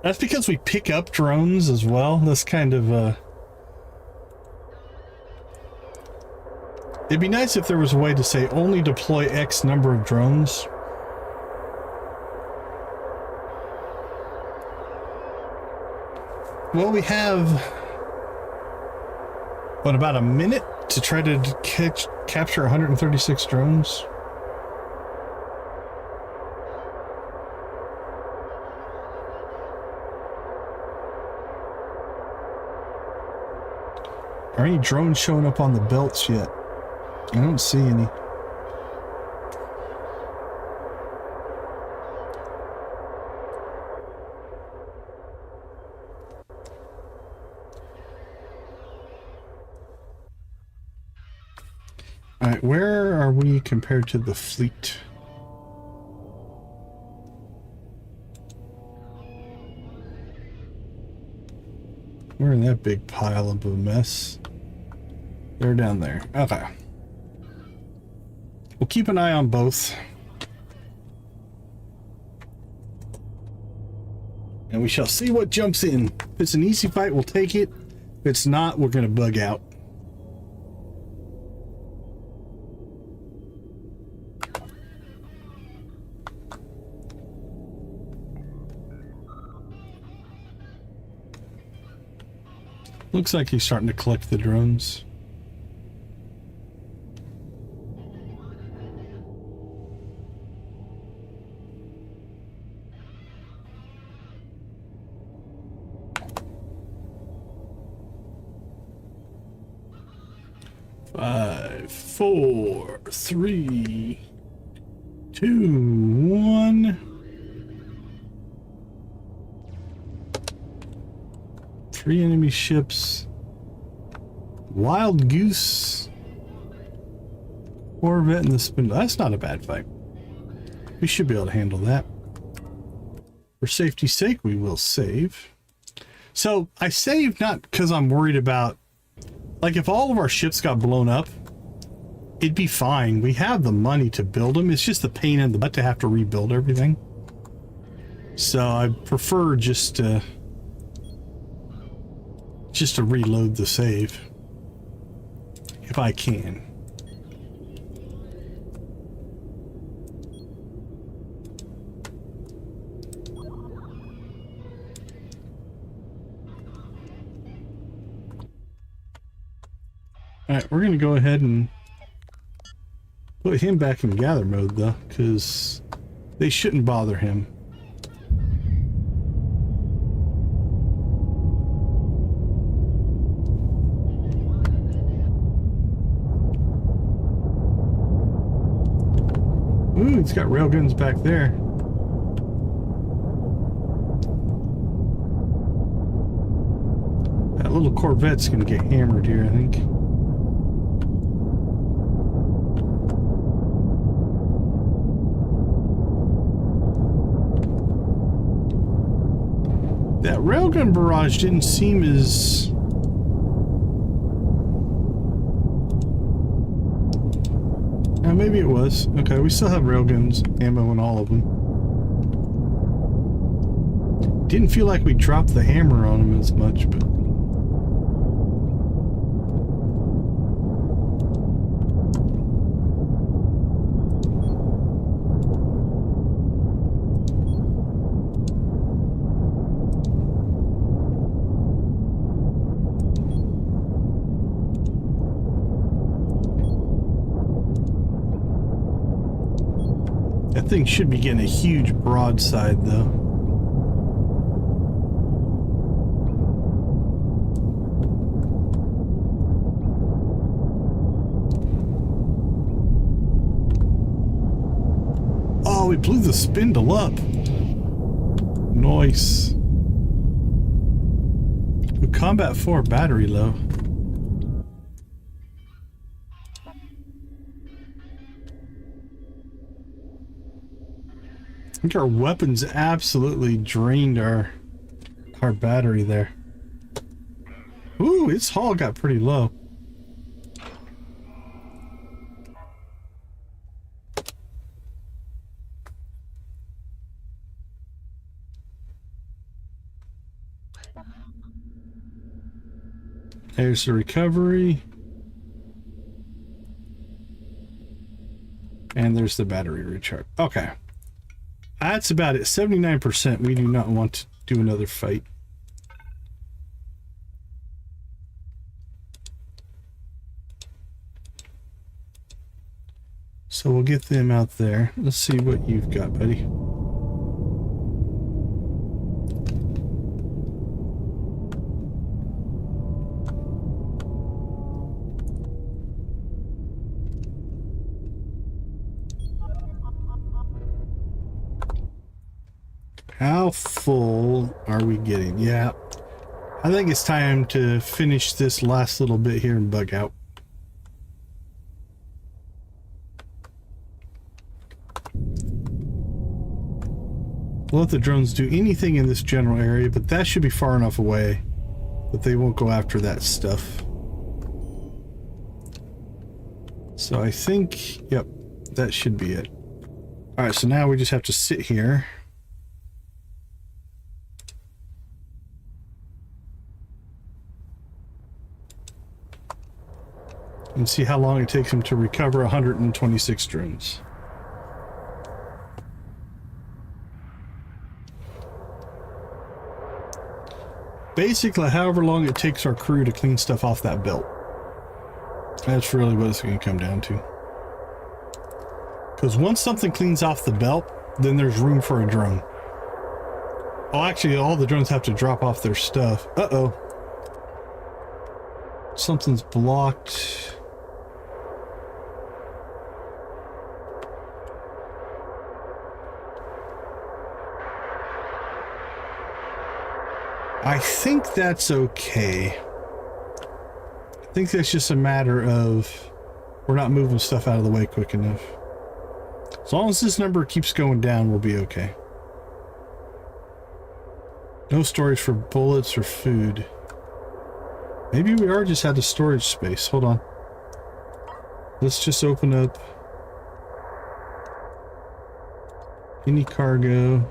That's because we pick up drones as well. That's kind of it'd be nice if there was a way to say only deploy X number of drones. Well, we have what, about a minute to try to capture 136 drones. Are any drones showing up on the belts yet? I don't see any. Alright, where are we compared to the fleet? We're in that big pile of a mess. They're down there. Okay. We'll keep an eye on both. And we shall see what jumps in. If it's an easy fight, we'll take it. If it's not, we're going to bug out. Looks like he's starting to collect the drones. Five, four, three, two, one. Three enemy ships. Wild Goose. Corvette and the Spindle. That's not a bad fight. We should be able to handle that. For safety's sake, we will save. So I saved not because I'm worried about, like, if all of our ships got blown up, it'd be fine. We have the money to build them. It's just the pain in the butt to have to rebuild everything. So I prefer just to reload the save if I can. All right, we're going to go ahead and put him back in gather mode though, because they shouldn't bother him. Ooh, it's got railguns back there. That little Corvette's gonna get hammered here, I think. That railgun barrage didn't seem as... maybe it was. Okay, we still have railguns, ammo in all of them. Didn't feel like we dropped the hammer on them as much, but... Thing should be getting a huge broadside though. Oh, we blew the spindle up. Nice. With combat 4 battery low. I think our weapons absolutely drained our battery there. Ooh, its hull got pretty low. There's the recovery. And there's the battery recharge. Okay. That's about it. 79%. We do not want to do another fight. So we'll get them out there. Let's see what you've got, buddy. How full are we getting? Yeah. I think it's time to finish this last little bit here and bug out. We'll let the drones do anything in this general area, but that should be far enough away that they won't go after that stuff. So I think, yep, that should be it. All right, so now we just have to sit here. And see how long it takes him to recover 126 drones. Basically, however long it takes our crew to clean stuff off that belt. That's really what it's going to come down to. Because once something cleans off the belt, then there's room for a drone. Oh, actually, all the drones have to drop off their stuff. Uh-oh. Something's blocked. I think that's okay. I think that's just a matter of we're not moving stuff out of the way quick enough. As long as this number keeps going down, we'll be okay. No storage for bullets or food. Maybe we are just out of storage space. Hold on. Let's just open up any cargo.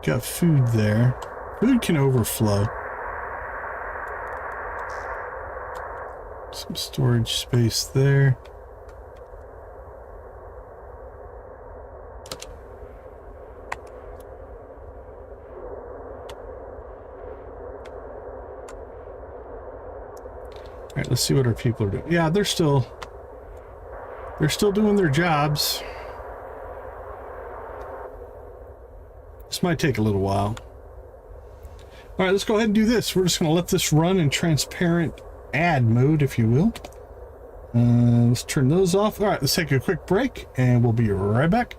Got food there. Food can overflow. Some storage space there. All right, let's see what our people are doing. Yeah, they're still doing their jobs. This might take a little while. All right, let's go ahead and do this. We're just going to let this run in transparent ad mode, if you will. Let's turn those off. All right, let's take a quick break, and we'll be right back.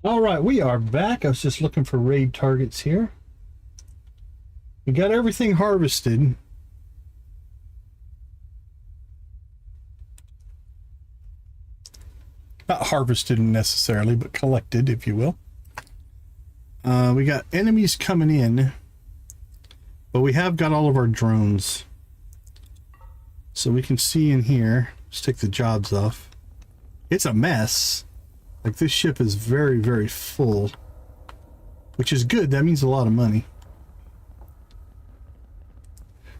All right, we are back. I was just looking for raid targets here. We got everything harvested. Not harvested necessarily, but collected, if you will. We got enemies coming in, but we have got all of our drones. So we can see in here, let's take the jobs off. It's a mess. Like, this ship is very, very full, which is good. That means a lot of money.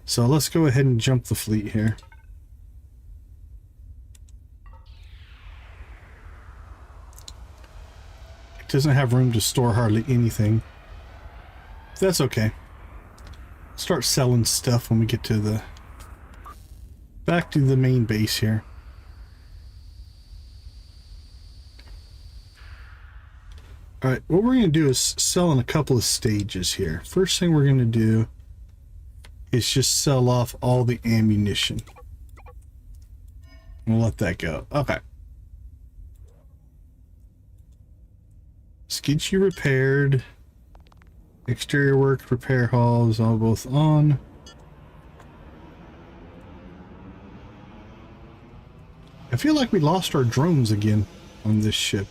So let's go ahead and jump the fleet here. It doesn't have room to store hardly anything. That's okay. Start selling stuff when we get to the back to the main base here. All right, what we're going to do is sell in a couple of stages here. First thing we're going to do is just sell off all the ammunition. We'll let that go. Okay. Let's get you repaired. Exterior work, repair halls, all both on. I feel like we lost our drones again on this ship.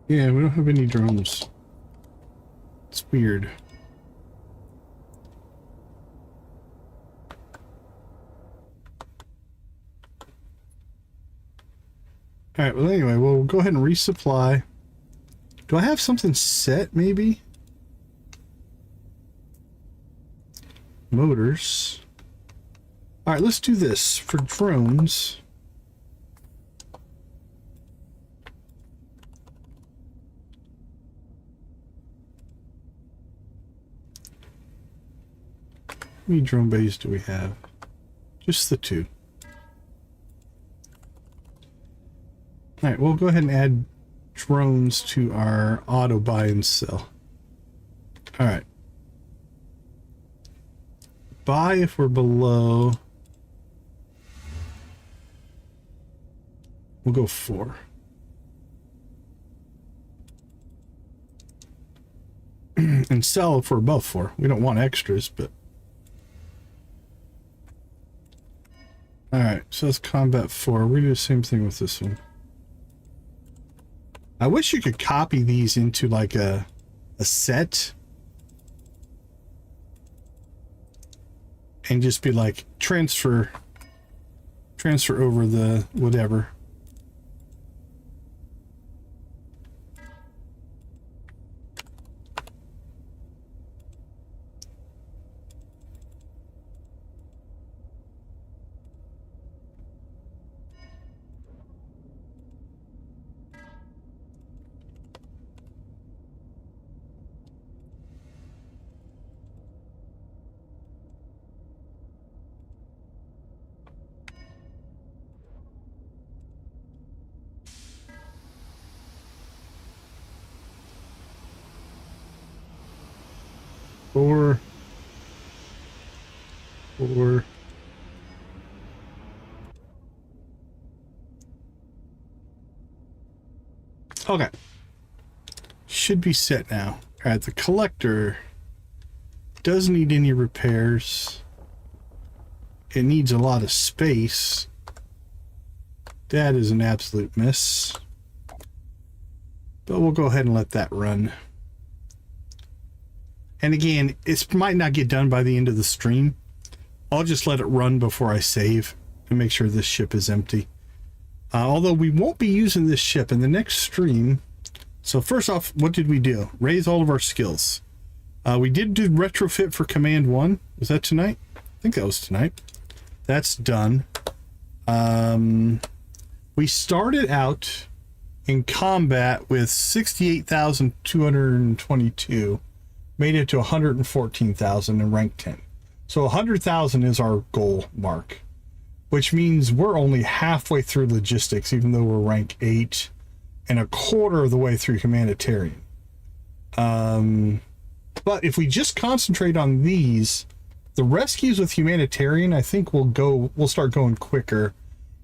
Yeah, we don't have any drones. It's weird. Alright, well anyway, we'll go ahead and resupply. Do I have something set, maybe? Motors. Alright, let's do this. For drones... How many drone bays do we have? Just the 2. Alright, we'll go ahead and add drones to our auto buy and sell. Alright. Buy if we're below. We'll go 4. And sell if we're above 4. We don't want extras, but... Alright, so that's combat 4. We're going to do the same thing with this one. I wish you could copy these into like a set. And just be like, transfer over the whatever. Four. Okay. Should be set now. Alright, the collector doesn't need any repairs. It needs a lot of space. That is an absolute mess. But we'll go ahead and let that run. And again, it might not get done by the end of the stream. I'll just let it run before I save and make sure this ship is empty. Although we won't be using this ship in the next stream. So first off, what did we do? Raise all of our skills. We did do retrofit for Command 1. Was that tonight? I think that was tonight. That's done. We started out in combat with 68,222. Made it to 114,000 in rank 10. So 100,000 is our goal mark, which means we're only halfway through logistics, even though we're rank 8 and a quarter of the way through humanitarian. But if we just concentrate on these, the rescues with humanitarian, I think we'll start going quicker,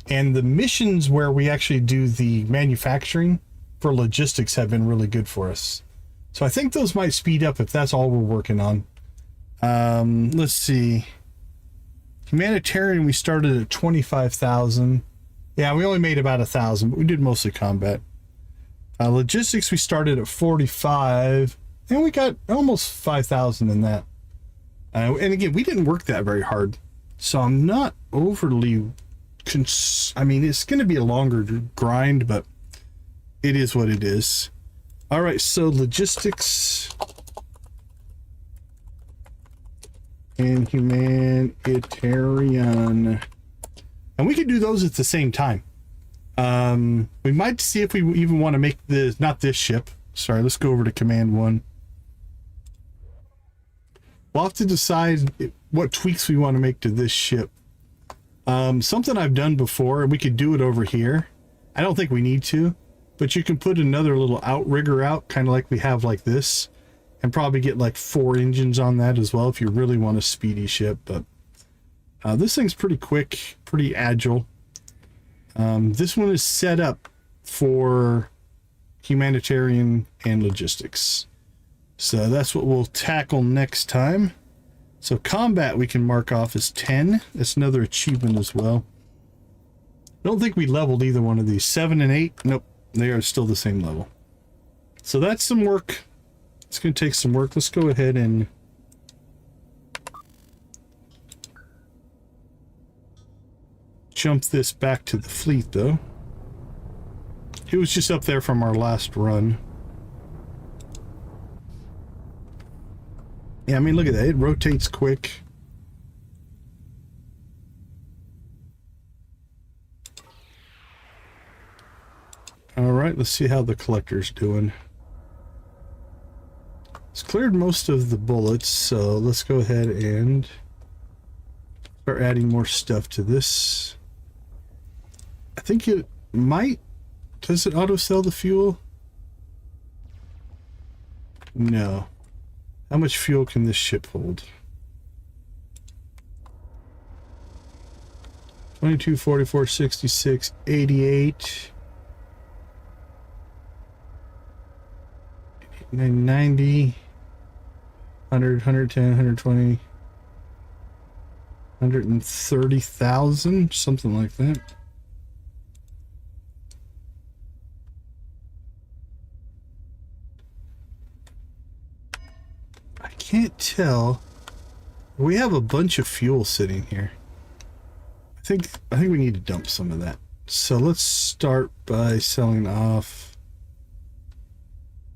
And the missions where we actually do the manufacturing for logistics have been really good for us. So I think those might speed up if that's all we're working on. Let's see. Humanitarian, we started at 25,000. Yeah, we only made about 1,000, but we did mostly combat. Logistics, we started at 45, and we got almost 5,000 in that. And again, we didn't work that very hard, so I'm not overly... I mean, it's going to be a longer grind, but it is what it is. All right, so logistics and humanitarian, and we could do those at the same time. We might see if we even want to make this, not this ship. Sorry, let's go over to command 1. We'll have to decide what tweaks we want to make to this ship. Something I've done before, and we could do it over here. I don't think we need to, but you can put another little outrigger out, kind of like we have like this, and probably get like 4 engines on that as well if you really want a speedy ship. But this thing's pretty quick, pretty agile. This one is set up for humanitarian and logistics. So that's what we'll tackle next time. So combat we can mark off as 10. That's another achievement as well. I don't think we leveled either one of these. 7 and 8. Nope. They are still the same level. So that's some work. It's going to take some work. Let's go ahead and jump this back to the fleet though. It was just up there from our last run. Yeah, I mean, look at that. It rotates quick. All right, let's see how the collector's doing. It's cleared most of the bullets, so let's go ahead and start adding more stuff to this. I think it might... Does it auto-sell the fuel? No. How much fuel can this ship hold? 22, 44, 66, 88, 90, 100, 110, 120, 130,000, something like that. Can't tell. We have a bunch of fuel sitting here. I think we need to dump some of that. So let's start by selling off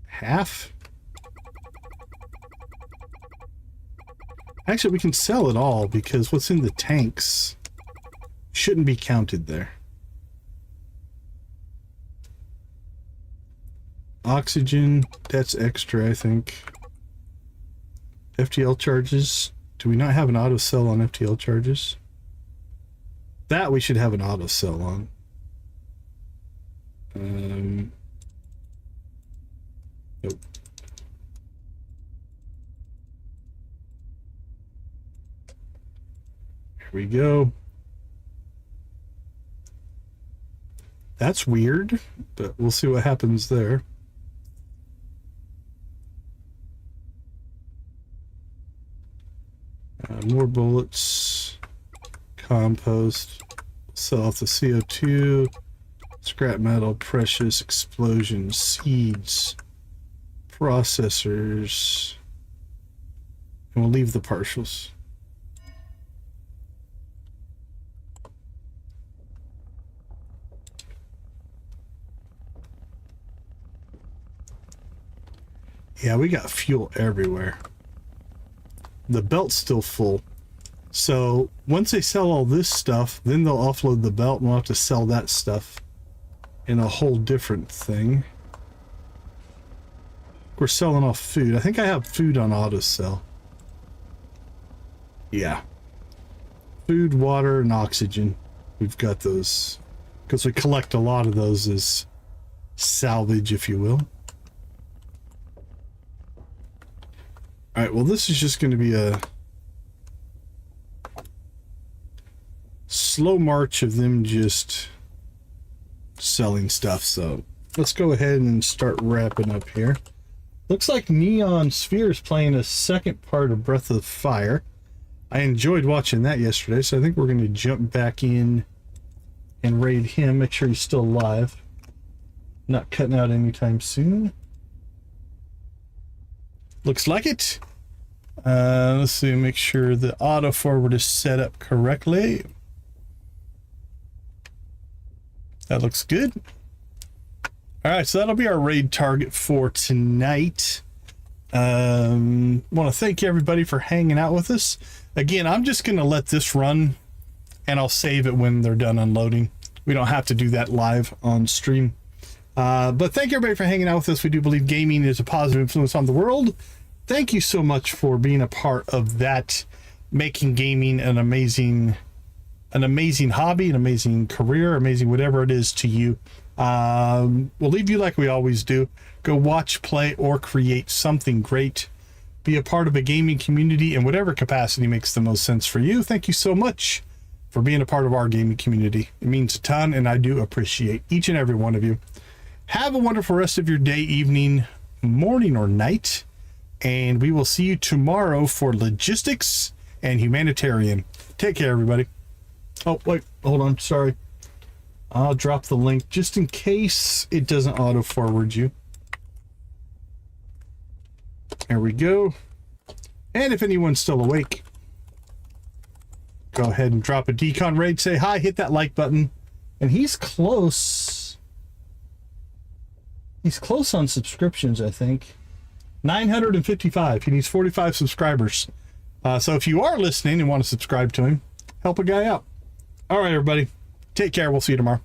half. Actually, we can sell it all because what's in the tanks shouldn't be counted there. Oxygen, that's extra, I think. FTL charges. Do we not have an auto sell on FTL charges? That we should have an auto sell on. Nope. Here we go. That's weird, but we'll see what happens there. More bullets, compost, sell off the CO2, scrap metal, precious, explosions, seeds, processors, and we'll leave the partials. Yeah, we got fuel everywhere. The belt's still full. So once they sell all this stuff, then they'll offload the belt and we'll have to sell that stuff in a whole different thing. We're selling off food. I think I have food on auto sell. Yeah. Food, water, and oxygen. We've got those because we collect a lot of those as salvage, if you will. Alright, well this is just going to be a slow march of them just selling stuff. So let's go ahead and start wrapping up here. Looks like Neon Sphere is playing a second part of Breath of Fire. I enjoyed watching that yesterday, so I think we're going to jump back in and raid him. Make sure he's still alive. Not cutting out anytime soon. Looks like it. Let's see, make sure the auto forward is set up correctly. That looks good. All right, so that'll be our raid target for tonight. Want to thank everybody for hanging out with us. Again, I'm just going to let this run, and I'll save it when they're done unloading. We don't have to do that live on stream. But thank everybody for hanging out with us. We do believe gaming is a positive influence on the world. Thank you so much for being a part of that, making gaming an amazing hobby, an amazing career, amazing whatever it is to you. We'll leave you like we always do. Go watch, play, or create something great. Be a part of a gaming community in whatever capacity makes the most sense for you. Thank you so much for being a part of our gaming community. It means a ton, and I do appreciate each and every one of you. Have a wonderful rest of your day, evening, morning, or night, and we will see you tomorrow for Logistics and Humanitarian. Take care, everybody. Oh, wait, hold on, sorry. I'll drop the link just in case it doesn't auto forward you. There we go. And if anyone's still awake, go ahead and drop a decon raid, say hi, hit that like button. And he's close. He's close on subscriptions, I think. 955. He needs 45 subscribers. So if you are listening and want to subscribe to him, help a guy out. All right, everybody. Take care. We'll see you tomorrow.